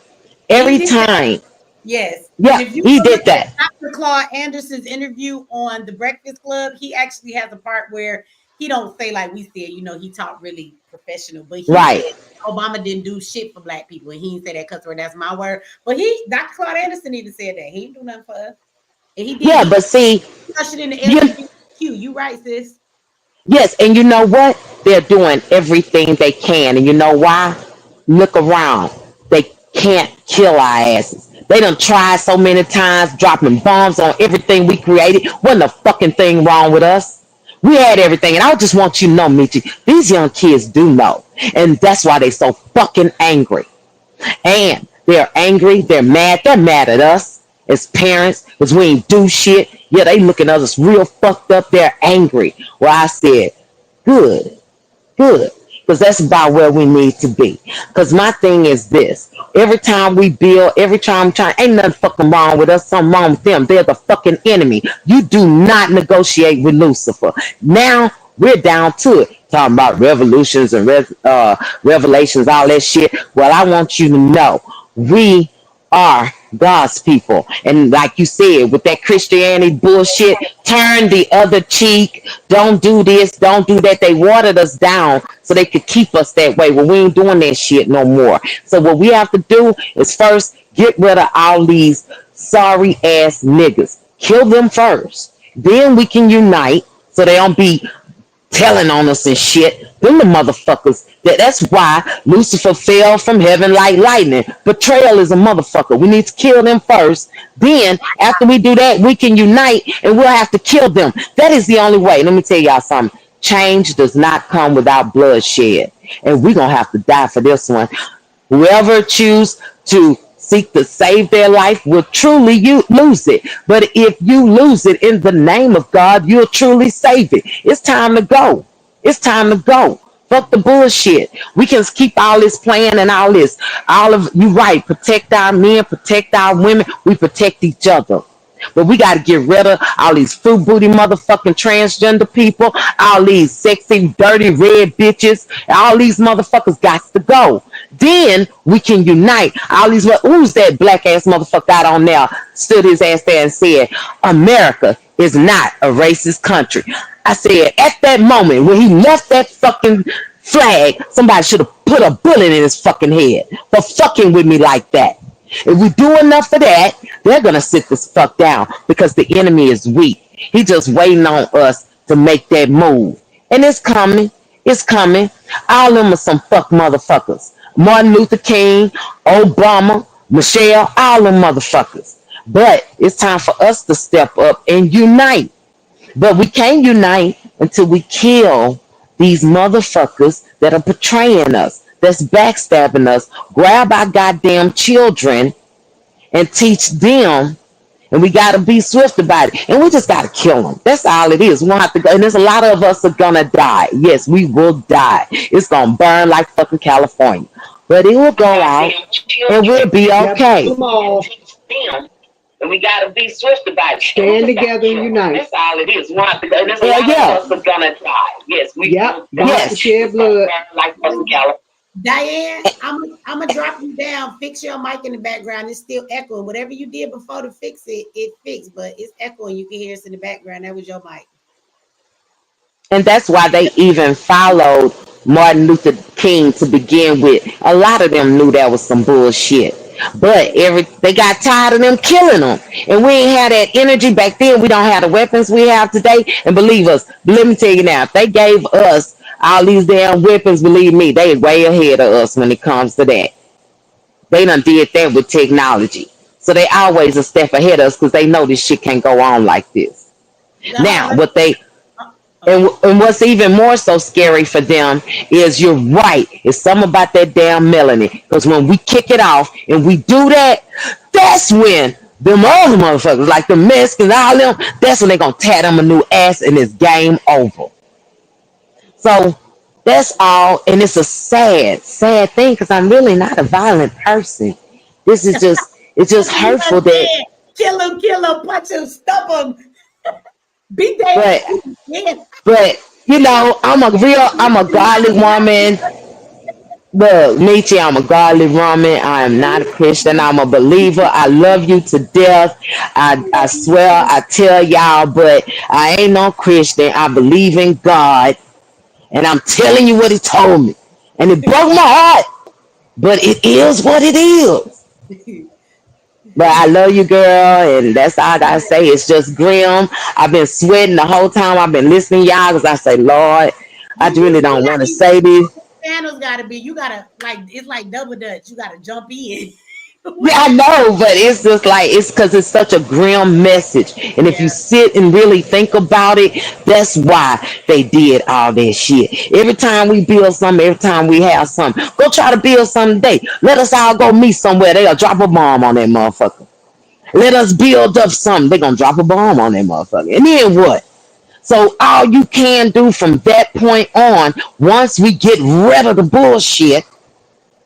Every time. Yes. Yeah, And if you he look did that. at Dr. Claude Anderson's interview on The Breakfast Club, he actually has a part where he don't say like we said, he talked really professional, but he Right. said Obama didn't do shit for black people. And he didn't say that cuss word, that's my word. But Dr. Claude Anderson even said that. He didn't do nothing for us. And he did. Yeah, but see, ushered in the LGBTQ. You right, sis. Yes, and you know what? They're doing everything they can. And you know why? Look around. They can't kill our asses. They done tried so many times, dropping bombs on everything we created. Wasn't a fucking thing wrong with us. We had everything. And I just want you to know, Michi, these young kids do know. And that's why they so fucking angry. And they're angry. They're mad at us as parents because we ain't do shit. Yeah, they looking at us real fucked up. They're angry. Well, I said, good. Because that's about where we need to be. Because my thing is this. Every time we build, every time I'm trying, ain't nothing fucking wrong with us. Something wrong with them. They're the fucking enemy. You do not negotiate with Lucifer. Now, we're down to it. Talking about revolutions and revelations, all that shit. Well, I want you to know, we are God's people. And like you said, with that Christianity bullshit, turn the other cheek. Don't do this, don't do that. They watered us down so they could keep us that way. Well, we ain't doing that shit no more. So what we have to do is first get rid of all these sorry ass niggas. Kill them first. Then we can unite so they don't be telling on us and shit. Them the motherfuckers. That's why Lucifer fell from heaven like lightning. Betrayal is a motherfucker. We need to kill them first. Then, after we do that, we can unite and we'll have to kill them. That is the only way. Let me tell y'all something. Change does not come without bloodshed. And we're going to have to die for this one. Whoever choose to seek to save their life will truly lose it. But if you lose it in the name of God, you'll truly save it. It's time to go. It's time to go. Fuck the bullshit. We can keep all this plan and all this. All of you right. Protect our men, protect our women. We protect each other. But we got to get rid of all these fruit booty motherfucking transgender people, all these sexy, dirty, red bitches, all these motherfuckers got to go. Then we can unite. All these, who's that black ass motherfucker out on there, stood his ass there and said, America is not a racist country. I said, at that moment, when he left that fucking flag, somebody should have put a bullet in his fucking head for fucking with me like that. If we do enough of that, they're going to sit this fuck down because the enemy is weak. He just waiting on us to make that move. And it's coming. It's coming. All of them are some fuck motherfuckers. Martin Luther King, Obama, Michelle, all them motherfuckers. But it's time for us to step up and unite. But we can't unite until we kill these motherfuckers that are betraying us, that's backstabbing us. Grab our goddamn children and teach them. And we got to be swift about it. And we just got to kill them. That's all it is. We don't have to go. And there's a lot of us are going to die. Yes, we will die. It's going to burn like fucking California. But it will go out and we'll be okay. And we got to be swift about it. Stand together and unite. That's all it is. We don't have to go. And there's a lot of us are going to die. Yes, we will die. Yes. Shed blood. Like fucking California. Diane, I'm gonna drop you down. Fix your mic in the background. It's still echoing. Whatever you did before to fix it, it fixed, but it's echoing. You can hear us in the background. That was your mic. And that's why they even followed Martin Luther King to begin with. A lot of them knew that was some bullshit. But they got tired of them killing them. And we ain't had that energy back then. We don't have the weapons we have today. And believe us, let me tell you now, if they gave us all these damn weapons, believe me, they way ahead of us when it comes to that. They done did that with technology. So they always a step ahead of us because they know this shit can't go on like this. Now, and what's even more so scary for them is you're right. It's something about that damn melanin. Because when we kick it off and we do that, that's when them other motherfuckers, like the Mexicans, all them, that's when they gonna tear them a new ass and it's game over. So that's all. And it's a sad, sad thing because I'm really not a violent person. This is just, it's just hurtful that. Kill him, punch him, stop him. Beat that. But you know, I'm a godly woman. Look, Nietzsche, I'm a godly woman. I am not a Christian. I'm a believer. I love you to death. I swear, I tell y'all, but I ain't no Christian. I believe in God. And I'm telling you what he told me. And it broke my heart. But it is what it is. But I love you, girl, and that's all I gotta say. It's just grim. I've been sweating the whole time I've been listening to y'all because I say, Lord, I really don't want to say this. Channels gotta be, you gotta it's like double dutch. You gotta jump in. Yeah, I know, but it's just like it's because it's such a grim message. And if you sit and really think about it, that's why they did all that shit. Every time we build something, every time we have something, go try to build something today. Let us all go meet somewhere. They'll drop a bomb on that motherfucker. Let us build up something. They're gonna drop a bomb on that motherfucker. And then what? So all you can do from that point on, once we get rid of the bullshit,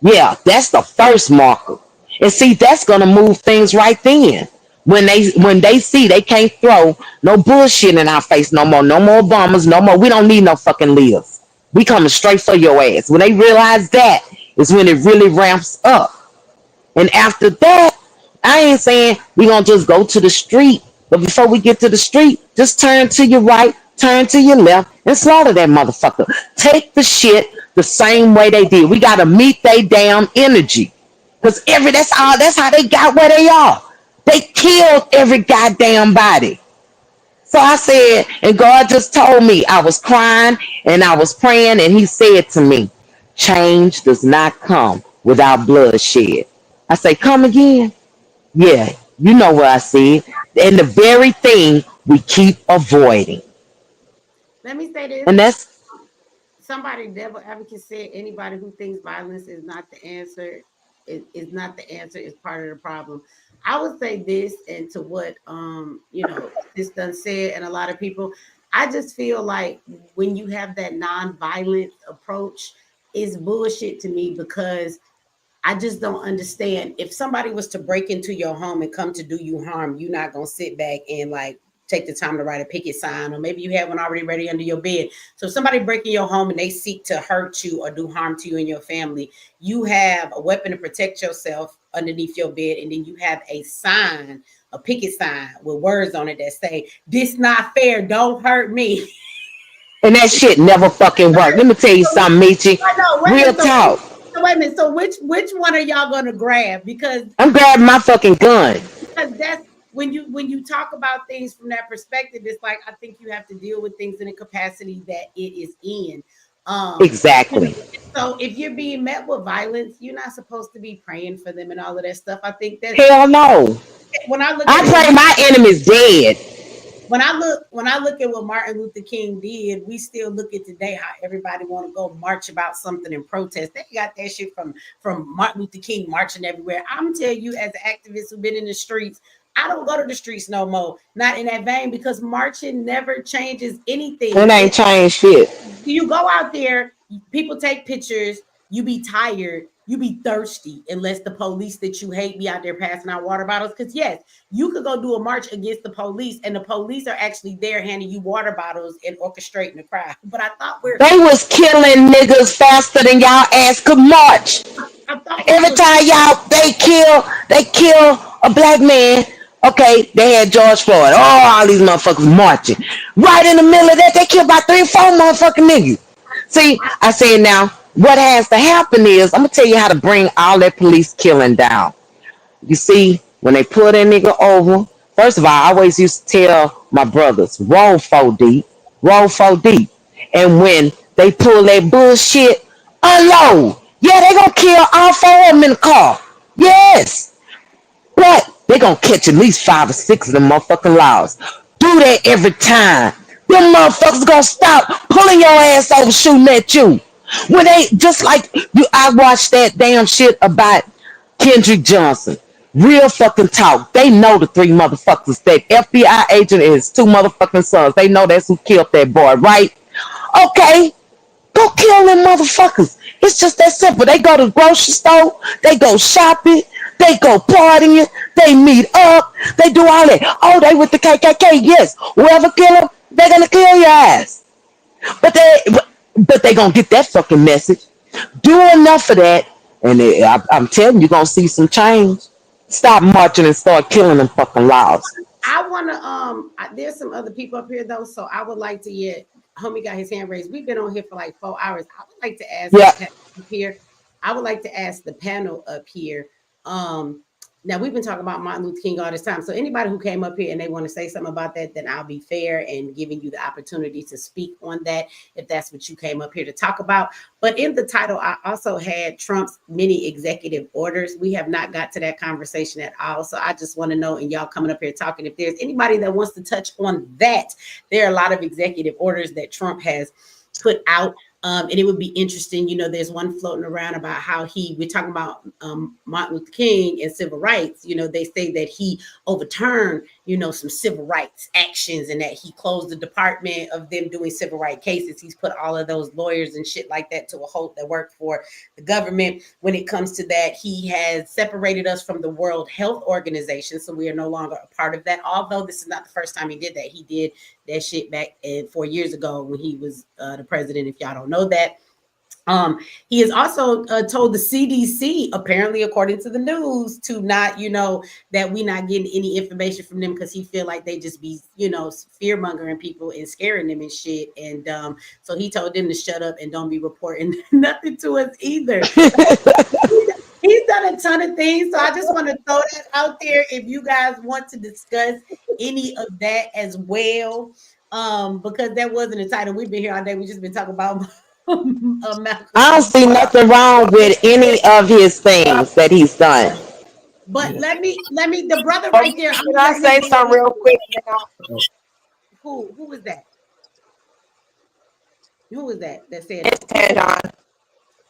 yeah, that's the first marker. And see, that's gonna move things right then. When they see they can't throw no bullshit in our face no more bombers, no more. We don't need no fucking lives. We coming straight for your ass. When they realize that is when it really ramps up. And after that, I ain't saying we gonna just go to the street, but before we get to the street, just turn to your right, turn to your left, and slaughter that motherfucker. Take the shit the same way they did. We gotta meet they damn energy. Cause that's how they got where they are. They killed every goddamn body. So I said, and God just told me, I was crying and I was praying, and he said to me, change does not come without bloodshed. I say, come again? Yeah, you know what I said. And the very thing we keep avoiding. Let me say this. And that's somebody, devil advocate, said anybody who thinks violence is not the answer is not the answer, is part of the problem. I would say this, and to what this done said, and a lot of people, I just feel like when you have that non-violent approach, is bullshit to me, because I just don't understand. If somebody was to break into your home and come to do you harm, you're not gonna sit back and like take the time to write a picket sign, or maybe you have one already ready under your bed. So if somebody break in your home and they seek to hurt you or do harm to you and your family, you have a weapon to protect yourself underneath your bed, and then you have a sign, a picket sign with words on it that say, "This not fair, don't hurt me." And that shit never fucking worked. Let me tell you something, Michi. Real talk. So wait a minute. So which one are y'all gonna grab? Because I'm grabbing my fucking gun. Because that's when you talk about things from that perspective, it's like I think you have to deal with things in a capacity that it is in. Exactly. So if you're being met with violence, you're not supposed to be praying for them and all of that stuff. I think that hell no. When I look, I pray my enemies dead. When I look at what Martin Luther King did, we still look at today how everybody want to go march about something and protest. They got that shit from Martin Luther King marching everywhere. I'm telling you, as an activist who's been in the streets, I don't go to the streets no more. Not in that vein, because marching never changes anything. It ain't changed shit. You go out there, people take pictures, you be tired, you be thirsty, unless the police that you hate be out there passing out water bottles. Because yes, you could go do a march against the police, and the police are actually there handing you water bottles and orchestrating the crowd. But I thought they was killing niggas faster than y'all ass could march. Every time they kill a black man. Okay, they had George Floyd. Oh, all these motherfuckers marching. Right in the middle of that, they killed about 3 or 4 motherfucking niggas. See, I said now, what has to happen is, I'm going to tell you how to bring all that police killing down. You see, when they pull that nigga over, first of all, I always used to tell my brothers, roll 4 deep, roll 4 deep. And when they pull that bullshit, unload. Yeah, they gonna kill all 4 of them in the car. Yes. But they gonna catch at least 5 or 6 of them motherfucking laws. Do that every time. Them motherfuckers gonna stop pulling your ass over shooting at you. When they just like you, I watched that damn shit about Kendrick Johnson. Real fucking talk. They know the 3 motherfuckers. That FBI agent and his 2 motherfucking sons. They know that's who killed that boy, right? Okay, go kill them motherfuckers. It's just that simple. They go to the grocery store. They go shopping. They go partying. They meet up. They do all that. Oh, they with the KKK. Yes. Whoever kill them, they're gonna kill your ass. But they gonna get that fucking message. Do enough of that, and I'm telling you, you're gonna see some change. Stop marching and start killing them fucking laws. I wanna there's some other people up here though, so I would like to homie got his hand raised. We've been on here for like 4 hours. I would like to ask the panel up here. I would like to ask the panel up here. Now we've been talking about Martin Luther King all this time. So anybody who came up here and they want to say something about that, then I'll be fair and giving you the opportunity to speak on that if that's what you came up here to talk about. But in the title, I also had Trump's many executive orders. We have not got to that conversation at all. So I just want to know, and y'all coming up here talking, if there's anybody that wants to touch on that. There are a lot of executive orders that Trump has put out. And it would be interesting, you know, there's one floating around about how we're talking about Martin Luther King and civil rights. You know, they say that he overturned, you know, some civil rights actions and that he closed the department of them doing civil rights cases. He's put all of those lawyers and shit like that to a halt that work for the government. When it comes to that, he has separated us from the World Health Organization. So we are no longer a part of that. Although this is not the first time he did that. He did that shit back 4 years ago when he was the president, if y'all don't know that. He has also told the CDC, apparently according to the news, to not, you know, that we not getting any information from them because he feel like they just be, you know, fear mongering people and scaring them and shit. And so he told them to shut up and don't be reporting nothing to us either. He's done a ton of things. So I just want to throw that out there if you guys want to discuss any of that as well. Because that wasn't a title. We've been here all day. We just been talking about I don't see nothing wrong with any of his things that he's done. But let me the brother right there. Can I say something real quick now? Who was that? Who was that said it's Tanjon.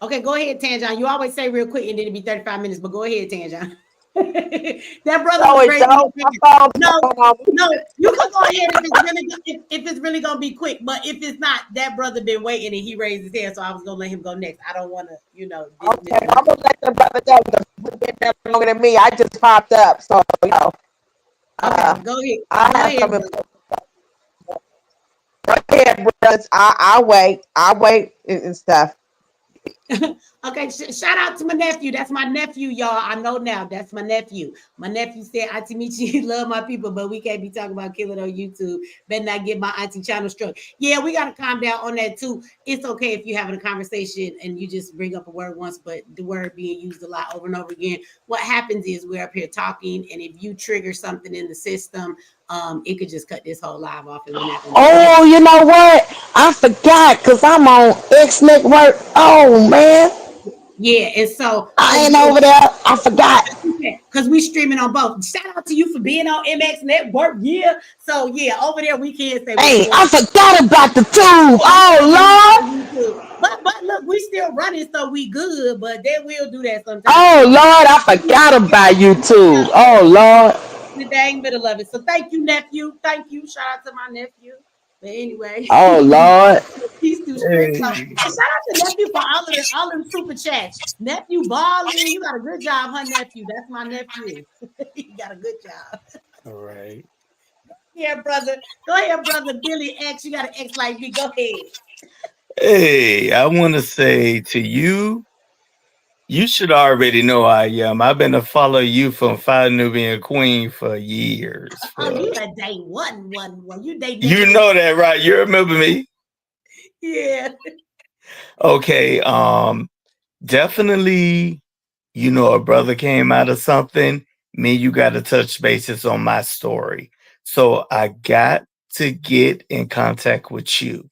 Okay, go ahead, Tanjon. You always say real quick and then it'll be 35 minutes, but go ahead, Tanjon. That brother was great. No, you can go ahead if it's really gonna be quick. But if it's not, that brother been waiting and he raised his hand, so I was gonna let him go next. I don't want to, you know. Okay, I'm gonna let the brother go because he's been there longer than me. I just popped up, so you know. Okay, go ahead. Go ahead, brothers. I'll wait. I'll wait and stuff. Okay, shout out to my nephew. That's my nephew, y'all. I know now. That's my nephew. My nephew said, Auntie Michi, love my people, but we can't be talking about killing on YouTube. Better not get my auntie channel struck. Yeah, we got to calm down on that too. It's okay if you're having a conversation and you just bring up a word once, but the word being used a lot over and over again. What happens is we're up here talking, and if you trigger something in the system, it could just cut this whole live off. And oh, you know what? I forgot because I'm on X Network. Oh, man. Yeah, and so I ain't over there. I forgot. Because we streaming on both. Shout out to you for being on MX Network. Yeah. So yeah, over there we can say. Hey, I forgot about the tube. Oh Lord. But look, we still running, so we good. But they will do that sometimes. Oh Lord, I forgot about YouTube. Oh Lord. The dang middle of it. So thank you, nephew. Thank you. Shout out to my nephew. But anyway. Oh Lord. He's too strict. So, shout out to nephew for all them super chats. Nephew balling. You got a good job, huh, nephew? That's my nephew. You got a good job. All right. Yeah, brother. Go ahead, brother Billy X. You got an X like me. Go ahead. Hey, I want to say to you, you should already know I am. I've been to follow you from Fire Nubian Queen for years. Oh, you a day one. You day. You know that, right? You remember me? Yeah. Okay. Definitely, you know, a brother came out of something me, you got to touch bases on my story. So I got to get in contact with you.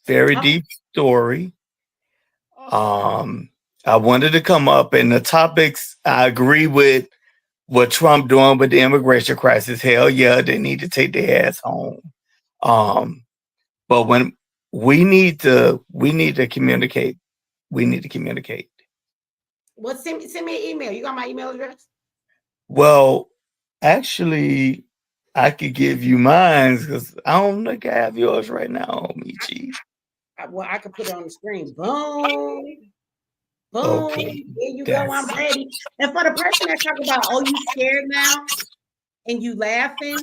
Very deep story. I wanted to come up, and the topics I agree with what Trump doing with the immigration crisis. Hell yeah, they need to take their ass home. But when we need to communicate. We need to communicate. Well, send me an email. You got my email address? Well, actually, I could give you mine because I don't think I have yours right now, Michi. Well, I could put it on the screen. Boom. Boom. Okay. There you go. I'm ready. And for the person that talk about, oh, you scared now and you laughing,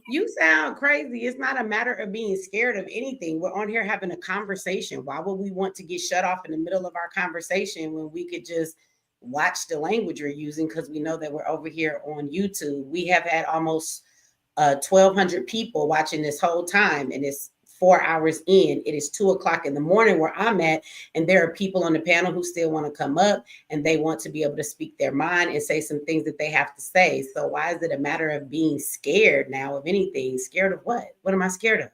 you sound crazy. It's not a matter of being scared of anything. We're on here having a conversation. Why would we want to get shut off in the middle of our conversation when we could just watch the language we're using? Because we know that we're over here on YouTube. We have had almost 1,200 people watching this whole time, and it's 4 hours in. It is 2:00 in the morning where I'm at, and there are people on the panel who still want to come up and they want to be able to speak their mind and say some things that they have to say. So why is it a matter of being scared now of anything? Scared of what? What am I scared of?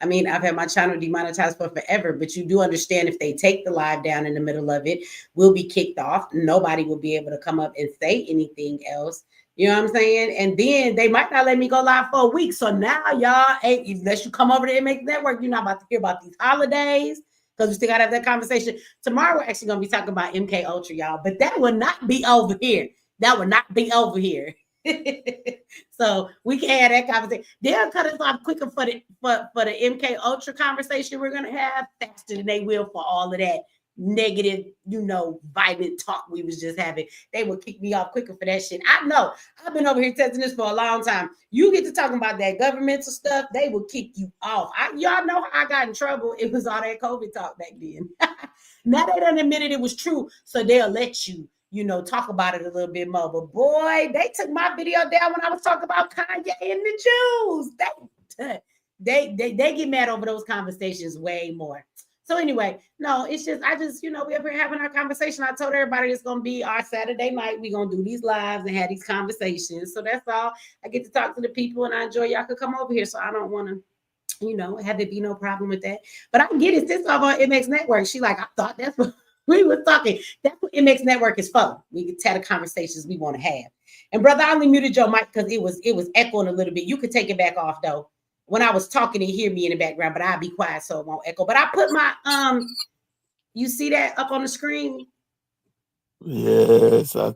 I mean, I've had my channel demonetized for forever, but you do understand if they take the live down in the middle of it, we'll be kicked off. Nobody will be able to come up and say anything else. You know what I'm saying? And then they might not let me go live for a week. So now y'all, hey, unless you come over to MX Network, you're not about to hear about these holidays because we still got to have that conversation. Tomorrow, we're actually going to be talking about MK Ultra, y'all, but that will not be over here. That will not be over here. So we can have that conversation. They'll cut us off quicker for the MK Ultra conversation we're going to have faster than they will for all of that negative, violent talk we was just having. They would kick me off quicker for that shit. I know. I've been over here testing this for a long time. You get to talking about that governmental stuff, they will kick you off. Y'all know how I got in trouble. It was all that COVID talk back then. Now they done admitted it was true, so they'll let you, talk about it a little bit more. But boy, they took my video down when I was talking about Kanye and the Jews. They get mad over those conversations way more. So anyway, no, it's just, we up here having our conversation. I told everybody it's going to be our Saturday night. We're going to do these lives and have these conversations. So that's all. I get to talk to the people and I enjoy y'all could come over here. So I don't want to, have it be no problem with that. But I get it. This off on MX Network. She like, I thought that's what we were talking. That's what MX Network is for. We can tell the conversations we want to have. And brother, I only muted your mic because it was echoing a little bit. You could take it back off though. When I was talking and hear me in the background, but I'll be quiet so it won't echo. But I put my you see that up on the screen? Yes, I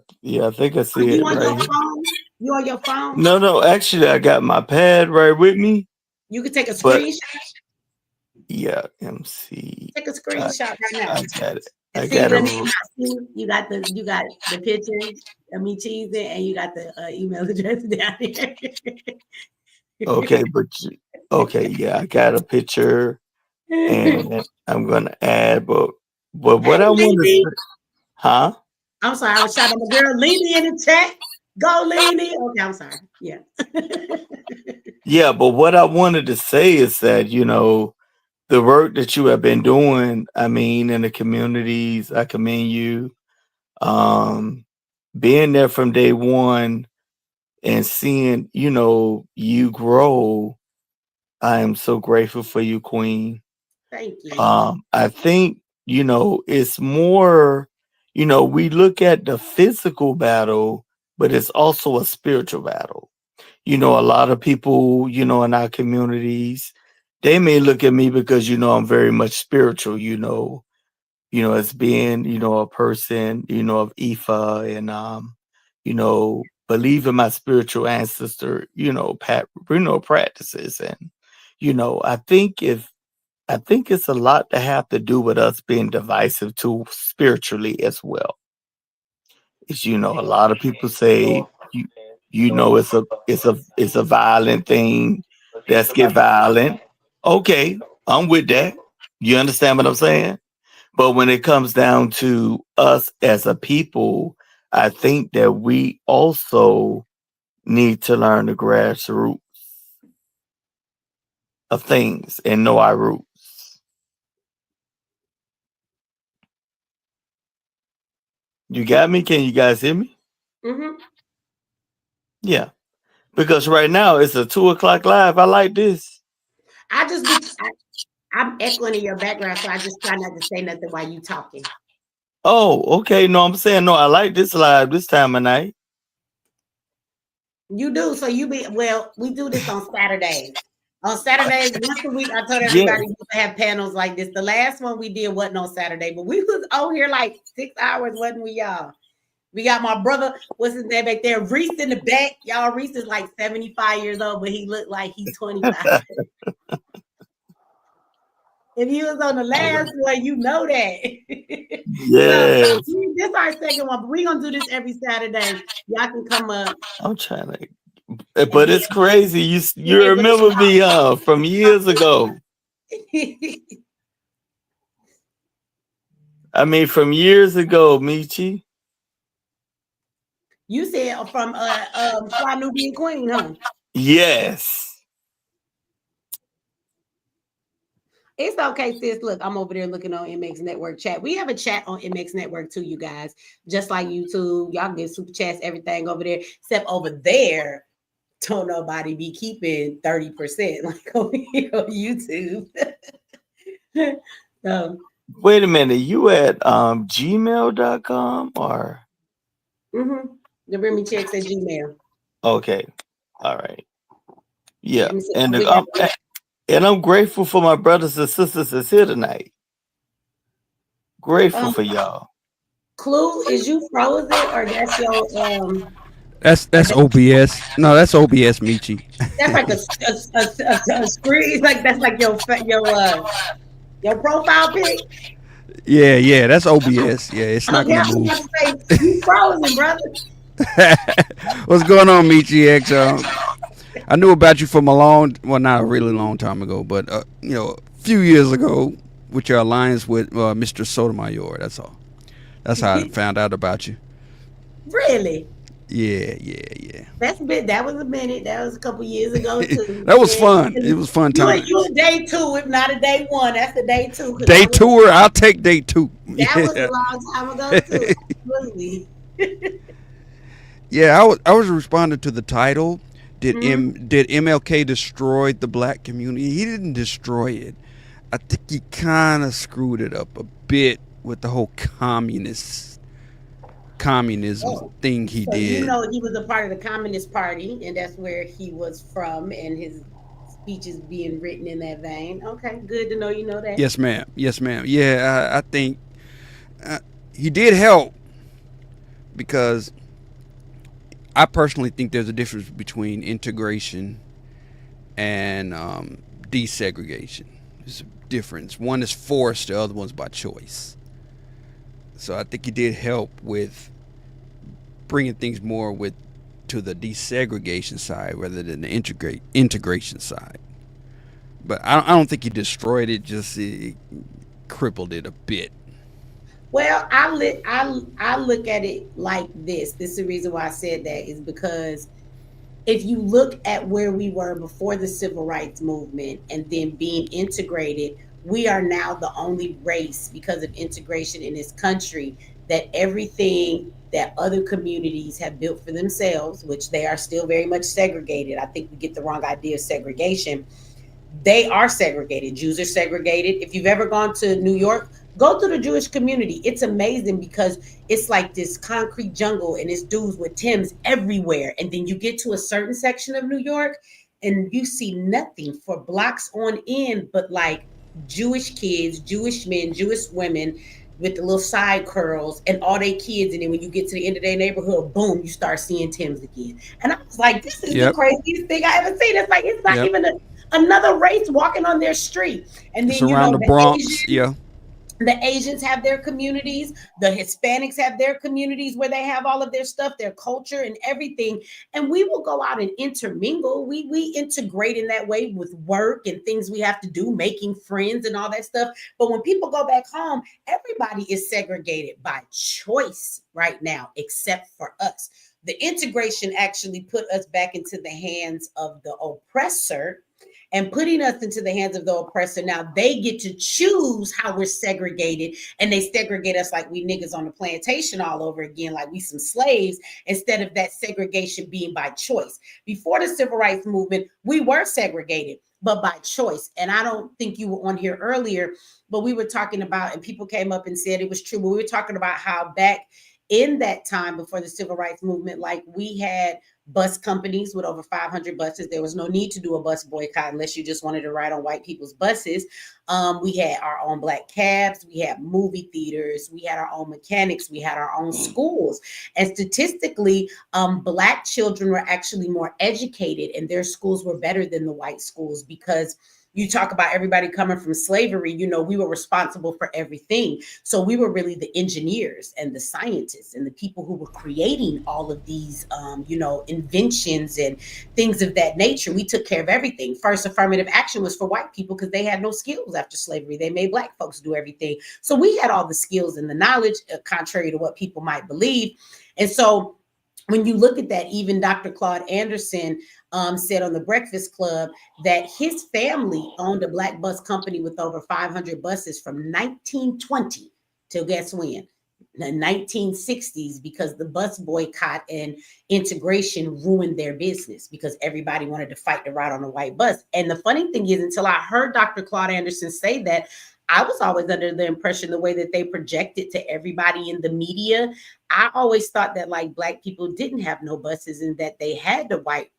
think I see it On right your here. phone? You on your phone? No, actually, I got my pad right with me. You can take a screenshot. Yeah, MC. Take a screenshot right now. I got it. And I see, got let it. me see. You got the picture of me cheesing, and you got the email address down here. Okay, yeah, I got a picture, and I'm gonna add, but what I want to say, huh? I'm sorry, I was shouting at my girl Leanie in the chat. Go Leanie. Okay, I'm sorry. Yeah. Yeah, but what I wanted to say is that, the work that you have been doing, I mean, in the communities, I commend you. Being there from day one and seeing, you grow, I am so grateful for you, Queen. Thank you. I think, it's more, we look at the physical battle, but it's also a spiritual battle. A lot of people, in our communities, they may look at me because, I'm very much spiritual, as being, a person, of Ifa and, believe in my spiritual ancestor, practices. And, I think it's a lot to have to do with us being divisive too spiritually as well. It's, a lot of people say, it's a violent thing. Let's get violent. Okay, I'm with that. You understand what I'm saying? But when it comes down to us as a people, I think that we also need to learn the grassroots of things and know our roots. You got me? Can you guys hear me? Mm-hmm. Yeah. Because right now it's a 2:00 live. I like this. I'm echoing in your background, so I just try not to say nothing while you talking. Oh, okay. No, I'm saying no, I like this live this time of night. You do, so we do this on Saturdays. On Saturdays, once a week, I told Yeah. everybody we would have panels like this. The last one we did wasn't on Saturday, but we was out here like 6 hours, wasn't we, y'all? We got my brother, what's his name back there? Reese in the back. Y'all, Reese is like 75 years old, but he looked like he's 25. If he was on the last one, you know that. Yes. So this is our second one, but we're gonna do this every Saturday. Y'all can come up. I'm trying to, but it's crazy. You able to remember me talk. from years ago. I mean, from years ago, Michi. You said from Fly Nubian Queen, huh? Yes. It's okay, sis. Look, I'm over there looking on MX Network chat. We have a chat on MX Network too, you guys. Just like YouTube, y'all get super chats, everything over there. Except over there, don't nobody be keeping 30% like over here on YouTube. So, Wait a minute. You at gmail.com or? The Remy checks at Gmail. Okay. All right. Yeah. Let me see. And I'm grateful for my brothers and sisters that's here tonight. Grateful for y'all. Clue, is you frozen or that's your That's OBS. No, that's OBS, Michi. that's like a screen. Like that's like your profile pic. Yeah, that's OBS. Yeah, it's not Okay, I gonna was move. about to say you frozen, brother. What's going on, Michi X? I knew about you from a not a really long time ago, but a few years ago with your alliance with Mr. Sotomayor. That's all. That's how I found out about you. Really? Yeah. That was a minute. That was a couple years ago too. That was fun. It was fun You time. a day two, if not a day one. That's a day two. Day tour, I'll take day two. That was a long time ago too. Absolutely. Yeah, I was responding to the title. Did MLK destroy the black community? He didn't destroy it. I think he kind of screwed it up a bit with the whole communism thing he did. You know he was a part of the Communist Party, and that's where he was from, and his speeches being written in that vein. Okay, good to know you know that. Yes, ma'am. Yeah, I think he did help because I personally think there's a difference between integration and desegregation. There's a difference. One is forced, the other one's by choice. So I think he did help with bringing things more to the desegregation side rather than the integration side. But I don't think he destroyed it. Just it crippled it a bit. Well, I look at it like this. This is the reason why I said that is because if you look at where we were before the civil rights movement and then being integrated, we are now the only race because of integration in this country that everything that other communities have built for themselves, which they are still very much segregated. I think we get the wrong idea of segregation. They are segregated. Jews are segregated. If you've ever gone to New York, go to the Jewish community. It's amazing because it's like this concrete jungle and it's dudes with Timbs everywhere. And then you get to a certain section of New York and you see nothing for blocks on end, but like Jewish kids, Jewish men, Jewish women with the little side curls and all their kids. And then when you get to the end of their neighborhood, boom, you start seeing Timbs again. And I was like, this is the craziest thing I ever seen. It's like, it's not even another race walking on their street. And then, it's around the Bronx, the Asians have their communities, the Hispanics have their communities where they have all of their stuff, their culture and everything. And we will go out and intermingle. We integrate in that way with work and things we have to do, making friends and all that stuff. But when people go back home, everybody is segregated by choice right now, except for us. The integration actually put us back into the hands of the oppressor. and putting us into the hands of the oppressor. Now they get to choose how we're segregated, and they segregate us like we niggas on the plantation all over again, like we some slaves, instead of that segregation being by choice. Before the civil rights movement, we were segregated, but by choice. And I don't think you were on here earlier, but we were talking about, and people came up and said it was true, but we were talking about how back in that time before the civil rights movement, like we had bus companies with over 500 buses. There was no need to do a bus boycott unless you just wanted to ride on white people's buses. We had our own black cabs. We had movie theaters. We had our own mechanics. We had our own schools. And statistically, black children were actually more educated, and their schools were better than the white schools, because you talk about everybody coming from slavery, you know, we were responsible for everything. So we were really the engineers and the scientists and the people who were creating all of these, you know, inventions and things of that nature. We took care of everything. First affirmative action was for white people because they had no skills after slavery. They made black folks do everything. So we had all the skills and the knowledge, contrary to what people might believe. And so when you look at that, even Dr. Claude Anderson said on the Breakfast Club that his family owned a black bus company with over 500 buses from 1920 till guess when? The 1960s, because the bus boycott and integration ruined their business because everybody wanted to fight to ride on a white bus. And the funny thing is, until I heard Dr. Claude Anderson say that, I was always under the impression the way that they projected to everybody in the media, I always thought that like black people didn't have no buses and that they had to ride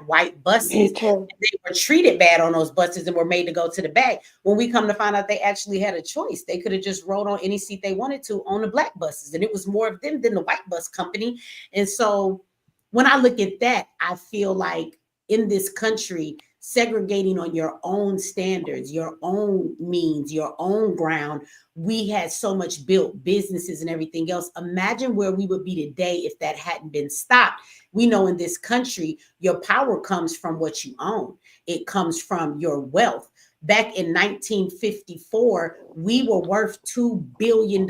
white buses. They were treated bad on those buses and were made to go to the back. When we come to find out they actually had a choice, they could have just rode on any seat they wanted to on the black buses. And it was more of them than the white bus company. And so when I look at that, I feel like in this country, segregating on your own standards, your own means, your own ground. We had so much built, businesses and everything else. Imagine where we would be today if that hadn't been stopped. We know in this country, your power comes from what you own. It comes from your wealth. Back in 1954, we were worth $2 billion.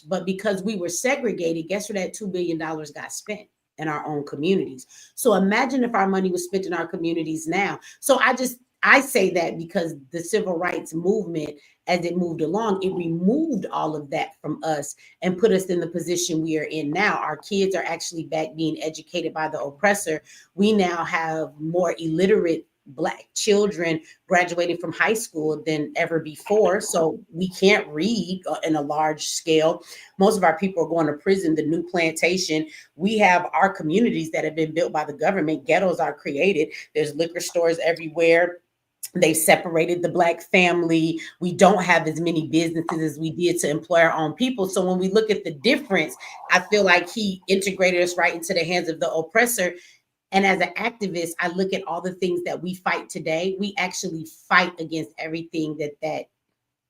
But because we were segregated, guess where that $2 billion got spent? In our own communities. So imagine if our money was spent in our communities now. So I say that because the civil rights movement, as it moved along, it removed all of that from us and put us in the position we are in now. Our kids are actually back being educated by the oppressor. We now have more illiterate Black children graduating from high school than ever before. So we can't read in a large scale. Most of our people are going to prison. The new plantation, we have our communities that have been built by the government. Ghettos are created. There's liquor stores everywhere. They've separated the Black family. We don't have as many businesses as we did to employ our own people. So when we look at the difference, I feel like he integrated us right into the hands of the oppressor. And as an activist, I look at all the things that we fight today. We actually fight against everything that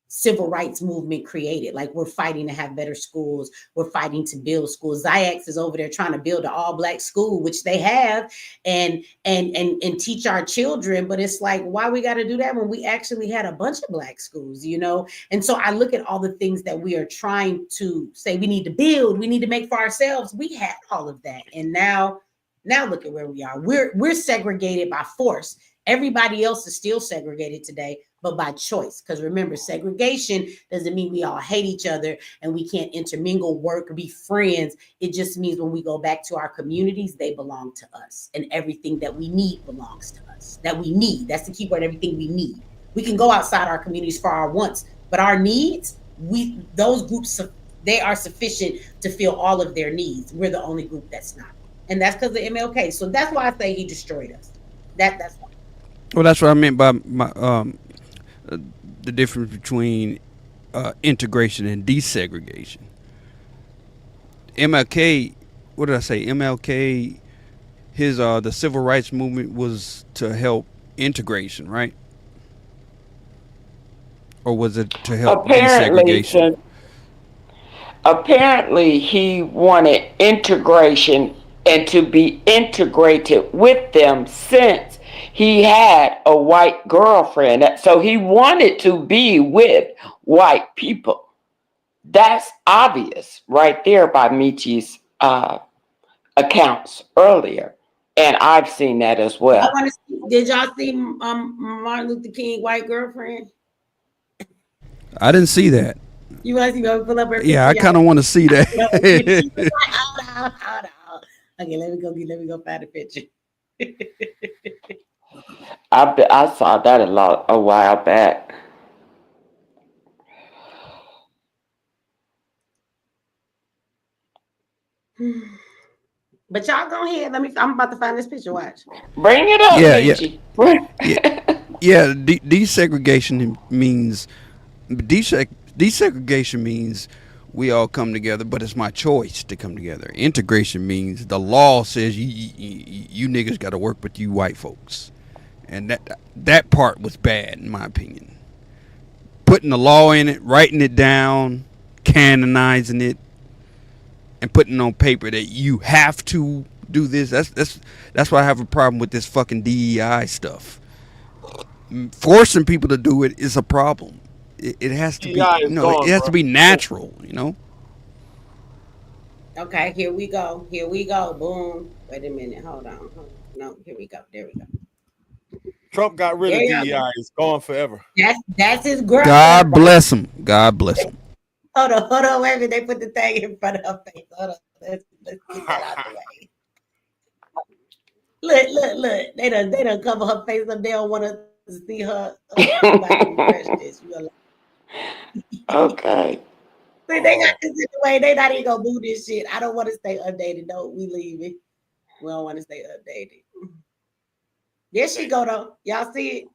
civil rights movement created. Like, we're fighting to have better schools. We're fighting to build schools. Ziax is over there trying to build an all Black school, which they have, and teach our children. But it's like, why we got to do that when we actually had a bunch of Black schools, you know? And so I look at all the things that we are trying to say we need to build, we need to make for ourselves. We had all of that. And now look at where we are. We're segregated by force. Everybody else is still segregated today, but by choice. Because remember, segregation doesn't mean we all hate each other and we can't intermingle, work, be friends. It just means when we go back to our communities, they belong to us. And everything that we need belongs to us. That we need. That's the key word, everything we need. We can go outside our communities for our wants, but our needs, those groups, they are sufficient to fill all of their needs. We're the only group that's not. And that's because of MLK. So that's why I say he destroyed us. That's why. Well, that's what I meant by the difference between integration and desegregation. MLK, what did I say? MLK, his the civil rights movement was to help integration, right? Or was it to help desegregation? Apparently, he wanted integration and to be integrated with them since he had a white girlfriend. So he wanted to be with white people. That's obvious right there by Michi's accounts earlier. And I've seen that as well. Did y'all see Martin Luther King white girlfriend? I didn't see that. You want to see me pull up her Yeah, picture, I kind of y'all? want to see that. Hold on. Okay, let me go find the picture. I saw that a while back. But y'all go ahead. I'm about to find this picture. Watch. Bring it up, Yeah, yeah, Michi. yeah. Desegregation means desegregation means we all come together, but it's my choice to come together. Integration means the law says you niggas got to work with you white folks, and that part was bad in my opinion. Putting the law in it, writing it down, canonizing it, and putting on paper that you have to do this. That's why I have a problem with this fucking DEI stuff. Forcing people to do it is a problem. It has to be, DEI is it gone, has to bro. be natural. Okay, here we go. Here we go. Boom. Wait a minute. Hold on. No, here we go. There we go. Trump got rid There of you go. DEI. It's gone forever. That's his girl. God bless him. God bless him. Hold on. Wait a minute. They put the thing in front of her face. Hold on. Let's get that out the way. Look. They done cover her face up. They don't want to see her. I'm about to refresh this. Okay. See, they got this in the way. They not even gonna move this shit. I don't want to stay updated. No, we leave it. We don't want to stay updated. There she go though. Y'all see it?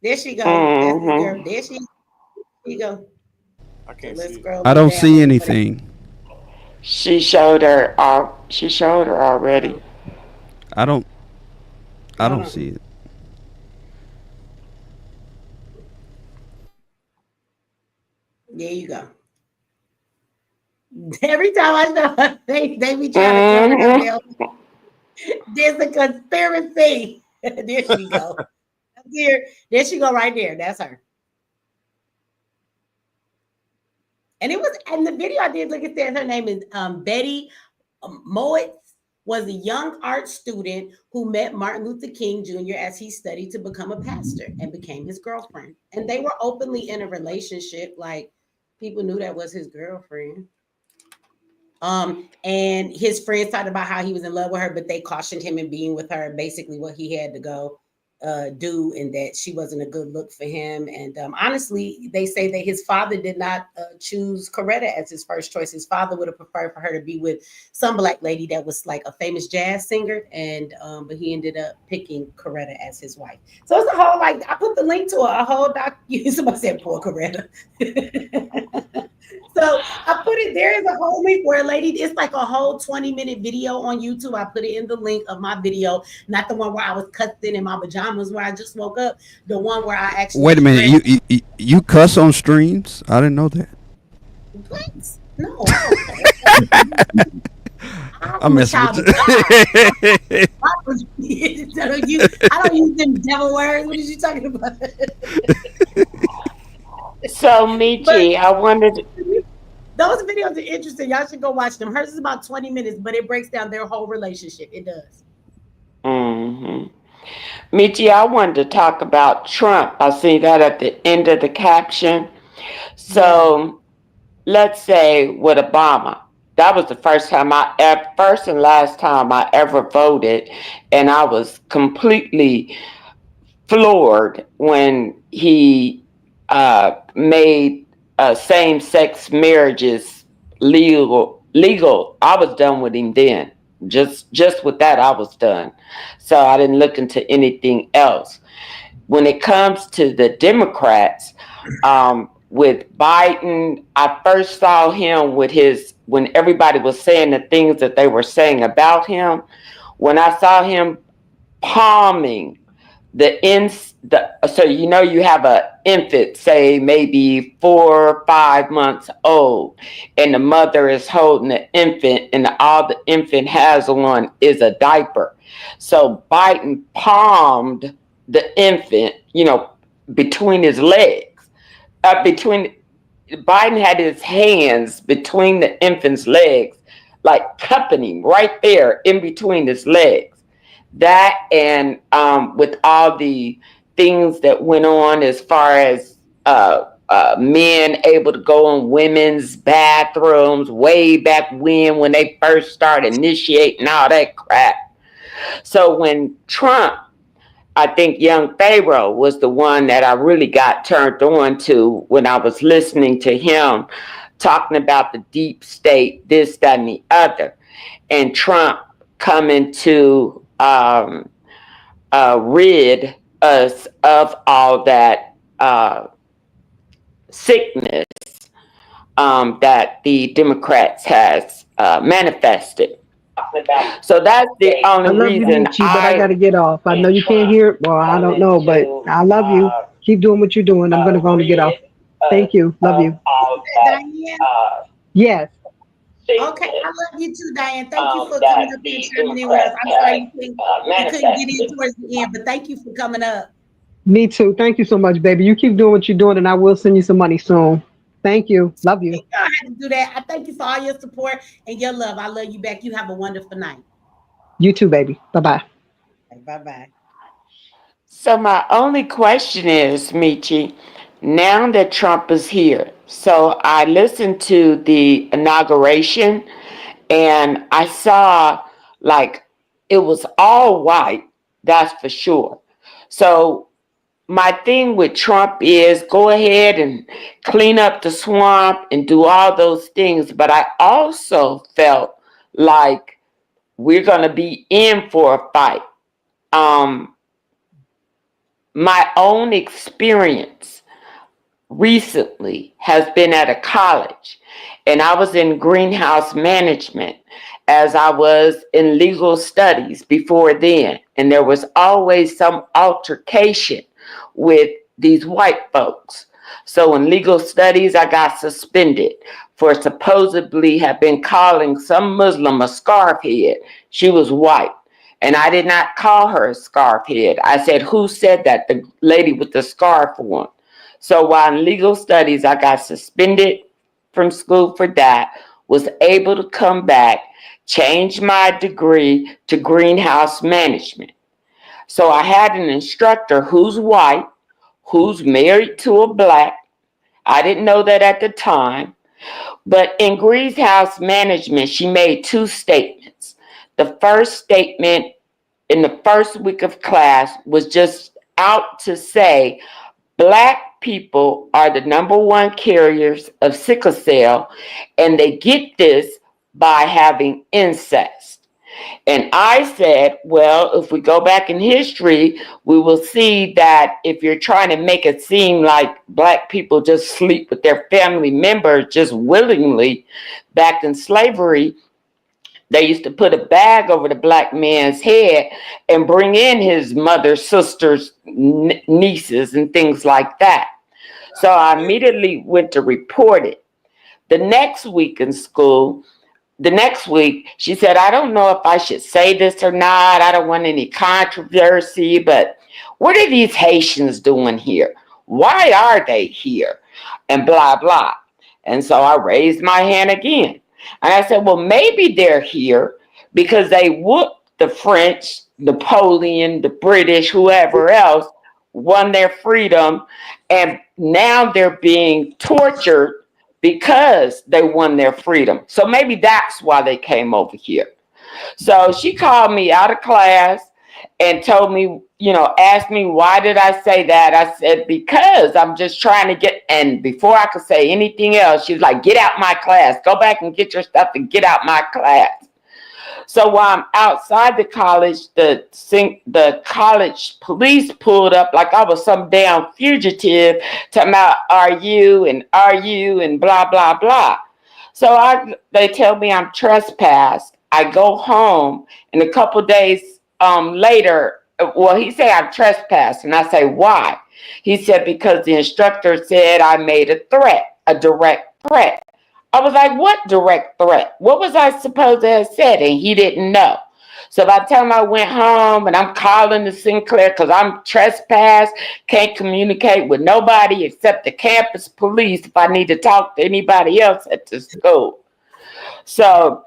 There she go. That's this girl. There she go. I can't Let's see. scroll I on don't down. see anything. She showed her. She showed her already. I don't see it. There you go. Every time I show her face, they be trying to cover it up. There's a conspiracy. There she go. There she go right there. That's her. And it was, and the video I did look at that. Her name is Betty Mowitz. Was a young art student who met Martin Luther King Jr. as he studied to become a pastor and became his girlfriend. And they were openly in a relationship. Like people knew that was his girlfriend. And his friends talked about how he was in love with her, but they cautioned him in being with her, basically what he had to go do, and that she wasn't a good look for him. And honestly, they say that his father did not choose Coretta as his first choice. His father would have preferred for her to be with some black lady that was like a famous jazz singer, and but he ended up picking Coretta as his wife. So it's a whole, like, I put the link to a whole doc. Somebody said poor Coretta. So I put it, there is a whole link where a lady, it's like a whole 20-minute video on YouTube. I put it in the link of my video, not the one where I was cussing in my pajamas where I just woke up, the one where I actually Wait a minute. You cuss on streams? I didn't know that. What? No, I don't. I'm messing with you. I don't use them devil words. What are you talking about? So, Michi, I wondered. Those videos are interesting. Y'all should go watch them. Hers is about 20 minutes, but it breaks down their whole relationship. It does. Michi, I wanted to talk about Trump. I see that at the end of the caption. So, let's say with Obama, that was the first and last time I ever voted, and I was completely floored when he made same-sex marriages legal. I was done with him then. Just with that, I was done. So I didn't look into anything else. When it comes to the Democrats, with Biden, I first saw him when everybody was saying the things that they were saying about him. When I saw him palming so you have an infant, say maybe 4 or 5 months old, and the mother is holding the infant, and all the infant has on is a diaper. So Biden palmed the infant, between his legs. Biden had his hands between the infant's legs, like cupping him right there in between his legs. That and with all the things that went on as far as men able to go in women's bathrooms way back when they first started initiating all that crap. So when Trump, I think young Pharaoh was the one that I really got turned on to when I was listening to him talking about the deep state, this, that, and the other, and Trump coming to rid us of all that sickness that the Democrats has manifested. So that's the I only love you, reason Michi, but I got to get off. I know you can't hear it. Well, I don't know, but I love you. Keep doing what you're doing. I'm going to go on and get off. Thank you. Love you. Diane? Yes. Okay, I love you too, Diane. Thank you for coming up here and chiming in with us. I'm sorry you couldn't get in towards the end, but thank you for coming up. Me too. Thank you so much, baby. You keep doing what you're doing, and I will send you some money soon. Thank you. Love you. You don't have to do that. I thank you for all your support and your love. I love you back. You have a wonderful night. You too, baby. Bye bye. Bye bye. So my only question is, Michi, now that Trump is here, so I listened to the inauguration and I saw like it was all white, that's for sure. So my thing with Trump is go ahead and clean up the swamp and do all those things, but I also felt like we're going to be in for a fight. My own experience recently has been at a college, and I was in greenhouse management as I was in legal studies before then, and there was always some altercation with these white folks. So in legal studies, I got suspended for supposedly have been calling some Muslim a scarf head. She was white. And I did not call her a scarf head. I said, who said that? The lady with the scarf on. So while in legal studies, I got suspended from school for that, was able to come back, change my degree to greenhouse management. So I had an instructor who's white, who's married to a black. I didn't know that at the time. But in greenhouse management, she made two statements. The first statement in the first week of class was just out to say Black people are the number one carriers of sickle cell, and they get this by having incest. And I said, well, if we go back in history, we will see that if you're trying to make it seem like Black people just sleep with their family members just willingly, back in slavery, they used to put a bag over the Black man's head and bring in his mother, sisters, nieces, and things like that. So I immediately went to report it. The next week in school, she said, I don't know if I should say this or not. I don't want any controversy, but what are these Haitians doing here? Why are they here? And blah, blah. And so I raised my hand again. And I said, well, maybe they're here because they whooped the French, Napoleon, the British, whoever else, won their freedom. And now they're being tortured because they won their freedom. So maybe that's why they came over here. So she called me out of class and told me, asked me, why did I say that? I said, because I'm just trying to get, and before I could say anything else, she was like, get out my class, go back and get your stuff and get out my class. So while I'm outside the college, the college police pulled up like I was some damn fugitive, talking about are you and blah, blah, blah. So they tell me I'm trespassed. I go home, and a couple days later, well, he said I'm trespassed, and I say, why? He said, because the instructor said I made a threat, a direct threat. I was like, what direct threat? What was I supposed to have said? And he didn't know. So by the time I went home and I'm calling the Sinclair because I'm trespassed, can't communicate with nobody except the campus police if I need to talk to anybody else at the school. So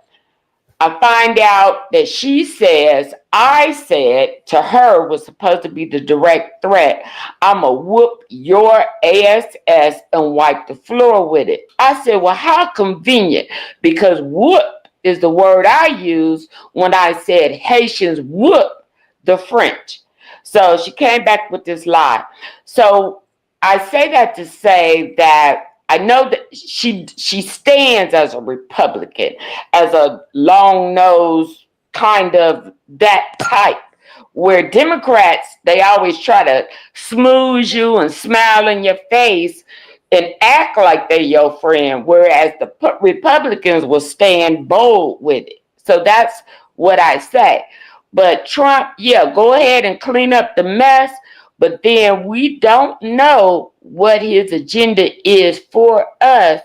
I find out that she says, I said to her was supposed to be the direct threat, I'ma whoop your ass and wipe the floor with it. I said, well, how convenient, because whoop is the word I use when I said Haitians whoop the French. So she came back with this lie. So I say that to say that I know that she stands as a Republican, as a long-nosed kind of that type, where Democrats, they always try to smooth you and smile in your face and act like they're your friend, whereas the Republicans will stand bold with it. So that's what I say. But Trump, yeah, go ahead and clean up the mess, but then we don't know what his agenda is for us.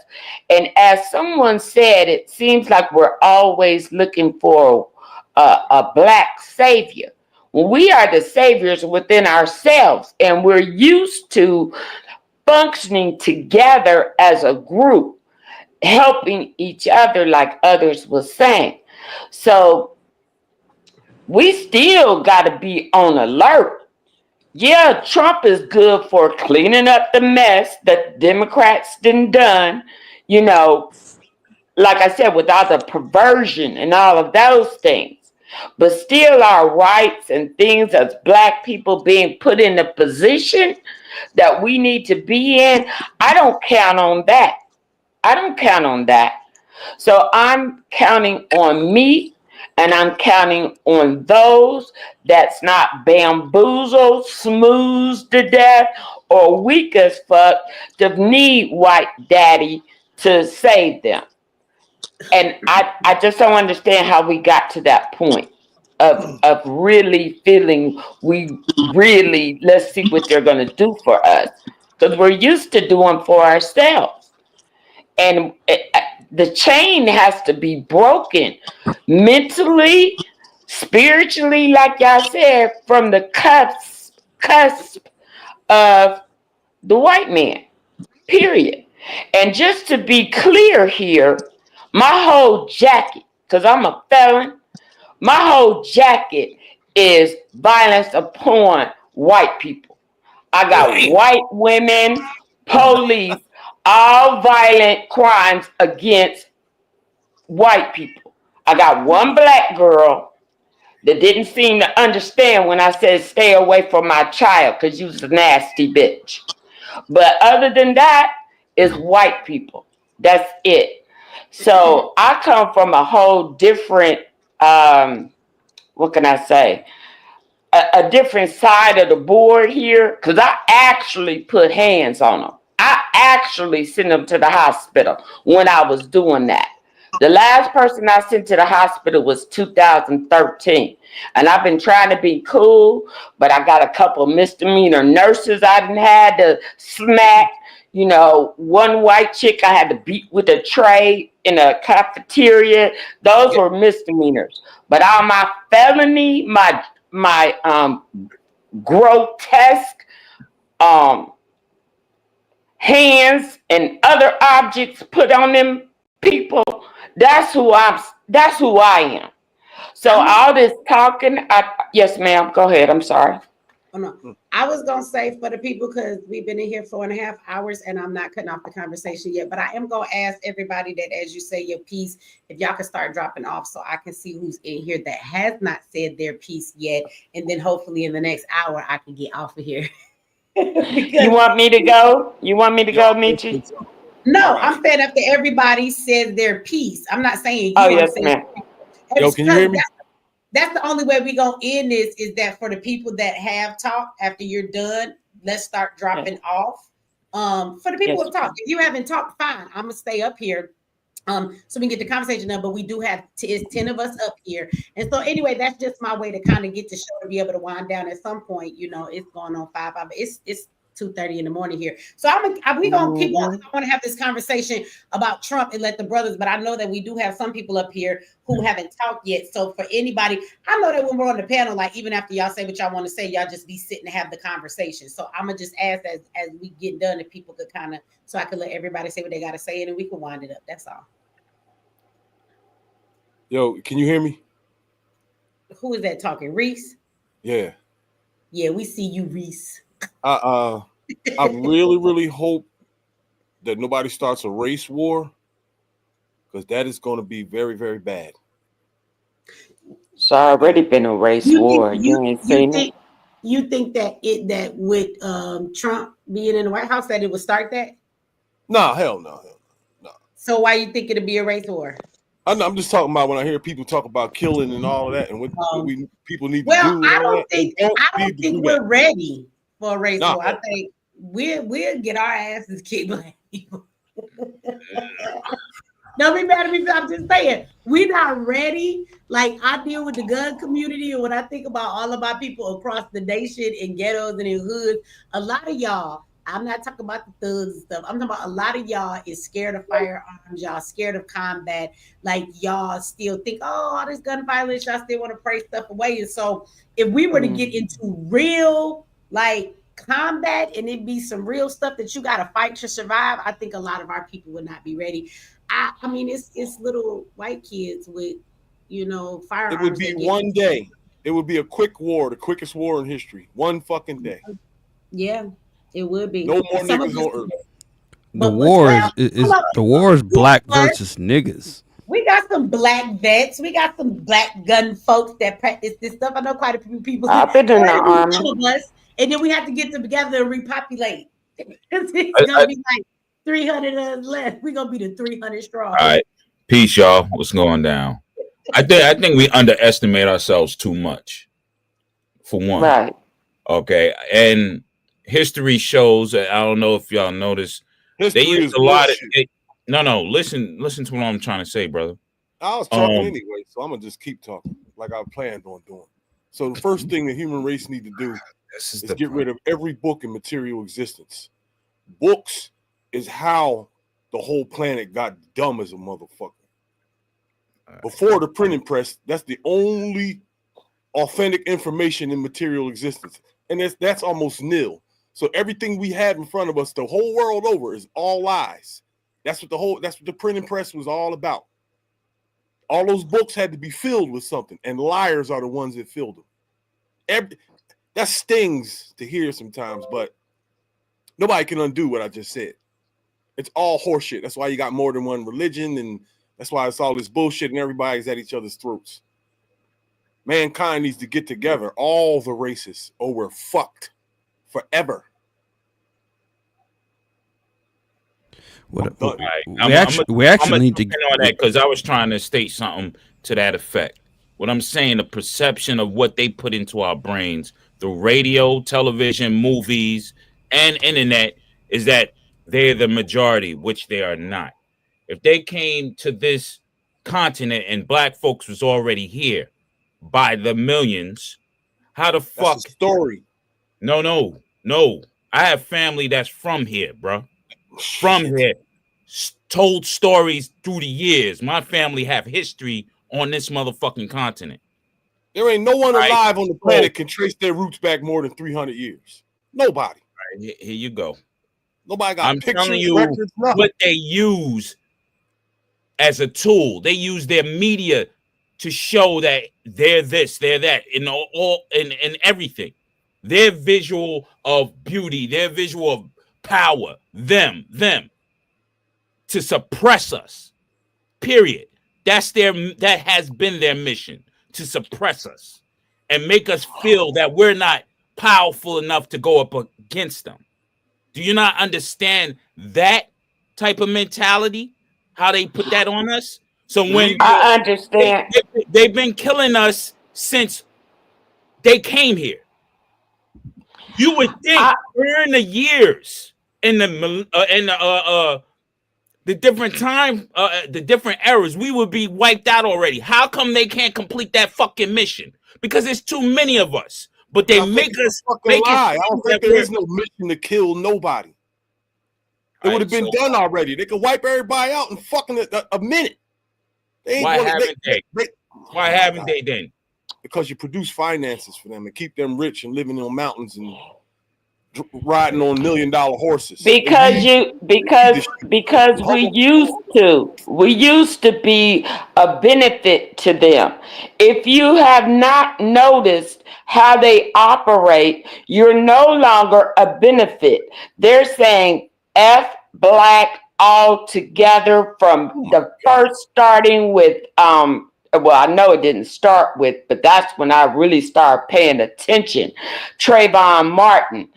And as someone said, it seems like we're always looking for a black savior. We are the saviors within ourselves, and we're used to functioning together as a group, helping each other, like others were saying. So we still got to be on alert. Yeah, Trump is good for cleaning up the mess that Democrats done, you know, like I said, with all the perversion and all of those things. But still, our rights and things as black people being put in the position that we need to be in, I don't count on that. I don't count on that. So I'm counting on me, and I'm counting on those that's not bamboozled, smoothed to death, or weak as fuck to need white daddy to save them. And I just don't understand how we got to that point of really feeling we really, let's see what they're going to do for us. Because we're used to doing for ourselves. And the chain has to be broken mentally, spiritually, like y'all said, from the cusp of the white man, period. And just to be clear here, my whole jacket, because I'm a felon, my whole jacket is violence upon white people. I got white women, police, all violent crimes against white people. I got one black girl that didn't seem to understand when I said stay away from my child because you was a nasty bitch. But other than that, it's white people. That's it. So I come from a whole different, what can I say? A different side of the board here, because I actually put hands on them. I actually sent them to the hospital when I was doing that. The last person I sent to the hospital was 2013. And I've been trying to be cool, but I got a couple misdemeanor nurses I done had to smack. You know, one white chick I had to beat with a tray in a cafeteria. Those were misdemeanors. But all my felony, my grotesque hands and other objects put on them people, that's who I am. So all this talking, yes ma'am, go ahead, I'm sorry. Oh, no. I was gonna say for the people, because we've been in here 4.5 hours and I'm not cutting off the conversation yet, but I am gonna ask everybody that as you say your piece, if y'all can start dropping off so I can see who's in here that has not said their piece yet, and then hopefully in the next hour I can get off of here. You want me to go? You want me to go, Michi? No, I'm saying after everybody says their piece. I'm not saying you. Oh, I'm yes, saying ma'am. Yo, can you hear me? that's the only way we're gonna end this, is that for the people that have talked, after you're done, let's start dropping off. For the people who have talked, if you haven't talked, fine. I'm gonna stay up here. So we can get the conversation done, but we do have it's 10 of us up here. And so anyway, that's just my way to kind of get the show to be able to wind down at some point. You know, it's going on 5 hours. It's 2:30 in the morning here. So we gonna keep on. I want to have this conversation about Trump and let the brothers, but I know that we do have some people up here who haven't talked yet. So for anybody, I know that when we're on the panel, like even after y'all say what y'all want to say, y'all just be sitting to have the conversation. So I'm gonna just ask as we get done, if people could kind of, so I could let everybody say what they gotta say, and then we can wind it up. That's all. Yo, can you hear me? Who is that talking? Reese? Yeah. Yeah, we see you, Reese. I really hope that nobody starts a race war, because that is going to be very, very bad. It's already been a race war. You ain't seen it? You think that with Trump being in the White House that it would start that? No, hell no. So why you think it'd be a race war? I'm just talking about when I hear people talk about killing and all of that, and what people need to Well, do and all that. They don't I don't need to think do we're that. ready for a race Nah. war. I think we'll get our asses kicked by people. Don't be mad at me. I'm just saying we're not ready. Like, I deal with the gun community, and when I think about all of my people across the nation in ghettos and in hoods, a lot of y'all. I'm not talking about the thugs and stuff. I'm talking about a lot of y'all is scared of firearms. Y'all scared of combat. Like, y'all still think, oh, all this gun violence. Y'all still want to pray stuff away. And so, if we were to get into real like combat and it be some real stuff that you got to fight to survive, I think a lot of our people would not be ready. I mean, it's little white kids with, firearms. It would be one day. It would be a quick war, the quickest war in history. One fucking day. Yeah, it would be. No more niggas on earth. The war is black versus niggas. We got some black vets. We got some black gun folks that practice this stuff. I know quite a few people. I've been in the army. And then we have to get them together and repopulate. It's gonna be like 300 less. We're gonna be the 300 strong. All right, peace, y'all. What's going down? I think we underestimate ourselves too much. For one, right? Okay, and history shows. I don't know if y'all noticed. They use a lot of. No. Listen to what I'm trying to say, brother. I was talking anyway, so I'm gonna just keep talking like I planned on doing. So the first thing the human race need to do is get rid of every book in material existence. Books is how the whole planet got dumb as a motherfucker. Before the printing press, that's the only authentic information in material existence, and that's almost nil. So everything we have in front of us, the whole world over, is all lies. That's what the printing press was all about. All those books had to be filled with something, and liars are the ones that filled them. That stings to hear sometimes, but nobody can undo what I just said. It's all horseshit. That's why you got more than one religion, and that's why it's all this bullshit, and everybody's at each other's throats. Mankind needs to get together, all the races, or we're fucked forever. We actually need to on that because I was trying to state something to that effect. What I'm saying, the perception of what they put into our brains through radio, television, movies, and internet is that they're the majority, which they are not. If they came to this continent and black folks was already here by the millions, how the fuck? That's a story. No. I have family that's from here, bro. From here. Told stories through the years. My family have history on this motherfucking continent. There ain't no one alive on the planet can trace their roots back more than 300 years. Nobody. All right, here you go. Nobody got I'm pictures, telling you records, nothing. what they use as a tool. They use their media to show that they're this, they're that, in everything. Their visual of beauty, their visual of power, them. To suppress us, period. That has been their mission, to suppress us and make us feel that we're not powerful enough to go up against them. Do you not understand that type of mentality? How they put that on us? So when I understand, they've been killing us since they came here. You would think during the years in the different time, the different eras, we would be wiped out already. How come they can't complete that fucking mission? Because there's too many of us. But they make us fucking lie. I don't think there is no mission to kill nobody. It would have been done already. They could wipe everybody out in fucking a minute. Why haven't they? Why haven't they then? Because you produce finances for them and keep them rich and living on mountains and riding on $1 million horses. Because we used to be a benefit to them. If you have not noticed how they operate, you're no longer a benefit. They're saying F black altogether from the first, starting with well, I know it didn't start with, but that's when I really started paying attention. Trayvon Martin,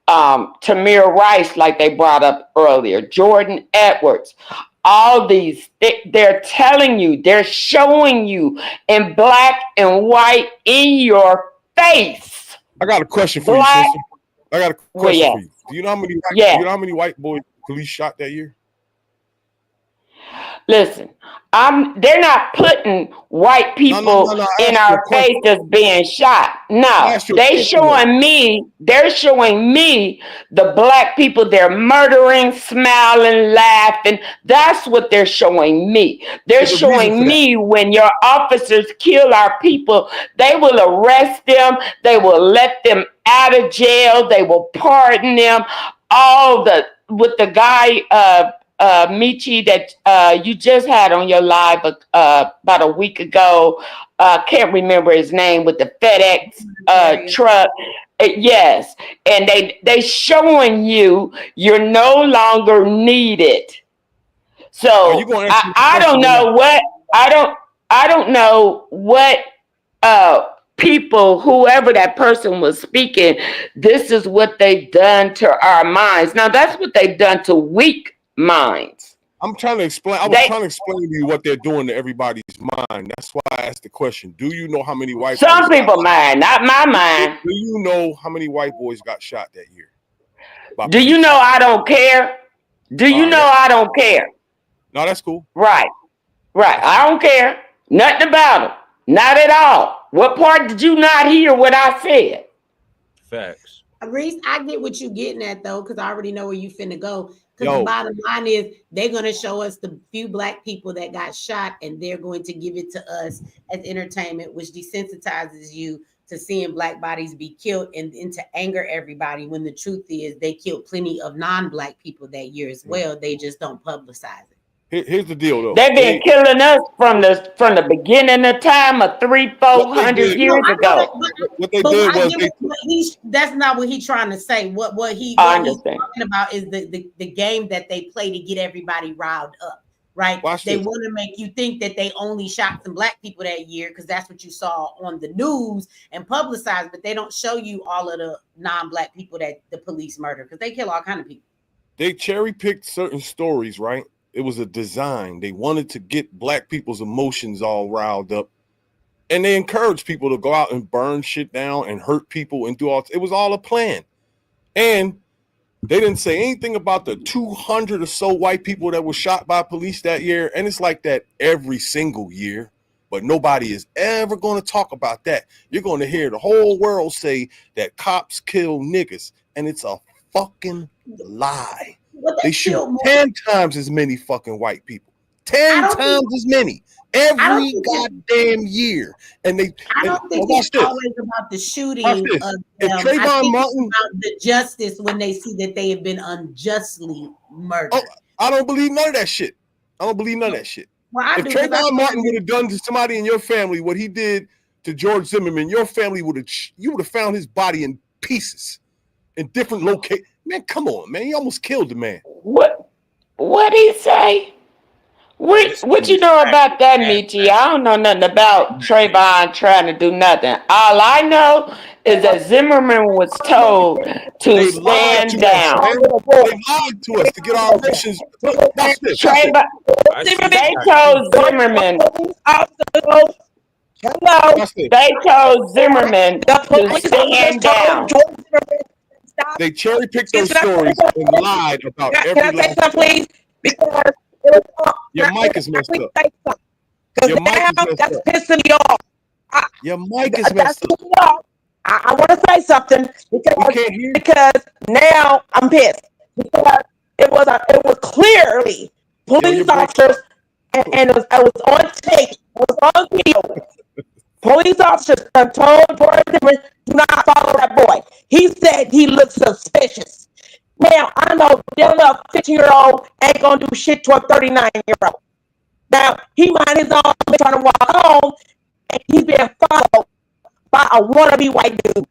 Tamir Rice, like they brought up earlier, Jordan Edwards, all these, they're telling you, they're showing you in black and white in your face. I got a question for you, sister. I got a question for you. Do you know how many white boys police shot that year? Listen, they're not putting white people in our face as being shot. No, they're showing me the black people they're murdering, smiling, laughing. That's what they're showing me. They're showing me when your officers kill our people, they will arrest them, they will let them out of jail, they will pardon them. With the guy Michi that you just had on your live about a week ago. Can't remember his name, with the FedEx truck. Yes, and they showing you're no longer needed. So I don't know what I don't know what people, whoever that person was speaking, this is what they've done to our minds. Now that's what they've done to weak minds. I'm trying to explain. I was trying to explain to you what they're doing to everybody's mind. That's why I asked the question. Do you know how many white boys? Some people mind, not my mind. Do you know how many white boys got shot that year? Do you know I don't care? Do you know I don't care? No, that's cool. Right. I don't care. Nothing about them. Not at all. What part did you not hear what I said? Facts. Reese, I get what you're getting at though, because I already know where you finna go. Because the bottom line is they're going to show us the few black people that got shot, and they're going to give it to us as entertainment, which desensitizes you to seeing black bodies be killed and to anger everybody, when the truth is they killed plenty of non-black people that year as well. They just don't publicize it. Here's the deal, though. They've been killing us from the beginning of time of 300-400 years ago. What they did was that's not what he's trying to say. What he's talking about is the game that they play to get everybody riled up, right? They want to make you think that they only shot some black people that year because that's what you saw on the news and publicized, but they don't show you all of the non-black people that the police murder, because they kill all kind of people. They cherry picked certain stories, right? It was a design. They wanted to get black people's emotions all riled up. And they encouraged people to go out and burn shit down and hurt people and do all. It was all a plan. And they didn't say anything about the 200 or so white people that were shot by police that year. And it's like that every single year. But nobody is ever going to talk about that. You're going to hear the whole world say that cops kill niggas. And it's a fucking lie. They shoot 10 times as many fucking white people. 10 times as many every goddamn year. And I don't think it's always about the shooting of them. I think it's about the justice when they see that they have been unjustly murdered. Oh, I don't believe none of that shit. Well, if Trayvon Martin would have done to somebody in your family what he did to George Zimmerman, your family would have found his body in pieces in different locations. Man, come on, man. You almost killed the man. What he say? What you know about that, Michi? I don't know nothing about Trayvon trying to do nothing. All I know is that Zimmerman was told to stand down. They lied to us to get our elections. They told Zimmerman. They told Zimmerman to stand down. They cherry picked those stories and lied about every last thing. Please? Because your mic is messed up. Your mic is messed up. That's pissing me off. Your mic is messed up. I want to say something because now I'm pissed because it was clearly police officers and it was on tape. It was on video Police officers told George Zimmerman, do not follow that boy. He said he looked suspicious. Now, I know damn well 15-year-old ain't gonna do shit to a 39-year-old. Now, he mind his own trying to walk home, and he's being followed by a wannabe white dude,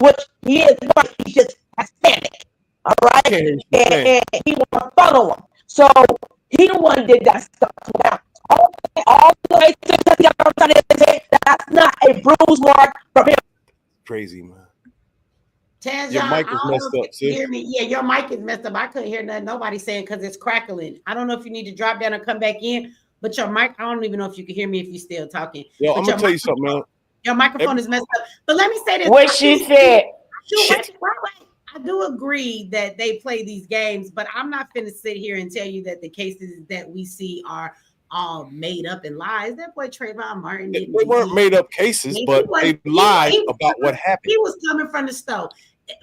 which he is white, he's just Hispanic, all right? And he want to follow him. So, he the one did that stuff. Now, all the way to the other side of his head, that's not a bruise mark from him. Crazy, man. Tanja, Your mic I is don't messed know up, if you sis. hear me. Yeah, your mic is messed up. I couldn't hear nothing nobody saying because it's crackling. I don't know if you need to drop down and come back in, but your mic, I don't even know if you can hear me if you're still talking. Yo, But I'm gonna tell you something, man. Your microphone is messed up. But let me say this. What she said. Wait. I do agree that they play these games, but I'm not finna sit here and tell you that the cases that we see are all made up and lies. That boy Trayvon Martin didn't. They weren't made up cases, but they lied about what happened. He was coming from the stove.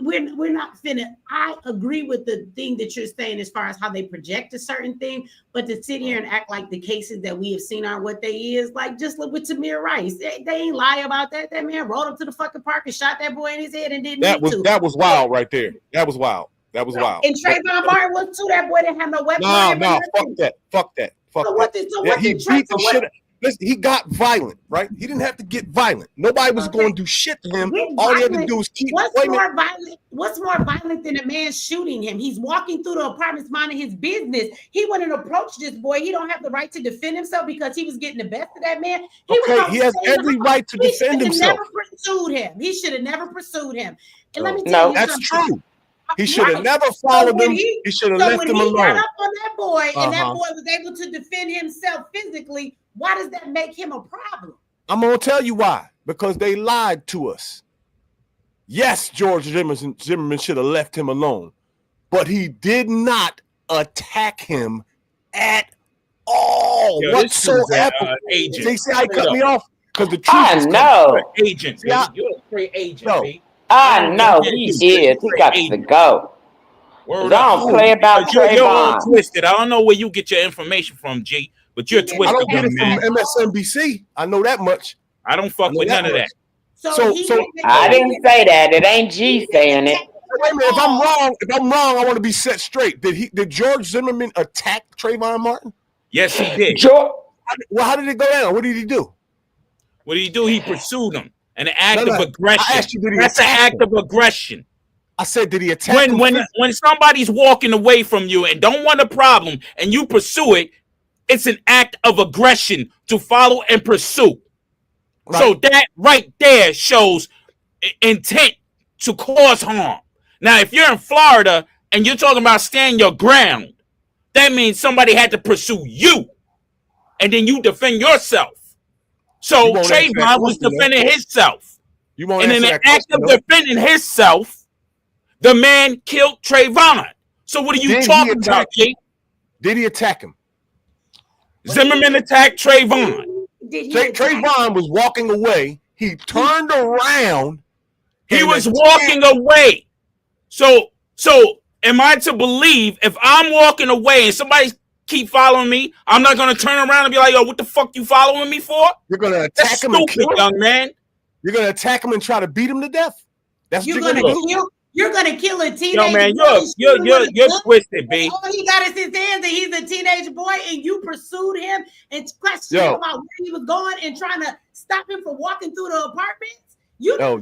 We're not finna. I agree with the thing that you're saying as far as how they project a certain thing, but to sit here and act like the cases that we have seen are what they is, like just look with Tamir Rice. They ain't lie about that. That man rolled up to the fucking park and shot that boy in his head and didn't That was wild right there. That was wild. That was wild. And Trayvon Martin was too. That boy didn't have no weapon. No, fuck that. He got violent, right? He didn't have to get violent. Nobody was going to do shit to him. All he had to do was keep. What's more violent than a man shooting him? He's walking through the apartments minding his business. He wouldn't approach this boy. He don't have the right to defend himself because he was getting the best of that man. He has every right to defend himself. He should have never pursued him. And let me tell you that's something. true. He should have never followed him. He should have left him alone. When he got up on that boy and that boy was able to defend himself physically, why does that make him a problem? I'm going to tell you why. Because they lied to us. Yes, George Zimmerman should have left him alone. But he did not attack him at all whatsoever. Agent. They say I cut me off because the truth I know. Agent. You're a straight agent. No. I know he is. He got to go. Don't play about You're Trayvon. twisted. I don't know where you get your information from, G, but you're twisted. I don't get it man. from MSNBC. I know that much. I don't fuck with none of that. So I didn't say that. It ain't G saying it. Wait a minute. If I'm wrong, I want to be set straight. Did George Zimmerman attack Trayvon Martin? Yes, he did. Well, how did it go down? What did he do? What did he do? He pursued him. An act of aggression. I asked you, did he That's an attack act of aggression. I said, did he attack him? When somebody's walking away from you and don't want a problem and you pursue it, it's an act of aggression to follow and pursue. Right. So that right there shows intent to cause harm. Now, if you're in Florida and you're talking about stand your ground, that means somebody had to pursue you and then you defend yourself. So Trayvon was defending himself. And in the act of defending himself, the man killed Trayvon. So what are you talking about, G? Did he attack him? Zimmerman attacked Trayvon. Trayvon was walking away. He turned around. He was walking away. So am I to believe if I'm walking away and somebody keep following me, I'm not going to turn around and be like, yo, what the fuck you following me for? You're going to attack him and kill him, young man. You're going to attack him and try to beat him to death. That's what you're going to do. You're gonna kill a teenage boy. Man, you're twisted, B. All he got is his hands, and he's a teenage boy, and you pursued him and questioned him about where he was going and trying to stop him from walking through the apartments.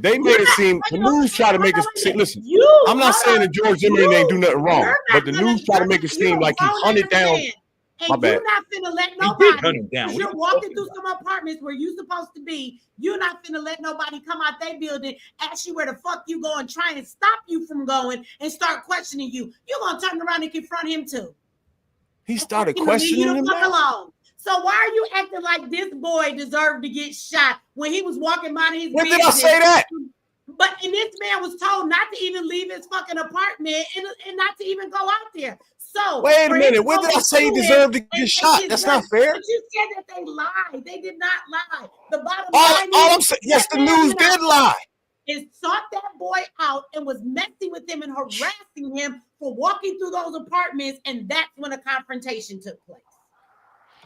They made it seem the news try to make it seem. Listen, I'm not saying that George Zimmerman ain't do nothing wrong, but the news try to make it seem like he hunted down. And you're not finna let nobody, because you're walking through some apartments where you're supposed to be, you're not finna let nobody come out their building, ask you where the fuck you going, try and stop you from going and start questioning you. You're gonna turn around and confront him too. He started questioning him. So why are you acting like this boy deserved to get shot when he was walking by his business? When did I say that? And this man was told not to even leave his fucking apartment and not to even go out there. So wait a minute. When did I say he deserved to get shot? That's not fair. But you said that they lied. They did not lie. The bottom line all I'm saying, yes, the news did lie. Is sought that boy out and was messing with him and harassing him for walking through those apartments, and that's when a confrontation took place.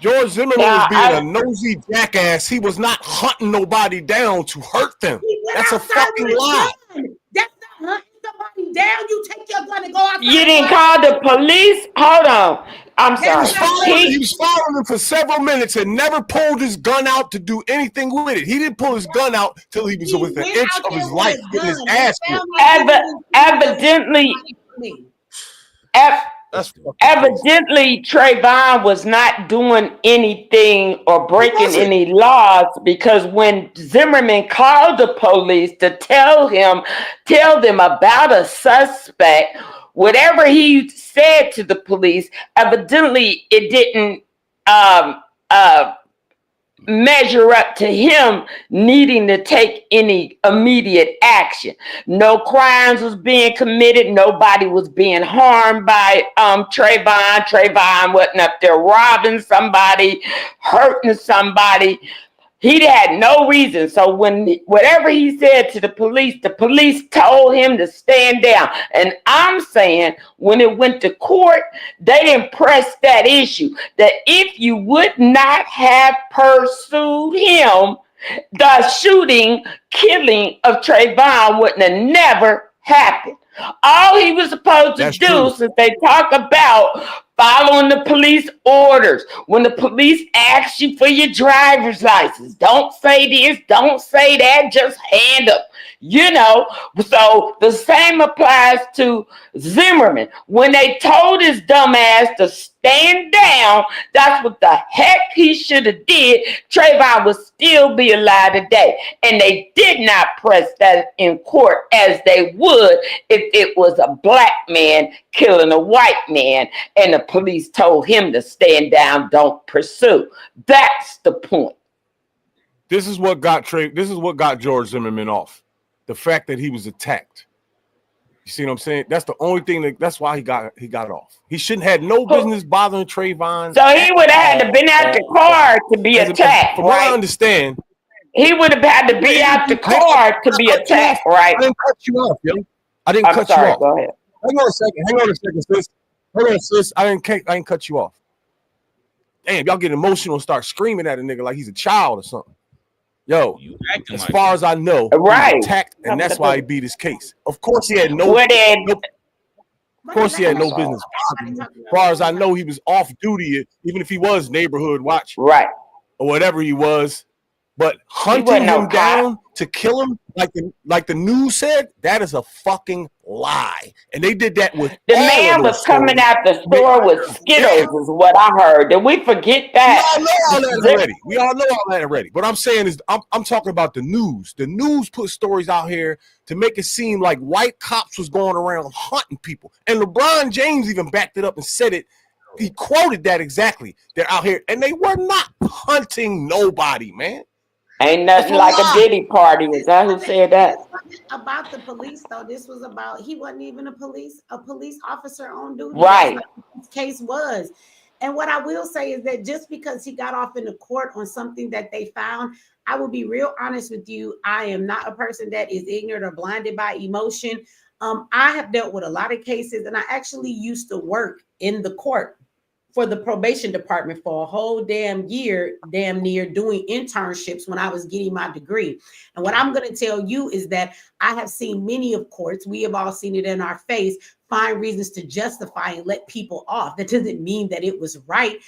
George Zimmerman was Now, being a nosy jackass. He was not hunting nobody down to hurt them. He went That's a outside fucking with his lie. gun. That's not hunting somebody down. You take your gun and go outside. you didn't call the police? Hold on. I'm That's He sorry. was not following hunting. him for several minutes and never pulled his gun out to do anything with it. He didn't pull his gun out till he was He within an went inch out of there his with life, a getting his gun. ass He whooped. sound like he was Evidently, That's fucking crazy. evidently, Trayvon was not doing anything or breaking wasn't. any laws, because when Zimmerman called the police to tell them about a suspect, whatever he said to the police, evidently it didn't measure up to him needing to take any immediate action. No crimes was being committed. Nobody was being harmed by Trayvon. Trayvon wasn't up there robbing somebody, hurting somebody. He had no reason. So whatever he said to the police told him to stand down. And I'm saying when it went to court, they didn't press that issue. That if you would not have pursued him, the killing of Trayvon wouldn't have never happened. All he was supposed to do, since they talk about following the police orders, when the police ask you for your driver's license, don't say this, don't say that, just hand up. So the same applies to Zimmerman. When they told his dumb ass to stand down, that's what the heck he should have did. Trayvon would still be alive today. And they did not press that in court as they would if it was a black man killing a white man and the police told him to stand down, don't pursue. That's the point. This is what got George Zimmerman off. The fact that he was attacked. You see what I'm saying? That's the only thing that's why he got off. He shouldn't have no business bothering Trayvon. So he would have had to been out the car to be attacked, from what I right? understand, he would have had to be out the car to be attacked, right? I didn't cut you off, yo. I didn't cut you off. Go ahead. Hang on a second, sis. Hold on, sis. I didn't cut you off. Damn, y'all get emotional and start screaming at a nigga like he's a child or something. Yo, as far as I know, he was attacked, and that's why he beat his case. Of course, he had no business bothering him. As far as I know, he was off duty, even if he was neighborhood watch, right, or whatever he was. But hunting him down to kill him, like the news said, that is a fucking lie. And they did that with the man was coming out the store with Skittles, is what I heard. Did we forget that? We all know all that already. What I'm saying is, I'm talking about the news. The news put stories out here to make it seem like white cops was going around hunting people. And LeBron James even backed it up and said it. He quoted that exactly. They're out here, and they were not hunting nobody, man. Ain't nothing like a Diddy party. Is that who said that? This wasn't about the police, though. This was about, he wasn't even a police officer on duty. Right. That's what this case was. And what I will say is that just because he got off in the court on something that they found, I will be real honest with you. I am not a person that is ignorant or blinded by emotion. I have dealt with a lot of cases, and I actually used to work in the court for the probation department for a whole damn near doing internships when I was getting my degree. And what I'm going to tell you is that I have seen many of courts, we have all seen it in our face, find reasons to justify and let people off. That doesn't mean that it was right.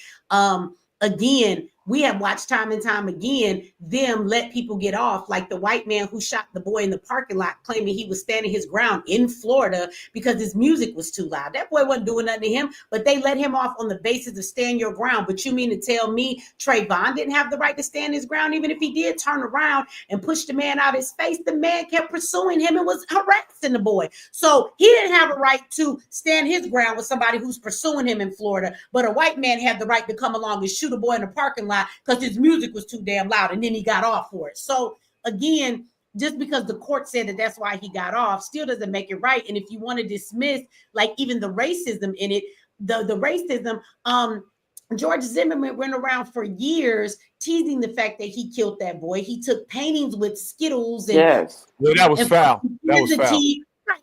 Again, we have watched time and time again them let people get off, like the white man who shot the boy in the parking lot claiming he was standing his ground in Florida because his music was too loud. That boy wasn't doing nothing to him, but they let him off on the basis of stand your ground. But you mean to tell me Trayvon didn't have the right to stand his ground? Even if he did turn around and push the man out of his face, the man kept pursuing him and was harassing the boy. So he didn't have a right to stand his ground with somebody who's pursuing him in Florida, but a white man had the right to come along and shoot a boy in the parking lot because his music was too damn loud, and then he got off for it. So again, just because the court said that that's why he got off still doesn't make it right. And if you want to dismiss like even the racism in it, the racism, George Zimmerman went around for years teasing the fact that he killed that boy. He took paintings with Skittles and yes. Well, that was foul. That was foul.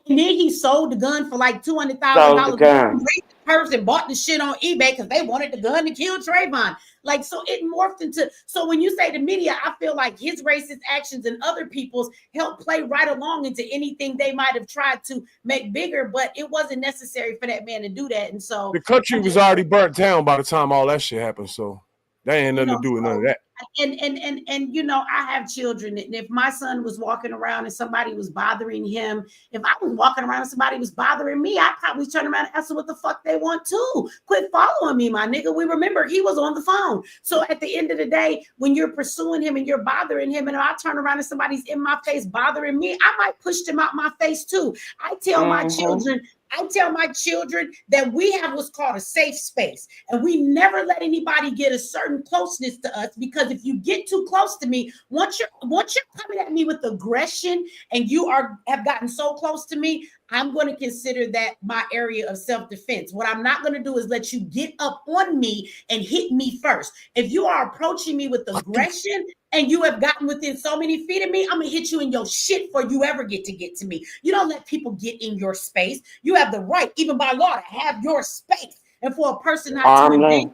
And then he sold the gun for like $200,000. person bought the shit on eBay because they wanted the gun to kill Trayvon. Like, so it morphed into, so when you say the media, I feel like his racist actions and other people's help play right along into anything they might have tried to make bigger, but it wasn't necessary for that man to do that. And so the country was already burnt down by the time all that shit happened. So that ain't nothing to do with none of that. And you know, I have children, and if my son was walking around and somebody was bothering him, if I was walking around and somebody was bothering me, I'd probably turn around and ask them what the fuck they want to. Quit following me, my nigga. We remember he was on the phone. So at the end of the day, when you're pursuing him and you're bothering him, and I turn around and somebody's in my face bothering me, I might push them out my face too. I tell my children that we have what's called a safe space, and we never let anybody get a certain closeness to us, because if you get too close to me, once you're coming at me with aggression and you have gotten so close to me, I'm going to consider that my area of self-defense. What I'm not going to do is let you get up on me and hit me first. If you are approaching me with aggression and you have gotten within so many feet of me, I'm going to hit you in your shit before you ever get to me. You don't let people get in your space. You have the right, even by law, to have your space. And for a person not to invade.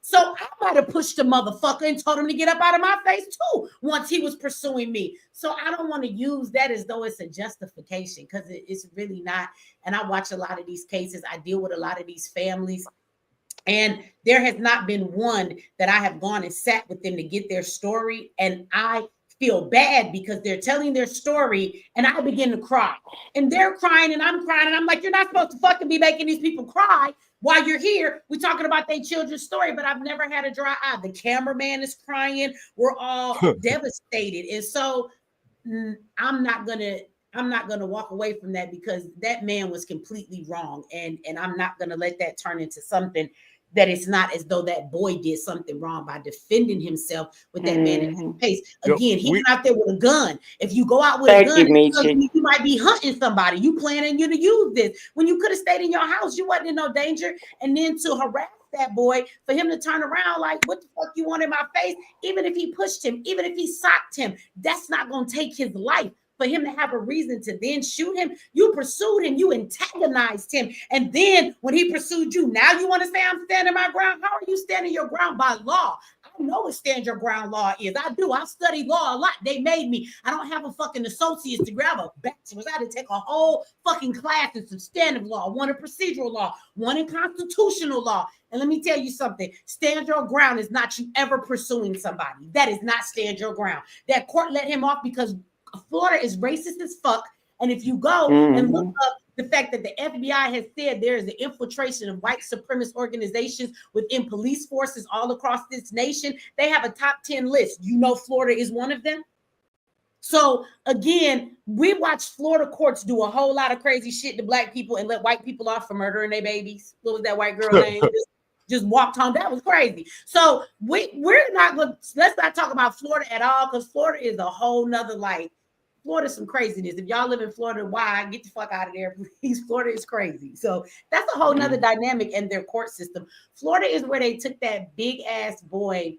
So I might have pushed the motherfucker and told him to get up out of my face too once he was pursuing me. So I don't want to use that as though it's a justification, because it's really not. And I watch a lot of these cases. I deal with a lot of these families. And there has not been one that I have gone and sat with them to get their story. And I feel bad because they're telling their story and I begin to cry. And they're crying and I'm crying. And I'm like, you're not supposed to fucking be making these people cry while you're here. We're talking about their children's story, but I've never had a dry eye. The cameraman is crying. We're all devastated. And so I'm not gonna walk away from that, because that man was completely wrong. And I'm not gonna let that turn into something that it's not as though that boy did something wrong by defending himself with that man in his face. Again, he went out there with a gun. If you go out with a gun, you might be hunting somebody. You planning to use this when you could have stayed in your house. You wasn't in no danger. And then to harass that boy, for him to turn around like, what the fuck you want in my face? Even if he pushed him, even if he socked him, that's not going to take his life. For him to have a reason to then shoot him, you pursued him, you antagonized him. And then when he pursued you, now you want to say I'm standing my ground? How are you standing your ground? By law. I know what stand your ground law is. I do. I study law a lot. They made me. I don't have a fucking associate's degree. I have a bachelor's. I had to take a whole fucking class in substantive law, one in procedural law, one in constitutional law. And let me tell you something. Stand your ground is not you ever pursuing somebody. That is not stand your ground. That court let him off because Florida is racist as fuck. And if you go and look up the fact that the FBI has said there is an infiltration of white supremacist organizations within police forces all across this nation, they have a top 10 list. You know, Florida is one of them. So again, we watch Florida courts do a whole lot of crazy shit to black people and let white people off for murdering their babies. What was that white girl name? Just walked home. That was crazy. So we're not going to, let's not talk about Florida at all, because Florida is a whole nother, like, Florida's some craziness. If y'all live in Florida, why? Get the fuck out of there, please. Florida is crazy. So that's a whole nother dynamic in their court system. Florida is where they took that big ass boy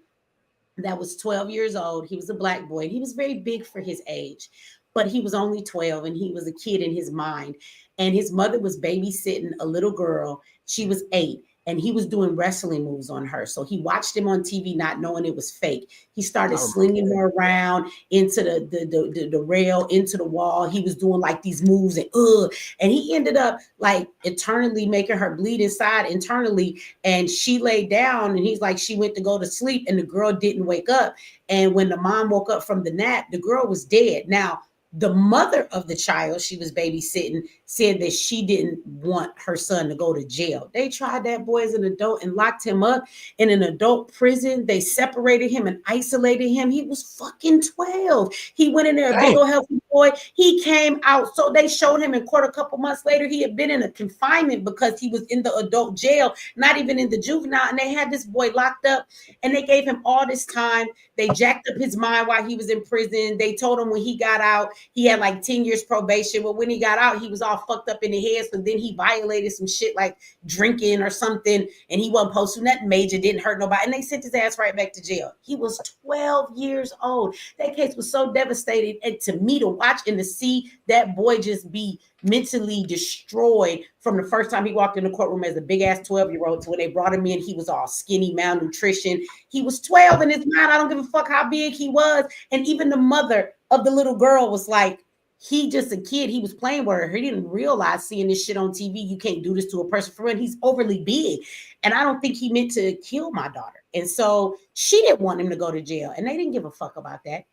that was 12 years old. He was a black boy. He was very big for his age, but he was only 12 and he was a kid in his mind. And his mother was babysitting a little girl. She was 8. And he was doing wrestling moves on her. So he watched him on TV, not knowing it was fake. He started slinging her around into the rail, into the wall. He was doing like these moves and he ended up like eternally making her bleed inside internally. And she laid down and he's like, she went to go to sleep and the girl didn't wake up. And when the mom woke up from the nap, the girl was dead. Now, the mother of the child she was babysitting said that she didn't want her son to go to jail. They tried that boy as an adult and locked him up in an adult prison. They separated him and isolated him. He was fucking 12. He went in there, a big old healthy boy. He came out. So they showed him in court a couple months later. He had been in a confinement because he was in the adult jail, not even in the juvenile. And they had this boy locked up and they gave him all this time. They jacked up his mind while he was in prison. They told him when he got out, he had like 10 years probation. But when he got out, he was all fucked up in the head. So then he violated some shit like drinking or something. And he wasn't supposed to, nothing major, didn't hurt nobody. And they sent his ass right back to jail. He was 12 years old. That case was so devastating. And to me, to watch and to see that boy just be mentally destroyed from the first time he walked in the courtroom as a big ass 12-year-old to when they brought him in, he was all skinny, malnutrition. He was 12 in his mind. I don't give a fuck how big he was. And even the mother of the little girl was like, he just a kid. He was playing with her. He didn't realize seeing this shit on TV. You can't do this to a person for real. He's overly big. And I don't think he meant to kill my daughter. And so she didn't want him to go to jail. And they didn't give a fuck about that.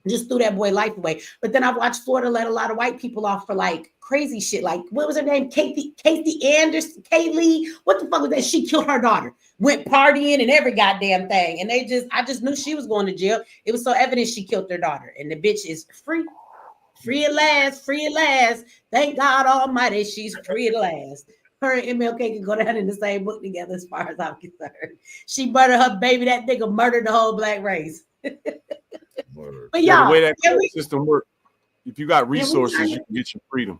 Just threw that boy life away. But then I watched Florida let a lot of white people off for like crazy shit. Like, what was her name? Casey Anderson, Kaylee. What the fuck was that? She killed her daughter, went partying and every goddamn thing. And I just knew she was going to jail. It was so evident she killed her daughter. And the bitch is free. Free at last, free at last. Thank God Almighty, she's free at last. Her and MLK can go down in the same book together as far as I'm concerned. She murdered her baby. That nigga murdered the whole black race. But y'all, the way that system works, if you got resources, you can get your freedom.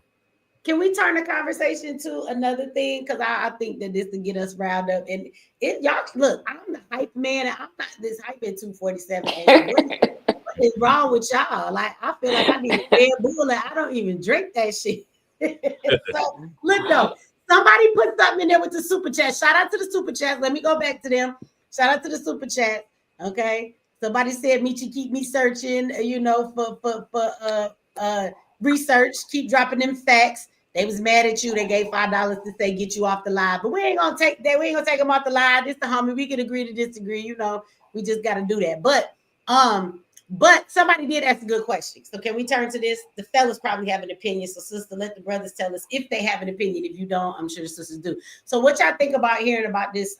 Can we turn the conversation to another thing? Because I think that this to get us riled up. And y'all, look, I'm the hype man, and I'm not this hype at 247. What is wrong with y'all? Like, I feel like I need a Red Bull, and I don't even drink that shit. So, look though, somebody put something in there with the super chat. Shout out to the super chat. Let me go back to them. Shout out to the super chat. Okay. Somebody said, Michi, keep me searching, for research. Keep dropping them facts. They was mad at you. They gave $5 to say get you off the live, but we ain't gonna take that. We ain't gonna take them off the live. This the homie. We can agree to disagree. You know, we just gotta do that. But somebody did ask a good question. So can we turn to this? The fellas probably have an opinion. So sister, let the brothers tell us if they have an opinion. If you don't, I'm sure the sisters do. So what y'all think about hearing about this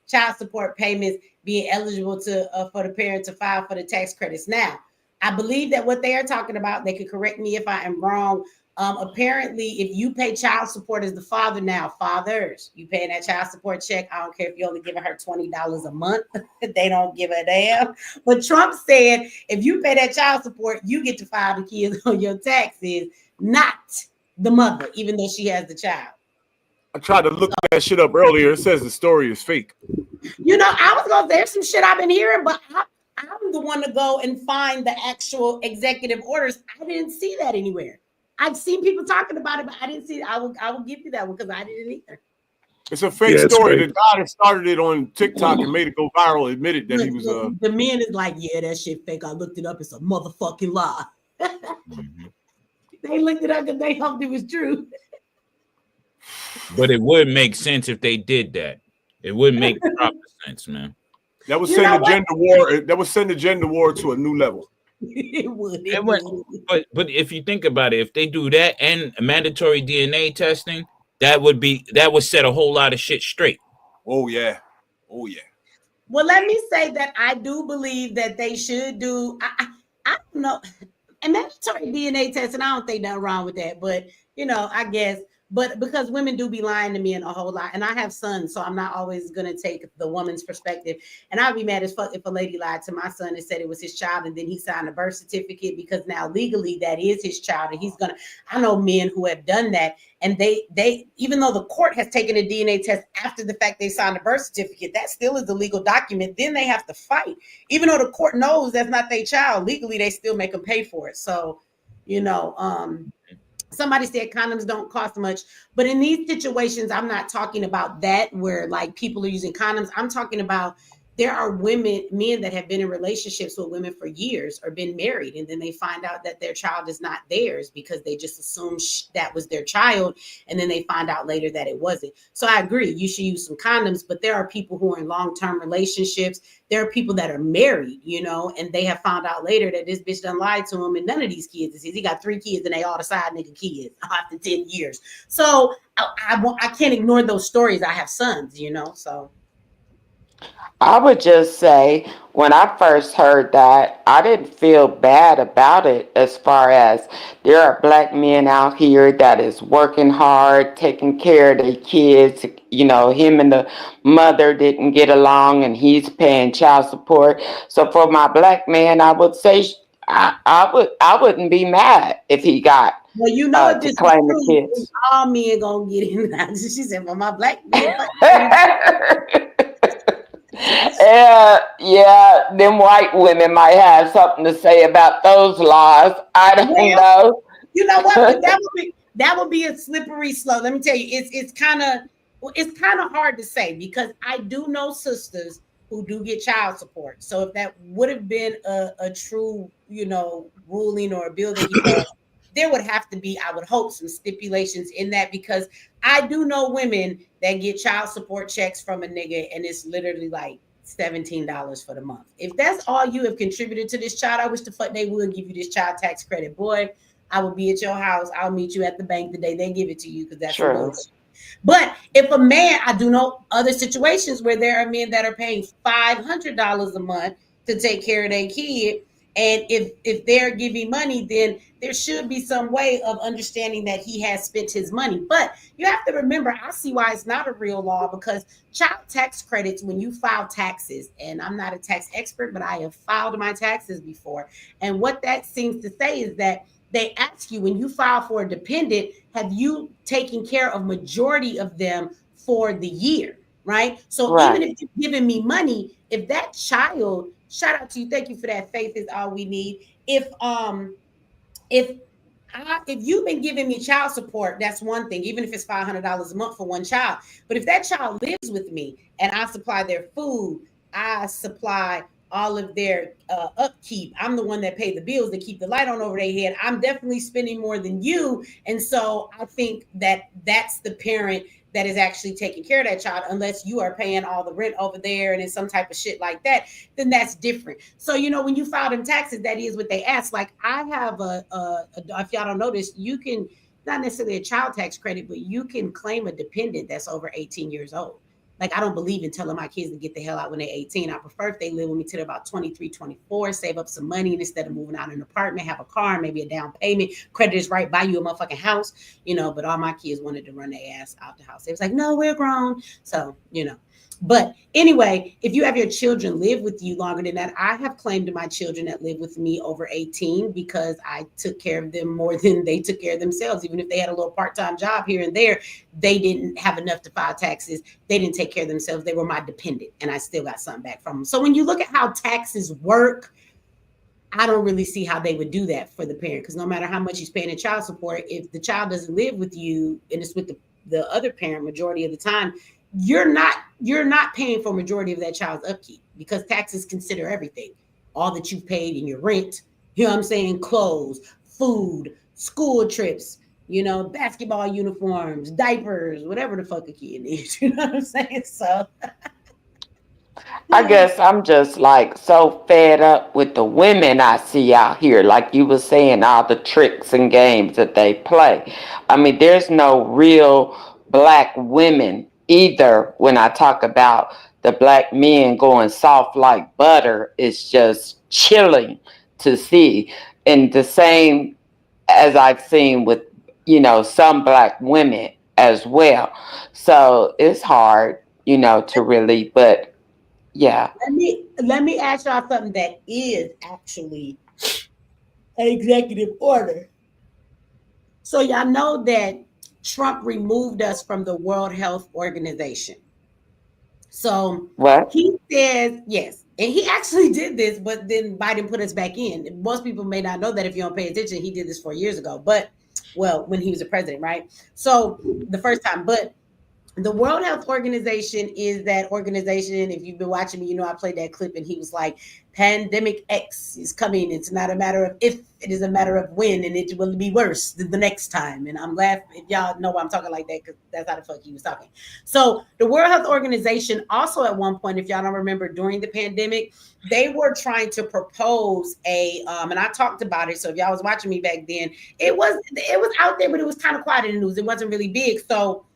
child support payments being eligible to for the parent to file for the tax credits? Now, I believe that what they are talking about, they could correct me if I am wrong. Apparently, if you pay child support as the father now, fathers, you paying that child support check. I don't care if you only giving her $20 a month. They don't give a damn. But Trump said, if you pay that child support, you get to file the kids on your taxes, not the mother, even though she has the child. I tried to look that shit up earlier. It says the story is fake. You know, I was going to, there's some shit I've been hearing, but I'm the one to go and find the actual executive orders. I didn't see that anywhere. I've seen people talking about it, but I didn't see it. I will give you that one because I didn't either. It's a fake story. The guy that started it on TikTok and made it go viral admitted that he was the man is like, yeah, that shit fake. I looked it up. It's a motherfucking lie. They looked it up because they hoped it was true. But it would make sense if they did that. It would make proper sense, man. That would send the gender war. That would send the gender war to a new level. It would. But if you think about it, if they do that and mandatory DNA testing, that would set a whole lot of shit straight. Oh yeah. Oh yeah. Well, let me say that I do believe that they should do. I don't know, a mandatory DNA test, and I don't think nothing wrong with that. But you know, I guess. But because women do be lying to me in a whole lot, and I have sons, so I'm not always gonna take the woman's perspective. And I'd be mad as fuck if a lady lied to my son and said it was his child, and then he signed a birth certificate because now legally that is his child, and he's gonna. I know men who have done that, and they even though the court has taken a DNA test after the fact they signed a birth certificate, that still is a legal document. Then they have to fight, even though the court knows that's not their child. Legally, they still make them pay for it. So, you know, somebody said condoms don't cost much, but in these situations, I'm not talking about that where like people are using condoms. I'm talking about there are men that have been in relationships with women for years or been married, and then they find out that their child is not theirs because they just assumed that was their child, and then they find out later that it wasn't. So I agree, you should use some condoms, but there are people who are in long-term relationships. There are people that are married, you know, and they have found out later that this bitch done lied to him, and none of these kids is his. He got 3 kids, and they all the side nigga kids after 10 years. So I can't ignore those stories. I have sons, you know, so. I would just say, when I first heard that, I didn't feel bad about it, as far as there are black men out here that is working hard, taking care of their kids. You know, him and the mother didn't get along and he's paying child support. So for my black man, I would say I wouldn't be mad if he got well, you know, if to claim the kids. All men gonna get in. She said, "Well, my black man." Yeah, them white women might have something to say about those laws. I don't Well, know. you know what? But that would be a slippery slope. Let me tell you, it's kind of hard to say because I do know sisters who do get child support. So if that would have been a true, ruling or a bill that he passed, there would have to be, I would hope, some stipulations in that because I do know women that get child support checks from a nigga and it's literally like $17 for the month. If that's all you have contributed to this child, I wish the fuck they would give you this child tax credit. Boy, I will be at your house. I'll meet you at the bank the day they give it to you because that's some True. bullshit. But if a man, I do know other situations where there are men that are paying $500 a month to take care of their kid. And if they're giving money, then there should be some way of understanding that he has spent his money. But you have to remember, I see why it's not a real law because child tax credits, when you file taxes, and I'm not a tax expert, but I have filed my taxes before. And what that seems to say is that they ask you when you file for a dependent, have you taken care of majority of them for the year, right? So Right. even if you're giving me money, if that child, shout out to you, thank you for that. Faith is all we need. If you've been giving me child support, that's one thing, even if it's $500 a month for one child. But if that child lives with me and I supply their food, I supply all of their upkeep, I'm the one that paid the bills to keep the light on over their head, I'm definitely spending more than you. And so I think that that's the parent that is actually taking care of that child, unless you are paying all the rent over there and it's some type of shit like that, then that's different. So, when you file them taxes, that is what they ask. Like I have if y'all don't know this, you can, not necessarily a child tax credit, but you can claim a dependent that's over 18 years old. Like I don't believe in telling my kids to get the hell out when they're 18. I prefer if they live with me till they're about 23, 24, save up some money, and instead of moving out in an apartment, have a car, maybe a down payment, credit is right, buy you a motherfucking house, but all my kids wanted to run their ass out the house. They was like, no, we're grown. So, But anyway, if you have your children live with you longer than that, I have claimed my children that live with me over 18 because I took care of them more than they took care of themselves. Even if they had a little part-time job here and there, they didn't have enough to file taxes. They didn't take care of themselves. They were my dependent, and I still got something back from them. So when you look at how taxes work, I don't really see how they would do that for the parent, because no matter how much he's paying in child support, if the child doesn't live with you and it's with the other parent majority of the time, you're not paying for majority of that child's upkeep, because taxes consider everything, all that you've paid in your rent, you know what I'm saying, clothes, food, school trips, basketball uniforms, diapers, whatever the fuck a kid needs, you know what I'm saying? So I guess I'm just like so fed up with the women I see out here. Like you were saying, all the tricks and games that they play. I mean, there's no real black women either. When I talk about the black men going soft like butter, it's just chilling to see. And the same as I've seen with, some black women as well. So it's hard, to really, but yeah. let me ask y'all something that is actually an executive order. So y'all know that Trump removed us from the World Health Organization. So What? he says yes, and he actually did this, but then Biden put us back in. Most people may not know that if you don't pay attention. He did this 4 years ago, but when he was a president, right? So the first time, but the World Health Organization is that organization. If you've been watching me, I played that clip and he was like, pandemic X is coming. It's not a matter of if, it is a matter of when, and it will be worse the next time. And I'm laughing if y'all know why I'm talking like that, because that's how the fuck he was talking. So the World Health Organization also at one point, if y'all don't remember, during the pandemic, they were trying to propose and I talked about it. So if y'all was watching me back then, it was out there, but it was kind of quiet in the news. It wasn't really big. So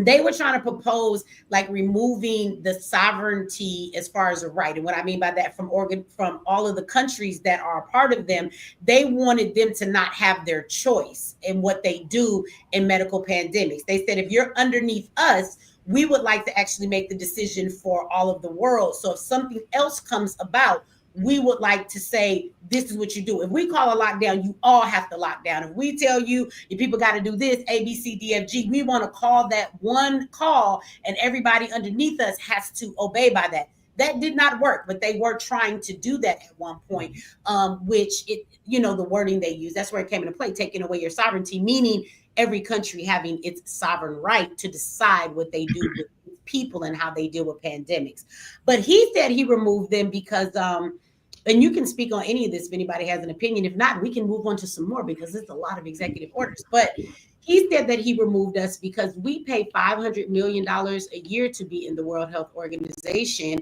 they were trying to propose like removing the sovereignty as far as a right. And what I mean by that, from all of the countries that are a part of them, they wanted them to not have their choice in what they do in medical pandemics. They said, if you're underneath us, we would like to actually make the decision for all of the world. So if something else comes about, we would like to say, this is what you do. If we call a lockdown, you all have to lock down. If we tell you, your people got to do this, A, B, C, D, F, G, we want to call that one call, and everybody underneath us has to obey by that. That did not work, but they were trying to do that at one point, which it, the wording they use, that's where it came into play, taking away your sovereignty, meaning every country having its sovereign right to decide what they do with people and how they deal with pandemics. But he said he removed them because, and you can speak on any of this if anybody has an opinion. If not, we can move on to some more because there's a lot of executive orders. But he said that he removed us because we pay $500 million a year to be in the World Health Organization,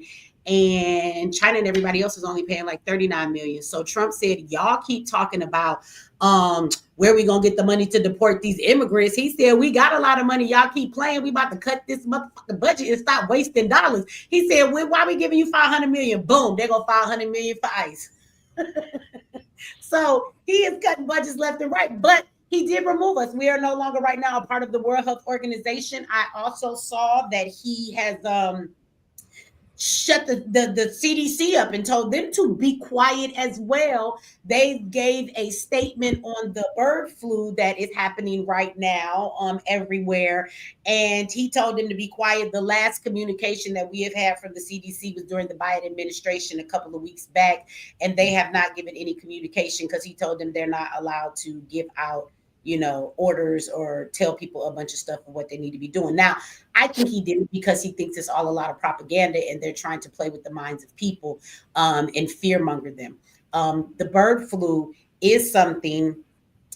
and China and everybody else is only paying like 39 million. So Trump said, y'all keep talking about where we gonna get the money to deport these immigrants. He said, we got a lot of money. Y'all keep playing. We about to cut this motherfucking budget and stop wasting dollars. He said, why we giving you 500 million? Boom, they're gonna 500 million for ICE. So he is cutting budgets left and right, but he did remove us. We are no longer right now a part of the World Health Organization. I also saw that he has shut the CDC up and told them to be quiet as well. They gave a statement on the bird flu that is happening right now everywhere, and he told them to be quiet. The last communication that we have had from the CDC was during the Biden administration a couple of weeks back, and they have not given any communication because he told them they're not allowed to give out orders or tell people a bunch of stuff of what they need to be doing. Now, I think he did it because he thinks it's all a lot of propaganda and they're trying to play with the minds of people and fearmonger them. The bird flu is something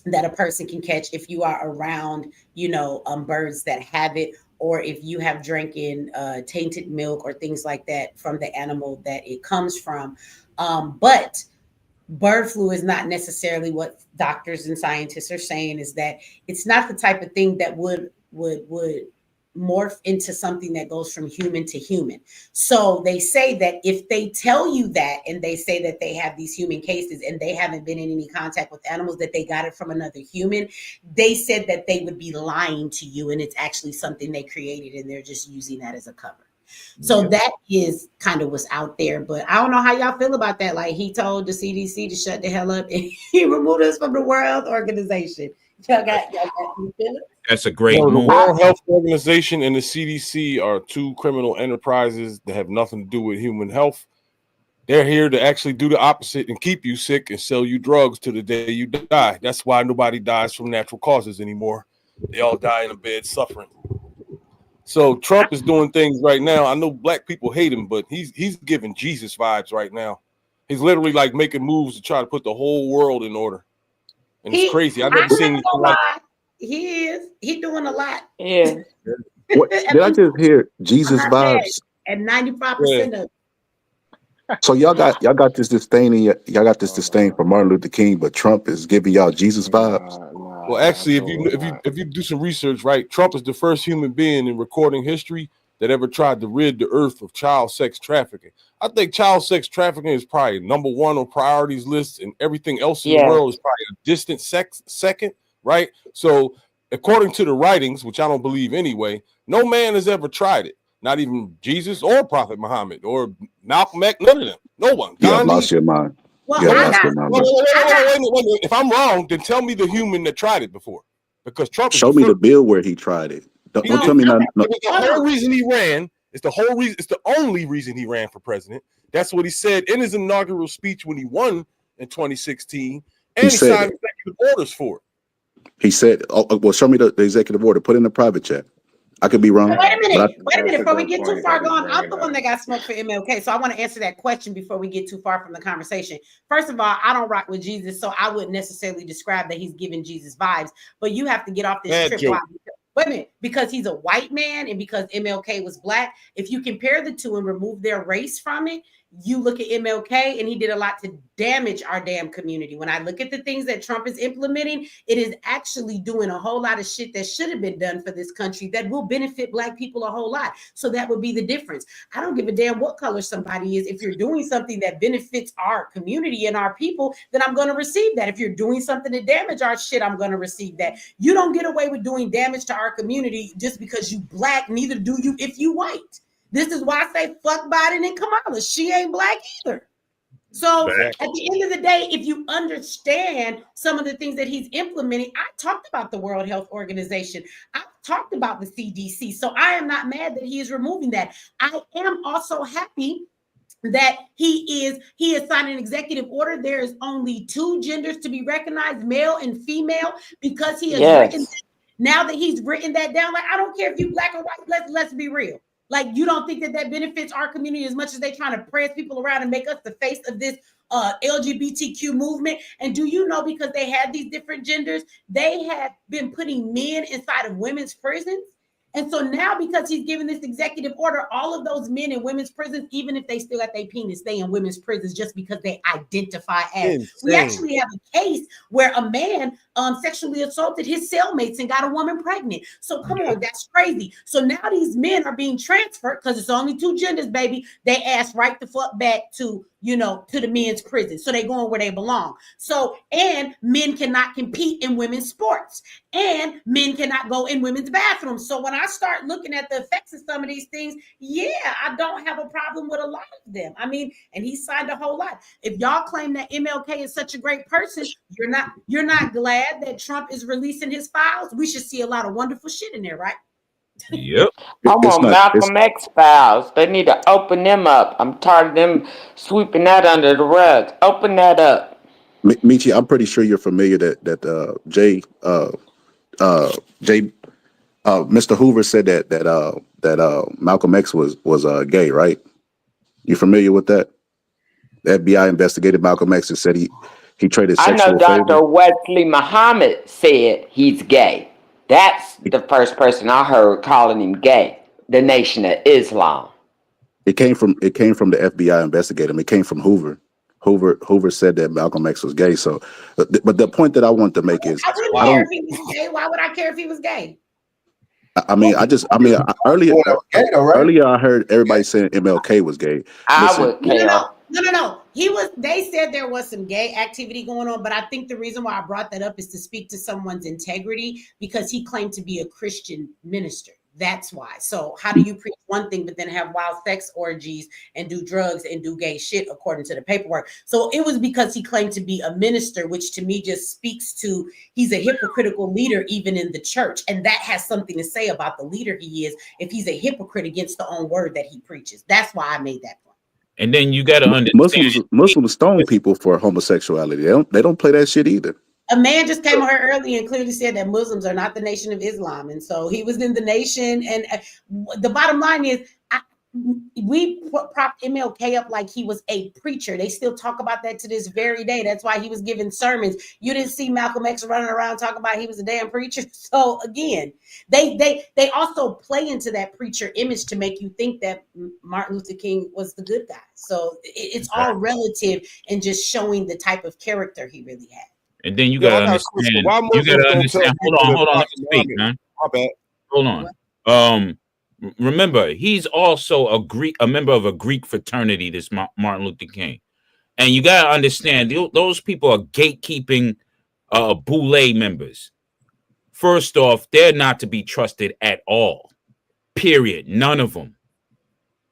that a person can catch if you are around, birds that have it, or if you have drinking tainted milk or things like that from the animal that it comes from. But bird flu is not necessarily what doctors and scientists are saying, is that it's not the type of thing that would morph into something that goes from human to human. So they say that if they tell you that, and they say that they have these human cases and they haven't been in any contact with animals, that they got it from another human, they said that they would be lying to you, and it's actually something they created and they're just using that as a cover. So that is kind of what's out there, but I don't know how y'all feel about that. Like, he told the CDC to shut the hell up and he removed us from the World Organization. Y'all got That's a great the move. World Health Organization and the CDC are two criminal enterprises that have nothing to do with human health. They're here to actually do the opposite and keep you sick and sell you drugs to the day you die. That's why nobody dies from natural causes anymore. They all die in a bed suffering. So Trump is doing things right now. I know black people hate him, but he's giving Jesus vibes right now. He's literally like making moves to try to put the whole world in order. And it's crazy. I've never seen anything like it. He's doing a lot. Yeah. What, did I just hear Jesus vibes? And 95% of So y'all got this disdain in y'all got this disdain for Martin Luther King, but Trump is giving y'all Jesus vibes. Well, actually, if you do some research, right, Trump is the first human being in recording history that ever tried to rid the earth of child sex trafficking. I think child sex trafficking is probably number one on priorities lists, and everything else in the world is probably a distant second, right? So, according to the writings, which I don't believe anyway, no man has ever tried it. Not even Jesus or Prophet Muhammad or Malcolm X, none of them. No one. You have lost your mind. Well, you have lost your mind. Wait. If I'm wrong, then tell me the human that tried it before. Because Trump show me the bill where he tried it. Don't tell me nothing. No. The whole reason he ran is the whole reason. It's the only reason he ran for president. That's what he said in his inaugural speech when he won in 2016, and he signed executive orders for it. He said, well, show me the executive order. Put it in the private chat. I could be wrong. Wait a minute. Before we get too far gone, I'm the one that got smoked for MLK. So I want to answer that question before we get too far from the conversation. First of all, I don't rock with Jesus, so I wouldn't necessarily describe that he's giving Jesus vibes. But you have to get off this trip. Wait a minute, because he's a white man and because MLK was black. If you compare the two and remove their race from it, you look at MLK and he did a lot to damage our damn community. When I look at the things that Trump is implementing, it is actually doing a whole lot of shit that should have been done for this country that will benefit black people a whole lot. So that would be the difference. I don't give a damn what color somebody is. If you're doing something that benefits our community and our people, then I'm going to receive that. If you're doing something to damage our shit, I'm going to receive that. You don't get away with doing damage to our community just because you black, neither do you if you white. This is why I say fuck Biden and Kamala. She ain't black either. So at the end of the day, if you understand some of the things that he's implementing, I talked about the World Health Organization. I talked about the CDC. So I am not mad that he is removing that. I am also happy that he has signed an executive order. There is only 2 genders to be recognized, male and female, because he has written. Now that he's written that down, like, I don't care if you black or white. Let's be real. Like, you don't think that benefits our community as much as they trying to press people around and make us the face of this LGBTQ movement? And do you know, because they had these different genders, they have been putting men inside of women's prisons. And so now, because he's given this executive order, all of those men in women's prisons, even if they still got their penis, stay in women's prisons just because they identify as. Insane. We actually have a case where a man sexually assaulted his cellmates and got a woman pregnant. So come on, that's crazy. So now these men are being transferred, because it's only 2 genders, baby. They ask right the fuck back to, to the men's prison. So they going where they belong. So, and men cannot compete in women's sports, and men cannot go in women's bathrooms. So when I start looking at the effects of some of these things, yeah, I don't have a problem with a lot of them. I mean, and he signed a whole lot. If y'all claim that MLK is such a great person, you're not glad that Trump is releasing his files. We should see a lot of wonderful shit in there, right? Yep. I want Malcolm X files. They need to open them up. I'm tired of them sweeping that under the rug. Open that up. Michi, I'm pretty sure you're familiar that Mr. Hoover said that Malcolm X was gay, right? You familiar with that? The FBI investigated Malcolm X and said he traded sexual I know Dr. favor. Wesley Muhammad said he's gay. That's the first person I heard calling him gay. The Nation of Islam. It came from the FBI investigator. It came from Hoover. Hoover said that Malcolm X was gay. So, but the point that I want to make is, I wouldn't care if he was gay. Why would I care if he was gay? Earlier I heard everybody saying MLK was gay. Would care. No. They said there was some gay activity going on, but I think the reason why I brought that up is to speak to someone's integrity, because he claimed to be a Christian minister. That's why. So how do you preach one thing but then have wild sex orgies and do drugs and do gay shit according to the paperwork? So it was because he claimed to be a minister, which to me just speaks to he's a hypocritical leader even in the church. And that has something to say about the leader he is if he's a hypocrite against the own word that he preaches. That's why I made that point. And then you got to understand, Muslims stone people for homosexuality. They don't play that shit either. A man just came on here earlier and clearly said that Muslims are not the Nation of Islam. And so he was in the nation. And the bottom line is, we propped MLK up like he was a preacher. They still talk about that to this very day. That's why he was giving sermons. You didn't see Malcolm X running around talking about he was a damn preacher. So again, they also play into that preacher image to make you think that Martin Luther King was the good guy. So it's all relative and just showing the type of character he really had. And then you gotta understand. You gotta understand. Hold on. Let me speak, man. My bad. Hold on. Remember, he's also a member of a Greek fraternity. This Martin Luther King, and you gotta understand those people are gatekeeping Boule members. First off, they're not to be trusted at all. Period. None of them.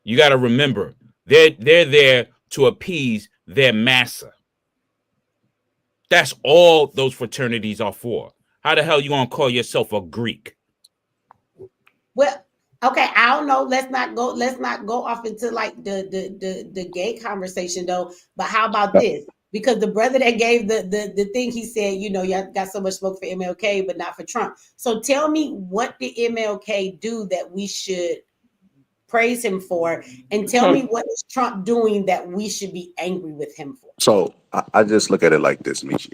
You gotta remember, they're there to appease their massa. That's all those fraternities are for. How the hell you gonna call yourself a Greek? Well, okay, I don't know. Let's not go off into like the gay conversation though. But how about this? Because the brother that gave the thing, he said, y'all got so much smoke for MLK, but not for Trump. So tell me, what did MLK do that we should praise him for? And tell me, what is Trump doing that we should be angry with him for? So I just look at it like this, Michi.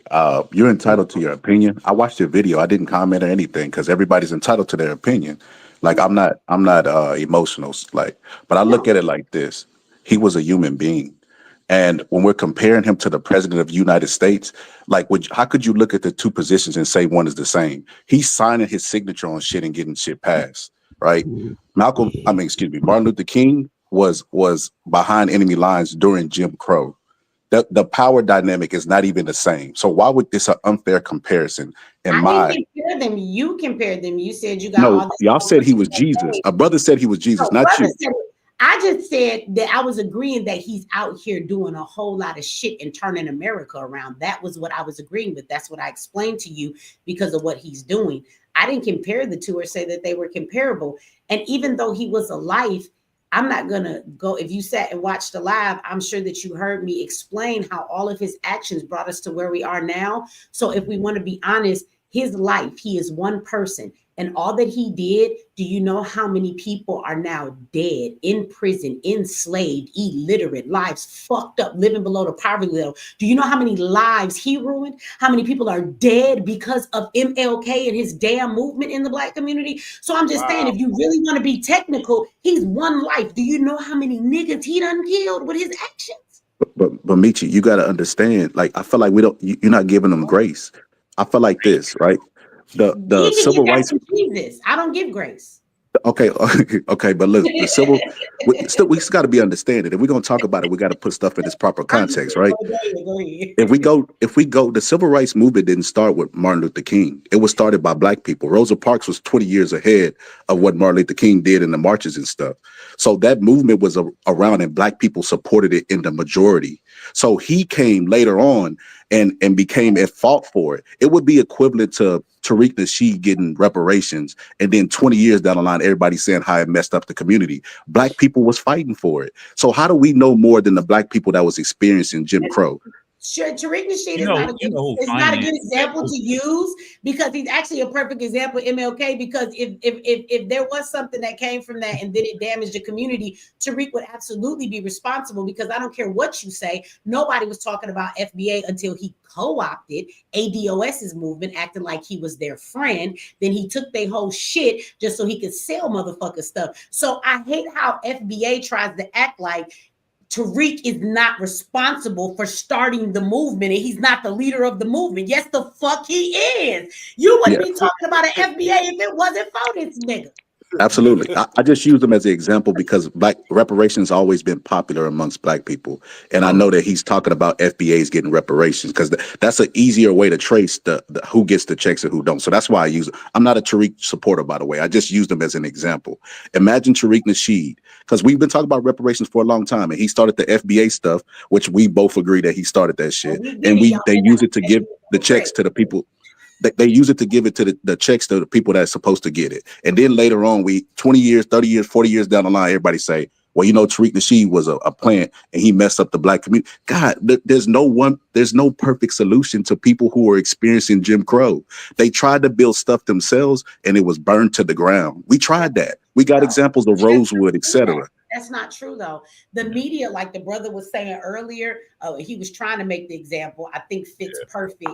You're entitled to your opinion. I watched your video. I didn't comment or anything because everybody's entitled to their opinion. Like I'm not emotional. But I look at it like this. He was a human being. And when we're comparing him to the president of the United States, how could you look at the two positions and say one is the same? He's signing his signature on shit and getting shit passed, right? Martin Luther King was behind enemy lines during Jim Crow. The power dynamic is not even the same. So why would this an unfair comparison? I didn't compare them. You compared them. You said you got all this. Y'all said he was Jesus. A brother said he was Jesus, not you. I just said that I was agreeing that he's out here doing a whole lot of shit and turning America around. That was what I was agreeing with. That's what I explained to you because of what he's doing. I didn't compare the two or say that they were comparable. And even though he was alive, I'm not gonna go. If you sat and watched the live, I'm sure that you heard me explain how all of his actions brought us to where we are now. So if we want to be honest, his life, he is one person. And all that he did, do you know how many people are now dead, in prison, enslaved, illiterate, lives fucked up, living below the poverty level? Do you know how many lives he ruined? How many people are dead because of MLK and his damn movement in the Black community? So I'm just saying, if you really want to be technical, he's one life. Do you know how many niggas he done killed with his actions? But Michi, you got to understand. Like, I feel like you're not giving them grace. I feel like this, right? The He can civil get that rights. from Jesus. I don't give grace. Okay, okay, but look, the civil. We still got to be understanding. If we're gonna talk about it, we got to put stuff in its proper I'm just context, right? go ahead. If we go, the civil rights movement didn't start with Martin Luther King. It was started by Black people. Rosa Parks was 20 years ahead of what Martin Luther King did in the marches and stuff. So that movement was around, and Black people supported it in the majority. So he came later on and became at fault for it. It would be equivalent to Tariq Nasheed getting reparations, and then 20 years down the line, everybody saying how it messed up the community. Black people was fighting for it. So how do we know more than the Black people that was experiencing Jim Crow? Sure, Tariq Nasheed You is know, not a you good, know who it's not a good financed that example to movement. use, because he's actually a perfect example of MLK. Because if there was something that came from that and then it damaged the community, Tariq would absolutely be responsible. Because I don't care what you say, nobody was talking about FBA until he co-opted ADOS's movement, acting like he was their friend. Then he took their whole shit just so he could sell motherfucker stuff. So I hate how FBA tries to act like Tariq is not responsible for starting the movement and he's not the leader of the movement. Yes, the fuck he is. You wouldn't be talking about an FBA if it wasn't for this nigga. Absolutely. I just use them as an example because Black reparations always been popular amongst Black people. And I know that he's talking about FBAs getting reparations because that's an easier way to trace the who gets the checks and who don't. So that's why I use it. I'm not a Tariq supporter, by the way. I just use them as an example. Imagine Tariq Nasheed, because we've been talking about reparations for a long time, and he started the FBA stuff, which we both agree that he started that shit. And they use it to give the checks to the people. They use it to give it to the checks to the people that's supposed to get it. And then later on, 20 years, 30 years, 40 years down the line, everybody say, well, you know, Tariq Nasheed was a plant and he messed up the Black community. God, there's no perfect solution to people who are experiencing Jim Crow. They tried to build stuff themselves and it was burned to the ground. We tried that. We got examples of Rosewood, etc. That's not true, though. The media, like the brother was saying earlier, he was trying to make the example, I think fits perfect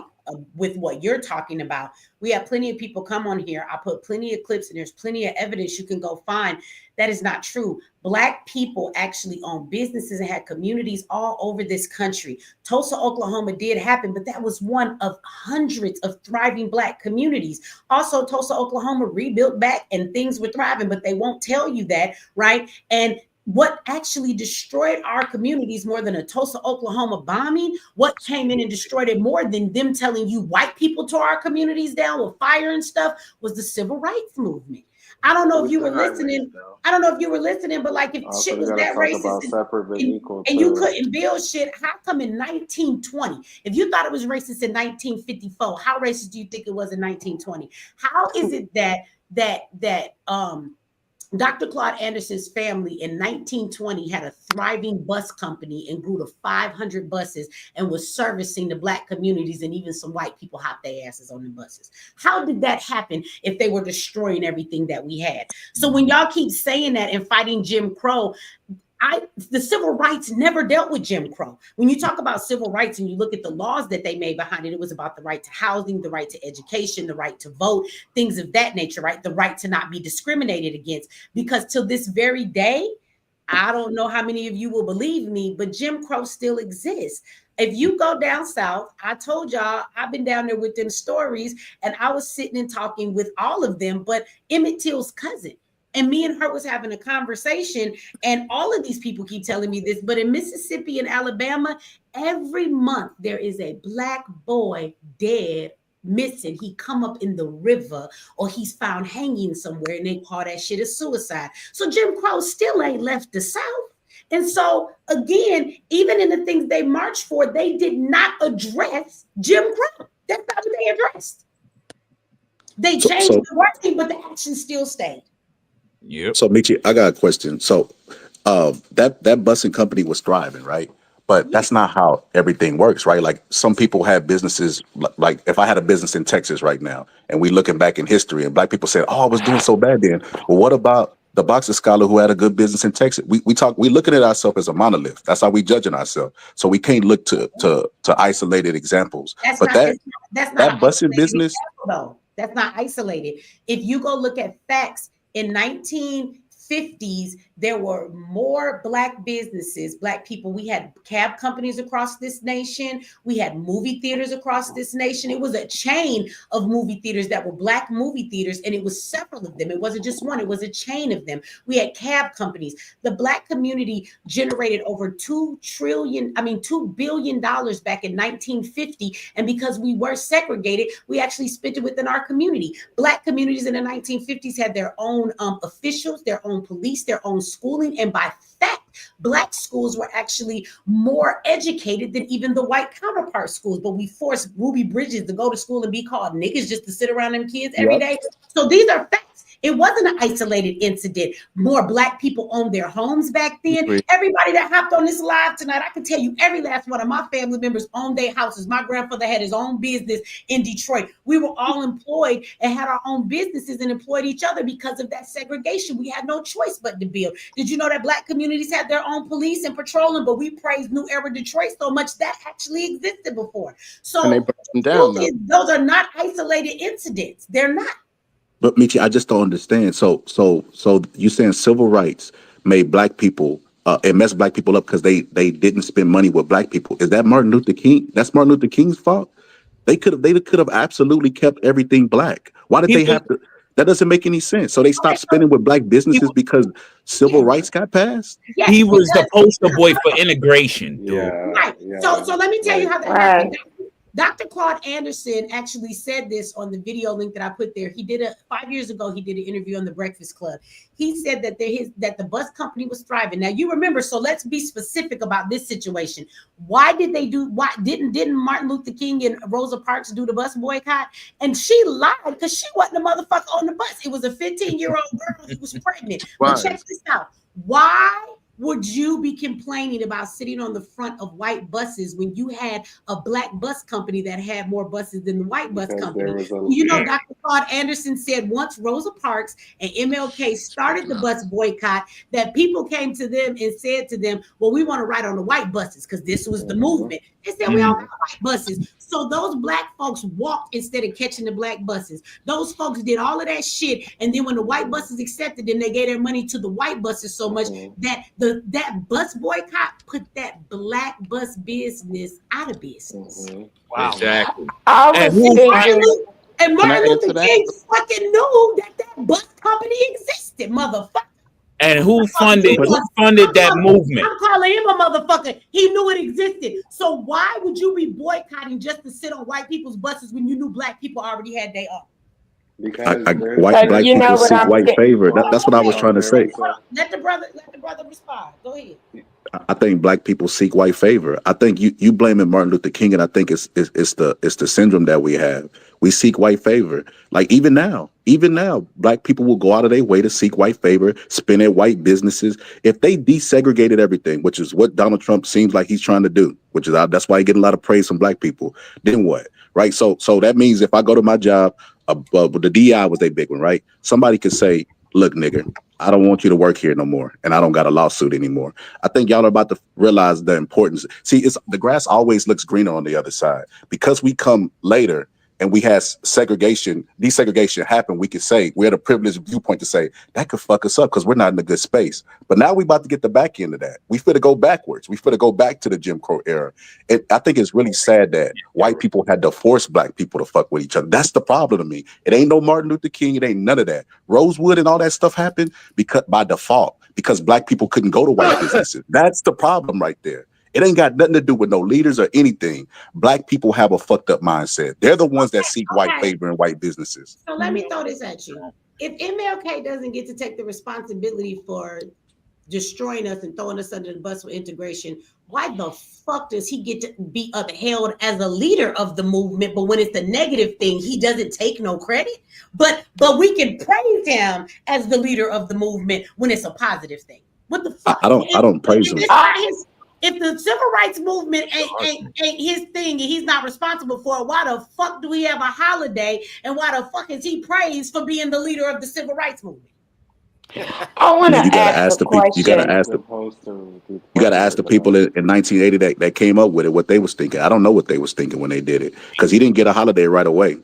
with what you're talking about. We have plenty of people come on here. I put plenty of clips and there's plenty of evidence you can go find. That is not true. Black people actually own businesses and had communities all over this country. Tulsa, Oklahoma did happen, but that was one of hundreds of thriving Black communities. Also, Tulsa, Oklahoma rebuilt back and things were thriving, but they won't tell you that, right? And what actually destroyed our communities more than a Tulsa, Oklahoma bombing, what came in and destroyed it more than them telling you white people tore our communities down with fire and stuff, was the civil rights movement. I don't know if you were listening. I don't know if you were listening, but like if shit was that racist and you couldn't build shit, how come in 1920, if you thought it was racist in 1954, how racist do you think it was in 1920? How is it that Dr. Claude Anderson's family in 1920 had a thriving bus company and grew to 500 buses and was servicing the Black communities, and even some white people hopped their asses on the buses? How did that happen if they were destroying everything that we had? So when y'all keep saying that and fighting Jim Crow, the civil rights never dealt with Jim Crow. When you talk about civil rights and you look at the laws that they made behind it, it was about the right to housing, the right to education, the right to vote, things of that nature, right? The right to not be discriminated against. Because till this very day, I don't know how many of you will believe me, but Jim Crow still exists. If you go down south, I told y'all, I've been down there with them stories, and I was sitting and talking with all of them, but Emmett Till's cousin. And me and her was having a conversation, and all of these people keep telling me this, but in Mississippi and Alabama, every month there is a Black boy dead, missing. He come up in the river or he's found hanging somewhere, and they call that shit a suicide. So Jim Crow still ain't left the South. And so again, even in the things they marched for, they did not address Jim Crow. That's not what they addressed. They changed the wording, but the action still stayed. Yep. So Michi, I got a question. So that busing company was thriving, right? But that's not how everything works, right? Like some people have businesses, like if I had a business in Texas right now, and we looking back in history, and black people said, "Oh, I was doing so bad then." Well, what about the boxer scholar who had a good business in Texas? We looking at ourselves as a monolith. That's how we judging ourselves. So we can't look to isolated examples. That's But not, that's not an that busing isolated business, example, though. That's not isolated. If you go look at facts, in 1950s, there were more black businesses, black people. We had cab companies across this nation. We had movie theaters across this nation. It was a chain of movie theaters that were black movie theaters, and it was several of them. It wasn't just one, it was a chain of them. We had cab companies. The black community generated over $2 billion back in 1950. And because we were segregated, we actually spent it within our community. Black communities in the 1950s had their own officials, their own police, their own schooling. And by fact, black schools were actually more educated than even the white counterpart schools. But we forced Ruby Bridges to go to school and be called niggas just to sit around them kids every day. So these are facts. It wasn't an isolated incident. More black people owned their homes back then. Everybody that hopped on this live tonight, I can tell you every last one of my family members owned their houses. My grandfather had his own business in Detroit. We were all employed and had our own businesses and employed each other because of that segregation. We had no choice but to build. Did you know that black communities had their own police and patrolling, but we praised New Era Detroit so much that actually existed before. So And they brought them down, those are not isolated incidents. They're not. but Michi, I just don't understand. So you saying civil rights made black people it messed black people up because they didn't spend money with black people. Is that Martin Luther King? That's Martin Luther King's fault. They could have absolutely kept everything black. Why did they have to? That doesn't make any sense. So they stopped spending with black businesses because civil rights got passed. He was the poster boy for integration, dude. Right. So let me tell you how that happened. Dr. Claude Anderson actually said this on the video link that I put there. He did 5 years ago. He did an interview on the Breakfast Club. He said that that the bus company was thriving. Now you remember, so let's be specific about this situation. Why didn't Martin Luther King and Rosa Parks do the bus boycott? And she lied because she wasn't a motherfucker on the bus. It was a 15-year-old girl who was pregnant. But check this out. Why would you be complaining about sitting on the front of white buses when you had a black bus company that had more buses than the white bus company? You know, Dr. Claude Anderson said once Rosa Parks and MLK started the bus boycott, that people came to them and said to them, well, we want to ride on the white buses because this was the movement. They said, we don't got white buses. So those black folks walked instead of catching the black buses. Those folks did all of that shit. And then when the white buses accepted them, they gave their money to the white buses so much that that bus boycott put that black bus business out of business. Wow. Exactly. And Martin Luther King fucking knew that bus company existed, motherfucker. And who funded that movement? I'm calling him a motherfucker. He knew it existed. So why would you be boycotting just to sit on white people's buses when you knew black people already had their own? Because black people seek white favor. That's what I was trying to say. Let the brother respond. Go ahead. I think black people seek white favor. I think you blaming Martin Luther King, and I think it's the syndrome that we have. We seek white favor. Like even now, black people will go out of their way to seek white favor, spin at white businesses. If they desegregated everything, which is what Donald Trump seems like he's trying to do, which is that's why he getting a lot of praise from black people. Then what? Right? So that means if I go to my job, the DI was a big one, right? Somebody could say, look, nigga, I don't want you to work here no more, and I don't got a lawsuit anymore. I think y'all are about to realize the importance. See, the grass always looks greener on the other side. Because we come later and we have desegregation happen, we could say, we're at a privileged viewpoint to say, that could fuck us up because we're not in a good space. But now we about to get the back end of that. We finna go backwards. We finna go back to the Jim Crow era. I think it's really sad that white people had to force black people to fuck with each other. That's the problem to me. It ain't no Martin Luther King. It ain't none of that. Rosewood and all that stuff happened because by default, because black people couldn't go to white businesses. That's the problem right there. It ain't got nothing to do with no leaders or anything. Black people have a fucked up mindset. They're the ones that seek white favor in white businesses. So let me throw this at you. If MLK doesn't get to take the responsibility for destroying us and throwing us under the bus for integration, why the fuck does he get to be upheld as a leader of the movement? But when it's the negative thing, he doesn't take no credit. But we can praise him as the leader of the movement when it's a positive thing. What the fuck? I don't praise If him. it's not his, if the civil rights movement ain't his thing and he's not responsible for it, why the fuck do we have a holiday? And why the fuck is he praised for being the leader of the civil rights movement? I want to You gotta ask a ask the people. You gotta question. ask the. You gotta ask the people in 1980 that came up with it what they was thinking. I don't know what they was thinking when they did it because he didn't get a holiday right away.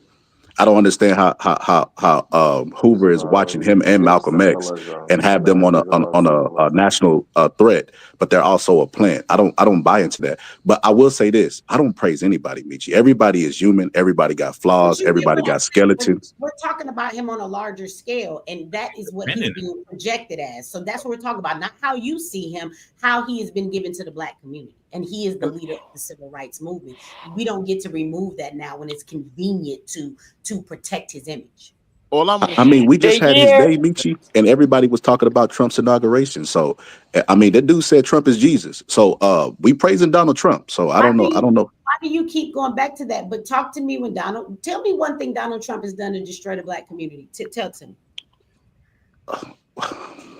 I don't understand how Hoover is watching him and Malcolm X and have them on a national threat, but they're also a plant. I don't buy into that. But I will say this: I don't praise anybody, Michi. Everybody is human. Everybody got flaws. Everybody got skeletons. We're talking about him on a larger scale, and that is what he's being projected as. So that's what we're talking about, not how you see him, how he has been given to the Black community. And he is the leader of the civil rights movement. We don't get to remove that now when it's convenient to protect his image. I mean, we just had his day, Michi, and everybody was talking about Trump's inauguration. So, I mean, that dude said Trump is Jesus. So, we praising Donald Trump. So I don't know. Why do you keep going back to that? But talk to me tell me one thing Donald Trump has done to destroy the Black community. Tell to me.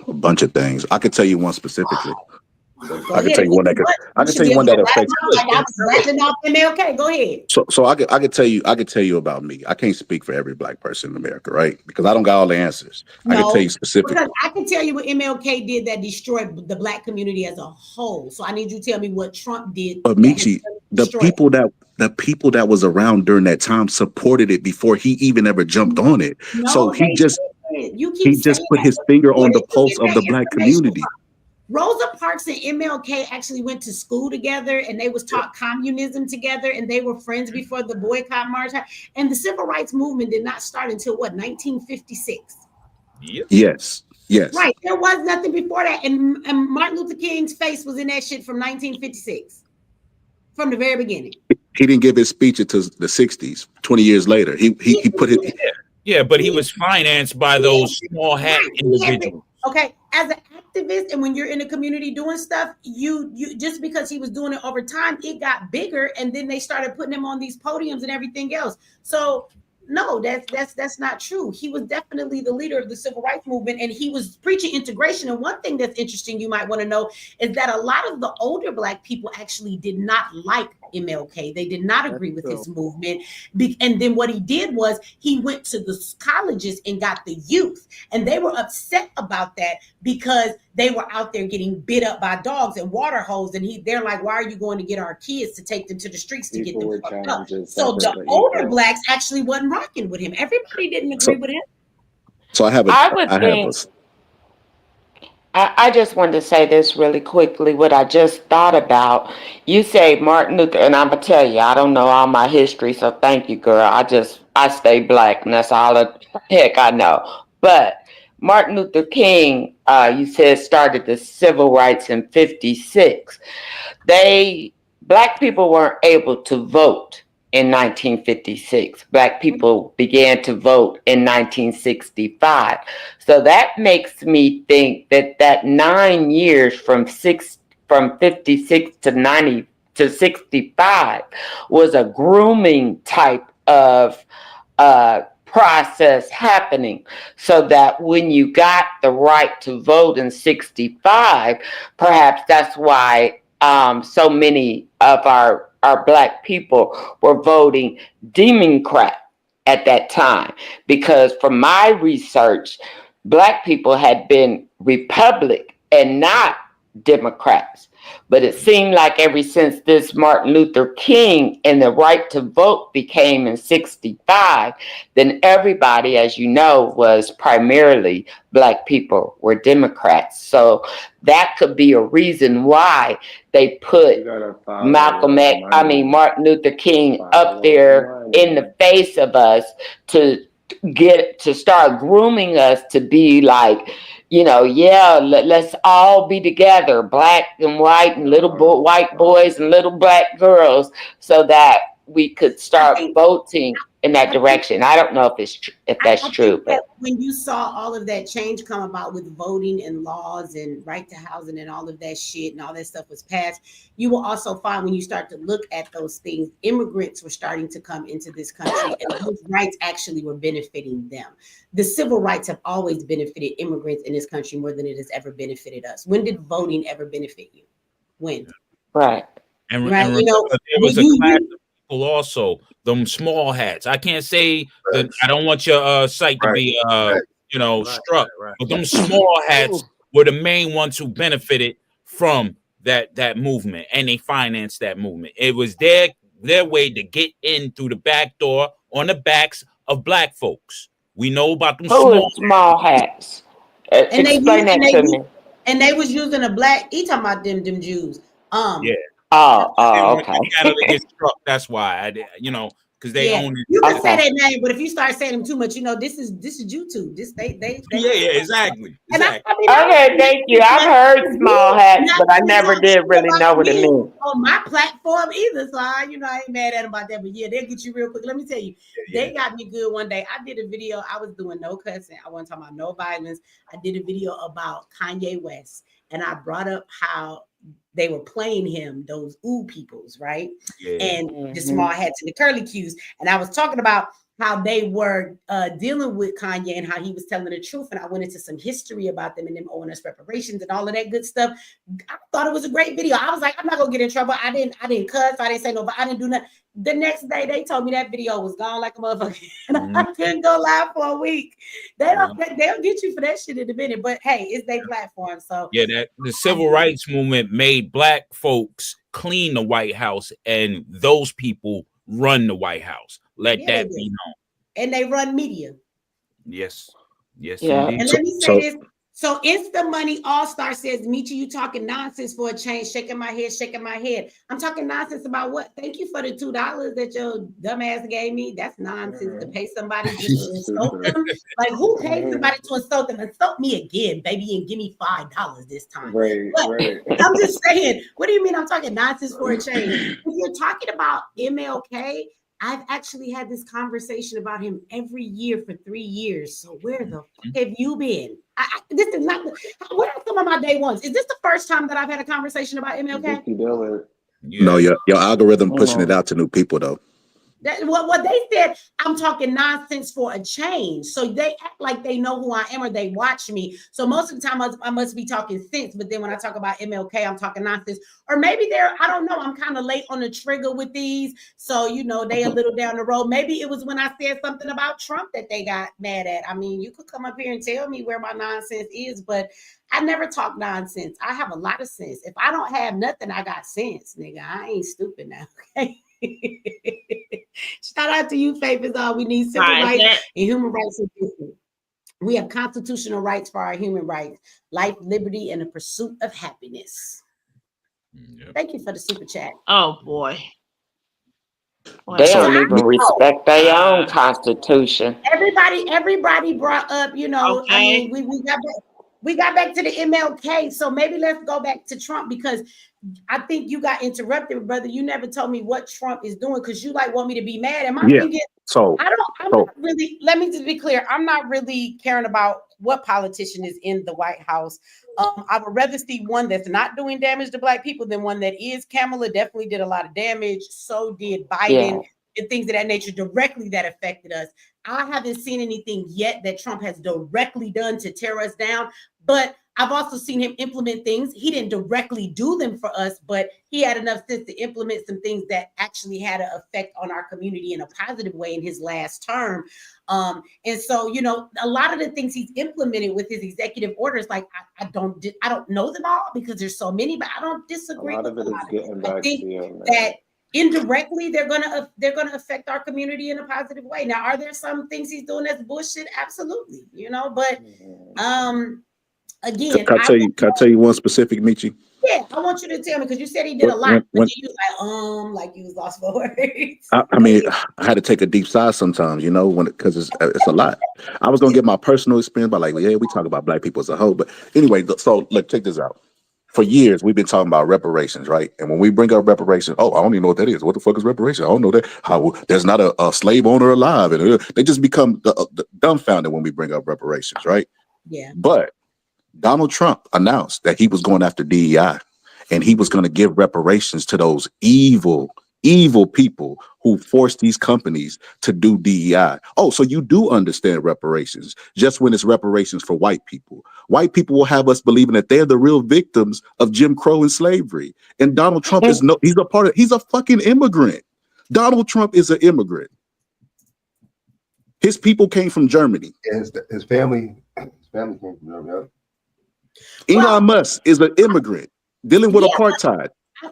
A bunch of things. I could tell you one specifically. I can tell you one that affects. I was rattling off MLK. Go ahead. So I could tell you about me. I can't speak for every Black person in America, right? Because I don't got all the answers. I can tell you specifically. Because I can tell you what MLK did that destroyed the Black community as a whole. So I need you to tell me what Trump did. But Michi, the people that was around during that time supported it before he even ever jumped on it. No, so he just put his finger on the pulse of the Black community. Rosa Parks and MLK actually went to school together, and they was taught communism together, and they were friends before the boycott march. And the civil rights movement did not start until 1956. Yes. Right. There was nothing before that. And Martin Luther King's face was in that shit from 1956. From the very beginning. He didn't give his speech until the 60s, 20 years later. He put it. Yeah, but he was financed by those small hat individuals. Okay, as an activist, and when you're in the community doing stuff, you just because he was doing it over time, it got bigger, and then they started putting him on these podiums and everything else. So no, that's not true. He was definitely the leader of the civil rights movement, and he was preaching integration. And one thing that's interesting you might want to know is that a lot of the older Black people actually did not like MLK. They did not agree with his movement. And then what he did was he went to the colleges and got the youth, and they were upset about that because they were out there getting bit up by dogs and water holes. And they're like, why are you going to get our kids to take them to the streets to get them fucked up? So the older Blacks actually wasn't rocking with him. Everybody didn't agree with him. So I just wanted to say this really quickly. What I just thought about, you say Martin Luther, and I'm gonna tell you, I don't know all my history, so thank you, girl. I stay Black, and that's all the heck I know. But Martin Luther King, you said started the civil rights in 56. Black people weren't able to vote in 1956. Black people began to vote in 1965. So that makes me think that 9 years from 56 to 65 was a grooming type of process happening, so that when you got the right to vote in 65, perhaps that's why so many of our Black people were voting Democrat at that time, because from my research, Black people had been Republican and not Democrats. But it seemed like ever since this Martin Luther King and the right to vote became in 65, then everybody, as you know, was primarily Black people were Democrats. So that could be a reason why they put Martin Luther King up there in the face of us to start grooming us to be like, let's all be together, Black and white and white boys and little Black girls, so that we could start voting in that direction. I don't know if that's I true, think that but when you saw all of that change come about with voting and laws and right to housing and all of that shit and all that stuff was passed, you will also find when you start to look at those things, immigrants were starting to come into this country and those rights actually were benefiting them. The civil rights have always benefited immigrants in this country more than it has ever benefited us. When did voting ever benefit you? When? right. And Right, remember, you know, there was a class of people also, them small hats. I can't say that I don't want your site to be struck, but them small hats were the main ones who benefited from that movement, and they financed that movement. It was their way to get in through the back door on the backs of black folks. We know about them Who is small hats? and Explain that to me. And they was using a black. He talking about them Jews. Yeah. Okay. Canada gets struck. That's why because they own it. You can say that name, but if you start saying them too much, this is YouTube. This they exactly. Okay, thank you. I've heard small hats, but I never did really know what it means. On my platform either, so I ain't mad at them about that. But yeah, they'll get you real quick. Let me tell you, they got me good one day. I did a video. I was doing no cussing. I wasn't talking about no violence. I did a video about Kanye West, and I brought up how they were playing him, those peoples, right? Yeah. And the small hats and the curly cues. And I was talking about how they were dealing with Kanye and how he was telling the truth. And I went into some history about them and them owing us reparations and all of that good stuff. I thought it was a great video. I was like, I'm not gonna get in trouble. I didn't cuss. I didn't say no, but I didn't do nothing. The next day they told me that video was gone like a motherfucker. And I couldn't go live for a week. They'll get you for that shit in a minute. But hey, it's their platform. So yeah, the civil rights movement made black folks clean the White House, and those people run the White House. Let that be known. And they run media. Yes. Yes, indeed. And let me say this. So Insta Money All-Star says, Michi, you talking nonsense for a change, shaking my head. I'm talking nonsense about what? Thank you for the $2 that your dumb ass gave me. That's nonsense to pay somebody just to insult them. Like, who pays somebody to insult them? Insult me again, baby, and give me $5 this time. Right. I'm just saying, what do you mean I'm talking nonsense for a change? If you're talking about MLK, I've actually had this conversation about him every year for 3 years. So where the fuck have you been? This is not. Where are some of my day ones? Is this the first time that I've had a conversation about MLK? No, your algorithm pushing it out to new people though. What they said, I'm talking nonsense for a change. So they act like they know who I am or they watch me. So most of the time I must be talking sense. But then when I talk about MLK, I'm talking nonsense. Or maybe I don't know. I'm kind of late on the trigger with these. So, they a little down the road. Maybe it was when I said something about Trump that they got mad at. I mean, you could come up here and tell me where my nonsense is, but I never talk nonsense. I have a lot of sense. If I don't have nothing, I got sense, nigga. I ain't stupid now, okay? Shout out to you, Faith. Is all we need. Civil rights and human rights are different. We have constitutional rights for our human rights, life, liberty, and the pursuit of happiness. Yep. Thank you for the super chat. Oh boy. They don't even respect their own constitution. Everybody brought up, Okay. I mean, we got back to the MLK. So maybe let's go back to Trump, because I think you got interrupted, brother. You never told me what Trump is doing, because you want me to be mad. And my thing is, I'm not really, let me just be clear. I'm not really caring about what politician is in the White House. I would rather see one that's not doing damage to Black people than one that is. Kamala definitely did a lot of damage. So did Biden and things of that nature directly that affected us. I haven't seen anything yet that Trump has directly done to tear us down, but I've also seen him implement things. He didn't directly do them for us, but he had enough sense to implement some things that actually had an effect on our community in a positive way in his last term. And so, a lot of the things he's implemented with his executive orders, like I don't know them all because there's so many, but I don't disagree with a lot of it. I think that indirectly they're gonna affect our community in a positive way. Now, are there some things he's doing that's bullshit? Absolutely, but again, can I tell you one specific, Michi? Yeah, I want you to tell me, because you said he did a lot, but then you was like you was lost for words. I mean, I had to take a deep sigh sometimes, because it's a lot. I was gonna get my personal experience by we talk about Black people as a whole, but anyway, so check this out. for years we've been talking about reparations, right? And when we bring up reparations, oh, I don't even know what that is. What the fuck is reparations? I don't know that. How there's not a slave owner alive, and they just become dumbfounded when we bring up reparations, right? Yeah. But Donald Trump announced that he was going after DEI, and he was going to give reparations to those evil people who forced these companies to do DEI. Oh, so you do understand reparations, just when it's reparations for white people. White people will have us believing that they're the real victims of Jim Crow and slavery. And Donald Trump he's a fucking immigrant. Donald Trump is an immigrant. His people came from Germany. His family came from Germany. Elon Musk is an immigrant dealing with apartheid.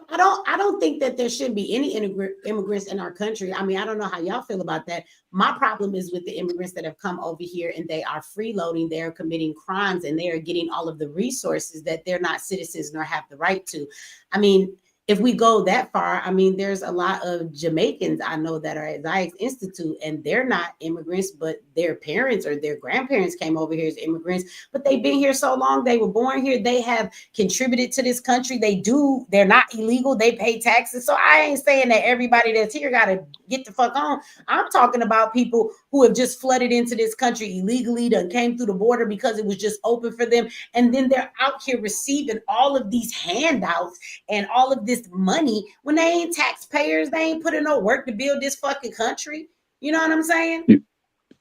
I don't think that there should be any immigrants in our country. I mean, I don't know how y'all feel about that. My problem is with the immigrants that have come over here and they are freeloading, they're committing crimes, and they are getting all of the resources that they're not citizens nor have the right to. I mean, if we go that far, I mean, there's a lot of Jamaicans I know that are at Zayas Institute, and they're not immigrants, but their parents or their grandparents came over here as immigrants, but they've been here so long. They were born here. They have contributed to this country. They're not illegal. They pay taxes. So I ain't saying that everybody that's here got to get the fuck on. I'm talking about people who have just flooded into this country illegally, done came through the border because it was just open for them. And then they're out here receiving all of these handouts and all of this money when they ain't taxpayers. They ain't putting no work to build this fucking country. You know what I'm saying?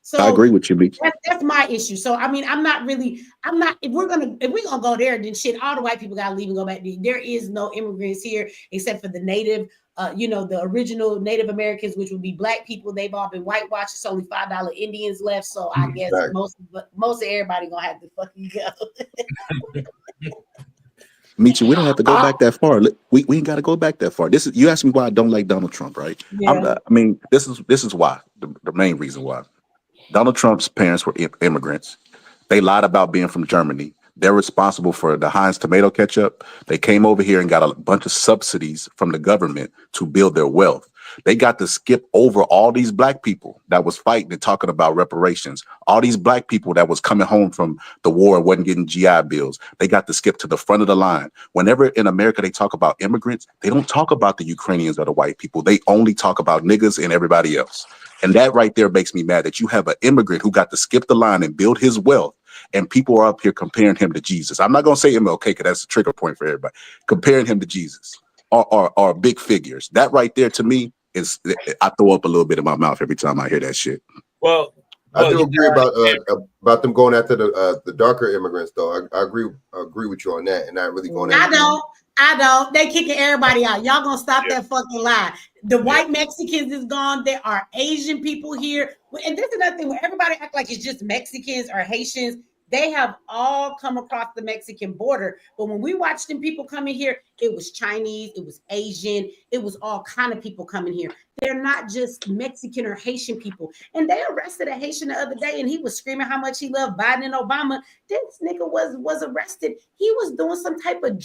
So I agree with you, B. That's my issue. So I mean, if we're gonna go there, then shit, all the white people gotta leave and go back. There is no immigrants here except for the native, the original Native Americans, which would be black people. They've all been whitewashed. It's only $5 Indians left. So I guess most of everybody gonna have to fucking go. Michi, we don't have to go back that far. We ain't got to go back that far. This is, you asked me why I don't like Donald Trump, right? Yeah. I mean, this is why, the main reason why. Donald Trump's parents were immigrants. They lied about being from Germany. They're responsible for the Heinz tomato ketchup. They came over here and got a bunch of subsidies from the government to build their wealth. They got to skip over all these black people that was fighting and talking about reparations. All these black people that was coming home from the war and wasn't getting GI bills. They got to skip to the front of the line. Whenever in America they talk about immigrants, they don't talk about the Ukrainians or the white people. They only talk about niggas and everybody else. And that right there makes me mad that you have an immigrant who got to skip the line and build his wealth. And people are up here comparing him to Jesus. I'm not going to say MLK because that's a trigger point for everybody. Comparing him to Jesus or big figures. That right there to me is, I throw up a little bit in my mouth every time I hear that shit. Well, I do agree about them going after the darker immigrants, though. I agree with you on that, and not really going after. I don't. They kicking everybody out. Y'all gonna stop that fucking lie. The white Mexicans is gone. There are Asian people here, and this is another thing where everybody act like it's just Mexicans or Haitians. They have all come across the Mexican border, but when we watched them people coming here, it was Chinese, it was Asian, it was all kind of people coming here. They're not just Mexican or Haitian people. And they arrested a Haitian the other day, and he was screaming how much he loved Biden and Obama. This nigga was arrested. He was doing some type of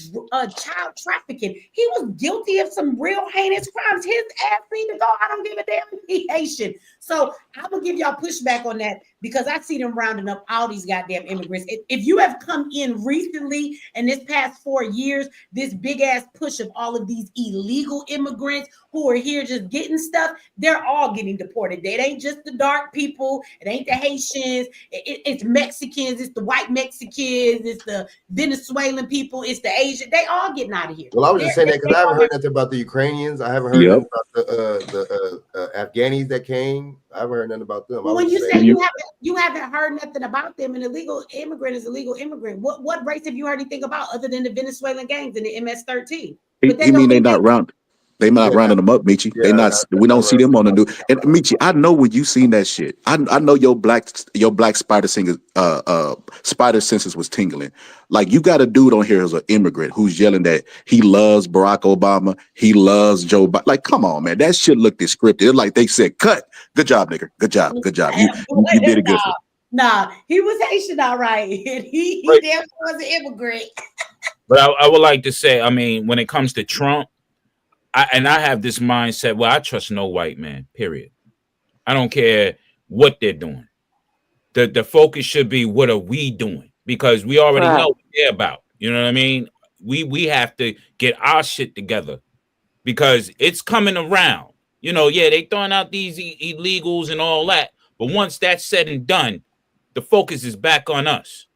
child trafficking. He was guilty of some real heinous crimes. His ass need to go. I don't give a damn if he Haitian. So I'm gonna give y'all pushback on that because I see them rounding up all these goddamn immigrants. If you have come in recently in this past 4 years, this big ass push of all of these illegal immigrants who are here just getting stuff, they're all getting deported. It ain't just the dark people. It ain't the Haitians. It's Mexicans. It's the white Mexicans. It's the Venezuelan people. It's the Asian. They all getting out of here. Well, I was just saying that because I haven't heard nothing about the Ukrainians. I haven't heard nothing about the Afghanis that came. I haven't heard nothing about them. Well, when you say you haven't heard nothing about them, an illegal immigrant is a legal immigrant. What race have you heard anything about other than the Venezuelan gangs and the MS-13? You mean they not round? They not rounding them up, Michi. They not. We don't see them on the news. And Michi, I know when you seen that shit. I know your black spider senses was tingling. Like you got a dude on here who's an immigrant who's yelling that he loves Barack Obama, he loves Joe Biden. Like, come on, man, that shit looked scripted. It's like they said, "Cut, good job, nigga, good job, good job. You did a good one." Nah, he was Haitian, all right. He definitely was an immigrant. But I would like to say, I mean, when it comes to Trump. I have this mindset, well, I trust no white man, period. I don't care what they're doing. The focus should be, what are we doing? Because we already know what they're about. You know what I mean? we have to get our shit together because it's coming around. You know, yeah, they throwing out these illegals and all that, but once that's said and done, the focus is back on us.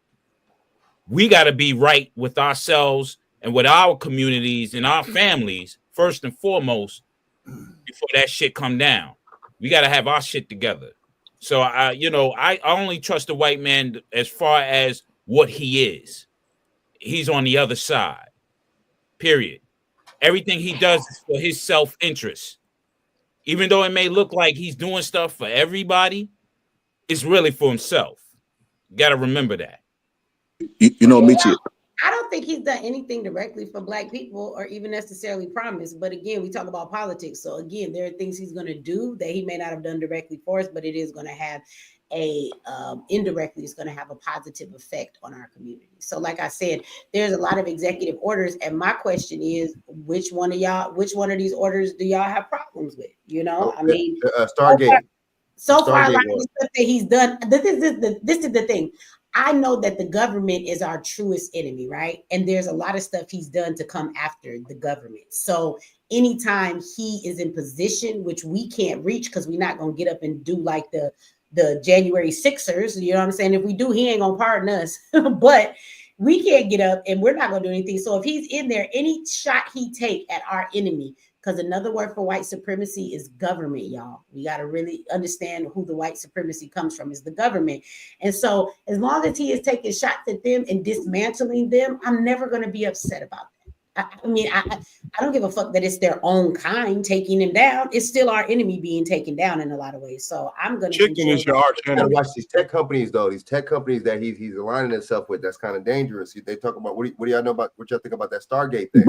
We got to be right with ourselves and with our communities and our families first and foremost before that shit come down. We got to have our shit together. So I only trust the white man as far as what he is. He's on the other side. Period. Everything he does is for his self-interest. Even though it may look like he's doing stuff for everybody, it's really for himself. You got to remember that. You know, Michi. I don't think he's done anything directly for Black people or even necessarily promised. But again, we talk about politics. So again, there are things he's going to do that he may not have done directly for us, but it is going to have indirectly, it's going to have a positive effect on our community. So like I said, there's a lot of executive orders. And my question is, which one of these orders do y'all have problems with? You know, I mean, Stargate. So far, a lot of the stuff that he's done, this is the thing. I know that the government is our truest enemy, right? And there's a lot of stuff he's done to come after the government. So anytime he is in position, which we can't reach because we're not going to get up and do like the January 6ers, you know what I'm saying? If we do, he ain't going to pardon us. But we can't get up and we're not going to do anything. So if he's in there, any shot he take at our enemy, because another word for white supremacy is government, y'all. We got to really understand who the white supremacy comes from is the government. And so as long as he is taking shots at them and dismantling them, I'm never going to be upset about that. I mean, I don't give a fuck that it's their own kind taking him down. It's still our enemy being taken down in a lot of ways. So I'm going to chicken is your arch enemy. Watch these tech companies though. These tech companies that he's aligning himself with. That's kind of dangerous. They talk about what do y'all know about what y'all think about that Stargate thing?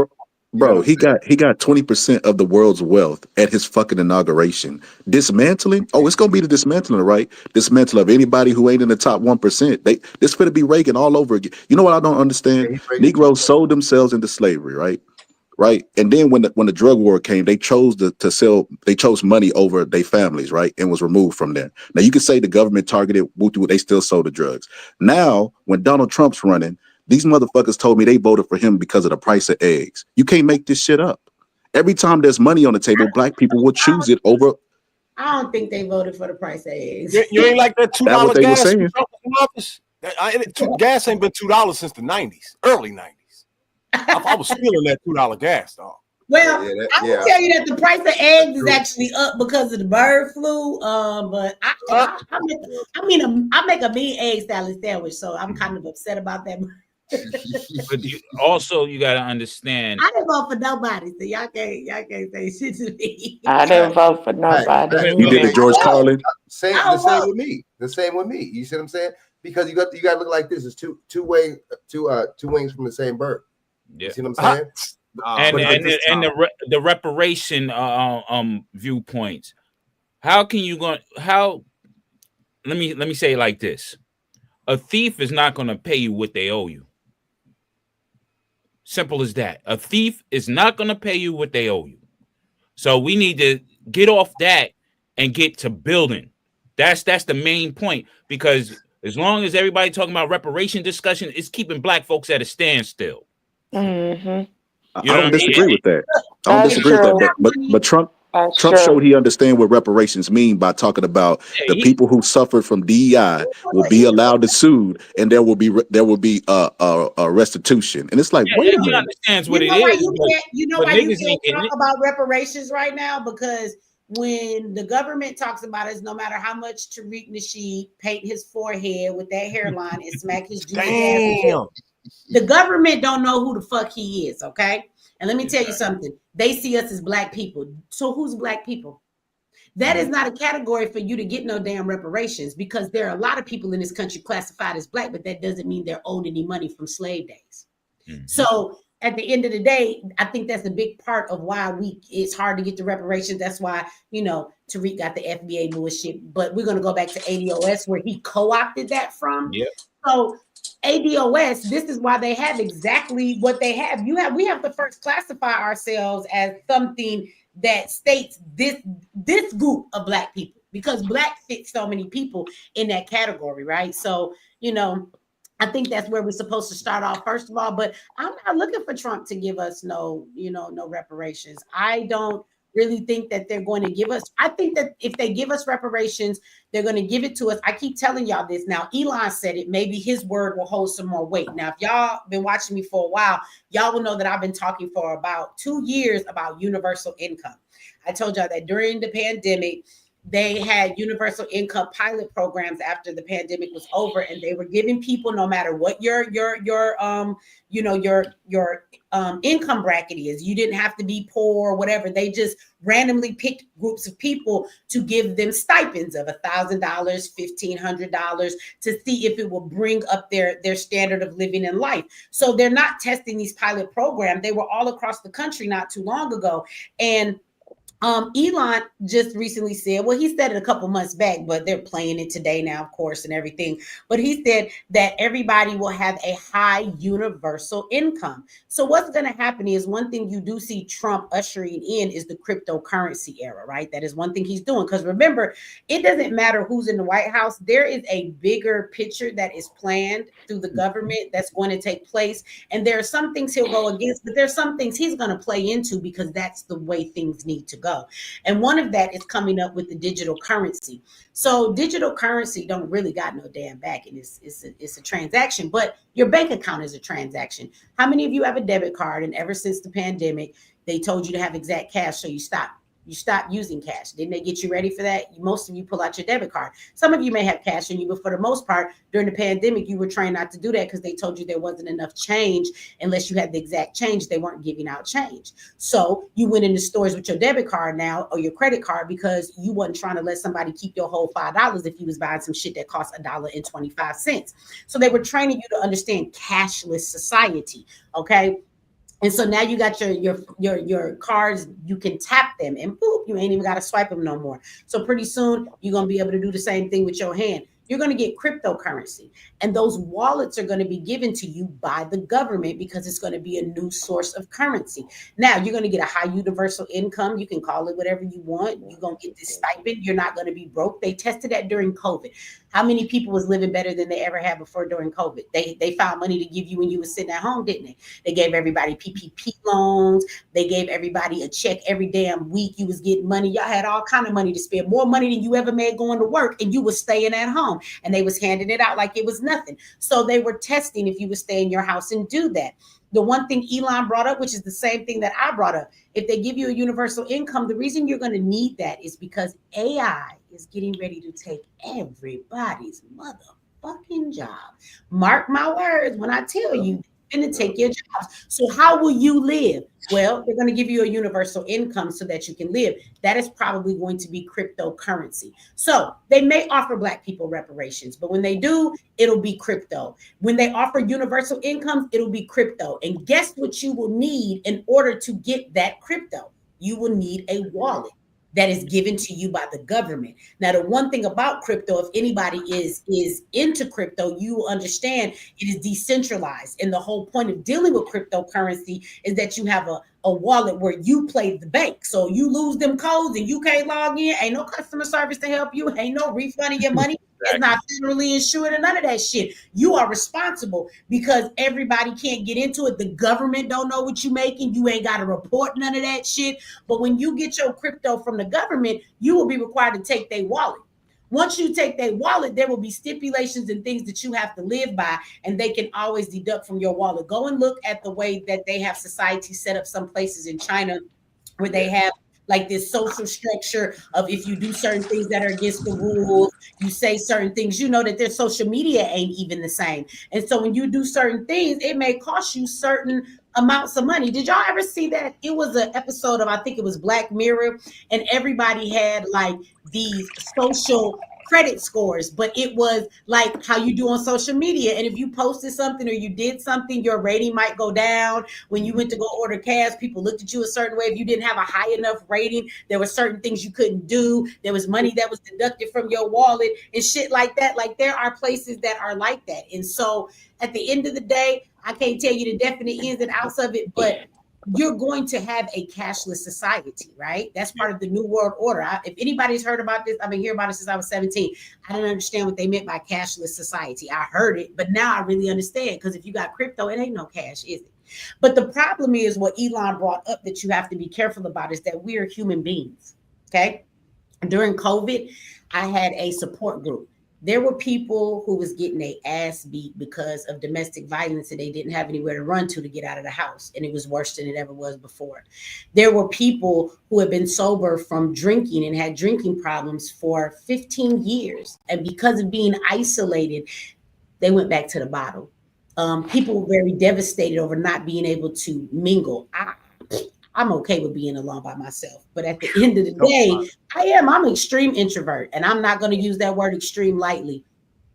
Bro, he got 20% of the world's wealth at his fucking inauguration. Dismantling? Oh, it's gonna be the dismantling, right? Dismantle of anybody who ain't in the top 1%. This finna be Reagan all over again. You know what I don't understand? Negroes sold themselves into slavery, right? Right. And then when the drug war came, they chose they chose money over their families, right? And was removed from there. Now you can say the government targeted, they still sold the drugs. Now, when Donald Trump's running, these motherfuckers told me they voted for him because of the price of eggs. You can't make this shit up. Every time there's money on the table, Black people will choose it over. I don't think they voted for the price of eggs. You ain't like that $2 That's what they were gas saying. in office? Gas ain't been $2 since the 90s, early 90s. I was feeling that $2 gas, dog. Well, I can tell you that the price of eggs is actually up because of the bird flu. But I make a mean egg salad sandwich, so I'm kind of upset about that. But you got to understand. I didn't vote for nobody, so y'all can't say shit to me. I didn't vote for nobody. You did it, George Carlin. The same with me. You see what I'm saying? Because you got to look like this. It's two wings from the same bird. Yeah. You see what I'm saying? And the reparation viewpoints. How can you go? Let me say it like this: a thief is not going to pay you what they owe you. Simple as that. A thief is not going to pay you what they owe you. So we need to get off that and get to building. That's the main point, because as long as everybody talking about reparation discussion, it's keeping Black folks at a standstill. Mm-hmm. I don't disagree with that. I don't disagree with that. But Trump showed he understand what reparations mean by talking about the people who suffered from DEI will be allowed to sue, and there will be a restitution. And it's like, wait a minute. He understands what it is. You know why you can't talk about reparations right now? Because when the government talks about it, no matter how much Tariq Nasheed paint his forehead with that hairline and smack his Jewish ass, the government don't know who the fuck he is, okay? And let me tell you something. They see us as Black people. So who's Black people? That is not a category for you to get no damn reparations, because there are a lot of people in this country classified as Black, but that doesn't mean they're owed any money from slave days. Mm-hmm. So at the end of the day, I think that's a big part of why it's hard to get the reparations. That's why, Tariq got the FBA bullshit, but we're going to go back to ADOS where he co-opted that from. Yep. So ADOS, this is why they have exactly what they have. We have to first classify ourselves as something that states this group of Black people, because Black fits so many people in that category, right? So, I think that's where we're supposed to start off first of all, but I'm not looking for Trump to give us no reparations. I don't really think that they're going to give us. I think that if they give us reparations, they're going to give it to us. I keep telling y'all this now. Elon said it. Maybe his word will hold some more weight. Now, if y'all been watching me for a while, y'all will know that I've been talking for about 2 years about universal income. I told y'all that during the pandemic, they had universal income pilot programs after the pandemic was over, and they were giving people, no matter what your income bracket is, you didn't have to be poor or whatever. They just randomly picked groups of people to give them stipends of $1,000, $1,500 to see if it will bring up their standard of living in life. So they're not testing these pilot programs. They were all across the country not too long ago, and Elon just recently said, well, he said it a couple months back, but they're playing it today now, of course, and everything. But he said that everybody will have a high universal income. So what's going to happen is, one thing you do see Trump ushering in is the cryptocurrency era, right? That is one thing he's doing. Because remember, it doesn't matter who's in the White House. There is a bigger picture that is planned through the government that's going to take place. And there are some things he'll go against, but there's some things he's going to play into because that's the way things need to go. And one of that is coming up with the digital currency. So digital currency don't really got no damn backing. It's a transaction, but your bank account is a transaction. How many of you have a debit card, and ever since the pandemic, they told you to have exact cash, so you stop using cash? Didn't they get you ready for that? Most of you pull out your debit card. Some of you may have cash on you, but for the most part, during the pandemic, you were trained not to do that because they told you there wasn't enough change. Unless you had the exact change, they weren't giving out change. So you went into stores with your debit card now, or your credit card, because you wasn't trying to let somebody keep your whole $5 if you was buying some shit that cost $1.25. So they were training you to understand cashless society. Okay. And so now you got your cards, you can tap them and boop, you ain't even got to swipe them no more. So pretty soon you're going to be able to do the same thing with your hand. You're going to get cryptocurrency, and those wallets are going to be given to you by the government because it's going to be a new source of currency. Now you're going to get a high universal income. You can call it whatever you want. You're going to get this stipend. You're not going to be broke. They tested that during COVID. How many people was living better than they ever had before during COVID? They found money to give you when you were sitting at home, didn't they? They gave everybody PPP loans. They gave everybody a check every damn week. You was getting money. Y'all had all kind of money to spend, more money than you ever made going to work, and you was staying at home, and they was handing it out like it was nothing. So they were testing if you would stay in your house and do that. The one thing Elon brought up, which is the same thing that I brought up, if they give you a universal income, the reason you're going to need that is because AI is getting ready to take everybody's motherfucking job. Mark my words when I tell you, they're going to take your jobs. So how will you live? Well, they're going to give you a universal income so that you can live. That is probably going to be cryptocurrency. So they may offer Black people reparations, but when they do, it'll be crypto. When they offer universal incomes, it'll be crypto. And guess what you will need in order to get that crypto? You will need a wallet that is given to you by the government. Now, the one thing about crypto, if anybody is into crypto, you will understand it is decentralized. And the whole point of dealing with cryptocurrency is that you have a wallet where you play the bank. So you lose them codes and you can't log in. Ain't no customer service to help you. Ain't no refund of your money. It's not federally insured and none of that shit. You are responsible because everybody can't get into it. The government don't know what you're making. You ain't got to report none of that shit. But when you get your crypto from the government, you will be required to take their wallet. Once you take their wallet, there will be stipulations and things that you have to live by, and they can always deduct from your wallet. Go and look at the way that they have society set up some places in China where they have like this social structure of if you do certain things that are against the rules, you say certain things, you know that their social media ain't even the same. And so when you do certain things, it may cost you certain amounts of money. Did y'all ever see that? It was an episode of, I think it was Black Mirror, and everybody had like these social credit scores, but it was like how you do on social media. And if you posted something or you did something, your rating might go down. When you went to go order cash, people looked at you a certain way. If you didn't have a high enough rating, there were certain things you couldn't do. There was money that was deducted from your wallet and shit like that. Like there are places that are like that. And so at the end of the day, I can't tell you the definite ins and outs of it, but you're going to have a cashless society, right? That's part of the New World Order. If anybody's heard about this, I've been hearing about it since I was 17. I didn't understand what they meant by cashless society. I heard it, but now I really understand, because if you got crypto, it ain't no cash, is it? But the problem is what Elon brought up that you have to be careful about is that we are human beings, okay? During COVID, I had a support group. There were people who was getting their ass beat because of domestic violence, and they didn't have anywhere to run to get out of the house, and it was worse than it ever was before. There were people who had been sober from drinking and had drinking problems for 15 years, and because of being isolated, they went back to the bottle. People were very devastated over not being able to mingle. I'm okay with being alone by myself, but at the end of the day, I'm an extreme introvert, and I'm not going to use that word extreme lightly.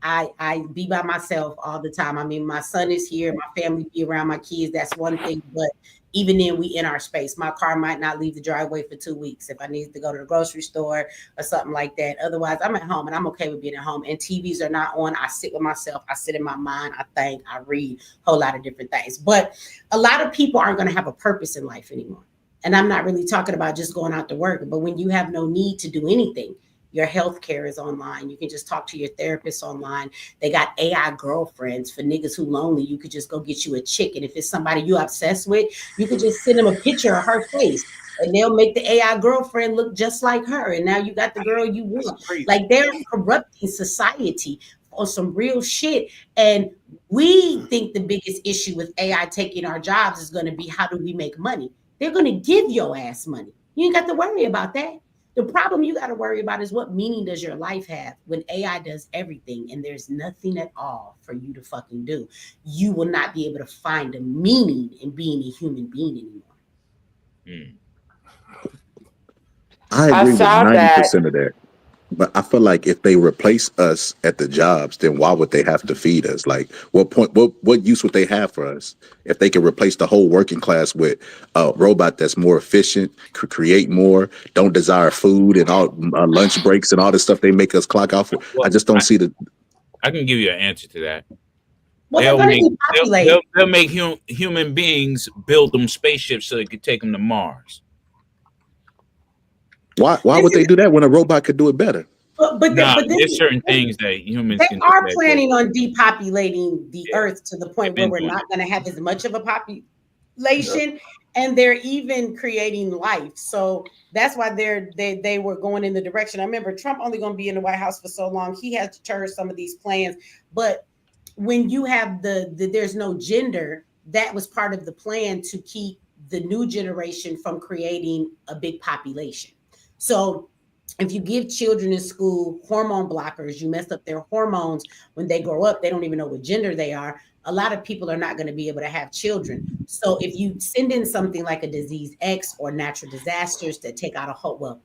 I be by myself all the time. I mean, my son is here, my family be around, my kids, that's one thing, but even then we in our space. My car might not leave the driveway for 2 weeks if I need to go to the grocery store or something like that. Otherwise, I'm at home, and I'm okay with being at home, and TVs are not on. I sit with myself, I sit in my mind, I think, I read a whole lot of different things. But a lot of people aren't going to have a purpose in life anymore. And I'm not really talking about just going out to work, but when you have no need to do anything, your healthcare is online. You can just talk to your therapist online. They got AI girlfriends for niggas who lonely. You could just go get you a chick. And if it's somebody you obsessed with, you could just send them a picture of her face, and they'll make the AI girlfriend look just like her. And now you got the girl you want. Like, they're corrupting society on some real shit. And we think the biggest issue with AI taking our jobs is going to be, how do we make money? They're going to give your ass money. You ain't got to worry about that. The problem you got to worry about is, what meaning does your life have when AI does everything and there's nothing at all for you to fucking do? You will not be able to find a meaning in being a human being anymore. I I agree with saw that. 90% of that. But I feel like if they replace us at the jobs, then why would they have to feed us? Like, what use would they have for us if they could replace the whole working class with a robot that's more efficient, could create more, don't desire food, and all lunch breaks and all this stuff they make us clock out for? I just don't see the. I can give you an answer to that. Well, they're going to depopulate. They'll make human beings build them spaceships so they could take them to Mars. Why would they do that when a robot could do it better? But there's certain things that humans can do. They are planning on depopulating the earth to the point where we're not going to have as much of a population, and they're even creating life. So that's why they were going in the direction. I remember Trump only going to be in the White House for so long. He has to turn some of these plans. But when you have there's no gender, that was part of the plan to keep the new generation from creating a big population. So if you give children in school hormone blockers, you mess up their hormones. When they grow up, they don't even know what gender they are. A lot of people are not going to be able to have children. So if you send in something like a disease X or natural disasters that take out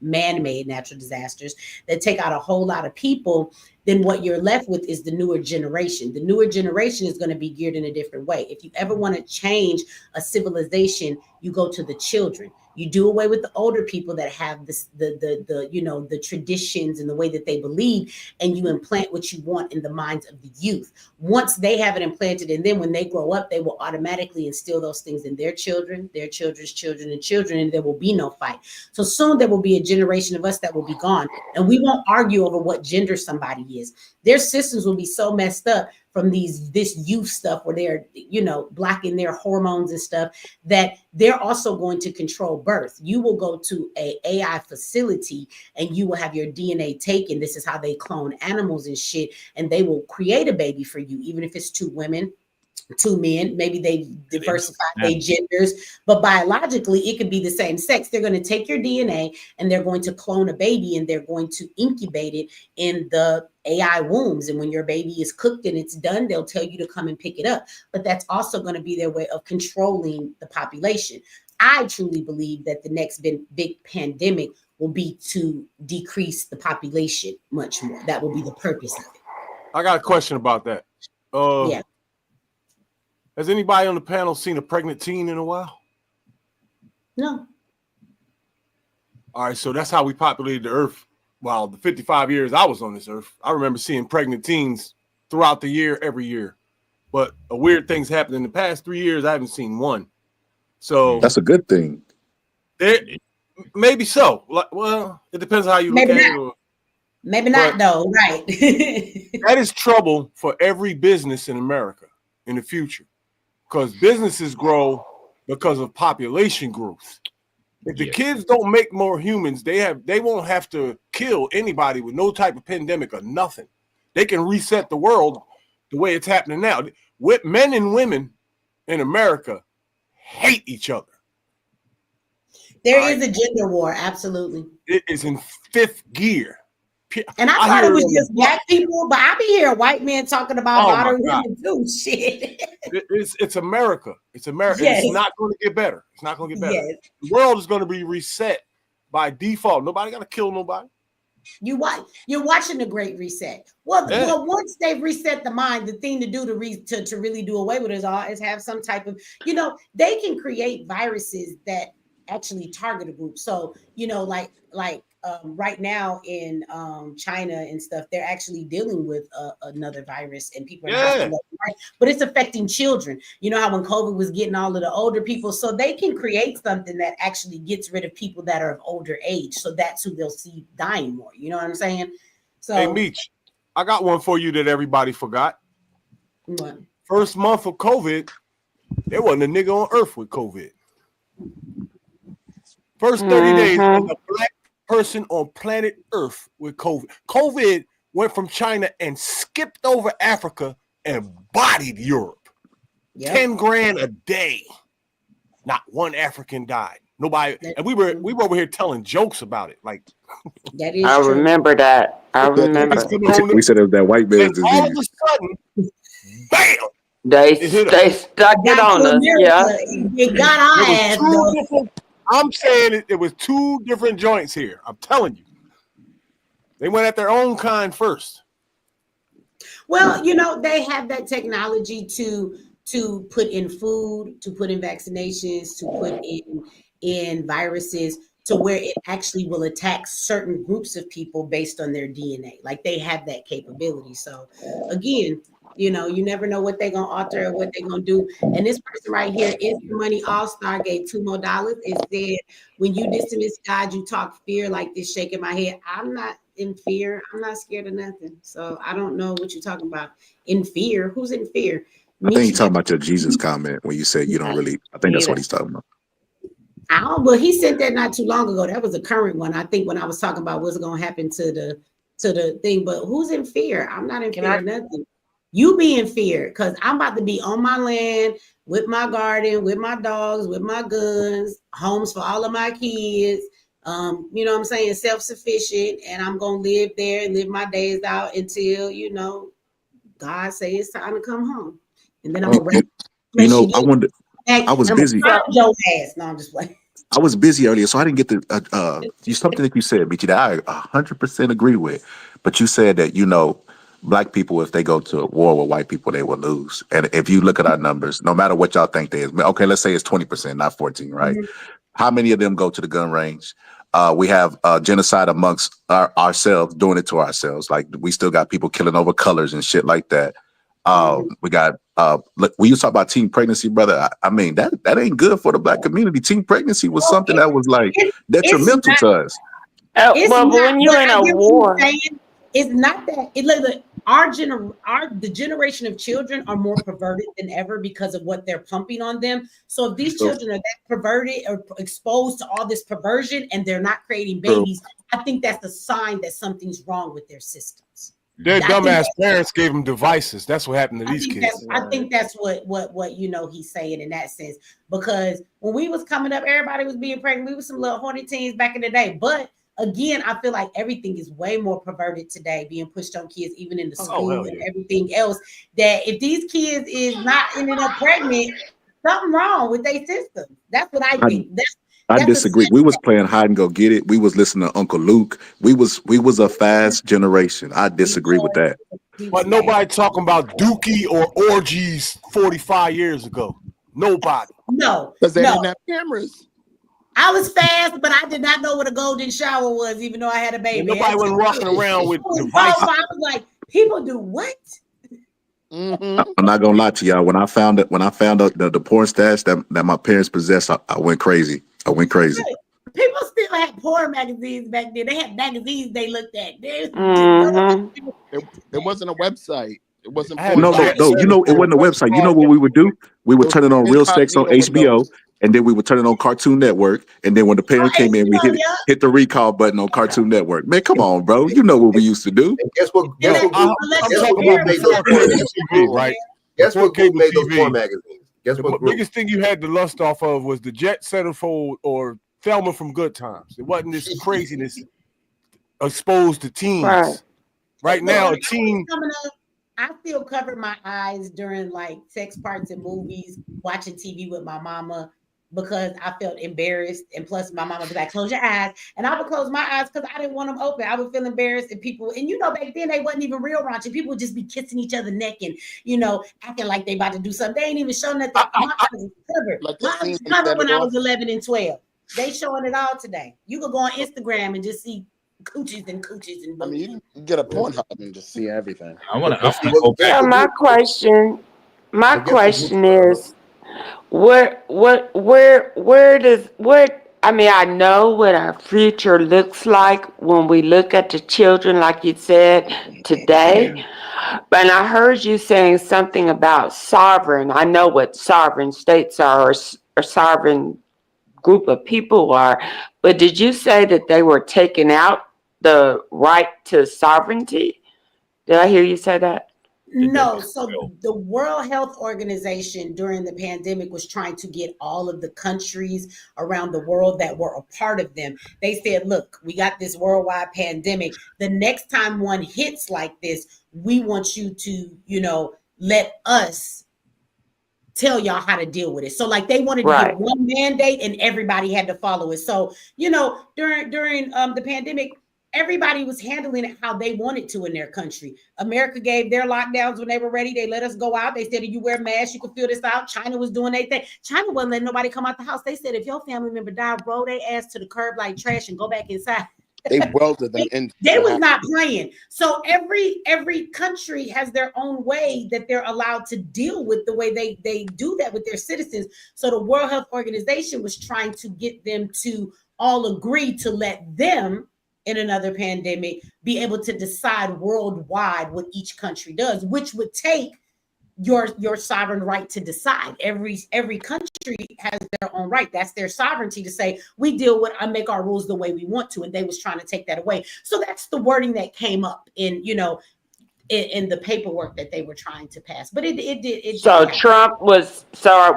man-made natural disasters that take out a whole lot of people, then what you're left with is the newer generation. The newer generation is going to be geared in a different way. If you ever want to change a civilization, you go to the children. You do away with the older people that have the traditions and the way that they believe, and you implant what you want in the minds of the youth. Once they have it implanted in them, when they grow up, they will automatically instill those things in their children, their children's children, and there will be no fight. So soon there will be a generation of us that will be gone, and we won't argue over what gender somebody is. Their systems will be so messed up from this youth stuff where they're, blocking their hormones and stuff, that they're also going to control birth. You will go to a AI facility and you will have your DNA taken. This is how they clone animals and shit. And they will create a baby for you, even if it's 2 women, 2 men, maybe they diversify their genders, but biologically it could be the same sex. They're going to take your DNA and they're going to clone a baby and they're going to incubate it in the AI wombs. And when your baby is cooked and it's done, they'll tell you to come and pick it up. But that's also going to be their way of controlling the population. I truly believe that the next big pandemic will be to decrease the population much more. That will be the purpose of it. I got a question about that. Yeah. Has anybody on the panel seen a pregnant teen in a while? No. All right, so that's how we populated the earth. Wow, the 55 years I was on this earth, I remember seeing pregnant teens throughout the year, every year. But a weird thing's happened in the past 3 years. I haven't seen one. So that's a good thing. Maybe so. Like, well, it depends how you look at it. Maybe not, though. Right. That is trouble for every business in America in the future, because businesses grow because of population growth. If the kids don't make more humans, they won't have to kill anybody with no type of pandemic or nothing. They can reset the world the way it's happening now. Men and women in America hate each other. There is a gender war, absolutely. It is in fifth gear. And I thought it was just black people, but I be hearing white men talking about modern women too. Shit. It's America. It's America. Yes. It's not going to get better. It's not going to get better. Yes. The world is going to be reset by default. Nobody got to kill nobody. You're watching the Great Reset. Well, once they've reset the mind, the thing to do to really do away with it is have some type of, they can create viruses that actually target a group. So, right now in China and stuff, they're actually dealing with another virus and people are in the hospital, right? But it's affecting children. You know how when COVID was getting all of the older people, so they can create something that actually gets rid of people that are of older age. So that's who they'll see dying more. You know what I'm saying? So, hey, Meech, I got one for you that everybody forgot. What? First month of COVID, there wasn't a nigga on earth with COVID. First 30 days, there was a black person on planet Earth with COVID. COVID went from China and skipped over Africa and bodied Europe. 10 grand a day. Not one African died. Nobody. And we were over here telling jokes about it. Like, that is I remember that. I remember. We said it was that white man's disease. All of a sudden, bam! They stuck it on us. Yeah. It got our ass. I'm saying it was two different joints here. I'm telling you. They went at their own kind first. Well, they have that technology to put in food, to put in vaccinations, to put in viruses to where it actually will attack certain groups of people based on their DNA. Like they have that capability. So again, you never know what they're going to alter or what they're going to do. And this person right here, Is the Money All-Star, gave $2 more. It said, when you dismiss God, you talk fear like this, shaking my head. I'm not in fear. I'm not scared of nothing. So I don't know what you're talking about. In fear? Who's in fear? I think you're talking about your Jesus comment when you said you don't really, I think that's what he's talking about. Well, he said that not too long ago. That was a current one. I think when I was talking about what's going to happen to the thing, but who's in fear? I'm not in fear of nothing. You be in fear because I'm about to be on my land with my garden, with my dogs, with my guns, homes for all of my kids. You know what I'm saying? Self-sufficient, and I'm going to live there and live my days out until, God say it's time to come home. And then I'm going to I wonder, I was busy. Your ass. No, I'm just playing. I was busy earlier, so I didn't get to something that you said, Michi, that I 100% agree with. But you said that, Black people, if they go to a war with white people, they will lose. And if you look at our numbers, no matter what y'all think they is, okay, let's say it's 20%, not 14, right? Mm-hmm. How many of them go to the gun range? We have genocide amongst ourselves, doing it to ourselves. Like we still got people killing over colors and shit like that. We got when you talk about teen pregnancy, brother, I mean that ain't good for the Black community. Teen pregnancy was something that was like detrimental to us. Well, when you're in a war, it's not that. The generation of children are more perverted than ever because of what they're pumping on them. So if these children are that perverted or exposed to all this perversion and they're not creating babies, I think that's a sign that something's wrong with their systems. Their dumbass parents gave them devices. That's what happened to these kids. I think that's what he's saying in that sense. Because when we was coming up, everybody was being pregnant. We were some little horny teens back in the day. But again, I feel like everything is way more perverted today, being pushed on kids, even in the school and everything else. That if these kids is not ending up pregnant, something wrong with their system. That's what I think. I disagree. We was playing hide and go get it. We was listening to Uncle Luke. We was a fast generation. I disagree with that. But nobody talking about dookie or orgies 45 years ago. Nobody. No. Because they didn't have cameras. I was fast, but I did not know what a golden shower was, even though I had a baby. And nobody was walking around with devices. I was like, people do what? I'm not gonna lie to y'all. When I found out the porn stash that my parents possessed, I went crazy. I went crazy. People still had porn magazines back then. They had magazines they looked at. They It wasn't a website. It wasn't. No. You know, it wasn't a website. You know what we would do? We would turn it on Real Sex on HBO, and then we would turn it on Cartoon Network. And then when the parent came in, we hit the recall button on Cartoon Network. Man, come on, bro. You know what we used to do. And guess what? I'm talking about before cable TV, right? Guess Before what group cable made those TV, porn magazines? Guess the what group? biggest thing you had to lust off of was the Jet Centerfold or Thelma from Good Times. It wasn't this craziness exposed to teens. Right now, a teen. I still covered my eyes during like sex parts in movies, watching TV with my mama because I felt embarrassed. And plus, my mama was like, "Close your eyes," and I would close my eyes because I didn't want them open. I would feel embarrassed, and people, and you know, back then they wasn't even real raunchy. People would just be kissing each other neck and acting like they about to do something. They ain't even showing nothing. My eyes was covered. My eyes was covered when I was 11 and 12. They showing it all today. You could go on Instagram and just see coochies and boobies. I mean, you get a Pornhub and just see everything. I want to go back. So my question is, where I mean, I know what our future looks like when we look at the children, like you said today. But I heard you saying something about sovereign. I know what sovereign states are or sovereign group of people are, but did you say that they were taking out the right to sovereignty? Did I hear you say that? No, so the World Health Organization during the pandemic was trying to get all of the countries around the world that were a part of them. They said, look, we got this worldwide pandemic. The next time one hits like this, we want you to, let us tell y'all how to deal with it. So like they wanted to get one mandate and everybody had to follow it. So, during the pandemic, everybody was handling it how they wanted to in their country. America gave their lockdowns when they were ready. They let us go out. They said, if you wear masks, you can feel this out. China was doing their thing. China wasn't letting nobody come out the house. They said, if your family member died, roll their ass to the curb like trash and go back inside. They welded them in. They was not playing. So every country has their own way that they're allowed to deal with the way they do that with their citizens. So the World Health Organization was trying to get them to all agree to let them in another pandemic be able to decide worldwide what each country does, which would take your sovereign right to decide. Every country has their own right. That's their sovereignty to say, we deal with and make our rules the way we want to. And they was trying to take that away. So that's the wording that came up in the paperwork that they were trying to pass. But it did. So Trump was,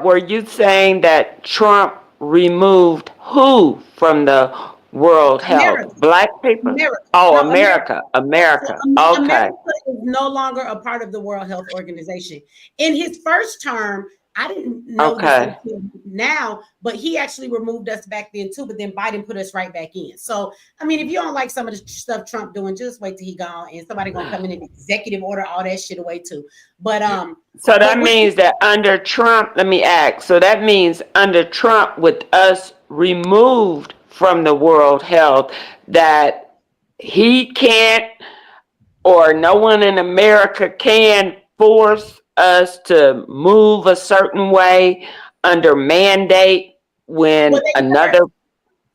were you saying that Trump removed who from the World Health? Black people? America. Oh, No, America. So Okay. America is no longer a part of the World Health Organization. In his first term, I didn't know this until now, but he actually removed us back then too, but then Biden put us right back in. So, I mean, if you don't like some of the stuff Trump doing, just wait till he gone and somebody gonna come in and executive order all that shit away too. But so that means that under Trump, let me ask, so that means under Trump with us removed from the World Health that he can't, or no one in America can force us to move a certain way under mandate when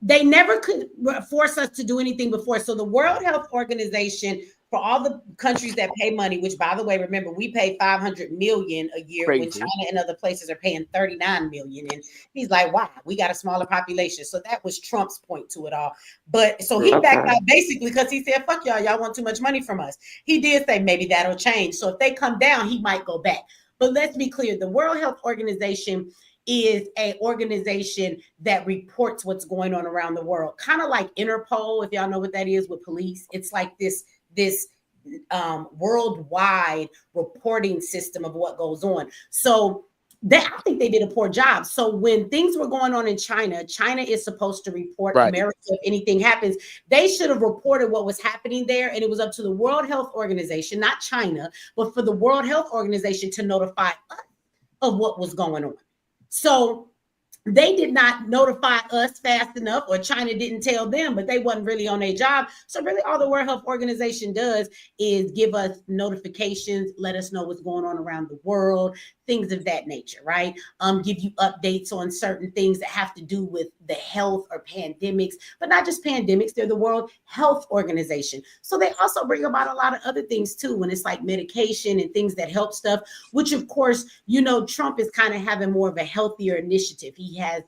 they never could force us to do anything before. So the World Health Organization, for all the countries that pay money, which by the way, remember, we pay $500 million a year when China and other places are paying $39 million. And he's like, wow, we got a smaller population. So that was Trump's point to it all. But so he backed out basically because he said, fuck y'all want too much money from us. He did say maybe that'll change. So if they come down, he might go back. But let's be clear, the World Health Organization is an organization that reports what's going on around the world. Kind of like Interpol, if y'all know what that is with police. It's like this worldwide reporting system of what goes on. So I think they did a poor job. So when things were going on in China is supposed to report America if anything happens. They should have reported what was happening there. And it was up to the World Health Organization, not China, but for the World Health Organization to notify us of what was going on. So they did not notify us fast enough, or China didn't tell them, but they wasn't really on their job. So really all the World Health Organization does is give us notifications, let us know what's going on around the world, things of that nature, right? Give you updates on certain things that have to do with the health or pandemics, but not just pandemics, they're the World Health Organization. So they also bring about a lot of other things too, when it's like medication and things that help stuff, which of course, you know, Trump is kind of having more of a healthier initiative. He has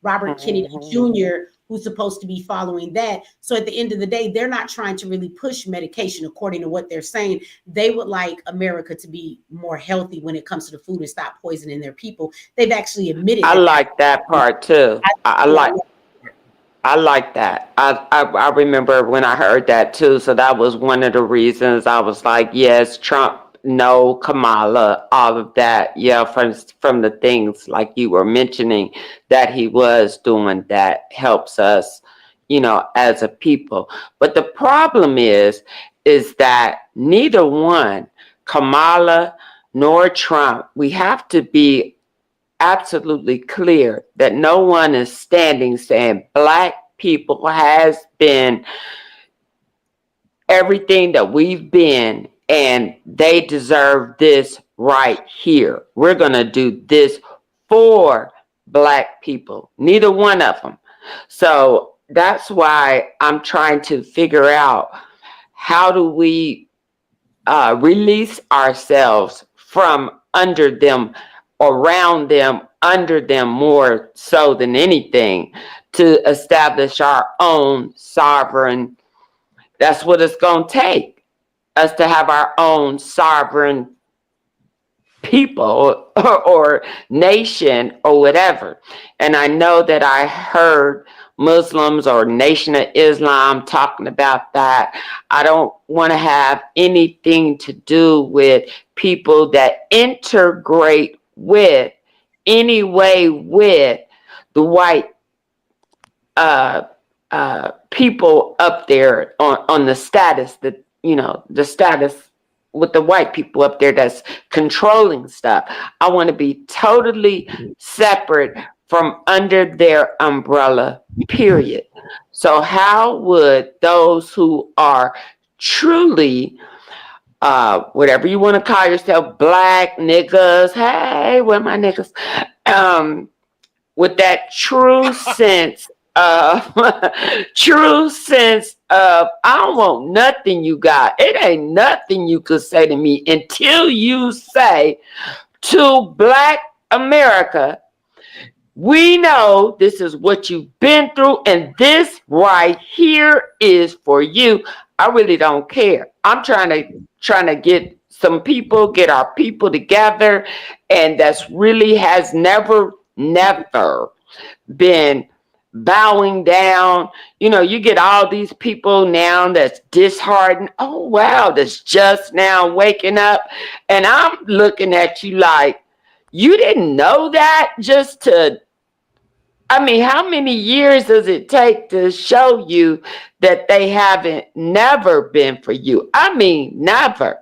Robert Kennedy Jr., who's supposed to be following that. So at the end of the day, they're not trying to really push medication according to what they're saying. They would like America to be more healthy when it comes to the food and stop poisoning their people. They've actually admitted I like that part too. I like that. I remember when I heard that too. So that was one of the reasons I was like, yes, Trump, no, Kamala, all of that. Yeah, from the things like you were mentioning that he was doing that helps us, you know, as a people. But the problem is that neither one, Kamala nor Trump, we have to be absolutely clear that no one is standing saying Black people has been everything that we've been and they deserve this right here. We're going to do this for Black people. Neither one of them. So that's why I'm trying to figure out how do we release ourselves from under them, around them, under them more so than anything, to establish our own sovereign. That's what it's going to take, us to have our own sovereign people or nation or whatever. And I know that I heard Muslims or Nation of Islam talking about that. I don't want to have anything to do with people that integrate with any way with the white people up there on the status that, you know, the status with the white people up there that's controlling stuff. I want to be totally separate from under their umbrella, period. So how would those who are truly, whatever you want to call yourself, Black niggas, hey, where my niggas, with that true sense of I don't want nothing you got. It ain't nothing you could say to me until you say to Black America, we know this is what you've been through and this right here is for you. I really don't care. I'm trying to get some people, get our people together, and that's really has never been bowing down. You know, you get all these people now that's disheartened. Oh, wow, that's just now waking up. And I'm looking at you like, you didn't know that just to, I mean, how many years does it take to show you that they haven't never been for you? I mean, never.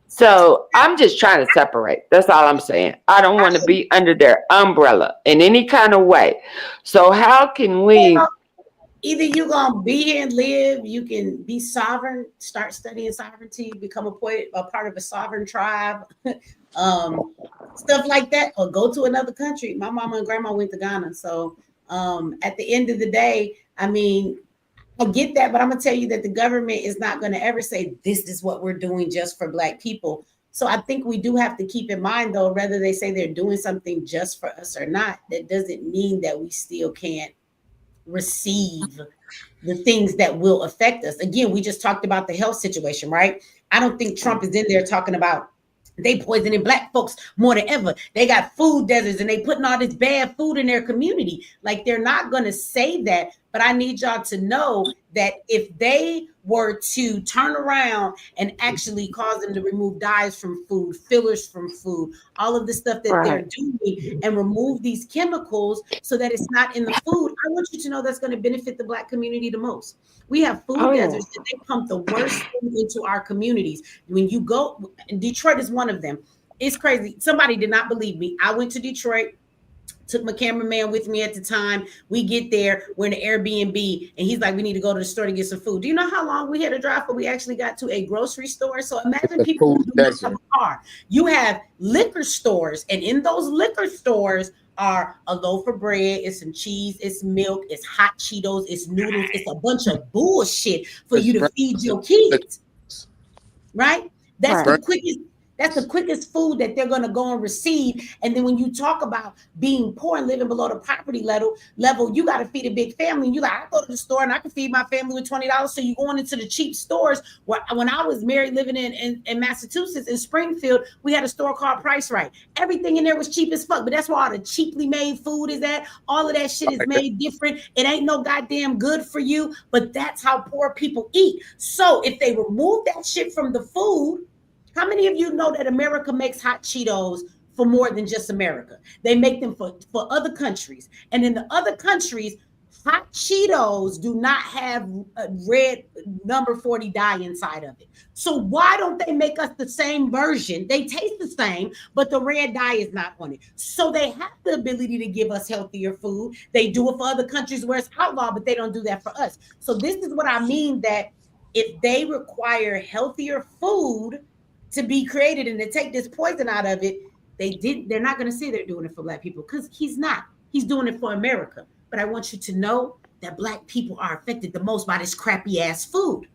So I'm just trying to separate. That's all I'm saying. I don't want to be under their umbrella in any kind of way. So how can we? Either you're gonna be here and live, you can be sovereign, start studying sovereignty, become a part of a sovereign tribe, stuff like that, or go to another country. My mama and grandma went to Ghana, so at the end of the day, I mean, I get that, but I'm gonna tell you that the government is not gonna ever say this is what we're doing just for Black people. So I think we do have to keep in mind, though, whether they say they're doing something just for us or not, that doesn't mean that we still can't receive the things that will affect us. Again, we just talked about the health situation, right? I don't think Trump is in there talking about they poisoning Black folks more than ever. They got food deserts and they putting all this bad food in their community. Like, they're not going to say that, but I need y'all to know that if they were to turn around and actually cause them to remove dyes from food, fillers from food, all of the stuff that they're doing, and remove these chemicals so that it's not in the food, I want you to know that's going to benefit the Black community the most. We have food deserts that they pump the worst thing into our communities. When you go, Detroit is one of them. It's crazy. Somebody did not believe me. I went to Detroit Took my cameraman with me at the time. We get there, we're in an Airbnb, and he's like, we need to go to the store to get some food. Do you know how long we had to drive before we actually got to a grocery store? So imagine people who do not have a car. You have liquor stores, and in those liquor stores are a loaf of bread, it's some cheese, it's milk, it's hot Cheetos, it's noodles, it's a bunch of bullshit for you to feed your kids. Right? That's the quickest. That's the quickest food that they're going to go and receive. And then when you talk about being poor and living below the poverty level, you got to feed a big family. And you like, I go to the store and I can feed my family with $20. So you're going into the cheap stores. When I was married, living in Massachusetts, in Springfield, we had a store called Price Right. Everything in there was cheap as fuck. But that's where all the cheaply made food is at. All of that shit is made different. It ain't no goddamn good for you. But that's how poor people eat. So if they remove that shit from the food, how many of you know that America makes hot Cheetos for more than just America? They make them for other countries. And in the other countries, hot Cheetos do not have a red number 40 dye inside of it. So why don't they make us the same version? They taste the same, but the red dye is not on it. So they have the ability to give us healthier food. They do it for other countries where it's outlawed, but they don't do that for us. So this is what I mean, that if they require healthier food to be created and to take this poison out of it, they're not going to say they're doing it for Black people, because he's not. He's doing it for America. But I want you to know that Black people are affected the most by this crappy ass food.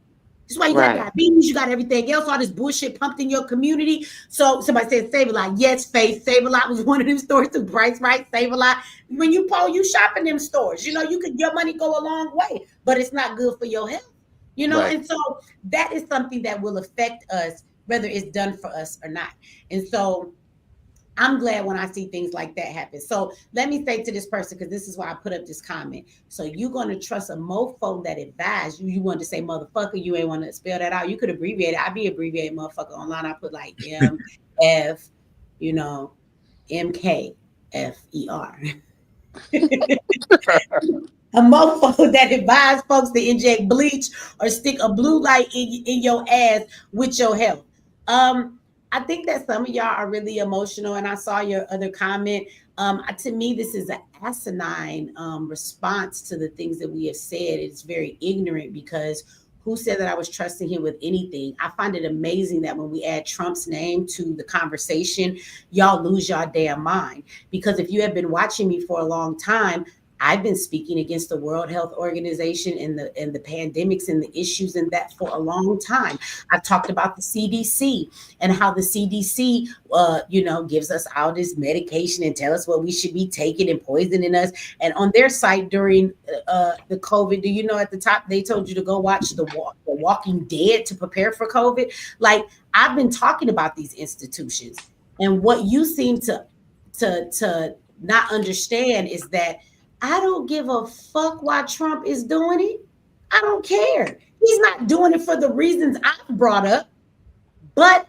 That's why you got diabetes, you got everything else, all this bullshit pumped in your community. So somebody said Save a Lot. Yes, Faith, Save a Lot was one of them stores through Price Right, Save a Lot. When you shop in them stores, your money go a long way, but it's not good for your health. And so that is something that will affect us, whether it's done for us or not. And so I'm glad when I see things like that happen. So let me say to this person, because this is why I put up this comment. So you're going to trust a mofo that advised you. You wanted to say motherfucker. You ain't want to spell that out. You could abbreviate it. I be abbreviated motherfucker online. I put like MF, MKFER. A mofo that advised folks to inject bleach or stick a blue light in your ass with your health. I think that some of y'all are really emotional, and I saw your other comment. To me, this is an asinine response to the things that we have said. It's very ignorant, because who said that I was trusting him with anything? I find it amazing that when we add Trump's name to the conversation, y'all lose y'all damn mind. Because if you have been watching me for a long time, I've been speaking against the World Health Organization and the pandemics and the issues in that for a long time. I've talked about the CDC and how the CDC, gives us all this medication and tell us what we should be taking and poisoning us. And on their site during the COVID, do you know at the top they told you to go watch the Walking Dead to prepare for COVID? Like, I've been talking about these institutions, and what you seem to not understand is that I don't give a fuck why Trump is doing it. I don't care. He's not doing it for the reasons I brought up. But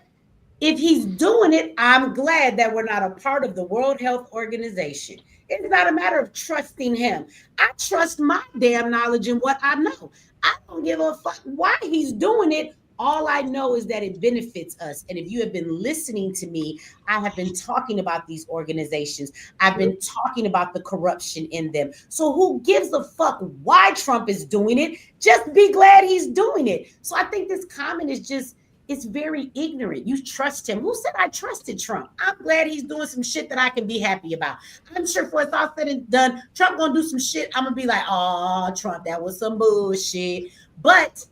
if he's doing it, I'm glad that we're not a part of the World Health Organization. It's not a matter of trusting him. I trust my damn knowledge in what I know. I don't give a fuck why he's doing it. All I know is that it benefits us. And if you have been listening to me, I have been talking about these organizations. I've been talking about the corruption in them. So who gives a fuck why Trump is doing it? Just be glad he's doing it. So I think this comment is it's very ignorant. You trust him. Who said I trusted Trump? I'm glad he's doing some shit that I can be happy about. I'm sure for it's all said and done, Trump gonna do some shit. I'm gonna be like, oh, Trump, that was some bullshit. But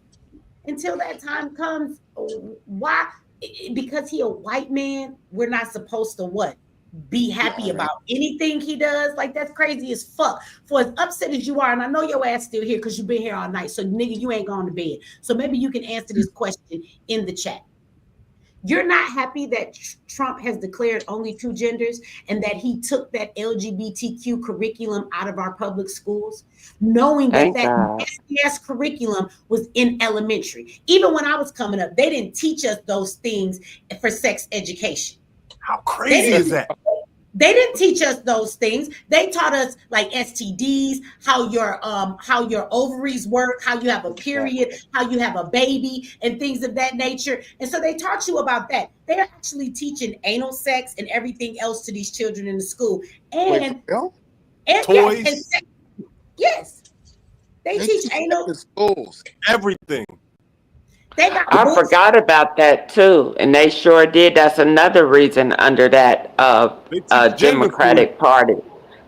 until that time comes, why? Because he a white man, we're not supposed to what? Be happy about anything he does? Like, that's crazy as fuck. For as upset as you are, and I know your ass still here because you've been here all night, so nigga, you ain't gone to bed. So maybe you can answer this question in the chat. You're not happy that Trump has declared only 2 genders and that he took that LGBTQ curriculum out of our public schools, knowing that nasty-ass curriculum was in elementary. Even when I was coming up, they didn't teach us those things for sex education. How crazy is that? They didn't teach us those things. They taught us like STDs, how your ovaries work, how you have a period, how you have a baby, and things of that nature. And so they taught you about that. They're actually teaching anal sex and everything else to these children in the school. And And toys, yes, they teach teach anal. in schools. everything. They got I books. forgot about that too, and they sure did. That's another reason under that They teach gender fluid. Democratic Party,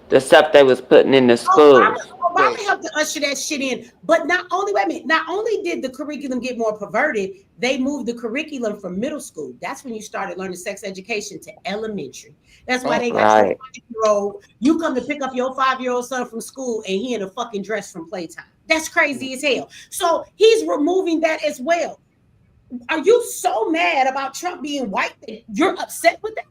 the stuff they was putting in the Obama, schools. Obama helped to usher that shit in. But not only, wait a minute, not only did the curriculum get more perverted, they moved the curriculum from middle school. That's when you started learning sex education to elementary. That's why they got your Right. 5-year-old. You come to pick up your 5-year-old son from school and he in a fucking dress from playtime. That's crazy as hell. So he's removing that as well. Are you so mad about Trump being white that you're upset with that?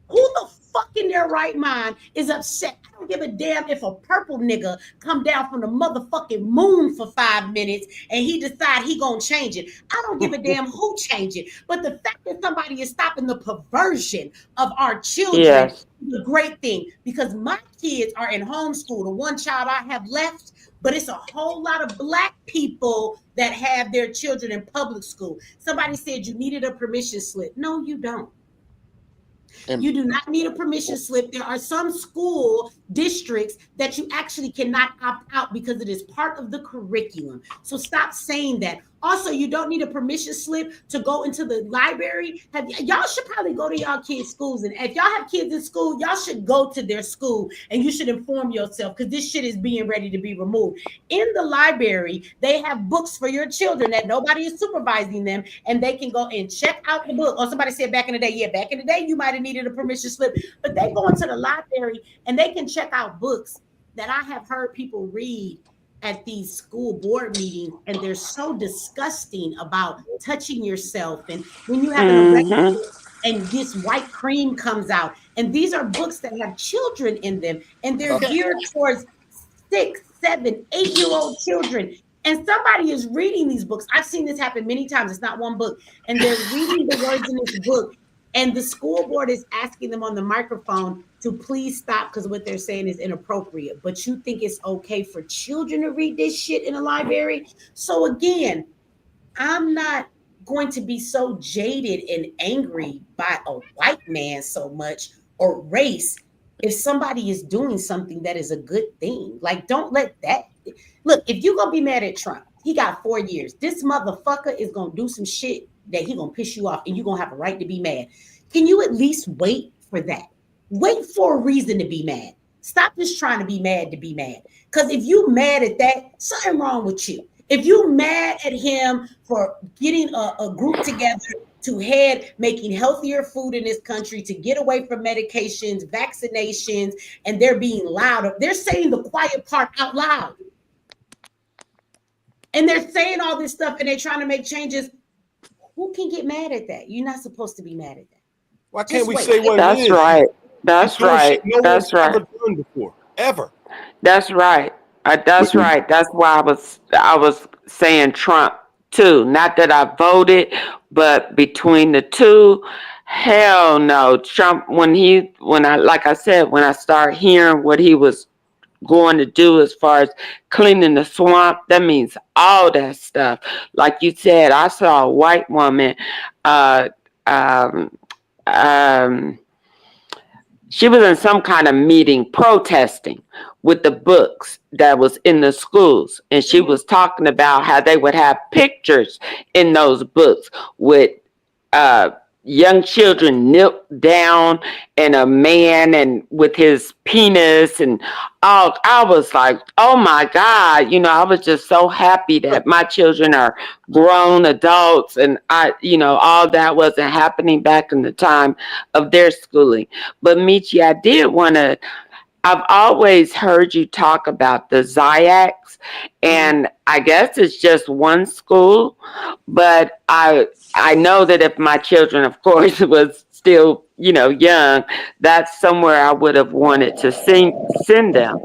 Who the fuck in their right mind is upset? I don't give a damn if a purple nigga come down from the motherfucking moon for 5 minutes and he decide he gonna change it. I don't give a damn who change it. But the fact that somebody is stopping the perversion of our children Yes. is a great thing, because my kids are in homeschool. The one child I have left, but it's a whole lot of Black people that have their children in public school. Somebody said you needed a permission slip. No, you don't. You do not need a permission slip. There are some school districts that you actually cannot opt out because it is part of the curriculum. So stop saying that. Also, you don't need a permission slip to go into the library. Y'all should probably go to y'all kids' schools. And if y'all have kids in school, y'all should go to their school and you should inform yourself, because this shit is being ready to be removed. In the library, they have books for your children that nobody is supervising them, and they can go and check out the book. Or somebody said back in the day, yeah, back in the day, you might have needed a permission slip, but they go into the library and they can check out books that I have heard people read at these school board meetings, and they're so disgusting about touching yourself. And when you have an erection and this white cream comes out, and these are books that have children in them, and they're geared towards 6, 7, 8-year-old children. And somebody is reading these books. I've seen this happen many times. It's not one book. And they're reading the words in this book. And the school board is asking them on the microphone to please stop, because what they're saying is inappropriate. But you think it's okay for children to read this shit in a library? So again, I'm not going to be so jaded and angry by a white man so much, or race, if somebody is doing something that is a good thing. Like, don't let that. Look, if you're going to be mad at Trump, he got 4 years. This motherfucker is going to do some shit that he going to piss you off, and you're going to have a right to be mad. Can you at least wait for that? Wait for a reason to be mad. Stop just trying to be mad to be mad. Because if you mad at that, something wrong with you. If you mad at him for getting a group together to head making healthier food in this country, to get away from medications, vaccinations, and they're being loud, they're saying the quiet part out loud. And they're saying all this stuff and they're trying to make changes. Who can get mad at that? You're not supposed to be mad at that. Why can't we say what That's it is? right. That's right. No That's one's right. ever done before, ever. That's right. That's right. That's why I was saying Trump too. Not that I voted, but between the two, hell no. Trump, when I like I said, when I started hearing what he was going to do as far as cleaning the swamp, that means all that stuff. Like you said, I saw a white woman she was in some kind of meeting protesting with the books that was in the schools, and she was talking about how they would have pictures in those books with young children knelt down and a man and with his penis and all. I was like, oh my God, I was just so happy that my children are grown adults, and all that wasn't happening back in the time of their schooling. But Michi, I've always heard you talk about the Ziacs, and I guess it's just one school, but I know that if my children, of course, was still, young, that's somewhere I would have wanted to send them.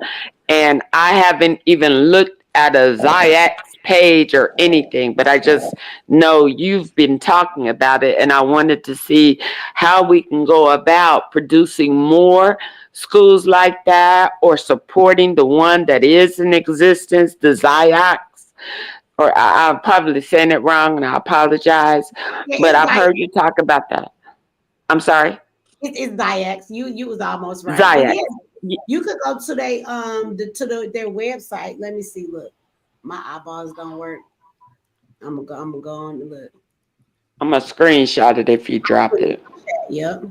And I haven't even looked at a Ziacs page or anything, but I just know you've been talking about it, and I wanted to see how we can go about producing more schools like that, or supporting the one that is in existence, the Ziacs. Or I'm probably saying it wrong, and I apologize, but I've heard you talk about that. I'm sorry. It's Ziacs. You was almost right. Ziacs. You could go to their their website. Let me see. Look, my eyeballs don't work. I'm gonna go on and look. I'm gonna screenshot it if you drop it. Yep.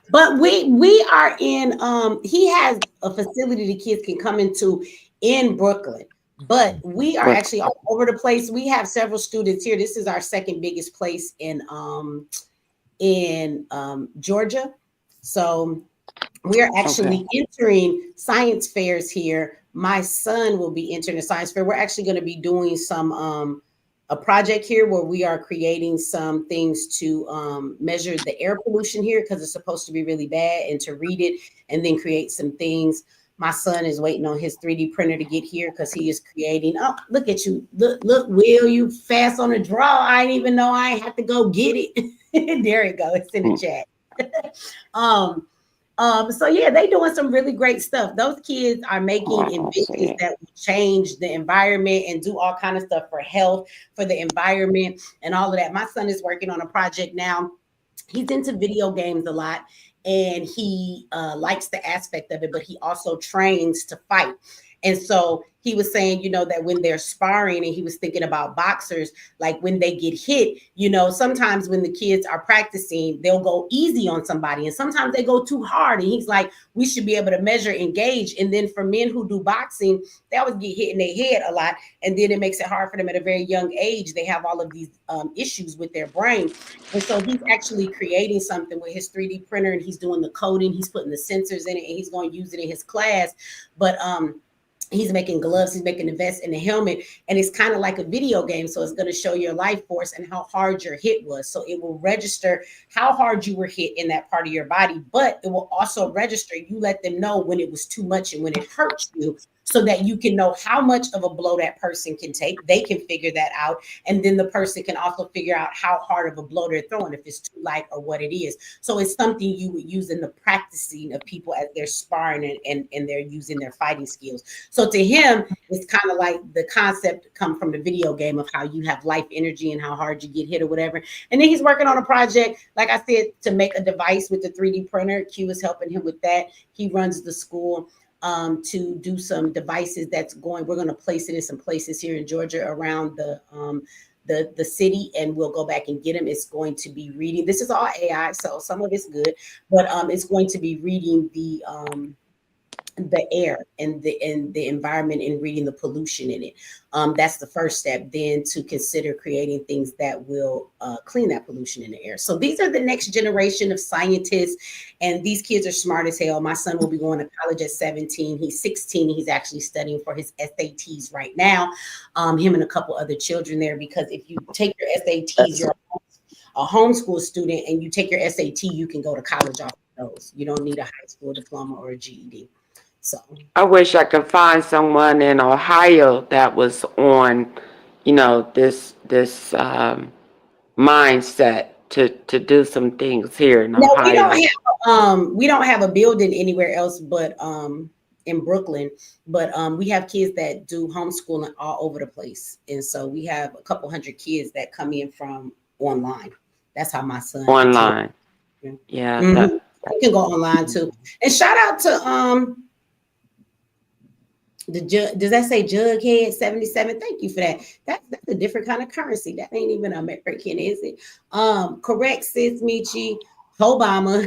But we are in he has a facility the kids can come into in Brooklyn. But we are actually all over the place. We have several students here. This is our second biggest place in Georgia. So we are actually entering science fairs here. My son will be entering a science fair. We're actually going to be doing some a project here where we are creating some things to measure the air pollution here because it's supposed to be really bad, and to read it and then create some things. My son is waiting on his 3D printer to get here because he is creating. Oh, look at you. Look, Will, you fast on the draw. I didn't even know I have to go get it. There you go. It's in the chat. So yeah, they doing some really great stuff. Those kids are making inventions that will change the environment and do all kind of stuff for health, for the environment, and all of that. My son is working on a project now. He's into video games a lot, and he likes the aspect of it, but he also trains to fight. And so he was saying, you know, that when they're sparring, and he was thinking about boxers, like when they get hit, you know, sometimes when the kids are practicing, they'll go easy on somebody, and sometimes they go too hard. And he's like, we should be able to measure and gauge. And then for men who do boxing, they always get hit in their head a lot. And then it makes it hard for them at a very young age. They have all of these issues with their brain. And so he's actually creating something with his 3D printer, and he's doing the coding, he's putting the sensors in it, and he's going to use it in his class. But he's making gloves, he's making the vest and the helmet, and it's kind of like a video game. So it's going to show your life force and how hard your hit was. So it will register how hard you were hit in that part of your body, but it will also register, you let them know when it was too much and when it hurts you, so that you can know how much of a blow that person can take. They can figure that out. And then the person can also figure out how hard of a blow they're throwing, if it's too light or what it is. So it's something you would use in the practicing of people as they're sparring and they're using their fighting skills. So to him, it's kind of like the concept come from the video game of how you have life energy and how hard you get hit or whatever. And then he's working on a project, like I said, to make a device with the 3D printer. Q is helping him with that. He runs the school. To do some devices we're going to place it in some places here in Georgia around the city, and we'll go back and get them. It's going to be reading. This is all AI, so some of it's good, but it's going to be reading the air and the environment and reading the pollution in it. That's the first step. Then to consider creating things that will clean that pollution in the air. So these are the next generation of scientists, and these kids are smart as hell. My son will be going to college at 17. He's 16. He's actually studying for his SATs right now. Him and a couple other children there, because if you take your SATs, you're a homeschool student, and you take your SAT, you can go to college off of those. You don't need a high school diploma or a GED. So I wish I could find someone in Ohio that was on, you know, this mindset to do some things here in Ohio. We don't have a building anywhere else but in Brooklyn, but we have kids that do homeschooling all over the place. And so we have a couple hundred kids that come in from online. That's how my son online. Yeah. Mm-hmm. You can go online too. And shout out to does that say Jughead 77? Thank you for that. That's a different kind of currency. That ain't even American, is it? Correct, sis Michi. Obama,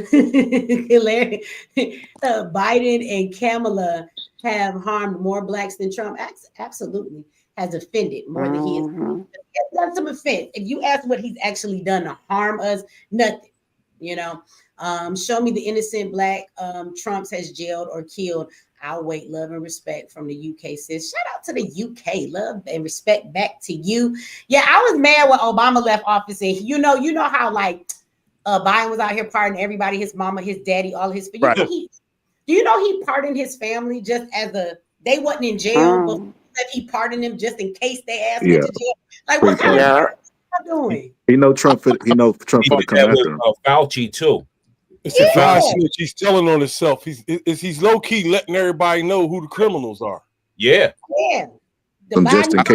Biden and Kamala have harmed more blacks than Trump. Absolutely has offended more than he has done some offense. If you ask what he's actually done to harm us, nothing. You know, show me the innocent black Trumps has jailed or killed. I'll wait. Love and respect from the UK, sis. Shout out to the UK. Love and respect back to you. Yeah, I was mad when Obama left office, and you know how like Biden was out here pardoning everybody, his mama, his daddy, all his. But you know he pardoned his family just as they wasn't in jail, but he pardoned them just in case they ass went to jail. Like what kind of shit are you doing? He know Trump for the come after him. Fauci too. It's a guy he's telling on himself. He's low key letting everybody know who the criminals are. Yeah. Yeah. The Biden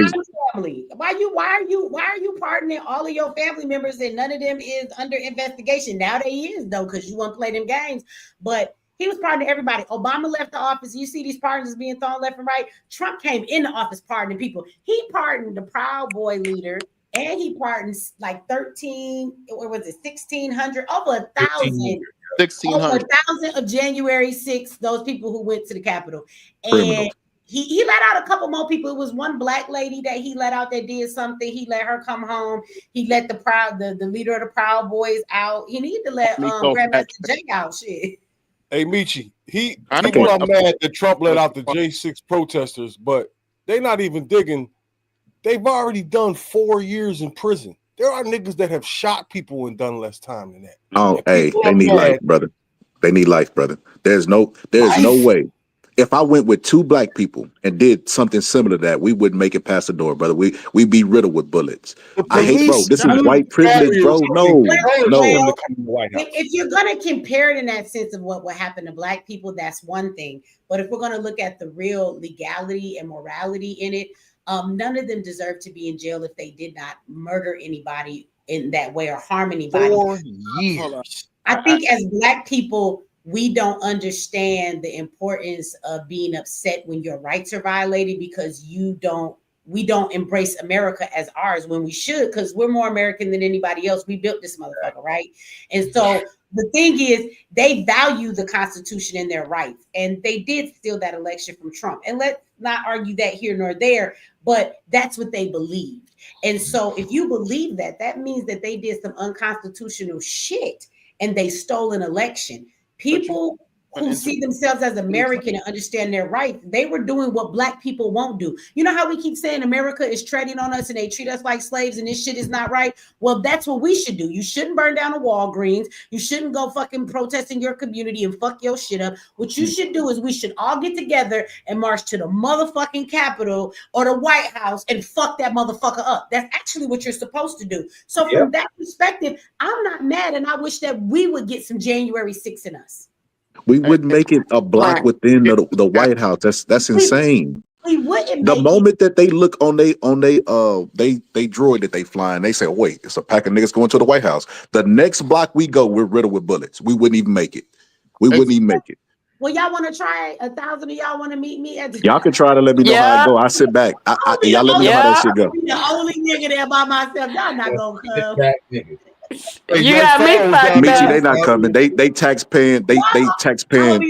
family. Why are you pardoning all of your family members and none of them is under investigation? Now they is though, because you want to play them games. But He was pardoning everybody. Obama left the office. You see these pardons being thrown left and right. Trump came in the office pardoning people. He pardoned the Proud Boy leader, and he pardoned like 13, or was it 1,600, over 1,000. 1,600 of January 6th, those people who went to the Capitol. And Criminals. he let out a couple more people. It was one black lady that he let out that did something. He let her come home. He let the leader of the Proud Boys out. He needed to let Grandmaster Jay out. Shit. Hey, Michi, I don't people want- are mad that Trump let out the J6 protesters, but they're not even digging. They've already done 4 years in prison. There are niggas that have shot people and done less time than that. Oh, And hey, people they are need mad. life, brother. They need life, brother. There's no way. If I went with 2 black people and did something similar to that, we wouldn't make it past the door, brother. We'd be riddled with bullets. The I hate, bro. police This is use white privilege, bro. barriers No, to encourage no. them to come to the White House. If you're going to compare it in that sense of what happened to black people, that's one thing. But if we're going to look at the real legality and morality in it, none of them deserve to be in jail if they did not murder anybody in that way or harm anybody. 4 years. I think as black people, we don't understand the importance of being upset when your rights are violated because we don't embrace America as ours when we should, because we're more American than anybody else. We built this motherfucker, right? And so the thing is, they value the Constitution and their rights, and they did steal that election from Trump. And let's not argue that here nor there, but that's what they believed. And so if you believe that, that means that they did some unconstitutional shit and they stole an election. People who see themselves as American and understand their rights, they were doing what black people won't do. You know how we keep saying America is treading on us and they treat us like slaves and this shit is not right? Well, that's what we should do. You shouldn't burn down a Walgreens. You shouldn't go fucking protest in your community and fuck your shit up. What you should do is we should all get together and march to the motherfucking Capitol or the White House and fuck that motherfucker up. That's actually what you're supposed to do. So from that perspective, I'm not mad, and I wish that we would get some January 6th in us. We wouldn't make it a block within the White House. That's insane. We wouldn't. The moment that they look on they droid that they flying, they say, oh, wait, it's a pack of niggas going to the White House. The next block we go, we're riddled with bullets. We wouldn't even make it. We wouldn't even make it. Well, y'all want to try 1,000 of y'all want to meet me at the Y'all can try to let me know how it go. I sit back. Y'all let me know how that shit go. I'm the only nigga there by myself. Y'all not gonna come. You got me fucked Michi, up. they not coming. They tax-paying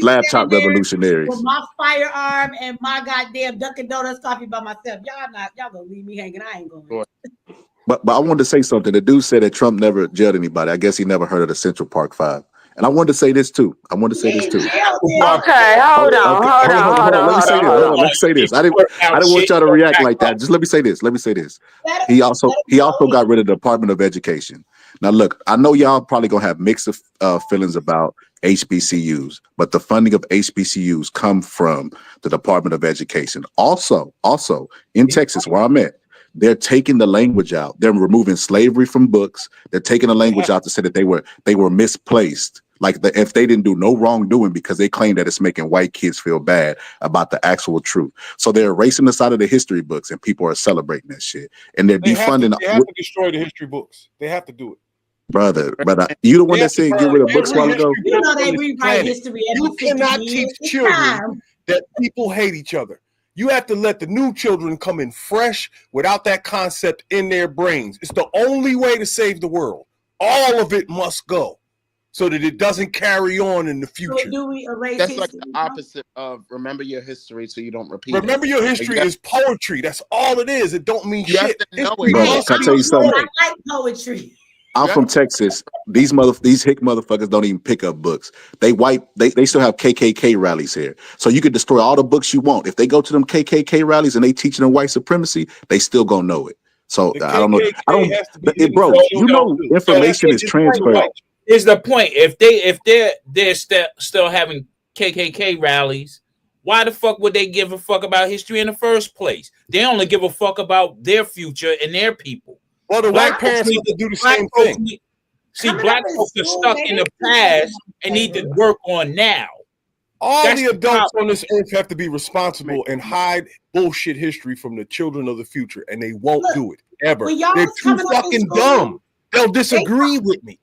laptop revolutionaries. With my firearm and my goddamn Dunkin' Donuts coffee by myself. Y'all gonna leave me hanging. I ain't going. But I wanted to say something. The dude said that Trump never jailed anybody. I guess he never heard of the Central Park Five. And I wanted to say this too. Okay, hold on. Let me say this. I didn't want y'all to react like that. Just let me say this. He also got rid of the Department of Education. Now look, I know y'all probably gonna have mixed feelings about HBCUs, but the funding of HBCUs come from the Department of Education. Also in Texas, where I'm at, they're taking the language out. They're removing slavery from books. They're taking the language out to say that they were misplaced. Like if they didn't do no wrongdoing because they claim that it's making white kids feel bad about the actual truth. So they're erasing this out of the history books and people are celebrating that shit. And they're defunding. They have to destroy the history books. They have to do it. Brother, you the one that said get rid of books a while ago? You know they rewrite history every You cannot 50 teach years. children that people hate each other. You have to let the new children come in fresh without that concept in their brains. It's the only way to save the world. All of it must go so that it doesn't carry on in the future. So do we erase That's history? like the opposite of remember your history so you don't repeat Remember it. your history is poetry. That's all it is. It don't mean You have shit. to know History it. Bro, must can I be tell you something? destroyed. I like poetry. I'm from Texas. These hick motherfuckers don't even pick up books. They still have KKK rallies here. So you could destroy all the books you want. If they go to them KKK rallies and they teaching them white supremacy, they still gonna know it. So I don't know. Bro, you know information is transferred. Is the point if they're still having KKK rallies? Why the fuck would they give a fuck about history in the first place? They only give a fuck about their future and their people. Well, the white parents need to do the same thing. Black folks are stuck in the past and need to work on now. All the adults on this earth have to be responsible and hide bullshit history from the children of the future, and they won't do it ever. They're too fucking dumb. They'll disagree with me.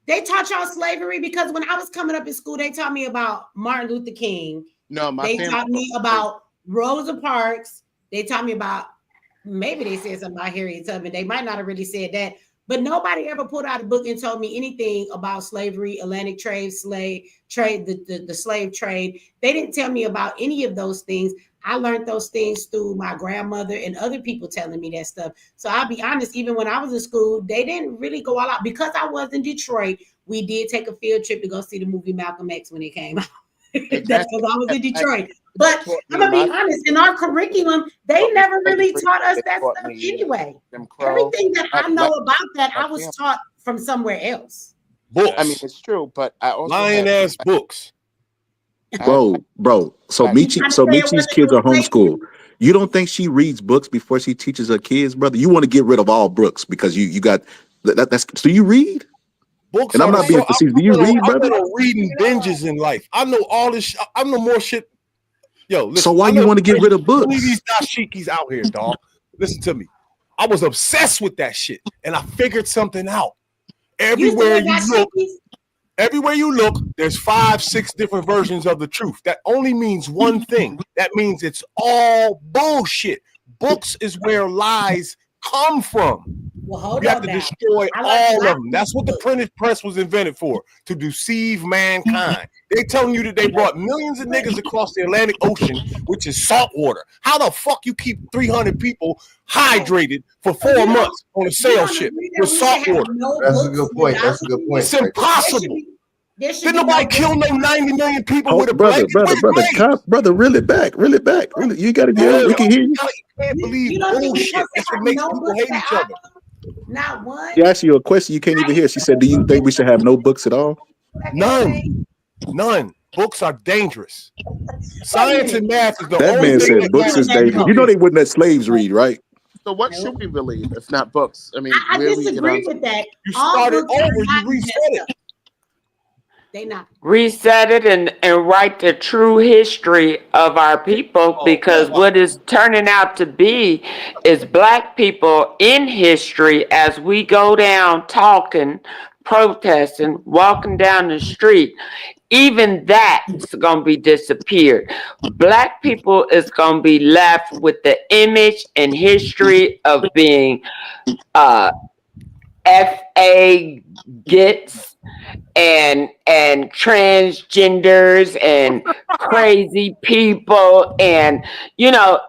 They taught y'all slavery? Because when I was coming up in school, they taught me about Martin Luther King. No, my they family taught me about Rosa Parks. They taught me about, maybe they said something about Harriet Tubman. They might not have really said that, but nobody ever pulled out a book and told me anything about slavery, Atlantic trade, slave trade, the slave trade. They didn't tell me about any of those things. I learned those things through my grandmother and other people telling me that stuff. So I'll be honest, even when I was in school, they didn't really go all out. Because I was in Detroit, we did take a field trip to go see the movie Malcolm X when it came out. That's because I was in Detroit. But I'm gonna be honest, in our curriculum, they never really taught us that stuff anyway. Everything that I know about that, I was taught from somewhere else. Books. I mean, it's true, but I also lying ass books. Bro. So Michi's kids are homeschooled. You don't think she reads books before she teaches her kids, brother? You want to get rid of all books because you got that's so you read? Books, and I'm not being facetious. Do you read, brother? I'm on reading binges in life. I know all this. I know more shit. Yo, listen, so why you want to get rid of books? Only these dashikis out here, dog. Listen to me. I was obsessed with that shit, and I figured something out. Everywhere you look, there's 5-6 different versions of the truth. That only means one thing. That means it's all bullshit. Books is where lies come from. Well, you have to destroy all of them. That's what the printed press was invented for, to deceive mankind. They telling you that they brought millions of niggas across the Atlantic Ocean, which is salt water. How the fuck you keep 300 people hydrated for 4 months on a sail ship with salt water? That's a good point. That's a good point. It's impossible. Did nobody kill no 90 million people with a blanket? Brother, reel it back. Really, you gotta get it. We can hear you. You can't believe bullshit. That's what makes people hate each other. Not one. She asked you a question you can't even hear. She said, "Do you think we should have no books at all?" None. Books are dangerous. Science and math is the that only man thing said books is dangerous. You know they wouldn't let slaves read, right? So what should we believe if not books? I mean, I disagree with that. You started over. You reset it. They not reset it and write the true history of our people, because what is turning out to be is Black people in history as we go down talking, protesting, walking down the street. Even that's going to be disappeared. Black people is going to be left with the image and history of being F.A. gets and transgenders and crazy people, and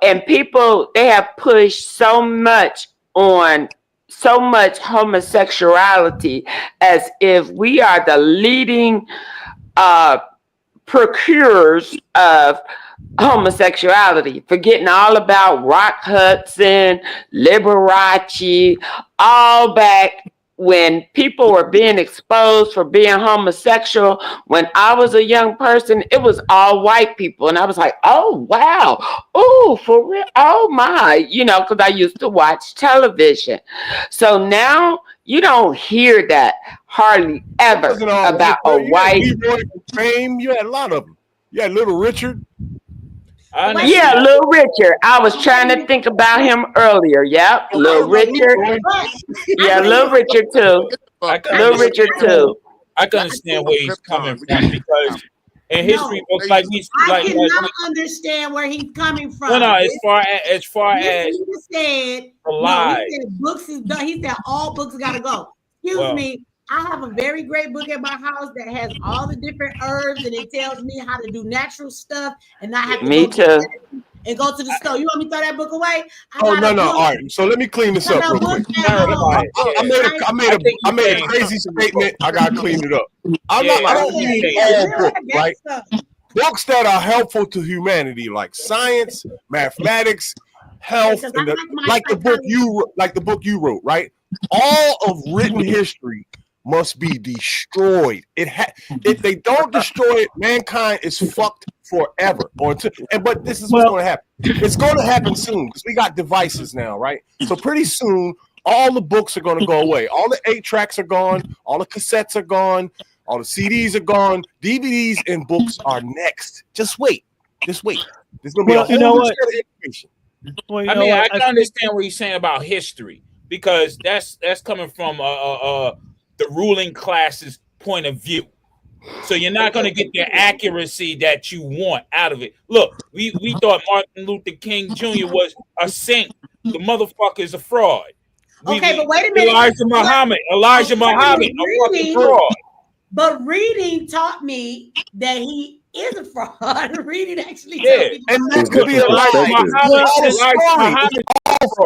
and people, they have pushed so much homosexuality as if we are the leading procurers of homosexuality, forgetting all about Rock Hudson, Liberace, all back when people were being exposed for being homosexual. When I was a young person, it was all white people. And I was like, oh, wow. Oh, for real? Oh, my. Because I used to watch television. So now you don't hear that hardly ever about a white. Fame. You had a lot of them. You had Little Richard. Yeah, Little Richard. I was trying to think about him earlier. Yep, Little Richard. Yeah, Little Richard too. Little Richard too. I can understand where he's coming from, because in history books, I cannot understand where he's coming from. No, as far as he said, lie. He said books is done. He said all books gotta go. Excuse me. I have a very great book at my house that has all the different herbs, and it tells me how to do natural stuff and not have to go to the store. You want me to throw that book away? No. All right. So let me clean this up real quick. I made a crazy statement. I gotta clean it up. I don't mean all books, right? Books that are helpful to humanity, like science, mathematics, health, and the book you wrote, right? All of written history must be destroyed. If they don't destroy it, mankind is fucked forever. But this is what's going to happen. It's going to happen soon, because we got devices now, right? So pretty soon, all the books are going to go away. All the 8 tracks are gone. All the cassettes are gone. All the CDs are gone. DVDs and books are next. Just wait. There's going to be a whole new set of information. I can understand what you're saying about history, because that's coming from the ruling classes point of view. So you're not going to get the accuracy that you want out of it. Look, we thought Martin Luther King Jr. was a saint. The motherfucker is a fraud. Okay, but wait a minute. Elijah Muhammad, a fucking fraud. But reading taught me that he is a fraud. Reading actually told me. And that could be all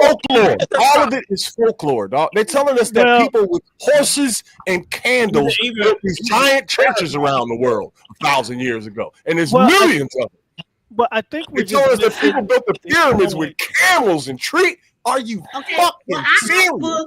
folklore. All of it is folklore, dog. They're telling us that people with horses and candles built these giant churches around the world 1,000 years ago, and there's millions of them. But I think they tell us that people built the pyramids with camels and trees. Are you fucking serious?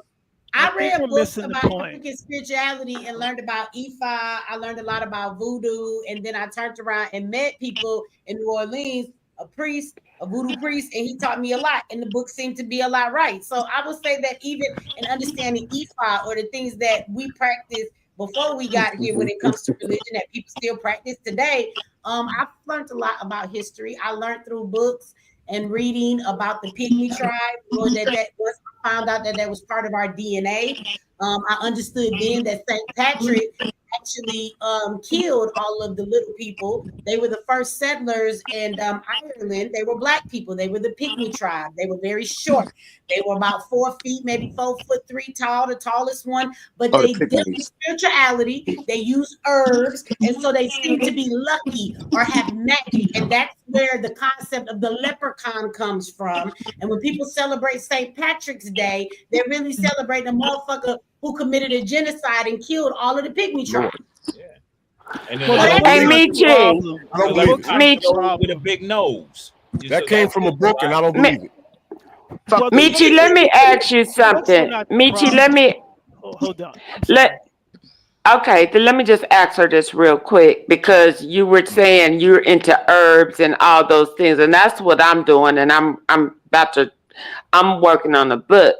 I read books about African spirituality and learned about Ifa. I learned a lot about voodoo, and then I turned around and met people in New Orleans, a priest, a voodoo priest, and he taught me a lot. And the book seemed to be a lot right. So I would say that even in understanding Ifa or the things that we practiced before we got here, when it comes to religion that people still practice today, I've learned a lot about history. I learned through books and reading about the Pygmy tribe, or that was found out that was part of our DNA. I understood then that St. Patrick actually killed all of the little people. They were the first settlers in Ireland. They were Black people. They were the Pygmy tribe. They were very short. They were about 4 feet, maybe 4'3" tall, the tallest one. But they dealt with spirituality. They used herbs, and so they seem to be lucky or have magic. And that's where the concept of the leprechaun comes from. And when people celebrate St. Patrick's Day, they're really celebrating a motherfucker who committed a genocide and killed all of the Pygmy tribe. And then hey, Michi, with a big nose. That came from a book, and I don't believe it. Michi, let me ask you something. Michi, let me hold on. Okay, then let me just ask her this real quick, because you were saying you're into herbs and all those things, and that's what I'm doing, and I'm working on a book.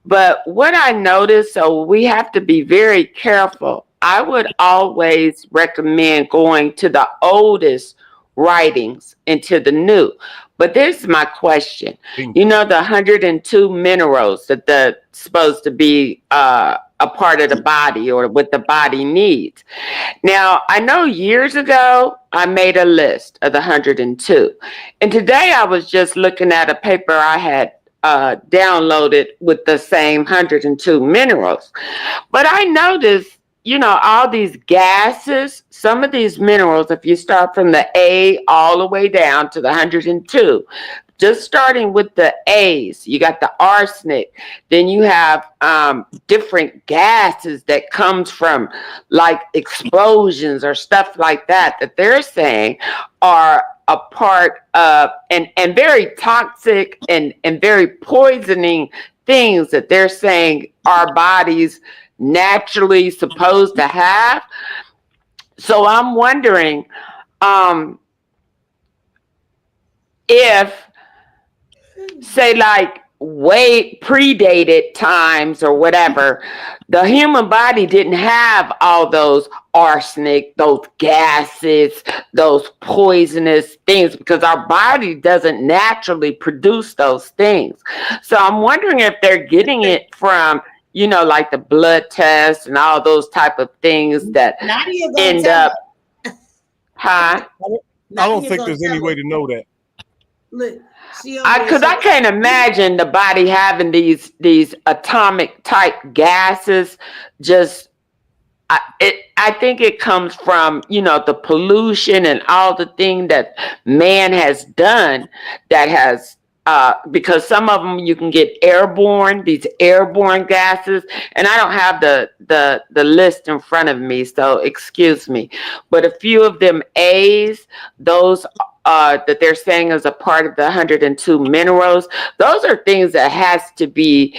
But what I noticed, so we have to be very careful. I would always recommend going to the oldest writings into the new. But this is my question. You know, the 102 minerals that they're supposed to be a part of the body, or what the body needs. Now, I know years ago, I made a list of the 102. And today I was just looking at a paper I had downloaded with the same 102 minerals. But I noticed, you know, all these gases, some of these minerals, if you start from the A all the way down to the 102, just starting with the A's, you got the arsenic, then you have different gases that comes from like explosions or stuff like that they're saying are a part of and very toxic and very poisoning things that they're saying our bodies naturally supposed to have. So I'm wondering if, say, like way predated times or whatever, the human body didn't have all those arsenic, those gases, those poisonous things, because our body doesn't naturally produce those things. So I'm wondering if they're getting it from, you know, like the blood test and all those type of things that end up. Huh? I don't think there's any way to know that. Look, because I can't imagine the body having these atomic type gases. Just, I think it comes from, you know, the pollution and all the thing that man has done that has. Because some of them you can get airborne, these airborne gases, and I don't have the list in front of me, so excuse me. But a few of them A's, those that they're saying is a part of the 102 minerals, those are things that has to be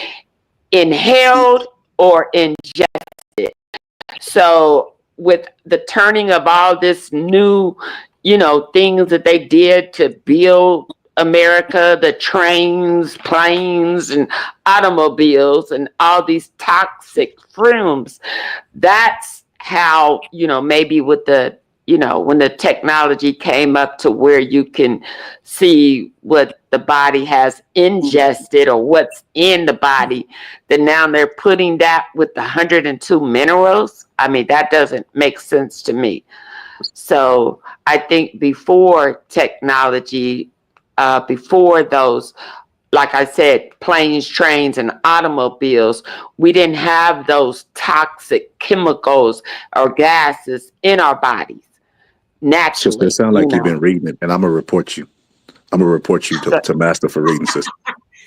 inhaled or ingested. So with the turning of all this new, you know, things that they did to build America, the trains, planes, and automobiles, and all these toxic fumes, that's how, you know, maybe with the you know, when the technology came up to where you can see what the body has ingested or what's in the body, then now they're putting that with the 102 minerals. I mean, that doesn't make sense to me. So I think before technology, before those, like I said, planes, trains, and automobiles, we didn't have those toxic chemicals or gases in our bodies Sister, it naturally, sounds you like you've know. been reading it, and I'm gonna report you. I'm gonna report you to Master for reading, sister.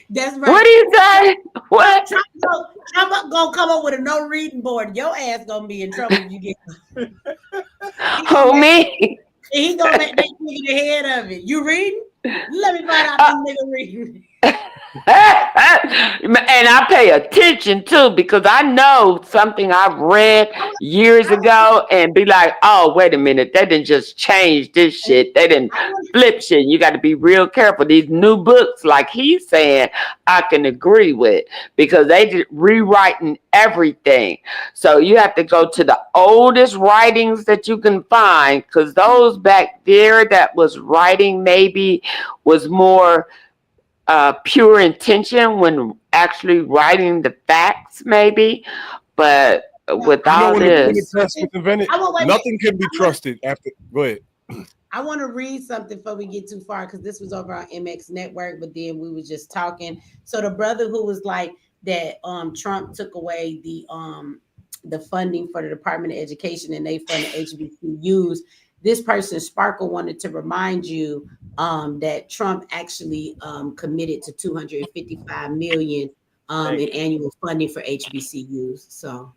That's right. What do you say? What? Trump gonna come up with a no reading board. Your ass gonna be in trouble if you get. Who, me? He gonna make that nigga the head of it. You reading? Let me find out this nigga reading. And I pay attention too, because I know something I've read years ago and be like, oh, wait a minute, they didn't just change this shit. They didn't flip shit. You got to be real careful. These new books, like he's saying, I can agree with, because they did rewriting everything. So you have to go to the oldest writings that you can find, because those back there that was writing maybe was more pure intention when actually writing the facts, maybe. But with You know, all when the printing this, press was invented, nothing can be trusted after. Go ahead. I want to read something before we get too far, because this was over on MX Network, but then we were just talking. So the brother who was like that, Trump took away the funding for the Department of Education and they funded HBCUs. This person, Sparkle, wanted to remind you that Trump actually committed to $255 million in annual funding for HBCUs. So.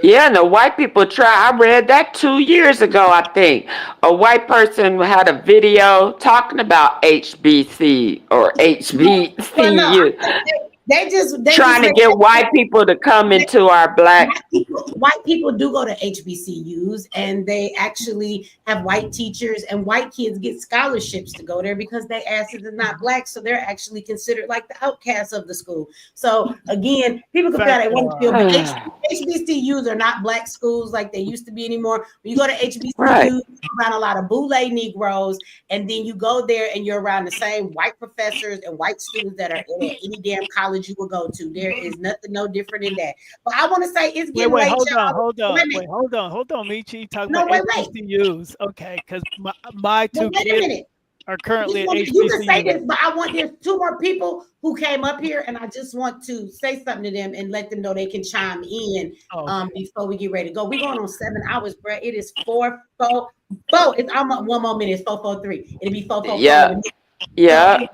yeah, and the white people try. I read that 2 years ago, I think. A white person had a video talking about HBC or Well, no, I HBCU. think they just Trying to make get white people to come into our black. white people do go to HBCUs, and they actually have white teachers, and white kids get scholarships to go there because they asses are not black, so they're actually considered like the outcasts of the school. So again, people can feel how they want to feel, but HBCUs are not black schools like they used to be anymore. When you go to HBCUs, Right. you're around a lot of boule Negroes, and then you go there and you're around the same white professors and white students that are in any damn college you will go to. There is nothing no different in that. But I want to say it's getting Wait, late, hold y'all. on, Michi. Talking No, about wait. HBCUs. Okay, because my two Wait a kids minute. are currently at You can say HBCU. this, but I want there's two more people who came up here, and I just want to say something to them and let them know they can chime in before we get ready to go. We're going on 7 hours, bro. It is 4:04. It's almost 1 more minute. It's 4:43. It'll be 4:44. Yeah. Yeah. So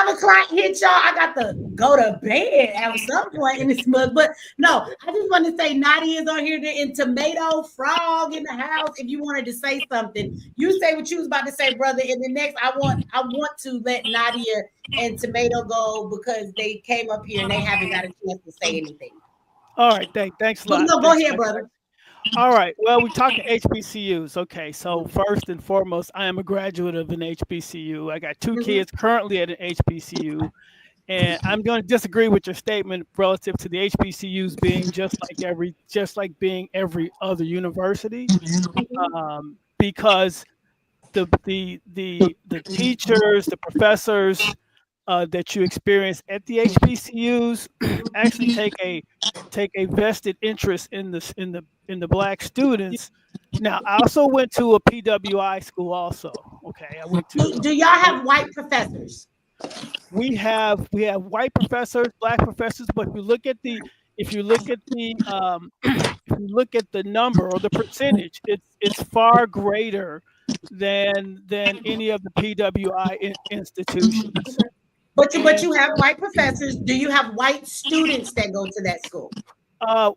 5 o'clock hit, y'all. I got to go to bed at some point in this month. But no, I just want to say Nadia's on here and Tomato Frog in the house. If you wanted to say something, you say what you was about to say, brother. And the next, I want to let Nadia and Tomato go because they came up here and they haven't got a chance to say anything. All right, thanks a lot. No, go ahead, brother. All right. Well, we're talking HBCUs. Okay. So first and foremost, I am a graduate of an HBCU. I got 2 kids currently at an HBCU. And I'm going to disagree with your statement relative to the HBCUs being just like being every other university, because the teachers, the professors that you experience at the HBCUs actually take a vested interest in the black students. Now, I also went to a PWI school also. Okay, I went to. Do y'all have white professors? We have white professors, black professors, but if you look at the if you look at the number or the percentage, it's far greater than any of the PWI institutions. But you have white professors. Do you have white students that go to that school?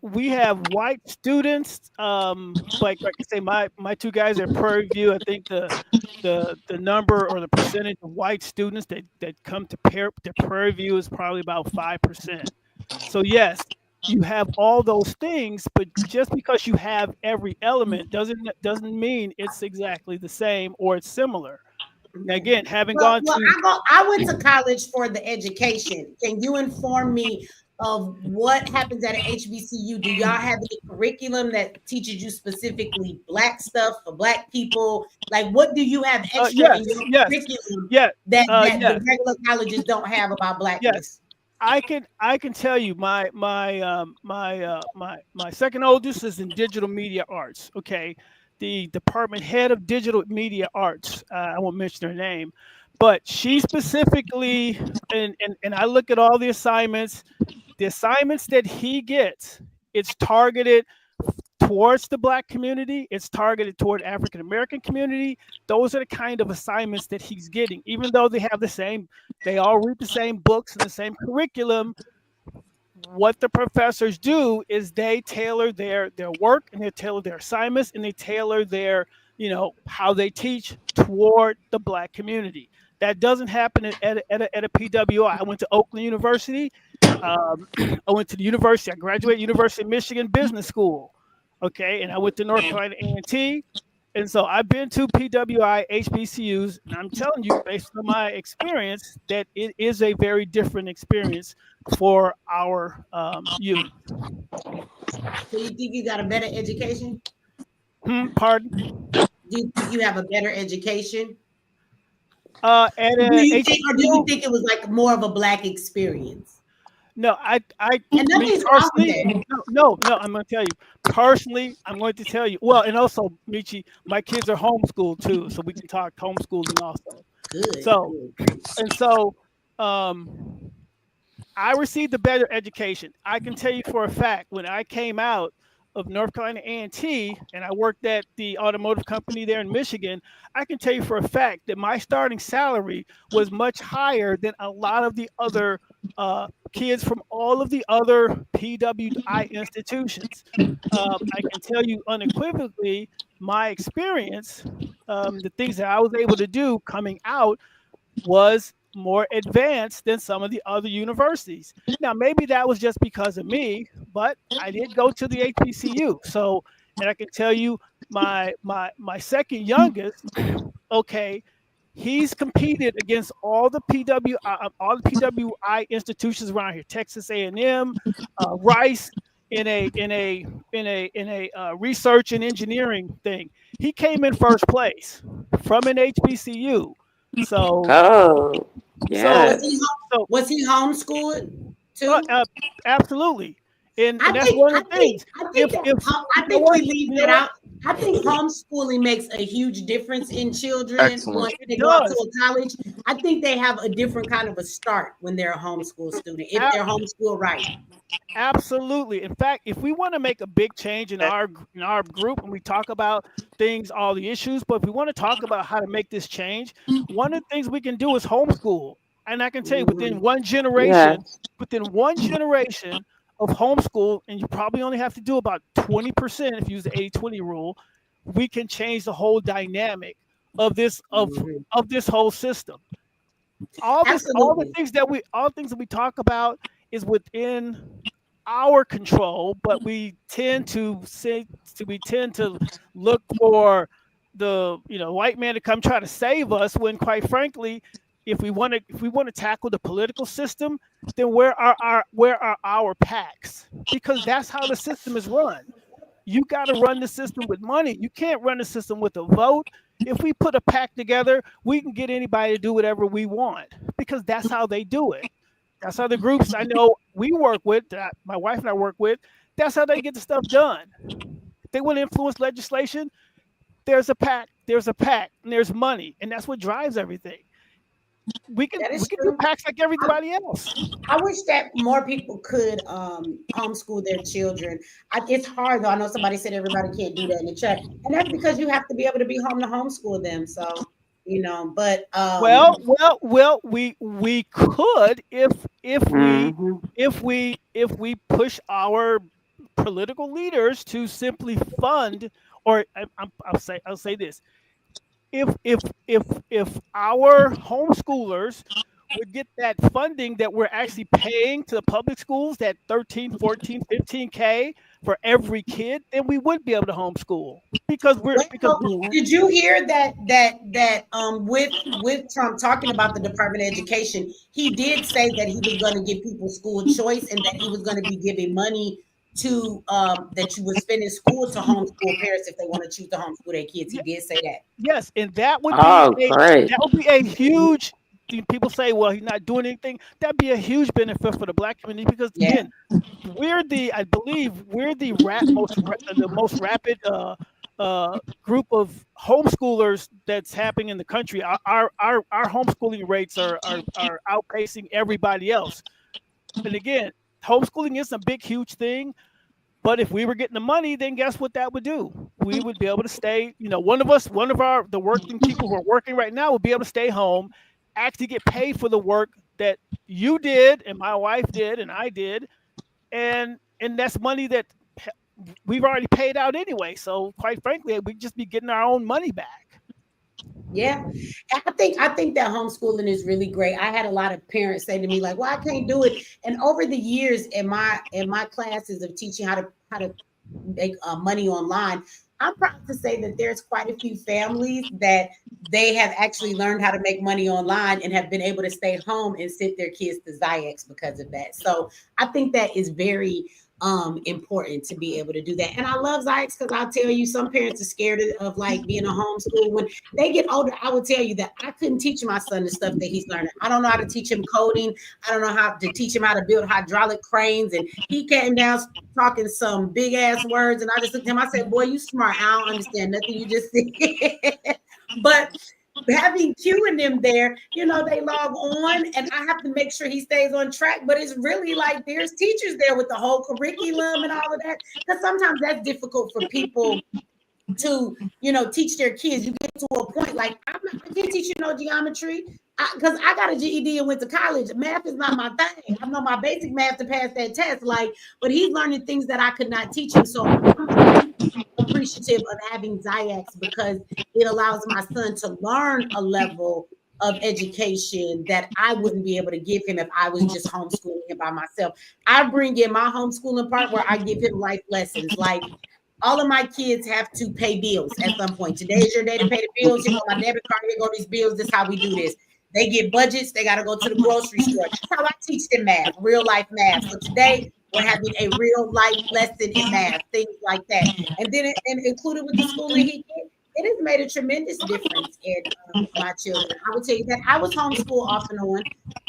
We have white students. Like I say, my 2 guys at Prairie View. I think the number or the percentage of white students that come to Prairie View is probably about 5%. So yes, you have all those things, but just because you have every element doesn't mean it's exactly the same or it's similar. Now, again, I went to college for the education. Can you inform me of what happens at an HBCU? Do y'all have any curriculum that teaches you specifically Black stuff for Black people? Like, what do you have extra in your curriculum that the regular colleges don't have about Blackness? I can tell you my second oldest is in digital media arts. Okay, the department head of digital media arts. I won't mention her name, but she specifically and I look at all the assignments. The assignments that he gets, it's targeted towards the Black community. It's targeted toward African American community. Those are the kind of assignments that he's getting, even though they have the same, they all read the same books and the same curriculum. What the professors do is they tailor their work, and they tailor their assignments, and they tailor their, how they teach toward the Black community. That doesn't happen at a PWI. I went to Oakland University. I went to the university. I graduated University of Michigan Business School. Okay, and I went to North Carolina A&T. And so I've been to PWI, HBCUs, and I'm telling you, based on my experience, that it is a very different experience for our youth. So you think you got a better education? Pardon? Do you think you have a better education? Do you think it was like more of a Black experience? No, I and nothing's wrong with that. No, I'm going to tell you. Personally, I'm going to tell you. Well, and also, Michi, my kids are homeschooled too, so we can talk homeschooling also. Good. So, I received a better education. I can tell you for a fact, when I came out of North Carolina A&T and I worked at the automotive company there in Michigan, I can tell you for a fact that my starting salary was much higher than a lot of the other kids from all of the other PWI institutions. I can tell you unequivocally, my experience, the things that I was able to do coming out was more advanced than some of the other universities. Now, maybe that was just because of me, but I did go to the HBCU. So, and I can tell you, my second youngest, okay, he's competed against all the PWI institutions around here, Texas A&M, Rice, in a research and engineering thing. He came in first place from an HBCU. So, yes. Was he homeschooled too? Absolutely. And that's one of the things. I think we leave that out. I think homeschooling makes a huge difference in children once they go out to a college. I think they have a different kind of a start when they're a homeschool student, if they're homeschooled right. Absolutely. In fact, if we want to make a big change in our group, and we talk about things, all the issues, but if we want to talk about how to make this change, one of the things we can do is homeschool. And I can tell you, within one generation of homeschool, and you probably only have to do about 20% if you use the 80-20 rule, we can change the whole dynamic of this this whole system. All the things that we talk about is within our control, but we tend to look for the white man to come try to save us, when quite frankly, if we want to tackle the political system, then where are our PACs? Because that's how the system is run. You got to run the system with money. You can't run the system with a vote. If we put a PAC together, we can get anybody to do whatever we want, because that's how they do it. That's how the groups I know we work with, that my wife and I work with, that's how they get the stuff done. If they want to influence legislation, there's a PAC, and there's money, and that's what drives everything. We can do PACs like everybody else. I wish that more people could homeschool their children. It's hard though. I know somebody said everybody can't do that in the chat, and that's because you have to be able to be home to homeschool them. So but we could if we push our political leaders to simply fund, or I'll say this. If our homeschoolers would get that funding that we're actually paying to the public schools, that 13, 14, 15K for every kid, then we would be able to homeschool because we're Did you hear that with Trump talking about the Department of Education, he did say that he was going to give people school choice and that he was going to be giving money to that you would spend in school to homeschool parents if they want to choose to homeschool their kids. He did say that. Yes, and that would Oh, be great. a huge. People say, well, he's not doing anything. That'd be a huge benefit for the Black community because again, I believe we're the most rapid group of homeschoolers that's happening in the country. Our homeschooling rates are outpacing everybody else. And again, homeschooling is a big, huge thing. But if we were getting the money, then guess what that would do? We would be able to stay. One of the working people who are working right now would be able to stay home, actually get paid for the work that you did and my wife did and I did, and that's money that we've already paid out anyway. So quite frankly, we'd just be getting our own money back. Yeah, I think that homeschooling is really great. I had a lot of parents say to me like, "Well, I can't do it." And over the years in my classes of teaching how to make money online, I'm proud to say that there's quite a few families that they have actually learned how to make money online and have been able to stay home and send their kids to Zyx because of that. So I think that is very important to be able to do that. And I love Zyx because I'll tell you, some parents are scared of like being a homeschool. When they get older, I will tell you that I couldn't teach my son the stuff that he's learning. I don't know how to teach him coding. I don't know how to teach him how to build hydraulic cranes. And he came down talking some big ass words, and I just looked at him. I said, "Boy, you smart. I don't understand nothing you just said." But having Q and them there, they log on and I have to make sure he stays on track. But it's really like there's teachers there with the whole curriculum and all of that. Because sometimes that's difficult for people to, teach their kids. You get to a point like, I can't teach you no geometry because I got a GED and went to college. Math is not my thing. I know my basic math to pass that test. But he's learning things that I could not teach him. So I'm appreciative of having Zyx because it allows my son to learn a level of education that I wouldn't be able to give him if I was just homeschooling him by myself. I bring in my homeschooling part where I give him life lessons. Like, all of my kids have to pay bills at some point. Today is your day to pay the bills. Here go my debit card. Here go these bills. This is how we do this. They get budgets. They got to go to the grocery store. That's how I teach them math, real life math. So today we're having a real life lesson in math, things like that. And then included with the schooling he did, it has made a tremendous difference in my children. I will tell you that I was homeschooled off and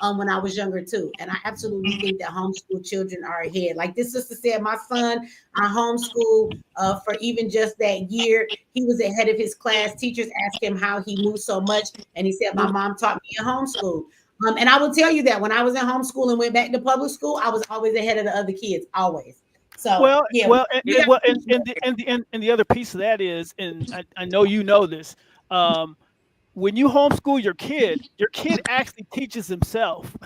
on when I was younger too. And I absolutely think that homeschool children are ahead. Like this sister said, my son, I homeschooled for even just that year. He was ahead of his class. Teachers asked him how he knew so much. And he said, my mom taught me in homeschool. And I will tell you that when I was in homeschool and went back to public school, I was always ahead of the other kids, always. So and the other piece of that is, and I know you know this, when you homeschool your kid actually teaches himself.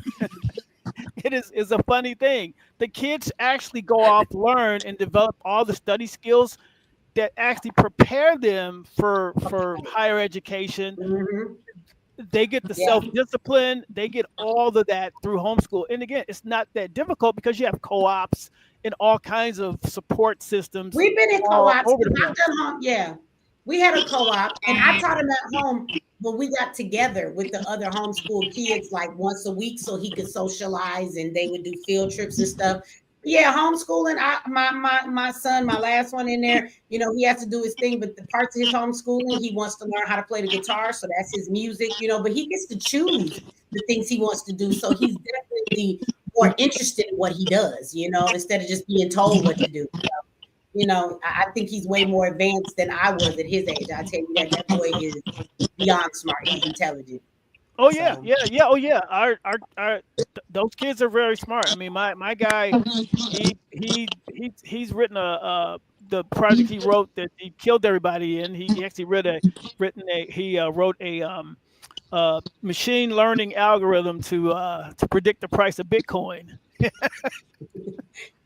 It's a funny thing. The kids actually go off, learn, and develop all the study skills that actually prepare them for higher education. Mm-hmm. They get the self-discipline. They get all of that through homeschool. And again, it's not that difficult because you have co-ops and all kinds of support systems. We've been in co-ops. We had a co-op, and I taught him at home when we got together with the other homeschool kids, like once a week, so he could socialize, and they would do field trips and stuff. Yeah, homeschooling. My son, my last one in there, he has to do his thing, but the parts of his homeschooling, he wants to learn how to play the guitar, so that's his music, but he gets to choose the things he wants to do. So he's definitely more interested in what he does, instead of just being told what to do. So, I think he's way more advanced than I was at his age. I tell you that boy is beyond smart. He's intelligent. Oh yeah, so. Yeah. Oh yeah. Our those kids are very smart. I mean, my guy, he's written the project he wrote that he killed everybody in. He actually wrote a machine learning algorithm to predict the price of Bitcoin.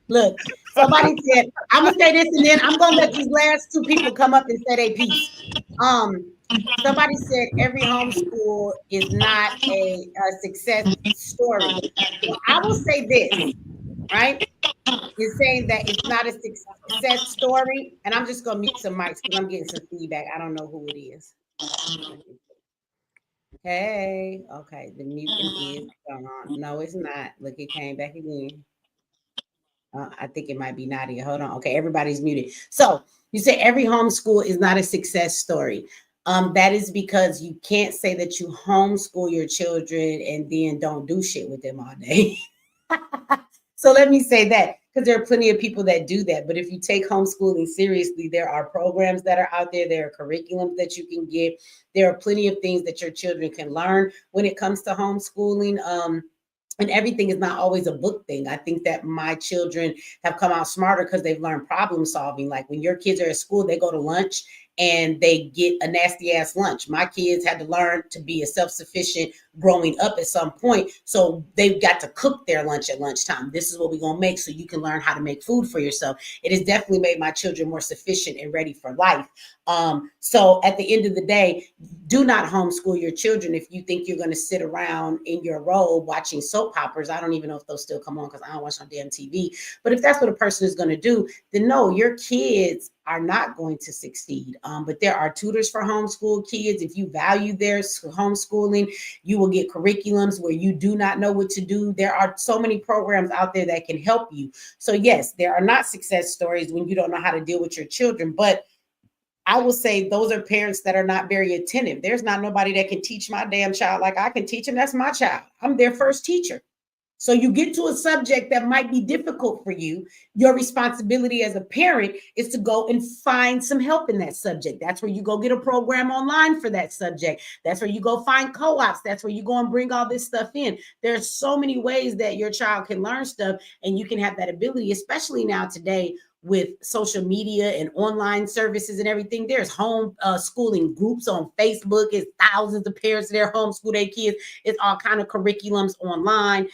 Look, somebody said, I'm gonna say this, and then I'm gonna let these last two people come up and say their piece. Somebody said every homeschool is not a success story. Well, I will say this, right? is saying that it's not a success story. And I'm just gonna mute some mics because I'm getting some feedback. I don't know who it is. Hey, okay, the muting is gone. No, it's not. Look, it came back again. I think it might be Nadia. Hold on. Okay, everybody's muted. So you say every homeschool is not a success story. That is because you can't say that you homeschool your children and then don't do shit with them all day. So let me say that because there are plenty of people that do that. But if you take homeschooling seriously, there are programs that are out there. There are curriculums that you can get. There are plenty of things that your children can learn when it comes to homeschooling. And everything is not always a book thing. I think that my children have come out smarter because they've learned problem solving. Like when your kids are at school, they go to lunch and they get a nasty ass lunch. My kids had to learn to be a self-sufficient growing up at some point. So they've got to cook their lunch at lunchtime. This is what we're going to make so you can learn how to make food for yourself. It has definitely made my children more sufficient and ready for life. So at the end of the day, do not homeschool your children if you think you're going to sit around in your robe watching soap operas. I don't even know if those still come on because I don't watch on damn TV. But if that's what a person is going to do, then no, your kids are not going to succeed. But there are tutors for homeschool kids. If you value their homeschooling, you will get curriculums where you do not know what to do. There are so many programs out there that can help you. So yes, there are not success stories when you don't know how to deal with your children, but I will say those are parents that are not very attentive. There's not nobody that can teach my damn child like I can teach him. That's my child. I'm their first teacher. So you get to a subject that might be difficult for you. Your responsibility as a parent is to go and find some help in that subject. That's where you go get a program online for that subject. That's where you go find co-ops. That's where you go and bring all this stuff in. There's so many ways that your child can learn stuff and you can have that ability, especially now today with social media and online services and everything. There's home schooling groups on Facebook. It's thousands of parents that homeschool their kids. It's all kind of curriculums online,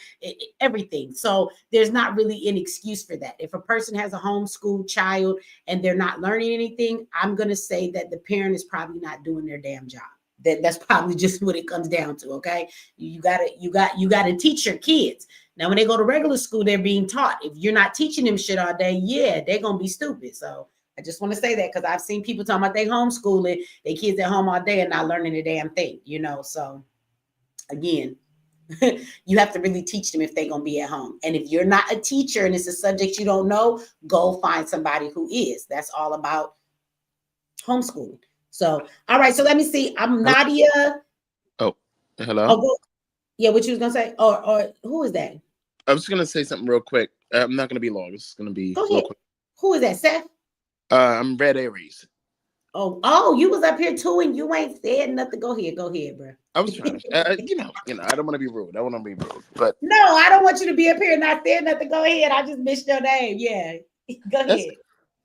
everything. So there's not really an excuse for that. If a person has a homeschool child and they're not learning anything, I'm going to say that the parent is probably not doing their damn job. That's probably just what it comes down to. Okay. You gotta teach your kids. Now, when they go to regular school, they're being taught. If you're not teaching them shit all day, yeah, they're going to be stupid. So I just want to say that because I've seen people talking about they homeschooling, their kids at home all day and not learning a damn thing, So again, you have to really teach them if they're going to be at home. And if you're not a teacher and it's a subject you don't know, go find somebody who is. That's all about homeschooling. So, all right. So let me see. I'm Nadia. Oh, hello. Oh, yeah, what you was gonna say? Or who is that? I was gonna say something real quick. I'm not gonna be long. It's gonna be Go ahead. Who is that, Seth? I'm Red Aries. Oh, you was up here too, and you ain't said nothing. Go ahead, bro. I was trying to, I don't want to be rude. I want to be rude, but no, I don't want you to be up here and not saying nothing. Go ahead. I just missed your name. Yeah, go ahead.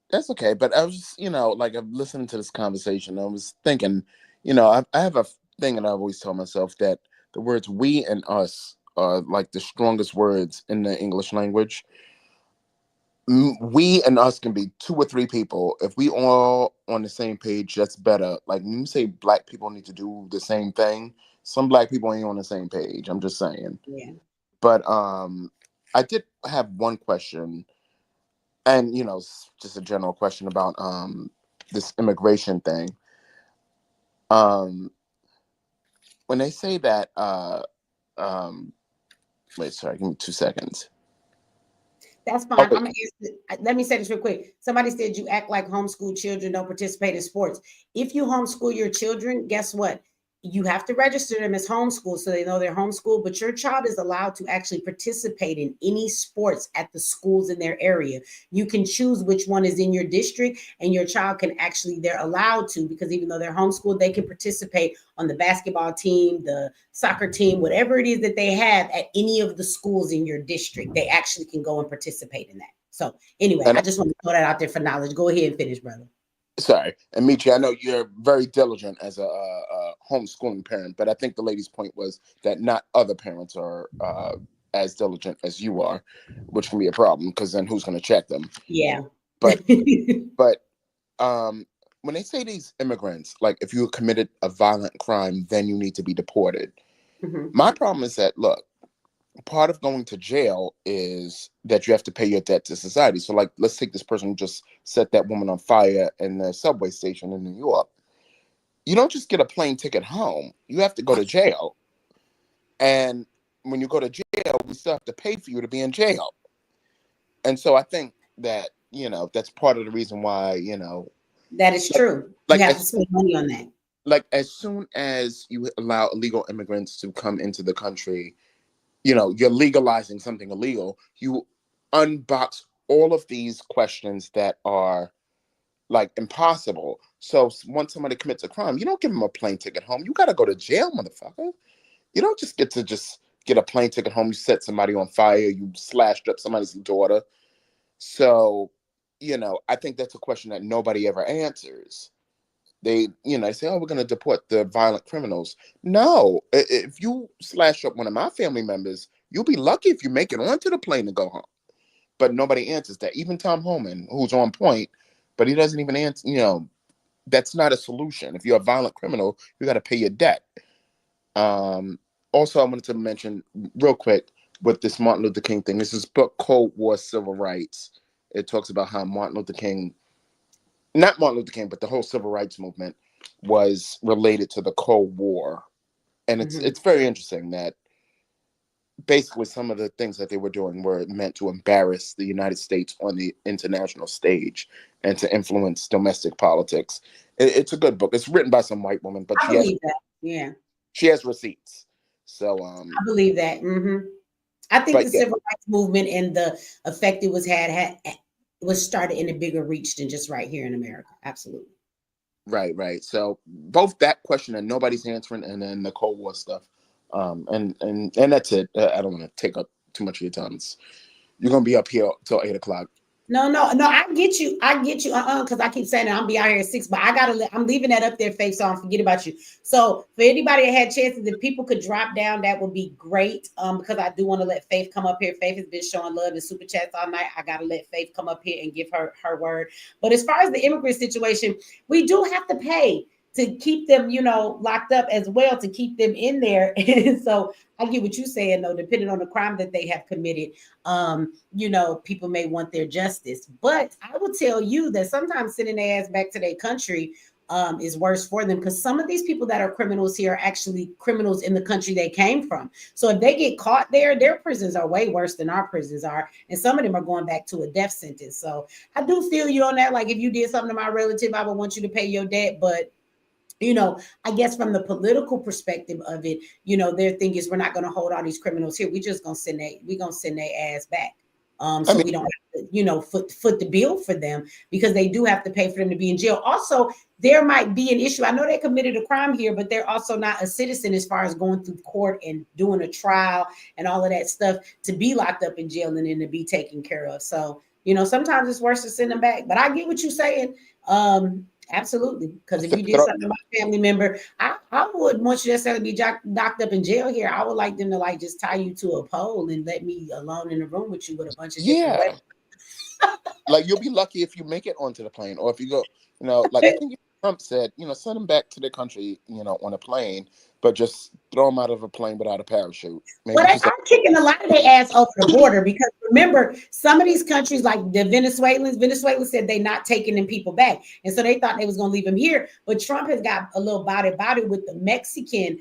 That's okay. But I was just, like I'm listening to this conversation. I was thinking, I have a thing that I always tell myself that the words "we" and "us" are like the strongest words in the English language. We and us can be 2 or 3 people. If we all on the same page, that's better. Like when you say black people need to do the same thing, some black people ain't on the same page. I'm just saying. Yeah. But I did have one question, and just a general question about this immigration thing. When they say that wait, sorry, give me 2 seconds. That's fine. Let me say this real quick. Somebody said you act like homeschool children don't participate in sports. If you homeschool your children, guess what? You have to register them as homeschool so they know they're homeschooled, but your child is allowed to actually participate in any sports at the schools in their area. You can choose which one is in your district, and your child can actually, they're allowed to, because even though they're homeschooled, they can participate on the basketball team, the soccer team, whatever it is that they have at any of the schools in your district. They actually can go and participate in that. So anyway, I just want to throw that out there for knowledge. Go ahead and finish, brother. Sorry. And Michi, I know you're very diligent as a homeschooling parent, but I think the lady's point was that not other parents are as diligent as you are, which can be a problem because then who's going to check them? Yeah. But when they say these immigrants, like if you committed a violent crime, then you need to be deported. Mm-hmm. My problem is that, look, part of going to jail is that you have to pay your debt to society. So, like, let's take this person who just set that woman on fire in the subway station in New York. You don't just get a plane ticket home. You have to go to jail. And when you go to jail, we still have to pay for you to be in jail. And so I think that, that's part of the reason why, that is true. You have to spend money on that. Like, as soon as you allow illegal immigrants to come into the country, you're legalizing something illegal. You unbox all of these questions that are like impossible. So once somebody commits a crime, you don't give them a plane ticket home. You got to go to jail, motherfucker. You don't just get a plane ticket home. You set somebody on fire. You slashed up somebody's daughter. So, I think that's a question that nobody ever answers. They say, oh, we're going to deport the violent criminals. No, if you slash up one of my family members, you'll be lucky if you make it onto the plane to go home. But nobody answers that. Even Tom Homan, who's on point, but he doesn't even answer, that's not a solution. If you're a violent criminal, you got to pay your debt. Also, I wanted to mention real quick with this Martin Luther King thing. This is book Cold War Civil Rights. It talks about how not Martin Luther King, but the whole civil rights movement was related to the Cold War. And it's very interesting that basically some of the things that they were doing were meant to embarrass the United States on the international stage and to influence domestic politics. It's a good book. It's written by some white woman, but she has receipts. So I believe that. I think the civil rights movement and the effect it was started in a bigger reach than just right here in America. Absolutely. Right. So both that question and nobody's answering, and then the Cold War stuff. And that's it. I don't want to take up too much of your time. You're gonna be up here till 8 o'clock. No, I get you. Because I keep saying I'll be out here at 6, but I'm leaving that up there, Faith, so I don't forget about you. So for anybody that had chances, if people could drop down, that would be great. Because I do want to let Faith come up here. Faith has been showing love in super chats all night. I gotta let Faith come up here and give her word. But as far as the immigrant situation, we do have to pay to keep them, locked up as well, to keep them in there. And so I get what you're saying, though, depending on the crime that they have committed, people may want their justice. But I will tell you that sometimes sending their ass back to their country is worse for them, because some of these people that are criminals here are actually criminals in the country they came from. So if they get caught there, their prisons are way worse than our prisons are. And some of them are going back to a death sentence. So I do feel you on that. Like, if you did something to my relative, I would want you to pay your debt. But I guess from the political perspective of it, their thing is, we're not going to hold all these criminals here. We're just going to send their ass back. We don't have to, foot the bill for them, because they do have to pay for them to be in jail. Also, there might be an issue. I know they committed a crime here, but they're also not a citizen as far as going through court and doing a trial and all of that stuff to be locked up in jail and then to be taken care of. So, sometimes it's worse to send them back. But I get what you're saying. Absolutely. Because if you did something to my family member, I wouldn't want you necessarily be locked up in jail here. I would like them to just tie you to a pole and let me alone in the room with you with a bunch of different weapons. Like, you'll be lucky if you make it onto the plane, or if you go, I think Trump said, send them back to their country, on a plane, but just throw them out of a plane without a parachute. Maybe they are kicking a lot of their ass over the border, because remember, some of these countries, like the Venezuela said they're not taking them people back. And so they thought they was going to leave them here. But Trump has got a little body with the Mexican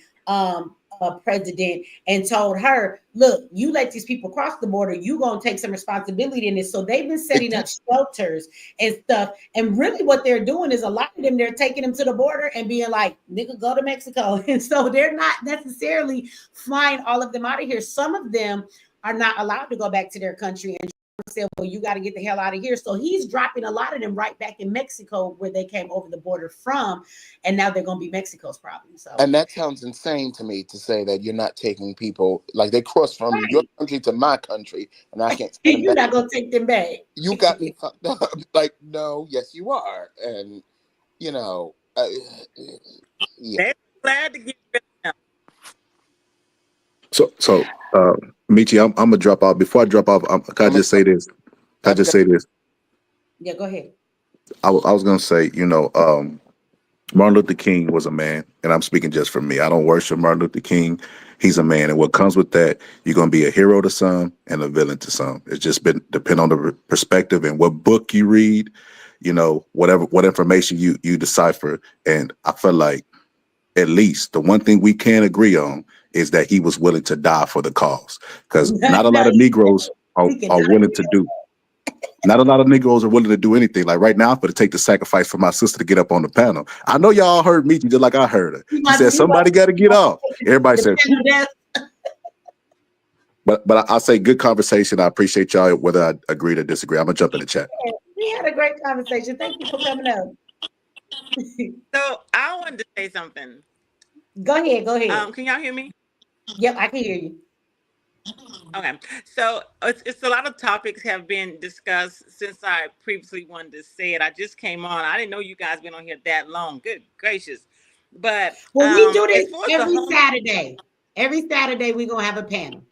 president and told her, look, you let these people cross the border, you gonna take some responsibility in this. So they've been setting up shelters and stuff, and really what they're doing is, a lot of them, they're taking them to the border and being like, nigga, go to Mexico. And so they're not necessarily flying all of them out of here. Some of them are not allowed to go back to their country, and said, well, you got to get the hell out of here. So he's dropping a lot of them right back in Mexico, where they came over the border from, and now they're going to be Mexico's problem. So, and that sounds insane to me, to say that you're not taking people, like, they cross from your country to my country, and I can't. You're not going to take them back. You got me fucked up. Like, no, yes, you are. And yeah. They're glad to get rid of them. So, Michi, I'm gonna drop off. Before I drop off, can I just say this? Yeah, go ahead. I was gonna say, Martin Luther King was a man, and I'm speaking just for me. I don't worship Martin Luther King. he's a man. And what comes with that, you're going to be a hero to some and a villain to some. It's just been depend on the perspective and what book you read, what information you decipher. And I feel like at least the one thing we can agree on is that he was willing to die for the cause, because not a lot of Negroes are willing to do. Not a lot of Negroes are willing to do anything. Like right now, I'm going to take the sacrifice for my sister to get up on the panel. I know y'all heard me just like I heard her. She said, somebody got to get off. Everybody said, but I say good conversation. I appreciate y'all, whether I agree or disagree. I'm going to jump in the chat. We had a great conversation. Thank you for coming up. So I wanted to say something. Go ahead. Can y'all hear me? Yep, I can hear you. Okay, so it's a lot of topics have been discussed since I previously wanted to say it. I just came on. I didn't know you guys been on here that long. Good gracious! But well, we do this every Saturday. Every Saturday we're gonna have a panel.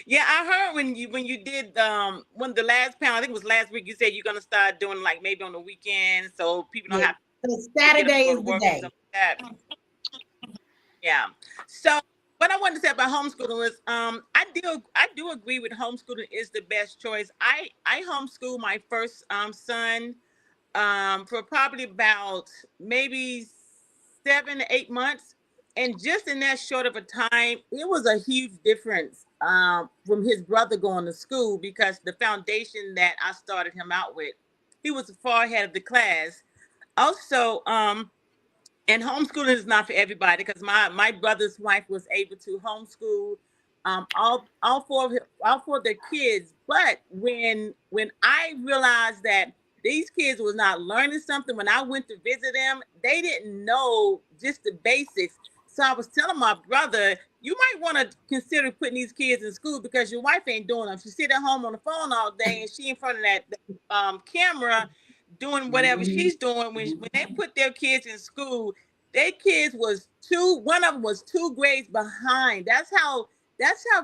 Yeah, I heard when you did when the last panel, I think it was last week. You said you're gonna start doing like maybe on the weekend, so people don't have to. Saturday is the day. Yeah. So what I wanted to say about homeschooling was I do agree with homeschooling is the best choice. I homeschooled my first son for probably about maybe 7 to 8 months, and just in that short of a time, it was a huge difference from his brother going to school, because the foundation that I started him out with, he was far ahead of the class. Also, and homeschooling is not for everybody, because my brother's wife was able to homeschool all four of their kids. But when I realized that these kids was not learning something, when I went to visit them, they didn't know just the basics. So I was telling my brother, you might want to consider putting these kids in school, because your wife ain't doing them. She sit at home on the phone all day, and she in front of that camera doing whatever she's doing. When they put their kids in school, their kids was one of them was 2 grades behind. That's how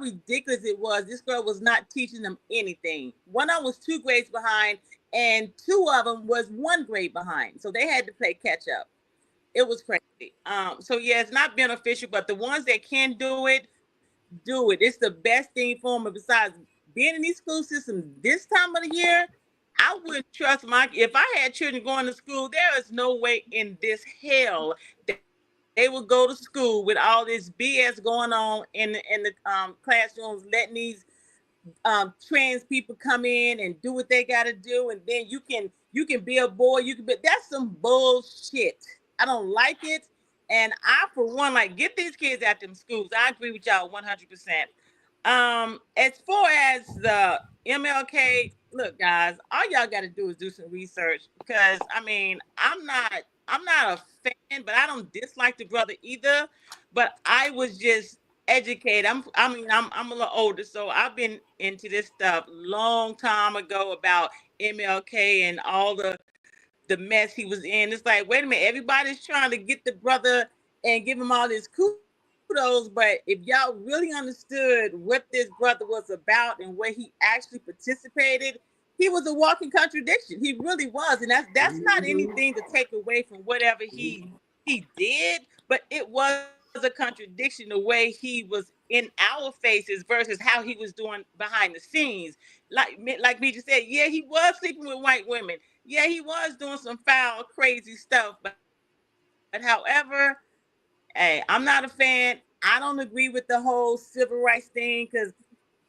ridiculous it was. This girl was not teaching them anything. One of them was 2 grades behind, and 2 of them was 1 grade behind. So they had to play catch up. It was crazy. So yeah, it's not beneficial, but the ones that can do it, do it. It's the best thing for them. Besides being in these school systems this time of the year, I wouldn't trust if I had children going to school, there is no way in this hell that they would go to school with all this BS going on in the classrooms, letting these trans people come in and do what they got to do, and then you can be a boy, that's some bullshit. I don't like it, and I, for one, like, get these kids out them schools. I agree with y'all 100%. As far as the MLK, look, guys, all y'all got to do is do some research, because I mean, I'm not a fan, but I don't dislike the brother either. But I was just educated. I'm a little older, so I've been into this stuff long time ago about MLK and all the mess he was in. It's like, wait a minute, everybody's trying to get the brother and give him all this kudos, but if y'all really understood what this brother was about and where he actually participated, he was a walking contradiction. He really was, and that's not anything to take away from whatever he did, but it was a contradiction the way he was in our faces versus how he was doing behind the scenes. Like me just said, yeah, he was sleeping with white women. Yeah, he was doing some foul, crazy stuff. But however, hey, I'm not a fan. I don't agree with the whole civil rights thing, because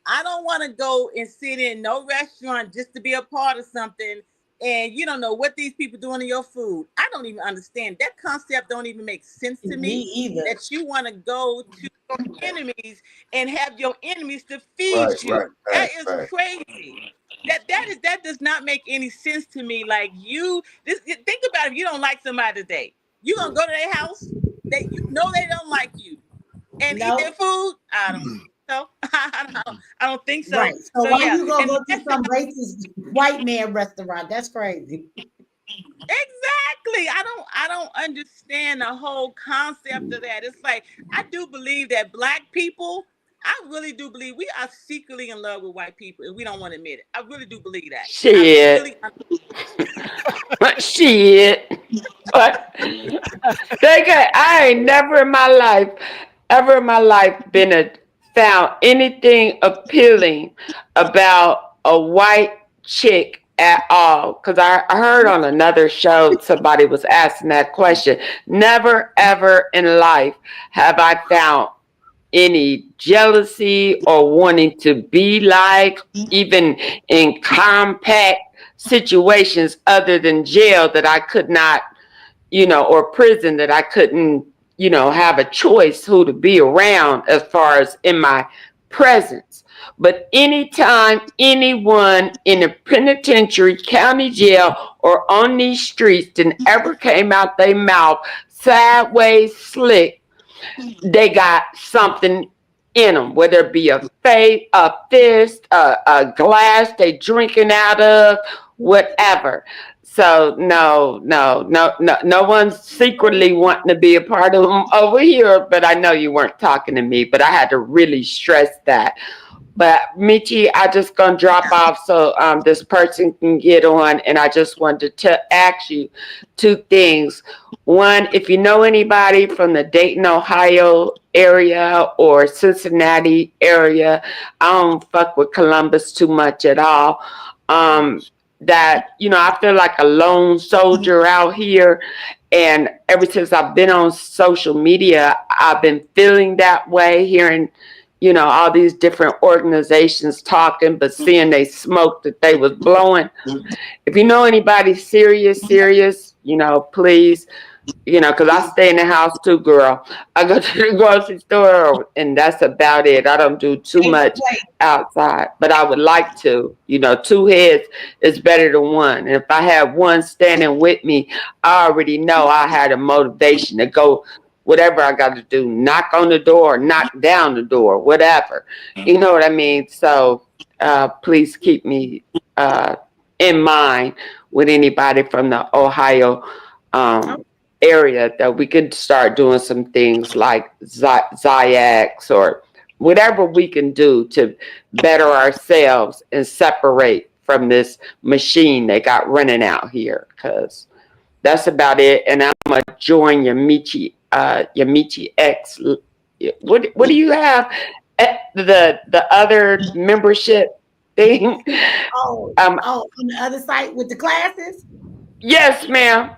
I don't want to go and sit in no restaurant just to be a part of something, and you don't know what these people doing to your food. I don't even understand. That concept don't even make sense to me either. That you want to go to your enemies and have your enemies to feed you. That is crazy. That does not make any sense to me. Like, think about it. If you don't like somebody today, you gonna go to their house. They don't like you, and eat their food. I don't think so. I don't think so. Right. So why you gonna go to some racist white man restaurant? That's crazy. Exactly. I don't understand the whole concept of that. It's like, I do believe that Black people, I really do believe we are secretly in love with white people, and we don't want to admit it. I really do believe that. Shit. Shit. I ain't never in my life ever in my life found anything appealing about a white chick at all. Because I heard on another show somebody was asking that question. Never ever in life have I found any jealousy or wanting to be like, even in compact situations other than jail that I could not, or prison that I couldn't, have a choice who to be around as far as in my presence. But anytime anyone in a penitentiary, county jail, or on these streets didn't ever came out their mouth sideways slick, they got something in them, whether it be a face, a fist, a glass they drinking out of, whatever. So no one's secretly wanting to be a part of them over here. But I know you weren't talking to me, but I had to really stress that. But Michi, I just gonna drop off so this person can get on, and I just wanted to ask you two things. One, if you know anybody from the Dayton, Ohio area or Cincinnati area, I don't fuck with Columbus too much at all. That I feel like a lone soldier out here, and ever since I've been on social media, I've been feeling that way, hearing all these different organizations talking, but seeing they smoke that they was blowing. If you know anybody serious, please, because I stay in the house too, girl. I go to the grocery store, and that's about it. I don't do too much outside, but I would like to. Two heads is better than one. And if I had one standing with me, I already know I had a motivation to go whatever I got to do, knock on the door, knock down the door, whatever. You know what I mean? So please keep me in mind with anybody from the Ohio area, that we could start doing some things like Ziax or whatever we can do to better ourselves and separate from this machine they got running out here, because that's about it. And I'm gonna join your Michi X. What do you have? The other membership thing? On the other site with the classes? Yes, ma'am.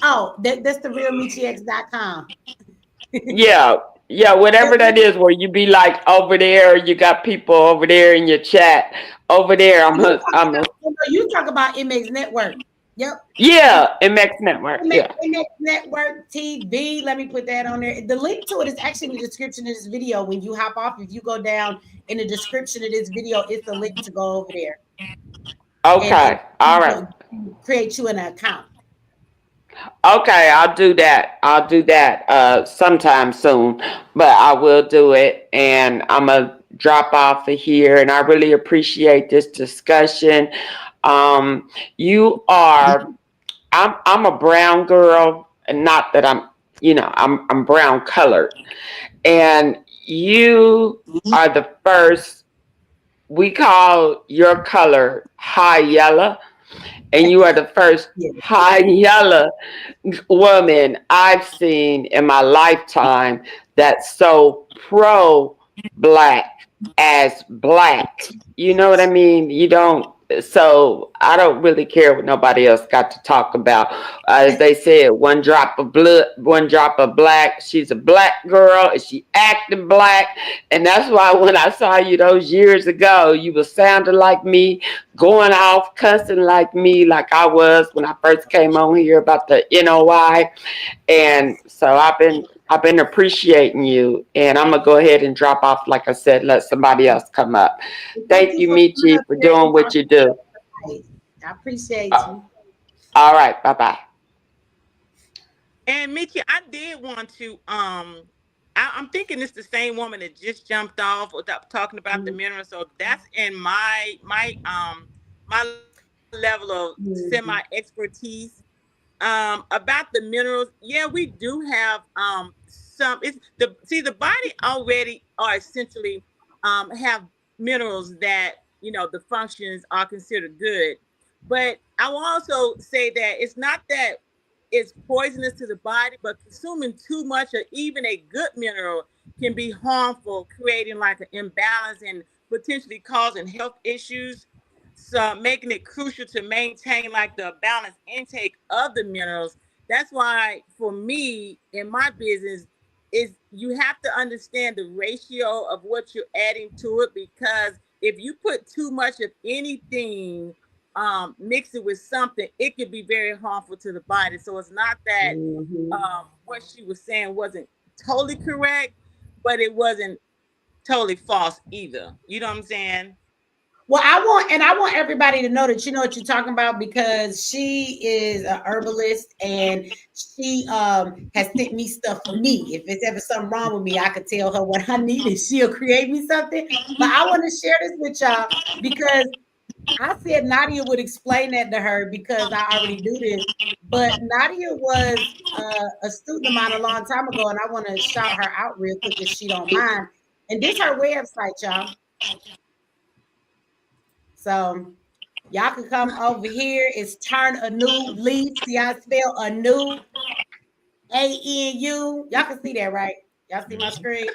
Oh, that's the realmichix.com. Yeah, whatever that is, where you be like over there, you got people over there in your chat. Over there, You talk about MX Network. Yep. Yeah, MX Network. MX Network TV. Let me put that on there. The link to it is actually in the description of this video. When you hop off, if you go down in the description of this video, it's a link to go over there. Okay. All right. Create you an account. Okay, I'll do that sometime soon, but I will do it, and I'm gonna drop off of here, and I really appreciate this discussion. You are, I'm a brown girl, and not that I'm brown colored, and you are the first. We call your color high yellow, and you are the first high yellow woman I've seen in my lifetime that's so pro black as black. You know what I mean? So I don't really care what nobody else got to talk about. As they said, one drop of blood, one drop of black. She's a black girl, and she acting black. And that's why when I saw you those years ago, you were sounding like me, going off, cussing like me, like I was when I first came on here about the NOI. And so I've been appreciating you, and I'm gonna go ahead and drop off. Like I said, let somebody else come up. Thank you, Michi, for doing what you do. I appreciate you. All right, bye-bye. And Michi, I did want to I'm thinking it's the same woman that just jumped off without talking about the minerals. So that's in my level of semi expertise. About the minerals, yeah, we do have some. It's the body already are essentially have minerals that the functions are considered good. But I will also say that it's not that is poisonous to the body, but consuming too much or even a good mineral can be harmful, creating like an imbalance and potentially causing health issues. So making it crucial to maintain like the balanced intake of the minerals. That's why for me in my business is you have to understand the ratio of what you're adding to it, because if you put too much of anything, mix it with something, it could be very harmful to the body. So it's not that what she was saying wasn't totally correct, but it wasn't totally false either. You know what I'm saying? Well, I want everybody to know that you know what you're talking about, because she is a herbalist and she has sent me stuff for me. If it's ever something wrong with me, I could tell her what I need and she'll create me something. But I want to share this with y'all because I said Nadia would explain that to her because I already do this. But Nadia was a student of mine a long time ago, and I want to shout her out real quick if she don't mind. And this her website, y'all. So y'all can come over here. It's Turn a New Leaf. See how I spell a new ANU. Y'all can see that, right? Y'all see my screen?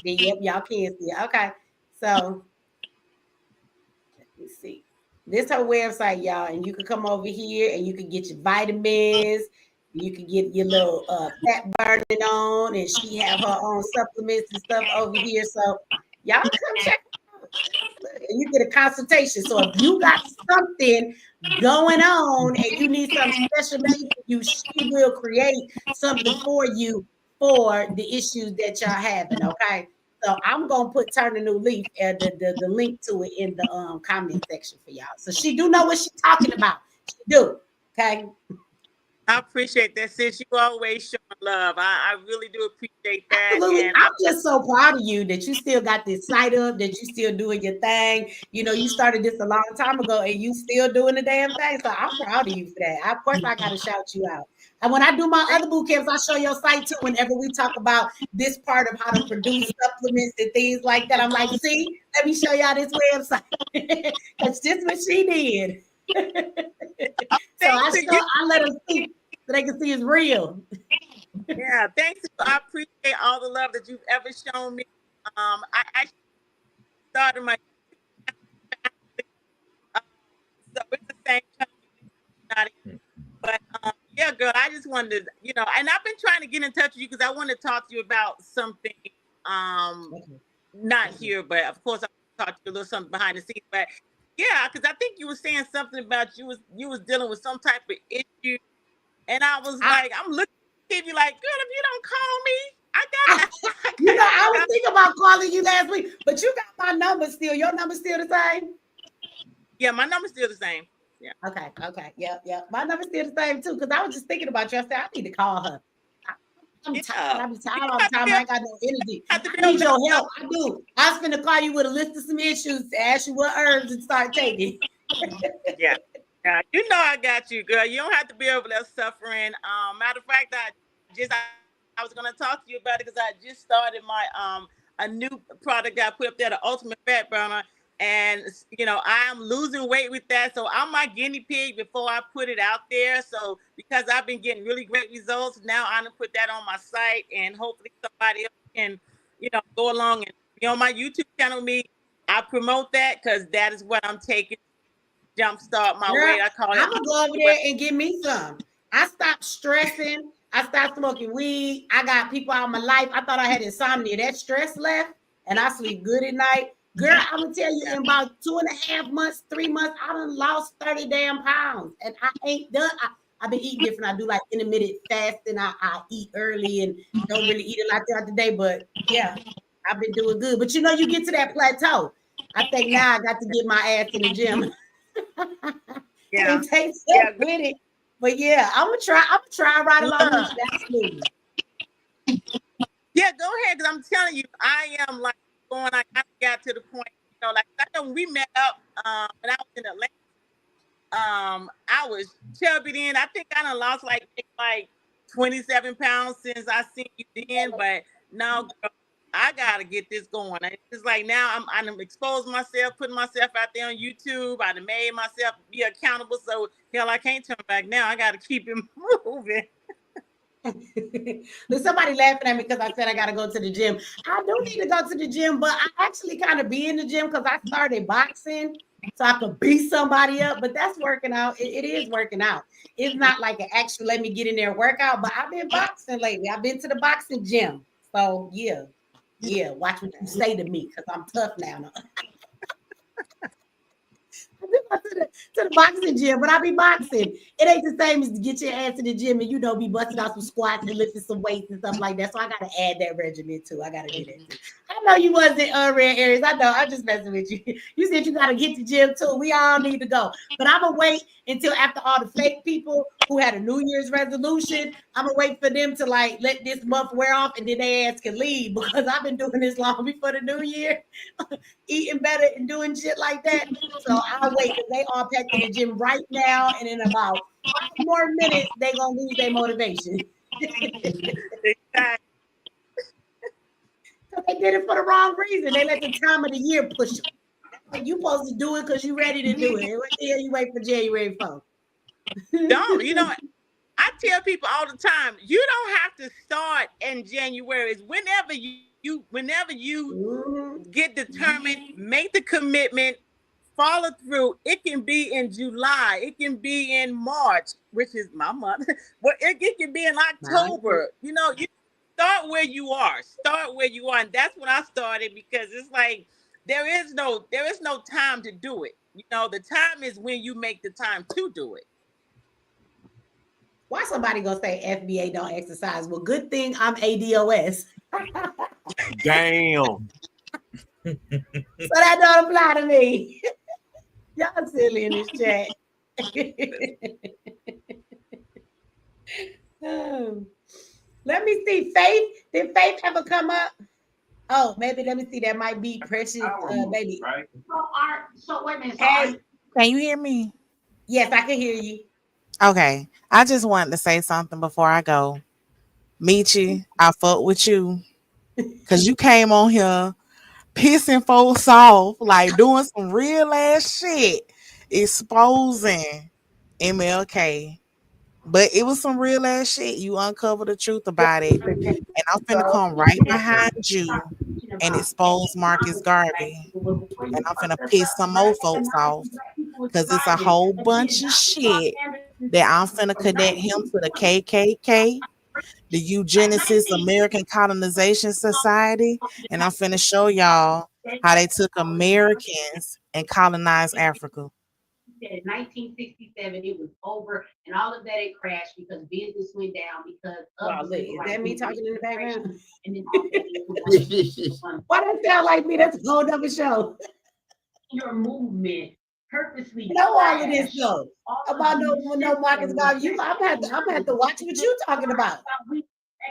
Yep, y'all can see it. Okay. So let me see. This her website, y'all, and you can come over here and you can get your vitamins. You can get your little fat burning on, and she have her own supplements and stuff over here. So y'all come check and you get a consultation. So if you got something going on and you need something special made for you, she will create something for you for the issues that y'all having. Okay. So I'm gonna put Turn a New Leaf the link to it in the comment section for y'all. So she do know what she's talking about. She do. Okay. I appreciate that, sis. You always showing love. I really do appreciate that. Absolutely. And I'm just so proud of you that you still got this site up, that you still doing your thing. You know, you started this a long time ago and you still doing the damn thing. So I'm proud of you for that. Of course, I got to shout you out. And when I do my other boot camps, I show your site too. Whenever we talk about this part of how to produce supplements and things like that, I'm like, see, let me show y'all this website. That's just what she did. So I let them see so they can see it's real. yeah, thanks. I appreciate all the love that you've ever shown me. I actually started my so it's the same channel, but yeah, girl, I just wanted to, you know, and I've been trying to get in touch with you because I want to talk to you about something. Not here, but of course I want to talk to you a little something behind the scenes. But yeah, because I think you were saying something about you was dealing with some type of issue, and I was like, I'm looking at you like, girl, if you don't call me, you know, I was thinking about calling you last week, but you got my number still. Your number still the same? Yeah, my number's still the same. Yeah. Okay. Yep. My number's still the same too, because I was just thinking about you. I said, I need to call her. I'm tired. I be tired all the time. I ain't got no energy. I need your help. I do. I was finna call you with a list of some issues to ask you what herbs to start taking. Yeah. You know I got you, girl. You don't have to be over there suffering. Matter of fact, I was gonna talk to you about it because I just started my a new product I put up there, the Ultimate Fat Burner. And you know, I'm losing weight with that. So I'm my guinea pig before I put it out there. So because I've been getting really great results, now I'm gonna put that on my site and hopefully somebody else can, you know, go along and be on my YouTube channel with me. I promote that because that is what I'm taking. Jumpstart my Girl, weight. I call it. I'm gonna go over there and get me some. I stopped stressing. I stopped smoking weed. I got people out of my life. I thought I had insomnia. That stress left, and I sleep good at night. Girl, I'm gonna tell you, in about 2.5 months, 3 months, I done lost 30 damn pounds, and I ain't done. I've been eating different. I do like intermittent fasting. I eat early and don't really eat a lot throughout the day. But yeah, I've been doing good. But you know, you get to that plateau. I think now I got to get my ass in the gym. Yeah. And take steps with it. But yeah, I'm gonna try right along with you. Absolutely. Yeah, go ahead, because I'm telling you, I am like going, I kind of got to the point, you know, like I know when we met up when I was in Atlanta, I was chubby then. I think I done lost like 27 pounds since I seen you then, but now girl, I gotta get this going. It's like now I'm exposed myself, putting myself out there on YouTube. I done made myself be accountable. So hell, I can't turn back now. I gotta keep it moving. There's somebody laughing at me because I said I got to go to the gym. I do need to go to the gym, but I actually kind of be in the gym because I started boxing so I could beat somebody up. But that's working out. It is working out. It's not like an actual let me get in there and work out, but I've been boxing lately. I've been to the boxing gym. So yeah. Watch what you say to me because I'm tough now. To the boxing gym, but I be boxing. It ain't the same as to get your ass to the gym and be busting out some squats and lifting some weights and stuff like that. So I gotta add that regimen too. I gotta do that too. I know you wasn't Red Aries. I know. I'm just messing with you. You said you gotta get to the gym too. We all need to go. But I'm gonna wait until after all the fake people who had a New Year's resolution. I'm gonna wait for them to like let this month wear off and then their ass can leave because I've been doing this long before the new year, eating better and doing shit like that. So I'll wait because they all packed in the gym right now, and in about 5 more minutes, they gonna lose their motivation. Exactly. So they did it for the wrong reason. They let the time of the year push them. Like you supposed to do it because you're ready to do it. What the hell you wait for January for? Don't I tell people all the time, you don't have to start in January. It's whenever you get determined, make the commitment, follow through. It can be in July, it can be in March, which is my month, but it can be in October. You start where you are. And that's when I started because it's like there is no time to do it. The time is when you make the time to do it. Why somebody gonna say FBA don't exercise? Well, good thing I'm ADOS. Damn. So that don't apply to me. Y'all silly in this chat. Let me see. Faith. Did Faith ever come up? Oh, maybe let me see. That might be Precious, baby. Right? So wait a minute. Hey. Can you hear me? Yes, I can hear you. Okay. I just wanted to say something before I go. Michi, I fuck with you. Cause you came on here pissing folks off, like doing some real ass shit, exposing MLK. But it was some real ass shit. You uncovered the truth about it. And I'm finna come right behind you and expose Marcus Garvey. And I'm finna piss some more folks off. Because it's a whole bunch of shit that I'm finna connect him to the KKK, the Eugenicist American Colonization Society, and I'm finna show y'all how they took Americans and colonized Africa. In 1967, it was over, and all of that it crashed because business went down because of is that me talking in the background? And then why does that sound like me? That's a whole other show. Your movement purposely know all of this though about no Marcus Garvey. I'm gonna have to watch what you talking about.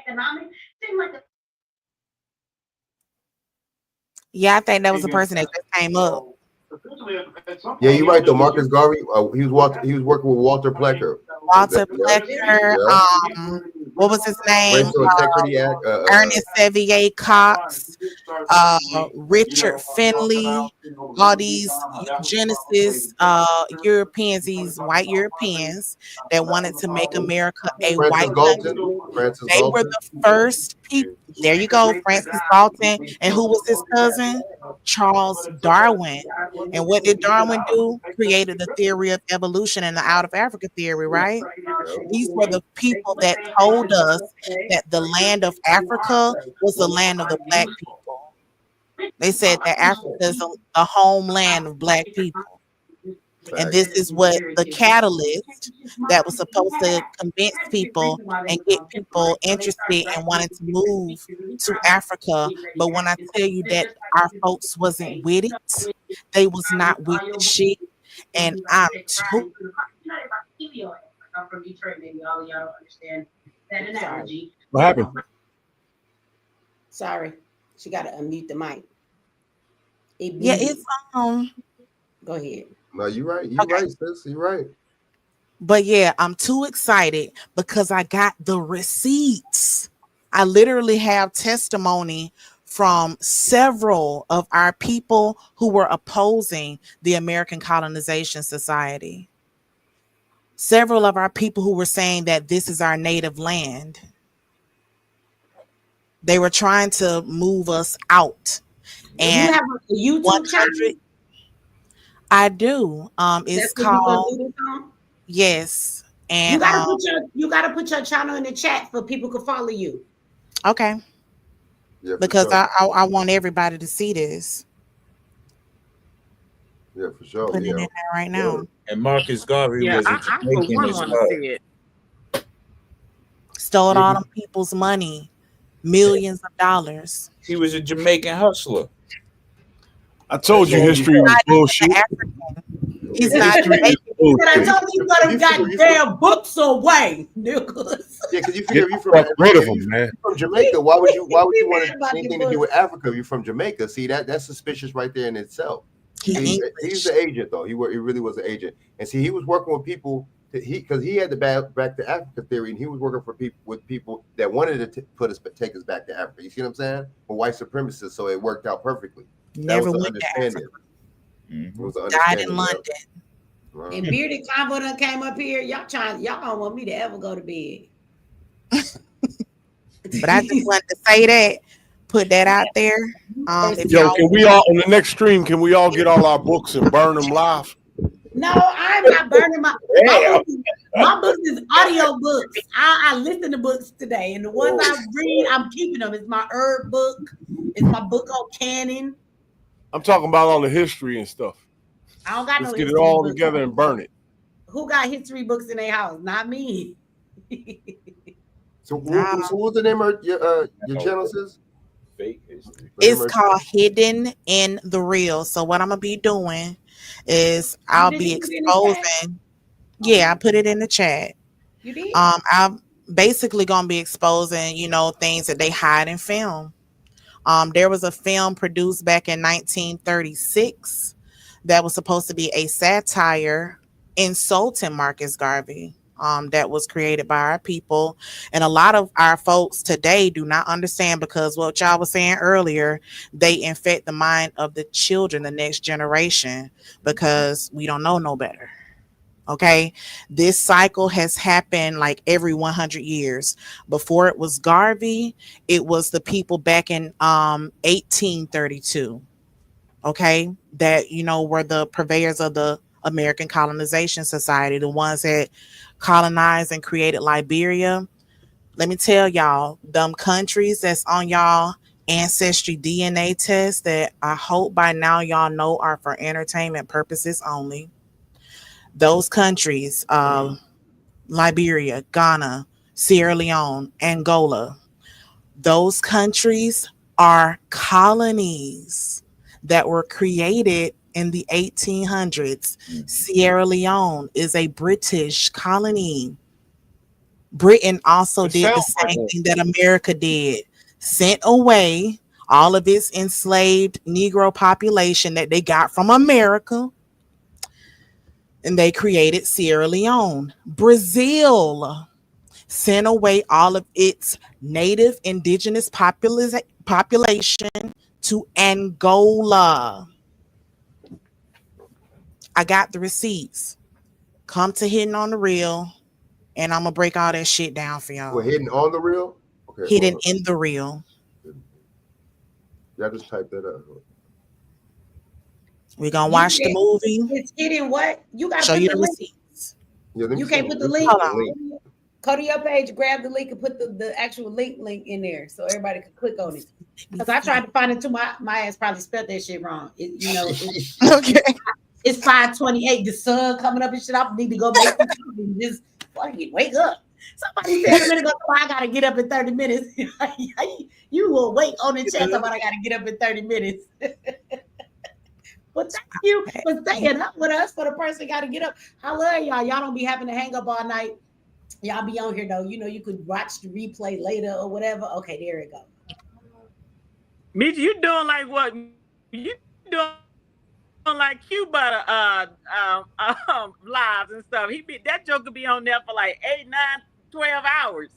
Economics seem like Yeah, I think that was the person that just came up. Yeah, you're right though. Marcus Garvey, he was working with Walter Plecker. Walter Plecker. What was his name? Racial Integrity Act. Ernest Sevier Cox. Richard Finley. All these eugenicists, Europeans, these white Europeans that wanted to make America a white country. They were the first people. There you go, Francis Galton. And who was his cousin? Charles Darwin. And what did Darwin do? Created the theory of evolution and the out of Africa theory, right? These were the people that told us that the land of Africa was the land of the black people. They said that Africa is the homeland of black people. And this is what the catalyst that was supposed to convince people and get people interested in wanting to move to Africa. But when I tell you that our folks wasn't with it, they was not with the shit. And I'm too. I'm from Detroit, maybe all of y'all don't understand that analogy. What happened? Sorry, she got to unmute the mic. Yeah, it's Go ahead. No, you're right. You're right, sis. You're right. But yeah, I'm too excited because I got the receipts. I literally have testimony from several of our people who were opposing the American Colonization Society. Several of our people who were saying that this is our native land. They were trying to move us out. You And have a YouTube 100, channel? I do. That's It's what you gonna called, do this on? yes. You And gotta put your channel in the chat so people can follow you. okay. Yeah, for Because sure. I want everybody to see this. Yeah, for sure. Put it in Yeah. there right now. And Marcus Garvey Yeah, was a I for Jamaican one as want to well. see it. Stole Yeah, all them people's money, millions of dollars. he was a Jamaican hustler. I told you all he history was Not bullshit. even African. He's not History is Jamaican. And I bullshit. told you got them goddamn books away, Nicholas. Yeah, because you Get figure if you're fuck rid of them, man. from Jamaica, why would you We want mad about anything the to do with books. Africa if you're from Jamaica? See that's suspicious right there in itself. He He's English. the agent though. He really was an agent, and see he was working with people. Because he had the back to Africa theory, and he was working for people that wanted to take us back to Africa. You see what I'm saying? For white supremacists, so it worked out perfectly. Never that was the went to understanding. Mm-hmm. It was the Died understanding. in London. Wow. And Bearded Convo done came up here. Y'all don't want me to ever go to bed. But I just wanted to say that, put that out there. If Yo, y'all, can we all on the next stream? Can we all get all our books and burn them live? No, I'm not burning my books is audio books. I listen to books today, and the ones I read, I'm keeping them. It's my herb book. It's my book on canning. I'm talking about all the history and stuff. I don't got Let's no get it history all books. together and burn it. Who got history books in their house? Not me. So what's the name of your channel, sis? Fake history. it's called Hidden in the Real. So what I'm gonna be doing is I'll be exposing. Yeah, I put it in the chat. You did? I'm basically gonna be exposing, things that they hide in film. There was a film produced back in 1936 that was supposed to be a satire insulting Marcus Garvey. That was created by our people, and a lot of our folks today do not understand, because what y'all was saying earlier, they infect the mind of the children, the next generation, because we don't know no better. Okay, this cycle has happened like every 100 years. Before it was Garvey, it was the people back in 1832. Okay, that were the purveyors of the American Colonization Society, the ones that colonized and created Liberia. Let me tell y'all, them countries that's on y'all ancestry DNA test that I hope by now y'all know are for entertainment purposes only. Those countries, Liberia, Ghana, Sierra Leone, Angola, those countries are colonies that were created in the 1800s. Sierra Leone is a British colony. Britain also did the same thing that America did, sent away all of its enslaved Negro population that they got from America, and they created Sierra Leone. Brazil sent away all of its native indigenous population to Angola. I got the receipts. Come to Hidden on the Real, and I'm gonna break all that shit down for y'all. We're Hidden on the Real? Okay. Hidden in the Real. Yeah, just type that up. We're gonna watch the movie. It's hidden what? You gotta show put you the the link. receipts. Yeah, You can't put the link. Hold on. Go to your page, grab the link, and put the actual link in there so everybody can click on it. Because I tried to find it too. My ass probably spelled that shit wrong. Okay. It's 5:28. The sun coming up and shit. I need to go make some coffee and just fucking wake up. Somebody said a minute ago, I gotta get up in 30 minutes. You will wait on the chat about I gotta get up in 30 minutes. Well, thank you for staying up with us. For the person got to get up. I love y'all. Y'all don't be having to hang up all night. Y'all be on here though. You could watch the replay later or whatever. Okay, there it go. Meet you doing like what? You doing like Cuba lives and stuff. That joke could be on there for like 8, 9, 12 hours.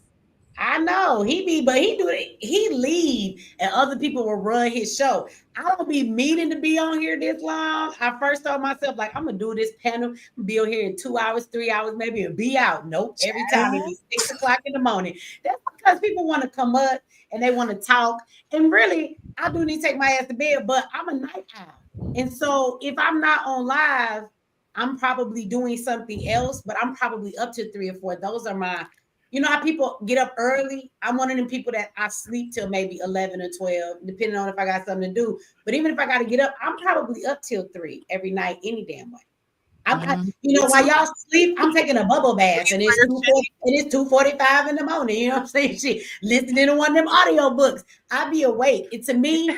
I know but he do it. He leave and other people will run his show. I don't be meaning to be on here this long. I first told myself like I'm gonna do this panel, be on here in 2 hours, 3 hours, maybe, and be out. Nope. Every time it be 6 o'clock in the morning. That's sometimes people want to come up and they want to talk. And really, I do need to take my ass to bed, but I'm a night owl. And so if I'm not on live, I'm probably doing something else, but I'm probably up to 3 or 4. Those are my, you know how people get up early? I'm one of them people that I sleep till maybe 11 or 12, depending on if I got something to do. But even if I got to get up, I'm probably up till 3 every night, any damn way. You know, while y'all sleep, I'm taking a bubble bath, and it's 2:45 in the morning. You know what I'm saying? Shit, listening to one of them audio books. I be awake. It to me,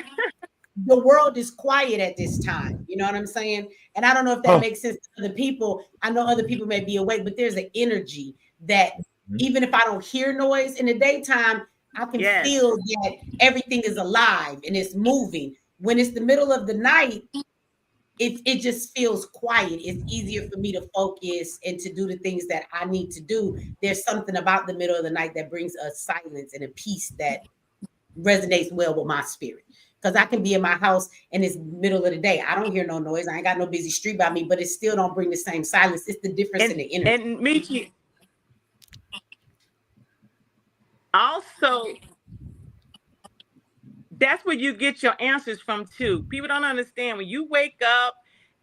the world is quiet at this time. You know what I'm saying? And I don't know if that makes sense to other people. I know other people may be awake, but there's an energy that even if I don't hear noise in the daytime, I can feel that everything is alive and it's moving. When it's the middle of the night, it just feels quiet. It's easier for me to focus and to do the things that I need to do. There's something about the middle of the night that brings a silence and a peace that resonates well with my spirit. Because I can be in my house and it's middle of the day. I don't hear no noise. I ain't got no busy street by me, but it still don't bring the same silence. It's the difference in the energy. And Michi, also, that's where you get your answers from too. People don't understand when you wake up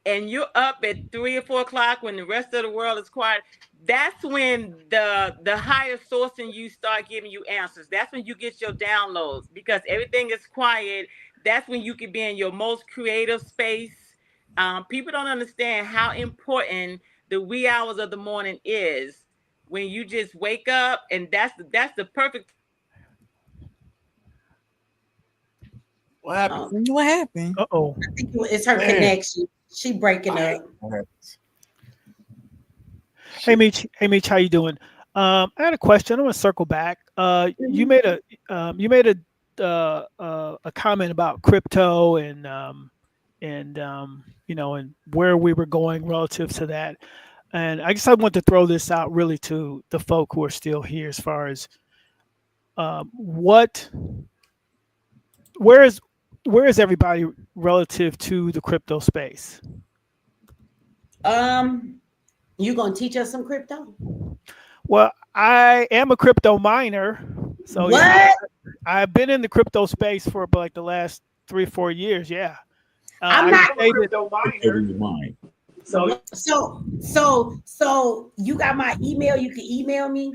and you're up at 3 or 4 o'clock when the rest of the world is quiet. That's when the higher source in you start giving you answers. That's when you get your downloads because everything is quiet. That's when you can be in your most creative space. People don't understand how important the wee hours of the morning is when you just wake up, and that's the perfect. What happened? What happened? Uh-oh. I think it's her connection. She breaking up. Hey Meech, how you doing? I had a question. I want to circle back. You made a comment about crypto and you know, and where we were going relative to that. And I guess I want to throw this out really to the folk who are still here, as far as where is everybody relative to the crypto space? You gonna teach us some crypto? Well, I am a crypto miner, so what? Yeah, I've been in the crypto space for like the last 3 or 4 years. Yeah, I'm not a crypto miner. So you got my email? You can email me.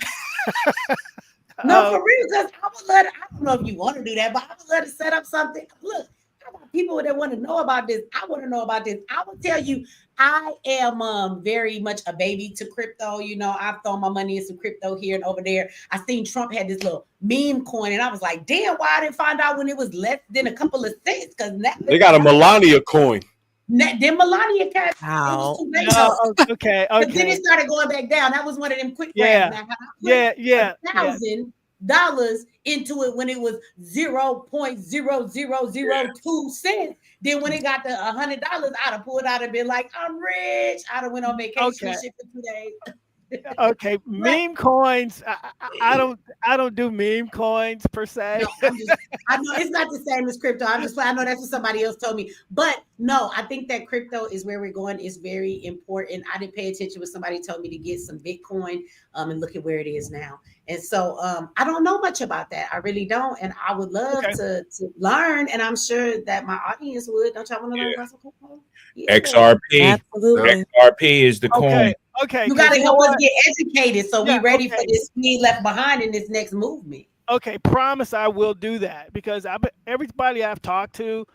No, for real, because I would love to, I don't know if you want to do that, but I would love to set up something. Look, I got people that want to know about this. I want to know about this. I will tell you, I am very much a baby to crypto. You know, I've thrown my money in some crypto here and over there. I seen Trump had this little meme coin, and I was like, damn, why I didn't find out when it was less than a couple of cents? Because they got a Melania coin. Then Melania cash. Okay. But then it started going back down. That was one of them quick grabs. $1,000 into it when it was 0.0002 cents. Then when it got to $100, I'd have pulled out and been like, I'm rich. I'd have went on vacation and shit for 2 days. Okay, meme coins. I don't do meme coins per se. No, I know it's not the same as crypto. I know that's what somebody else told me. But no, I think that crypto is where we're going. It's very important. I didn't pay attention when somebody told me to get some Bitcoin and look at where it is now. And so I don't know much about that. I really don't. And I would love to learn. And I'm sure that my audience would. Don't y'all want to learn about some crypto? Yeah. XRP. Absolutely. XRP is the coin. Okay. You got to help us get educated so we're ready for this being left behind in this next movement. Okay, promise I will do that, because everybody I've talked to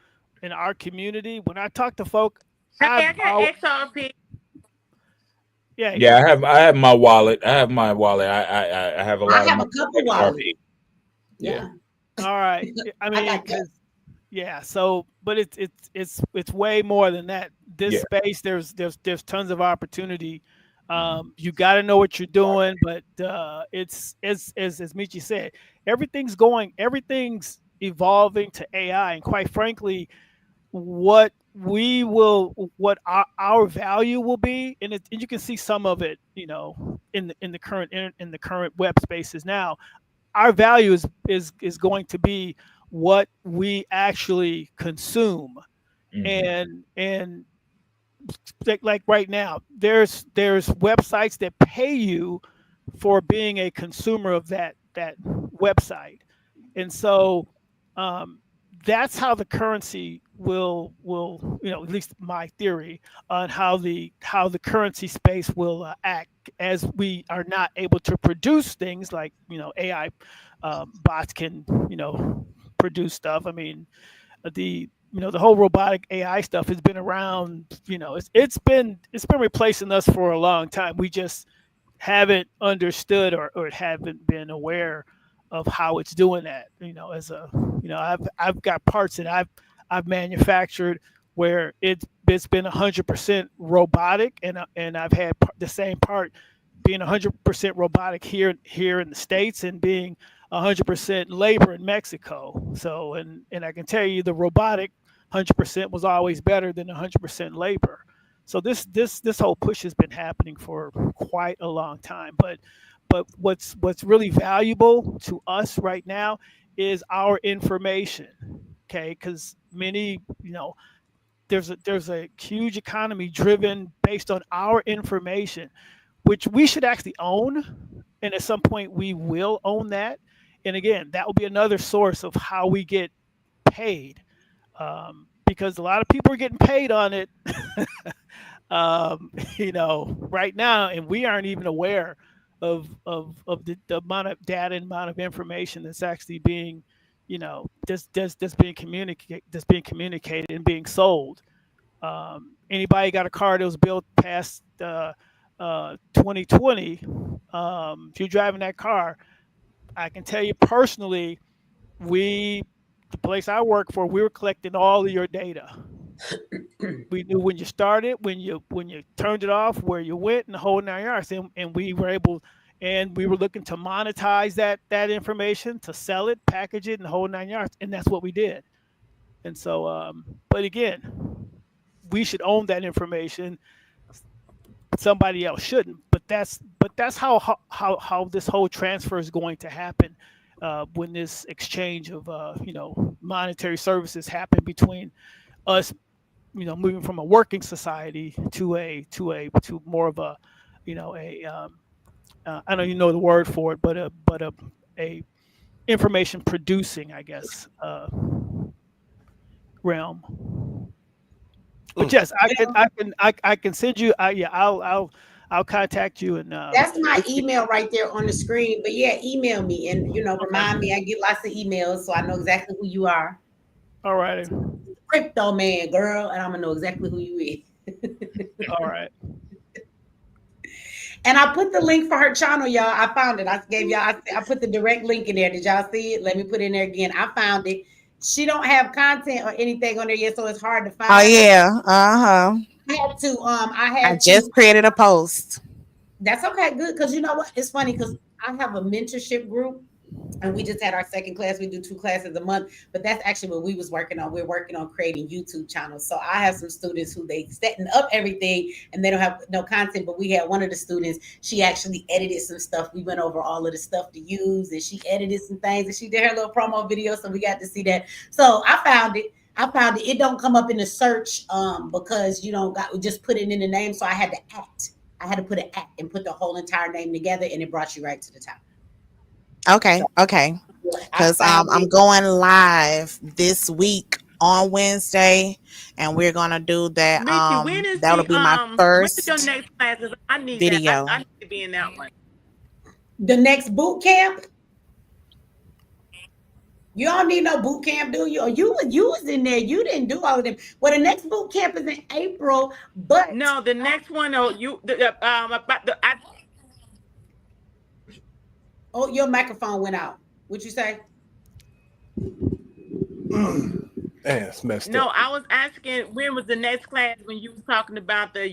in our community, when I talk to folk, I got XRP. Yeah, I have my wallet. I have my wallet. I have a lot. I have a couple wallets. Yeah. All right. I mean, so, but it's way more than that. This space, there's tons of opportunity. You got to know what you're doing, but it's as Michi said, everything's evolving to AI, and quite frankly, what our value will be, and you can see some of it, you know, in the current web spaces now. Our value is going to be what we actually consume, and like right now, there's websites that pay you for being a consumer of that website. And so that's how the currency will at least my theory on how the currency space will act as we are not able to produce things like AI bots can produce stuff. I mean, the whole robotic AI stuff has been around. It's been replacing us for a long time. We just haven't understood or haven't been aware of how it's doing that. I've got parts that I've manufactured where it's been 100% robotic, and I've had the same part being 100% robotic here in the States and being 100% labor in Mexico. So and I can tell you the robotic 100% was always better than 100% labor. So this whole push has been happening for quite a long time. But what's really valuable to us right now is our information. Okay, because many there's a huge economy driven based on our information, which we should actually own, and at some point we will own that. And again, that will be another source of how we get paid, because a lot of people are getting paid on it. Right now, and we aren't even aware of the amount of data and amount of information that's actually being, that's being communicated and being sold. Anybody got a car that was built past 2020? If you're driving that car, I can tell you personally, the place I work for, we were collecting all of your data. We knew when you started, when you turned it off, where you went, and the whole 9 yards. And we were looking to monetize that information, to sell it, package it, and the whole 9 yards. And that's what we did. And so, but again, we should own that information. Somebody else shouldn't. But that's how this whole transfer is going to happen. When this exchange of monetary services happen between us, moving from a working society to more of a I don't even know the word for it, but a information producing, I guess, realm. But yes, I can send you. I'll contact you, and that's my email right there on the screen. But yeah, email me and remind me. I get lots of emails, so I know exactly who you are. All right. Crypto man, girl, and I'm gonna know exactly who you is. All right. And I put the link for her channel, y'all. I found it. I gave y'all. I put the direct link in there. Did y'all see it? Let me put it in there again. I found it. She don't have content or anything on there yet, so it's hard to find. Oh yeah. I had to. I just created a post. That's okay, good, because you know what? It's funny because I have a mentorship group, and we just had our second class. We do 2 classes a month, but that's actually what we was working on. We're working on creating YouTube channels. So I have some students who they setting up everything and they don't have no content, but we had one of the students, she actually edited some stuff. We went over all of the stuff to use, and she edited some things, and she did her little promo video, so we got to see that. So I found it. It don't come up in the search because you don't got just put it in the name. So I had to put an at and put the whole entire name together, and it brought you right to the top. Okay. Because I'm going live this week on Wednesday, and we're gonna do that. That'll be my first your next classes? I need video. That. I need to be in that one. The next boot camp. You don't need no boot camp, do you? Or you was in there. You didn't do all of them. Well, the next boot camp is in April, but no, the next one. Oh, oh, your microphone went out. What'd you say? It's messed no, up. I was asking when was the next class when you was talking about the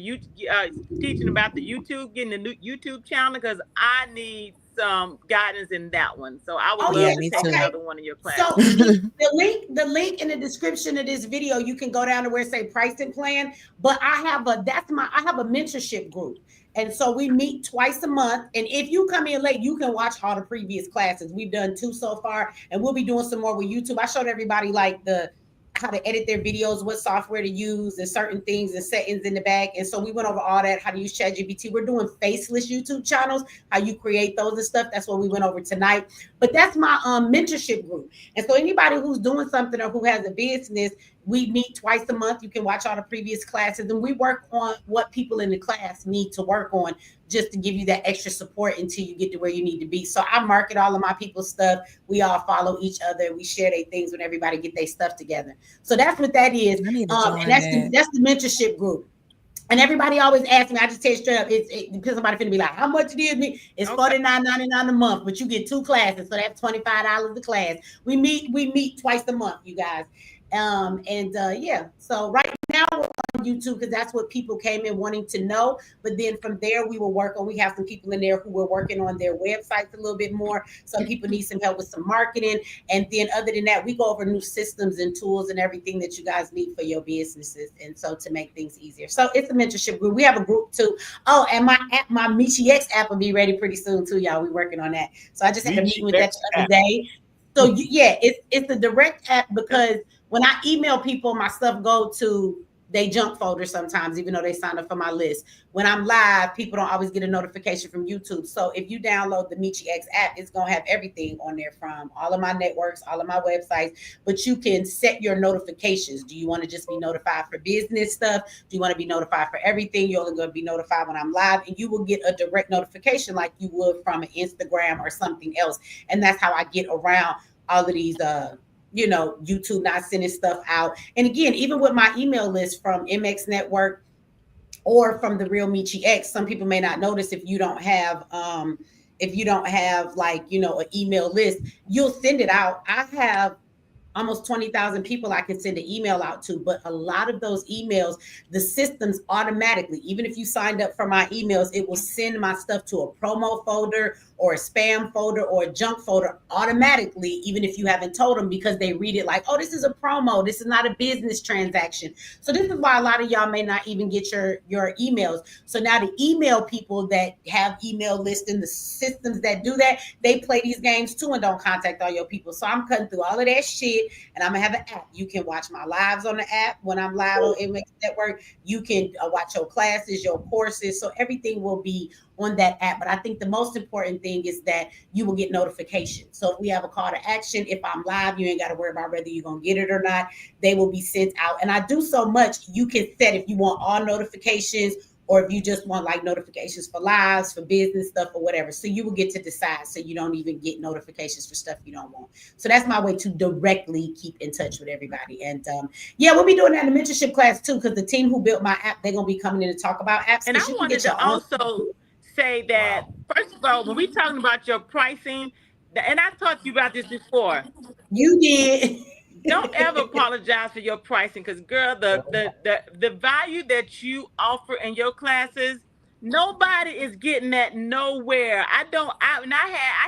teaching about the YouTube, getting the new YouTube channel, because I need some guidance in that one. So I would love to take another one of your classes. So the link in the description of this video, you can go down to where it say pricing plan. But I have a mentorship group. And so we meet twice a month. And if you come in late, you can watch all the previous classes. We've done 2 so far, and we'll be doing some more with YouTube. I showed everybody like how to edit their videos, what software to use, and certain things and settings in the back. And so we went over all that, how to use ChatGPT. We're doing faceless YouTube channels, how you create those and stuff. That's what we went over tonight. But that's my mentorship group. And so anybody who's doing something or who has a business, we meet twice a month. You can watch all the previous classes, and we work on what people in the class need to work on just to give you that extra support until you get to where you need to be. So I market all of my people's stuff. We all follow each other. We share their things when everybody get their stuff together. So that's what that is. And that's the mentorship group. And everybody always asks me, I just tell you straight up, because somebody finna be like, how much it is? It's $49.99 a month, but you get 2 classes. So that's $25 a class. We meet twice a month, you guys. Yeah, so right now we're on YouTube because that's what people came in wanting to know. But then from there, we have some people in there who were working on their websites a little bit more. Some people need some help with some marketing. And then other than that, we go over new systems and tools and everything that you guys need for your businesses. And so to make things easier. So it's a mentorship group. We have a group too. Oh, and my app, my Michi X app will be ready pretty soon too, y'all. We're working on that. So I just had a meeting with that the other day. So yeah, it's the direct app because when I email people, my stuff go to they junk folder sometimes, even though they signed up for my list. When I'm live, people don't always get a notification from YouTube. So if you download the Michi X app, it's going to have everything on there from all of my networks, all of my websites, but you can set your notifications. Do you want to just be notified for business stuff? Do you want to be notified for everything? You're only going to be notified when I'm live, and you will get a direct notification like you would from an Instagram or something else. And that's how I get around all of these, YouTube not sending stuff out. And again, even with my email list from MX Network or from the Real Michi X, some people may not notice if you don't have like, an email list, you'll send it out. I have almost 20,000 people I can send an email out to, but a lot of those emails, the systems automatically, even if you signed up for my emails, it will send my stuff to a promo folder or a spam folder or a junk folder automatically, even if you haven't told them, because they read it like, oh, this is a promo. This is not a business transaction. So this is why a lot of y'all may not even get your emails. So now the email people that have email lists and the systems that do that, they play these games too and don't contact all your people. So I'm cutting through all of that shit, and I'm gonna have an app. You can watch my lives on the app when I'm live on MX Network. You can watch your classes, your courses. So everything will be on that app. But I think the most important thing is that you will get notifications. So if we have a call to action, if I'm live, you ain't got to worry about whether you're going to get it or not. They will be sent out. And I do so much, you can set if you want all notifications or if you just want like notifications for lives, for business stuff or whatever. So you will get to decide, so you don't even get notifications for stuff you don't want. So that's my way to directly keep in touch with everybody. And yeah, we'll be doing that in the mentorship class too, because the team who built my app, they're going to be coming in to talk about apps. And I wanted to also say that, first of all, when we're talking about your pricing, and I've talked to you about this before. You did. Don't ever apologize for your pricing, because girl, the value that you offer in your classes, nobody is getting that nowhere. I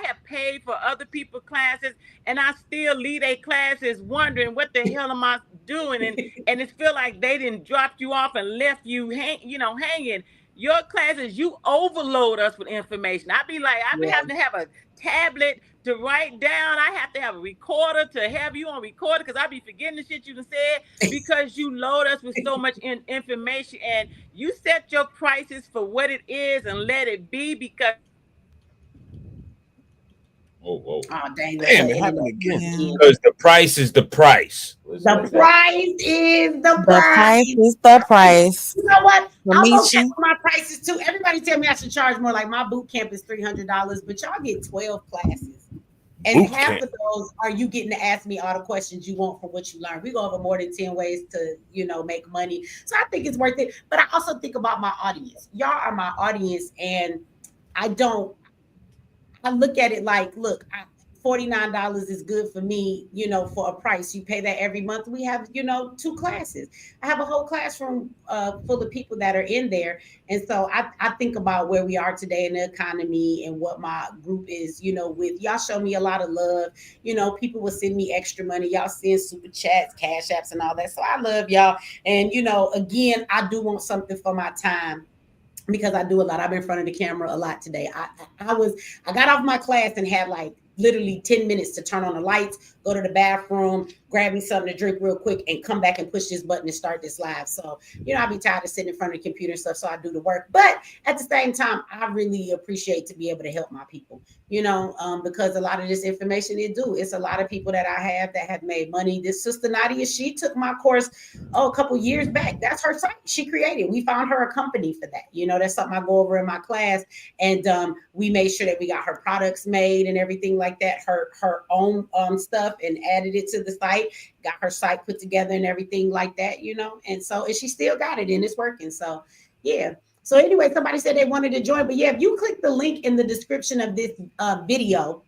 have paid for other people's classes, and I still leave their classes wondering what the hell am I doing, and it feel like they didn't drop you off and left you hanging. Your classes, you overload us with information. I've been having to have a tablet to write down. I have to have a recorder to have you on recorder, because I be forgetting the shit you done said, because you load us with so much information, and you set your prices for what it is and let it be, because oh dang, damn, it happened again. Because the price is the price. The price is the price. The price is the price. You know what? I'm Michi. okay with my prices too. Everybody tell me I should charge more. Like my boot camp is $300, but y'all get 12 classes. And half of those are you getting to ask me all the questions you want from what you learn. We go over more than 10 ways to, make money. So I think it's worth it. But I also think about my audience. Y'all are my audience, and I look at it like, look, $49 is good for me, for a price. You pay that every month. We have, 2 classes. I have a whole classroom full of people that are in there. And so I think about where we are today in the economy and what my group is, with. Y'all show me a lot of love. People will send me extra money. Y'all send super chats, cash apps, and all that. So I love y'all. And, again, I do want something for my time, because I do a lot. I've been in front of the camera a lot today. I got off my class and had like literally 10 minutes to turn on the lights, go to the bathroom, grab me something to drink real quick, and come back and push this button and start this live. So, you know, I'll be tired of sitting in front of the computer and stuff, so I do the work. But at the same time, I really appreciate to be able to help my people, you know, because a lot of this information it's a lot of people that I have that have made money. This sister Nadia, she took my course a couple years back. That's her site she created. We found her a company for that. You know, that's something I go over in my class, and we made sure that we got her products made and everything like that, her own stuff, and added it to the site, got her site put together and everything like that, you know. And she still got it and it's working. So yeah. So anyway, somebody said they wanted to join, but yeah, if you click the link in the description of this video,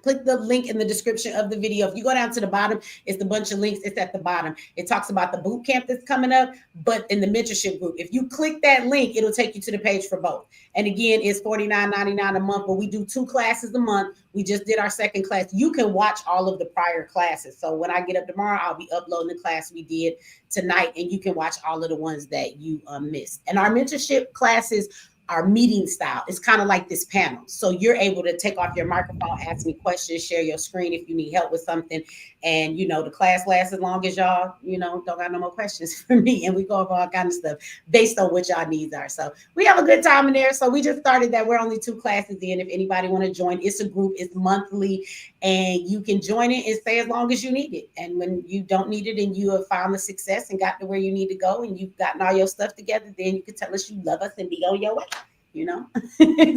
click the link in the description of the video. If you go down to the bottom, it's a bunch of links. It's at the bottom. It talks about the boot camp that's coming up, but in the mentorship group. If you click that link, it'll take you to the page for both. And again, it's $49.99 a month, but we do 2 classes a month. We just did our second class. You can watch all of the prior classes. So when I get up tomorrow, I'll be uploading the class we did tonight, and you can watch all of the ones that you missed. And our mentorship classes are meeting style. It's kind of like this panel. So you're able to take off your microphone, ask me questions, share your screen if you need help with something. And, you know, the class lasts as long as y'all, you know, don't got no more questions for me. And we go over all kinds of stuff based on what y'all needs are. So we have a good time in there. So we just started that. We're only 2 classes in. If anybody want to join, it's a group, it's monthly, and you can join it and stay as long as you need it. And when you don't need it and you have found the success and got to where you need to go and you've gotten all your stuff together, then you can tell us you love us and be on your way. You know.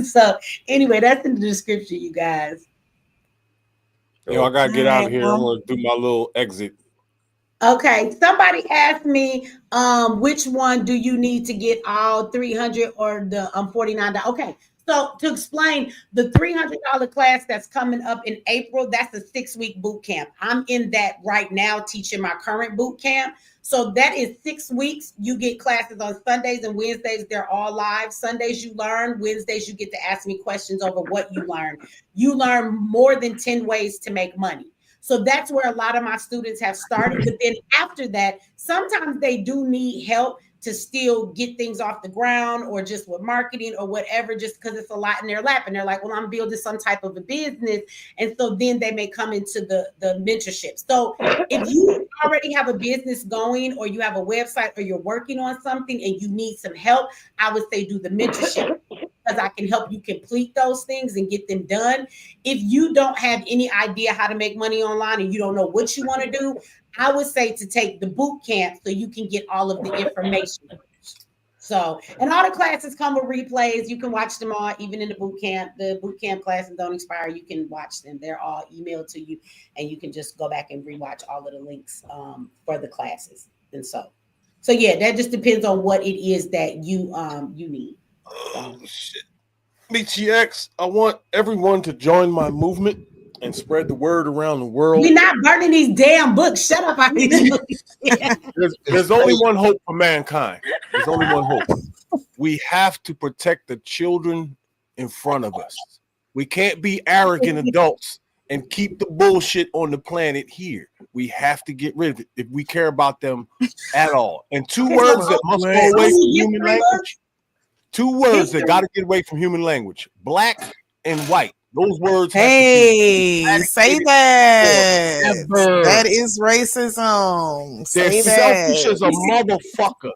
So anyway, that's in the description, you guys. Yo, I gotta get out of here. I'm gonna do my little exit. Okay, somebody asked me which one do you need to get all 300 or the $49. Okay, so to explain, the $300 class that's coming up in April, that's a 6-week boot camp. I'm in that right now teaching my current boot camp. So that is 6 weeks. You get classes on Sundays and Wednesdays. They're all live. Sundays you learn. Wednesdays you get to ask me questions over what you learn. You learn more than 10 ways to make money. So that's where a lot of my students have started. But then after that, sometimes they do need help to still get things off the ground, or just with marketing or whatever, just because it's a lot in their lap. And they're like, well, I'm building some type of a business. And so then they may come into the mentorship. So if you already have a business going, or you have a website, or you're working on something and you need some help, I would say do the mentorship, because I can help you complete those things and get them done. If you don't have any idea how to make money online and you don't know what you want to do, I would say to take the boot camp so you can get all of the information. So, and all the classes come with replays. You can watch them all, even in the boot camp. The boot camp classes don't expire. You can watch them. They're all emailed to you, and you can just go back and rewatch all of the links for the classes. And so yeah, that just depends on what it is that you need. Oh shit. Michi X, I want everyone to join my movement and spread the word around the world. We're not burning these damn books. Shut up. There's only one hope for mankind. There's only one hope. We have to protect the children in front of us. We can't be arrogant adults and keep the bullshit on the planet here. We have to get rid of it if we care about them at all. And 2 words that must go away from human language. 2 words that got to get away from human language: black and white. Those words. Hey, say that. That is racism. They're say selfish that. as a motherfucker.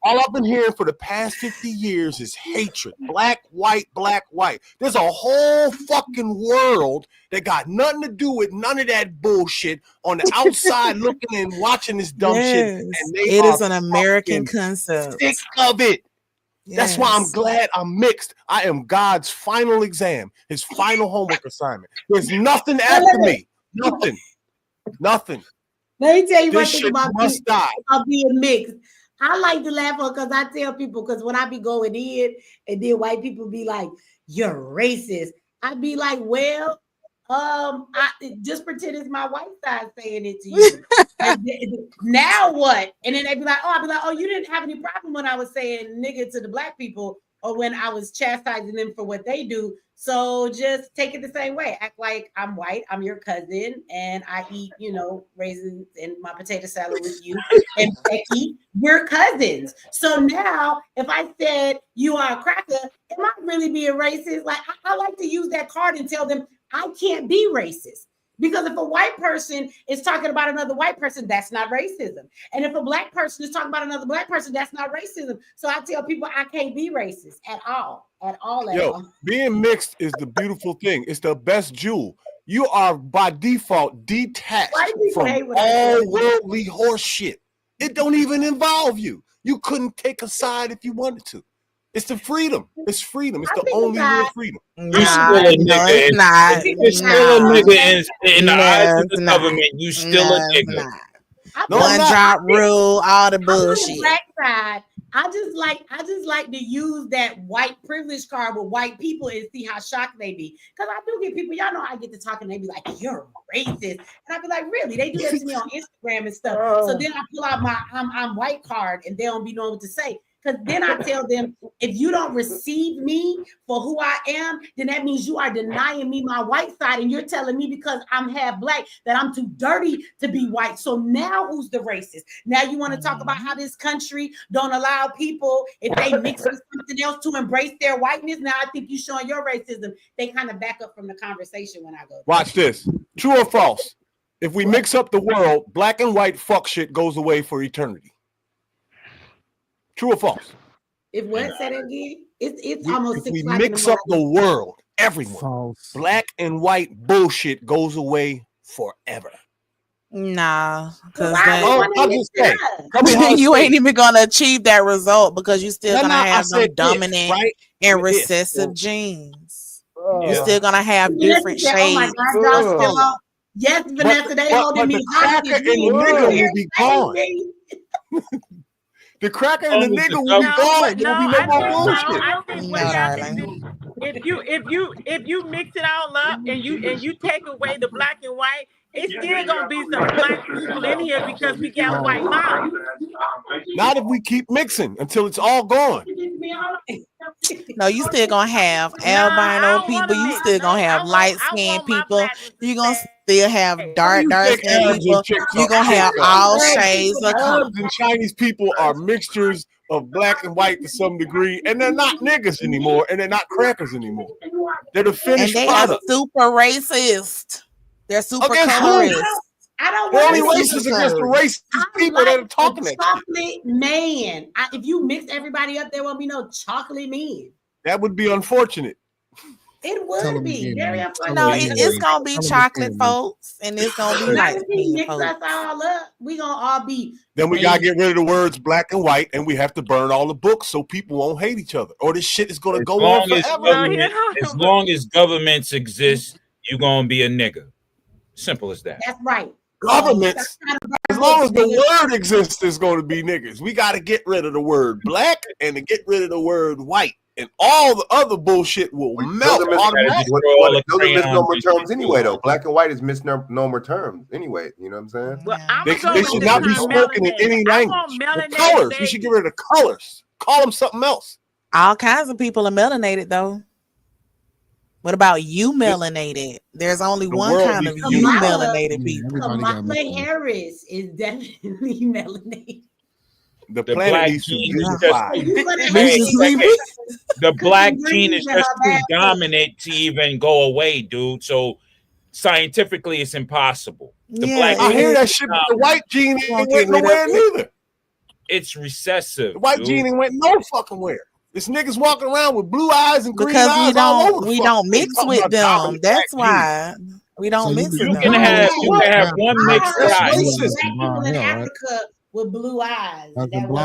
All I've been hearing for the past 50 years is hatred. Black, white, black, white. There's a whole fucking world that got nothing to do with none of that bullshit on the outside looking and watching this dumb shit. And it is an American concept. Sick of it. That's why I'm glad I'm mixed. I am God's final exam, his final homework assignment. There's nothing after me. Nothing. Nothing. Let me tell you one This thing shit about must die. being mixed. I like to laugh because I tell people, because when I be going in and then white people be like, you're racist. I be like, well, I just pretend it's my white side saying it to you. Now what? And then they be like, I'll be like, oh, you didn't have any problem when I was saying nigga to the black people, or when I was chastising them for what they do. So just take it the same way. Act like I'm white, I'm your cousin, and I eat, raisins and my potato salad with you. And Becky, we're cousins. So now if I said you are a cracker, am I really being racist? Like I like to use that card and tell them, I can't be racist. Because if a white person is talking about another white person, that's not racism. And if a black person is talking about another black person, that's not racism. So I tell people I can't be racist at all, at all, at all. Being mixed is the beautiful thing. It's the best jewel. You are by default detached from all worldly horse shit. It don't even involve you. You couldn't take a side if you wanted to. It's the freedom. It's freedom. It's the only real freedom. You still a nigga. You're still a nigga in the eyes of the government. You still a nigga. One drop rule, all the bullshit. Black side, I just like to use that white privilege card with white people and see how shocked they be. Because I do get people, y'all know I get to talk and they be like, "You're racist," and I be like, "Really?" They do that to me on Instagram and stuff. So then I pull out my I'm white card and they don't be knowing what to say. Because then I tell them, if you don't receive me for who I am, then that means you are denying me my white side, and you're telling me because I'm half black that I'm too dirty to be white. So now who's the racist? Now you want to talk about how this country don't allow people, if they mix with something else, to embrace their whiteness. Now I think you showing your racism. They kind of back up from the conversation when I go. Watch this. True or false? If we mix up the world, black and white fuck shit goes away for eternity. True or false? If what said it again? It's almost 6 we o'clock mix up the world, everyone. False. Black and white bullshit goes away forever. Nah, because then you ain't even gonna achieve that result because you still gonna have them dominant and recessive genes. You're still gonna have different shades. Oh my God, y'all still on? Yes, Vanessa, they holding me hostage. The nigga will be gone. The cracker and the nigga will be gone. There'll be no more bullshit. I think what happens if you mix it all up and you take away the black and white, it's still gonna be some black people in here because we got white minds. Not if we keep mixing until it's all gone. No, you still gonna have albino people. You still gonna have light skinned people. You gonna still have dark skinned people. You gonna have all shades of color. Arabs and Chinese people are mixtures of black and white to some degree, and they're not niggas anymore, and they're not crackers anymore. They're the finished product. Are super racist. They're super against colorist. I don't want to be racist against the racist people that are talking that chocolate man. If you mix everybody up, there won't be no chocolate men. That would be unfortunate. It would be very unfortunate. No, it's gonna be chocolate folks, and it's gonna be light skinned folks. Mix us all up. We gonna all be. Then we gotta get rid of the words black and white, and we have to burn all the books so people won't hate each other, or this shit is gonna go on forever. As long as governments exist, you're gonna be a nigga. Simple as that. That's right. Governments, as long as the word exists, there's going to be niggas. We got to get rid of the word black and to get rid of the word white, and all the other bullshit will melt. Those are misnomer terms anyway, though. Black and white is misnomer terms anyway. You know what I'm saying? Well, they should not be spoken in any language. The colors, we should get rid of the colors. Call them something else. All kinds of people are melanated, though. What about you melanated? There's only one kind of you melanated people. Kamala Harris is definitely melanated. The black gene is the black gene is just too dominant to even go away, dude. So scientifically, it's impossible. The black I hear that shit, but the white gene ain't went nowhere neither. It's recessive. The white gene ain't went no fucking where. This niggas walking around with blue eyes and green because eyes all over. We don't mix with them. That's why we don't mix with them. You can have one mixed guy. People in Africa with blue eyes.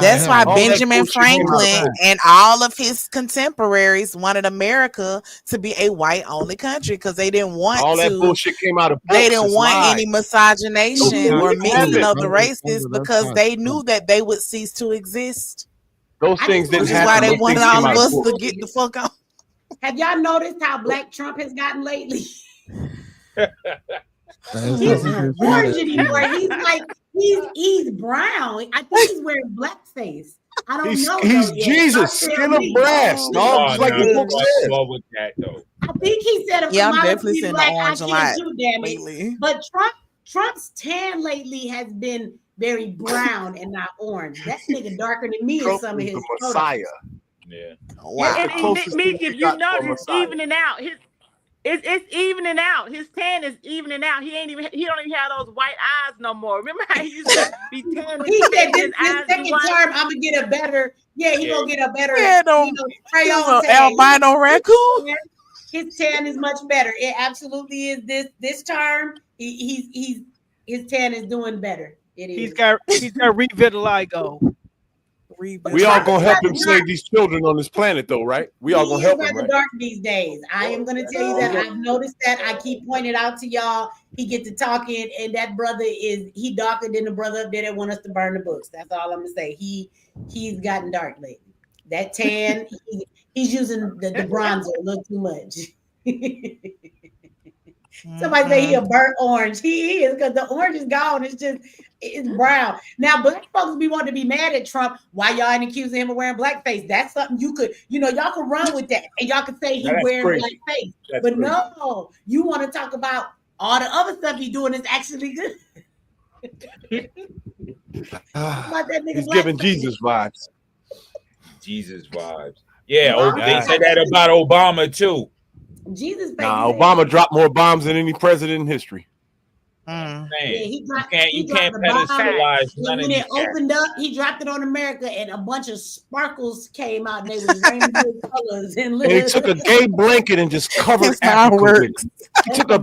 That's why Benjamin Franklin and all of his contemporaries wanted America to be a white-only country because they didn't want all that bullshit came out of books. They didn't want any misogynation or mixing of the races because they knew that they would cease to exist. Those things didn't happen. Why they wanted all of us to get the fuck out. Have y'all noticed how black Trump has gotten lately? He's not orange anymore. He's like he's brown. I think he's wearing blackface. I don't know. He's Jesus, skin of brass. No, just like the book says. With that though. I think he said if I'm definitely seeing the orange a lot lately. But Trump's tan lately has been very brown and not orange. That nigga darker than me in some of his Messiah. Yeah. Wow. And Meek, if you notice, evening out It's evening out. His tan is evening out. He don't even have those white eyes no more. Remember how he used to be tan He said and his this eyes be second white? term, I'm gonna get a better. Yeah, he gonna get a better. Yeah, Spray he was on an tan. albino raccoon. His tan is much better. It absolutely is. This term, his tan is doing better. It is. He's got revitiligo. We all gonna help him save these children on this planet, though, right? We all gonna He is help him, rather right? dark these days. I am going to tell you that I've noticed that. I keep pointing out to y'all. He get to talking, and that brother he darker than the brother up there that want us to burn the books. That's all I'm gonna say. He's gotten dark lately. That tan, he's using the bronzer a little too much. Somebody say he a burnt orange. He is, because the orange is gone. It's brown. Now, black folks be wanting to be mad at Trump. Why y'all ain't accusing him of wearing blackface? That's something y'all could run with that, and y'all could say he wearing blackface. But no, you want to talk about all the other stuff he doing is actually good. He's giving Jesus vibes. Jesus vibes. Yeah, they said that about Obama too. Jesus. Obama dropped more bombs than any president in history. Man, he you can't the pedestalize bomb, and none when of these it opened up, he dropped it on America, and a bunch of sparkles came out, and they was rainbow colors. And he took a gay blanket and just covered Africa with it. He took a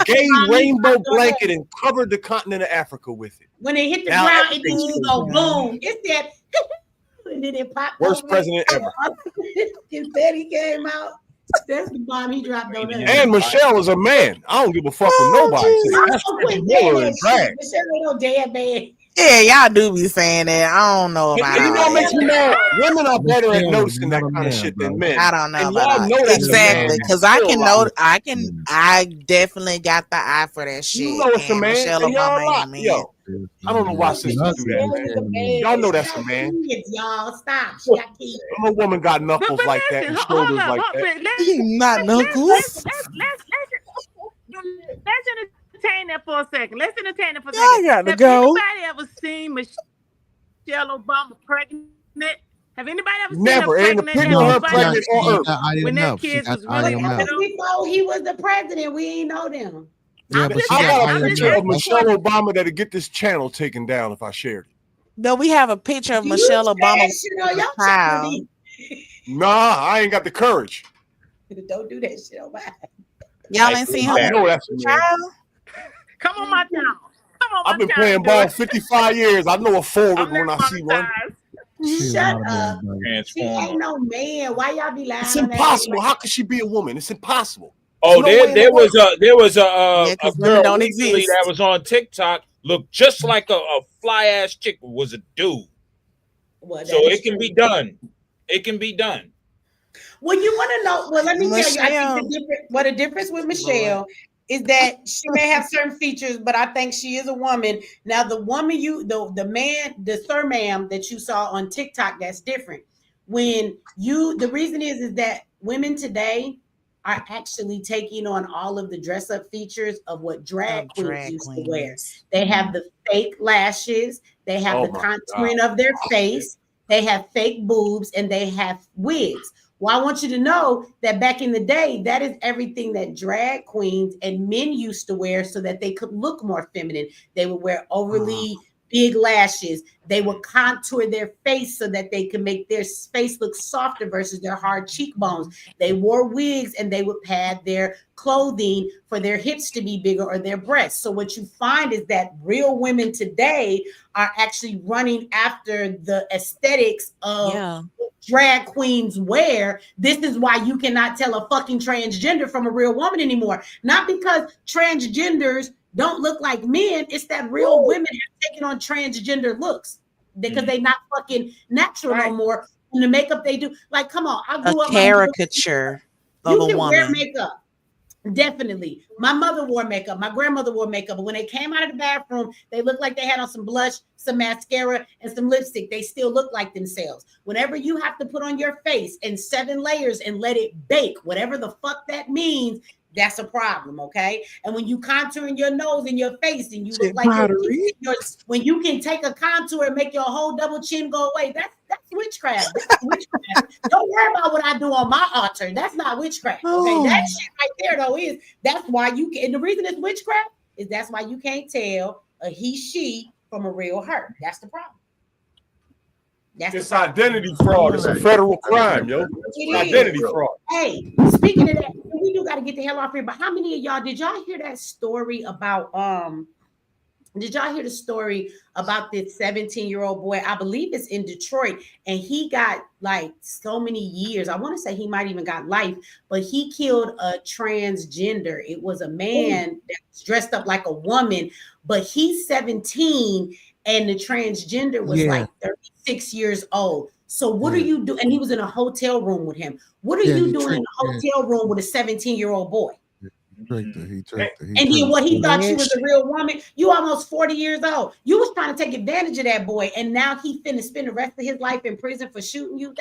gay rainbow blanket and covered the continent of Africa with it. When it hit the ground, it didn't go boom. It said, and then it popped. Worst president ever. Instead, he came out. That's the bomb he dropped on us. And Michelle is a man. I don't give a fuck with nobody. That's Michelle ain't no damn man. Yeah, y'all do be saying that. I don't know about You know what makes me mad? Women are better at Michelle noticing that is not a kind of man, shit bro. than men. I don't know And about y'all that. know that's Exactly, because I definitely got the eye for that shit. You know it's a man. Michelle And y'all Obama lie. ain't a man. Yo, I don't know why sisters do that, man. Y'all know that's a man. Y'all stop. She got kids. No woman got knuckles like that and shoulders like that. Not knuckles. Let's entertain that for a second. Y'all got to go. Anybody ever seen Michelle Obama pregnant? Have anybody ever seen Never. her Ain't a pregnant? picture of her pregnant on Earth. When their kids was really little. Before he was the president, we ain't know them. Yeah, but I got a picture of Michelle Obama that'll get this channel taken down if I shared it. No, we have a picture of Michelle Obama. Nah, I ain't got the courage. Don't do that shit on my. Y'all ain't seen her. I know that's a man. Come on, my channel. I've been playing ball 55 years. I know a forward when I see one. Shut up. She ain't no man. Why y'all be lying? It's impossible. How could she be a woman? It's impossible. Oh, there was a girl don't recently exist. that was on TikTok, looked just like a fly ass chick, was a dude. Well, so it can be done. It can be done. Well, you want to know? Well, let me tell you. I think the difference with Michelle is that she may have certain features, but I think she is a woman. Now, the woman the sir ma'am that you saw on TikTok, that's different. The reason is that women today are actually taking on all of the dress up features of what drag queens used to wear. They have the fake lashes, they have the contouring of their face, they have fake boobs, and they have wigs. Well, I want you to know that back in the day, that is everything that drag queens and men used to wear so that they could look more feminine. They would wear overly big lashes. They would contour their face so that they could make their face look softer versus their hard cheekbones. They wore wigs and they would pad their clothing for their hips to be bigger or their breasts. So what you find is that real women today are actually running after the aesthetics of drag queens wear. This is why you cannot tell a fucking transgender from a real woman anymore. Not because transgenders don't look like men. It's that real women have taken on transgender looks because they not fucking natural no more. And the makeup they do, like, come on, I grew up caricature of a woman. Wear makeup. Definitely. My mother wore makeup. My grandmother wore makeup. But when they came out of the bathroom, they looked like they had on some blush, some mascara, and some lipstick. They still look like themselves. Whenever you have to put on your face in 7 layers and let it bake, whatever the fuck that means, that's a problem, okay? And when you contouring your nose and your face and you look Shit, like pottery. when you can take a contour and make your whole double chin go away, that's witchcraft. That's witchcraft. Don't worry about what I do on my altar. That's not witchcraft, okay? That shit right there though that's why you can. And the reason it's witchcraft is that's why you can't tell a he/she from a real her. That's the problem. It's identity fraud. It's a federal crime, yo. It's identity fraud. Hey, speaking of that, we do got to get the hell off here. But how many of y'all did y'all hear that story about did y'all hear the story about this 17-year-old boy? I believe it's in Detroit, and he got like so many years. I want to say he might even got life, but he killed a transgender. It was a man that was dressed up like a woman, but he's 17 and the transgender was like 36 years old. So what are you doing? And he was in a hotel room with him. What are you doing in a hotel room with a 17-year-old boy? He tricked her. And then what he thought she was a real woman. You almost 40 years old. You was trying to take advantage of that boy, and now he finna spend the rest of his life in prison for shooting you.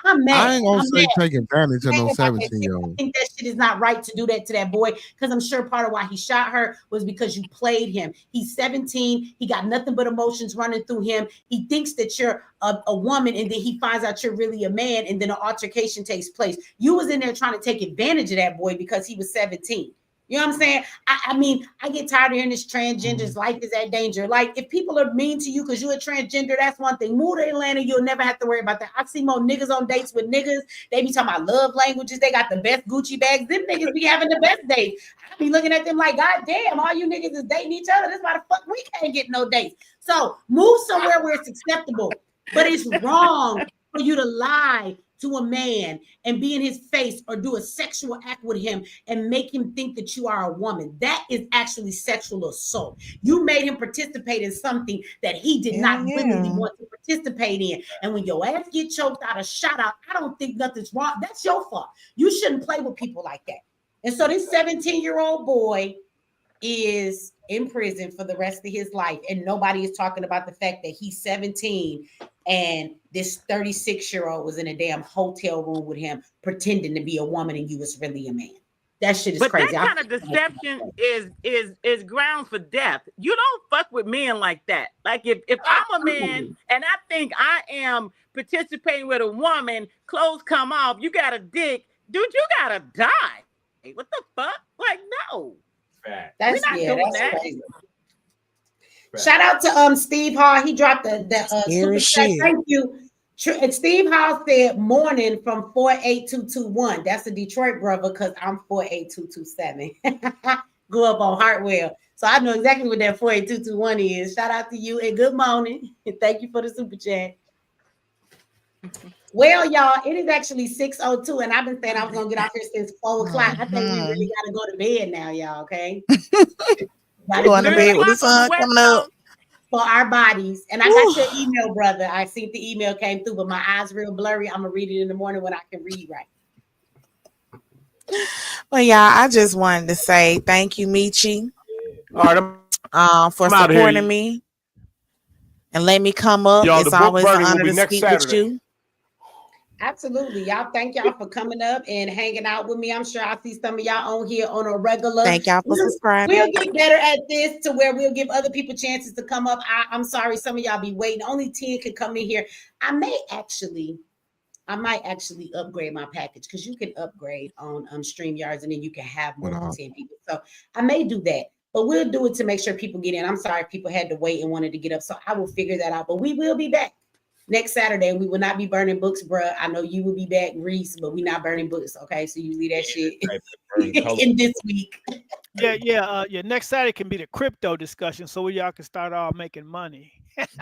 I'm mad. I ain't gonna say take advantage of no 17-year-old. I think that shit is not right to do that to that boy, because I'm sure part of why he shot her was because you played him. He's 17. He got nothing but emotions running through him. He thinks that you're a woman, and then he finds out you're really a man, and then an altercation takes place. You was in there trying to take advantage of that boy because he was 17. You know what I'm saying? I mean, I get tired of hearing this transgender's life is at danger. Like, if people are mean to you because you're a transgender, that's one thing. Move to Atlanta, you'll never have to worry about that. I see more niggas on dates with niggas. They be talking about love languages. They got the best Gucci bags. Them niggas be having the best dates. I be looking at them like, God damn, all you niggas is dating each other. That's why the fuck we can't get no dates. So move somewhere where it's acceptable. But it's wrong for you to lie to a man and be in his face or do a sexual act with him and make him think that you are a woman. That is actually sexual assault. You made him participate in something that he did not willingly want to participate in. And when your ass get choked out or shot out, I don't think nothing's wrong. That's your fault. You shouldn't play with people like that. And so this 17-year-old boy is in prison for the rest of his life, and nobody is talking about the fact that he's 17 and this 36-year-old was in a damn hotel room with him pretending to be a woman and you was really a man. That shit is crazy. That kind of deception is grounds for death. You don't fuck with men like that. Like if I'm a man and I think I am participating with a woman, clothes come off, you got a dick, dude, you gotta die. What the fuck? Like, no. That's crazy. Shout out to Steve Hall. He dropped the super chat. Thank you. And Steve Hall said morning from 48221. That's a Detroit brother because I'm 48227. Grew up on Hartwell. So I know exactly what that 48221 is. Shout out to you and good morning. And thank you for the super chat. Well, y'all, it is actually 6:02, and I've been saying I was gonna get out here since 4 o'clock. I think we really gotta go to bed now, y'all. Okay, going to bed with the sun coming up for our bodies. And I got your email, brother. I see the email came through, but my eyes real blurry. I'm gonna read it in the morning when I can read right. Well, y'all, I just wanted to say thank you, Michi, for supporting me and let me come up. It's always an honor to speak with you. Absolutely. Y'all, thank y'all for coming up and hanging out with me. I'm sure I'll see some of y'all on here on a regular. Thank y'all for subscribing. We'll get better at this to where we'll give other people chances to come up. I'm sorry, some of y'all be waiting. Only 10 can come in here. I might actually upgrade my package because you can upgrade on StreamYards and then you can have more than 10 people. So I may do that. But we'll do it to make sure people get in. I'm sorry if people had to wait and wanted to get up. So I will figure that out. But we will be back next Saturday, and we will not be burning books, bruh. I know you will be back, Reese, but we're not burning books, okay? So you leave that shit in this week. Yeah. Next Saturday can be the crypto discussion, so y'all can start off making money.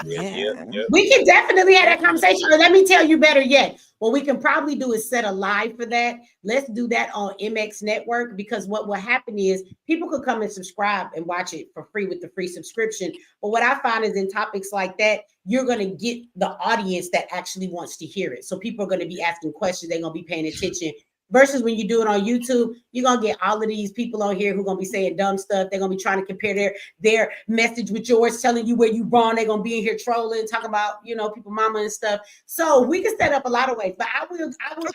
We can definitely have that conversation. Or let me tell you better yet. What we can probably do is set a live for that. Let's do that on MX Network, because what will happen is people could come and subscribe and watch it for free with the free subscription. But what I find is in topics like that, you're going to get the audience that actually wants to hear it. So people are going to be asking questions. They're going to be paying attention. versus when you do it on YouTube, you're gonna get all of these people on here who gonna be saying dumb stuff. They're gonna be trying to compare their message with yours, telling you where you wrong. They're gonna be in here trolling, talking about, you know, people mama and stuff. So we can set up a lot of ways, but I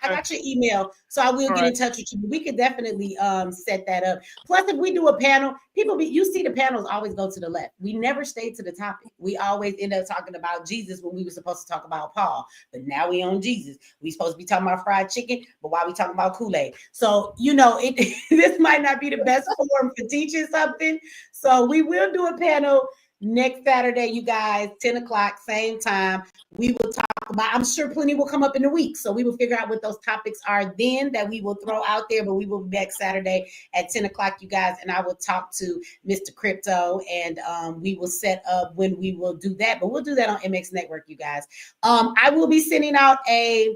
got your email, so I will get in touch with you. We could definitely set that up. Plus, if we do a panel, you see the panels always go to the left. We never stay to the topic. We always end up talking about Jesus when we were supposed to talk about Paul, but now we on Jesus. We supposed to be talking about fried chicken, but why we talking about Kool-Aid? So, you know, this might not be the best forum for teaching something. So we will do a panel next Saturday, you guys, 10 o'clock, same time. We will talk about, I'm sure plenty will come up in the week. So we will figure out what those topics are then that we will throw out there, but we will be back Saturday at 10 o'clock, you guys, and I will talk to Mr. Crypto, and we will set up when we will do that, but we'll do that on MX Network, you guys. I will be sending out a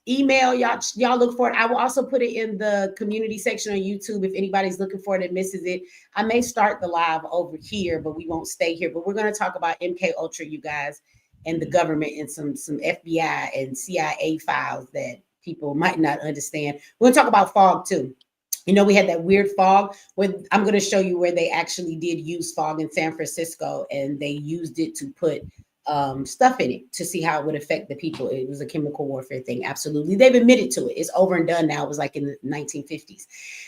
email. Y'all look for it. I will also put it in the community section on YouTube if anybody's looking for it and misses it. I may start the live over here, but we won't stay here. But we're going to talk about MK Ultra, you guys, and the government, and some FBI and CIA files that people might not understand. We're going to talk about fog too. You know, we had that weird fog. I'm going to show you where they actually did use fog in San Francisco, and they used it to put stuff in it to see how it would affect the people. It was a chemical warfare thing. Absolutely. They've admitted to it. It's over and done now. It was like in the 1950s.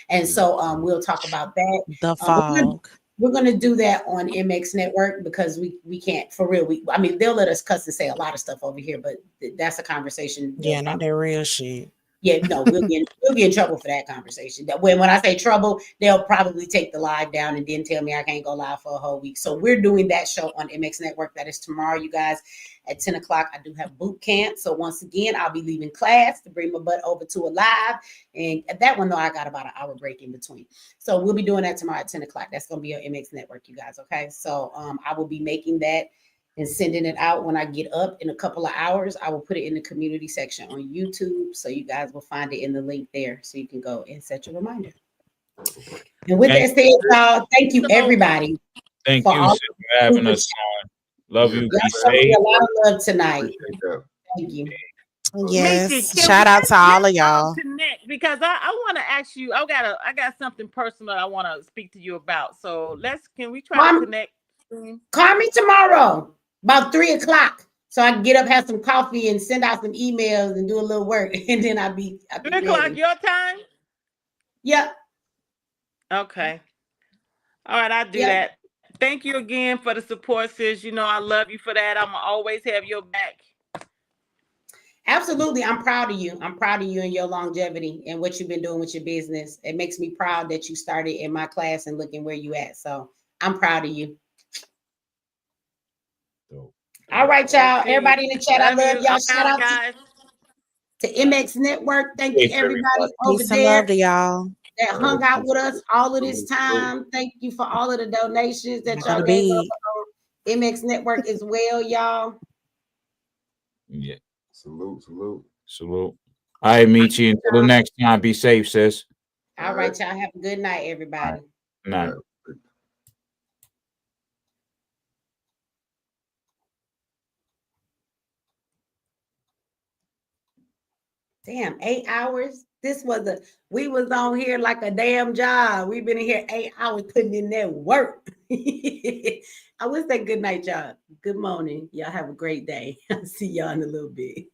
And so we'll talk about that. The fog. We're going to do that on MX Network because we can't, for real. I mean, they'll let us cuss and say a lot of stuff over here, but that's a conversation. Yeah, not that real shit. Yeah, no, we'll get in trouble for that conversation. That when I say trouble, they'll probably take the live down and then tell me I can't go live for a whole week. So we're doing that show on MX Network. That is tomorrow, you guys, at 10 o'clock. I do have boot camp. So once again, I'll be leaving class to bring my butt over to a live. And at that one, though, I got about an hour break in between. So we'll be doing that tomorrow at 10 o'clock. That's going to be on MX Network, you guys. Okay. So I will be making that and sending it out when I get up in a couple of hours. I will put it in the community section on YouTube, so you guys will find it in the link there, so you can go and set your reminder. And with that said, y'all, thank you everybody. Thank you for having us on. Love you. Be safe. A lot of love tonight. Thank you. Yes. Michi, Shout out to all of y'all. Connect, because I want to ask you. I got something personal I want to speak to you about. So can we try to connect? Call me tomorrow about 3 o'clock, so I can get up, have some coffee, and send out some emails and do a little work, and then I'll be 3 o'clock your time. Yep. Okay. All right, I'll do that. Thank you again for the support, sis. You know I love you for that. I'm gonna always have your back. Absolutely. I'm proud of you. I'm proud of you and your longevity and what you've been doing with your business. It makes me proud that you started in my class and looking where you at. So I'm proud of you. All right, y'all. Everybody in the chat, I love y'all. Shout out guys to MX Network. Thank you, everybody over Peace and there love to y'all that hung out with us all of this time. Thank you for all of the donations that y'all gave us on MX Network as well, y'all. Yeah. Salute. All right, Michi. Until the next time, be safe, sis. All right, y'all. Have a good night, everybody. Good night. Damn, 8 hours. We was on here like a damn job. We've been in here 8 hours putting in that work. I would say good night, y'all. Good morning. Y'all have a great day. I'll see y'all in a little bit.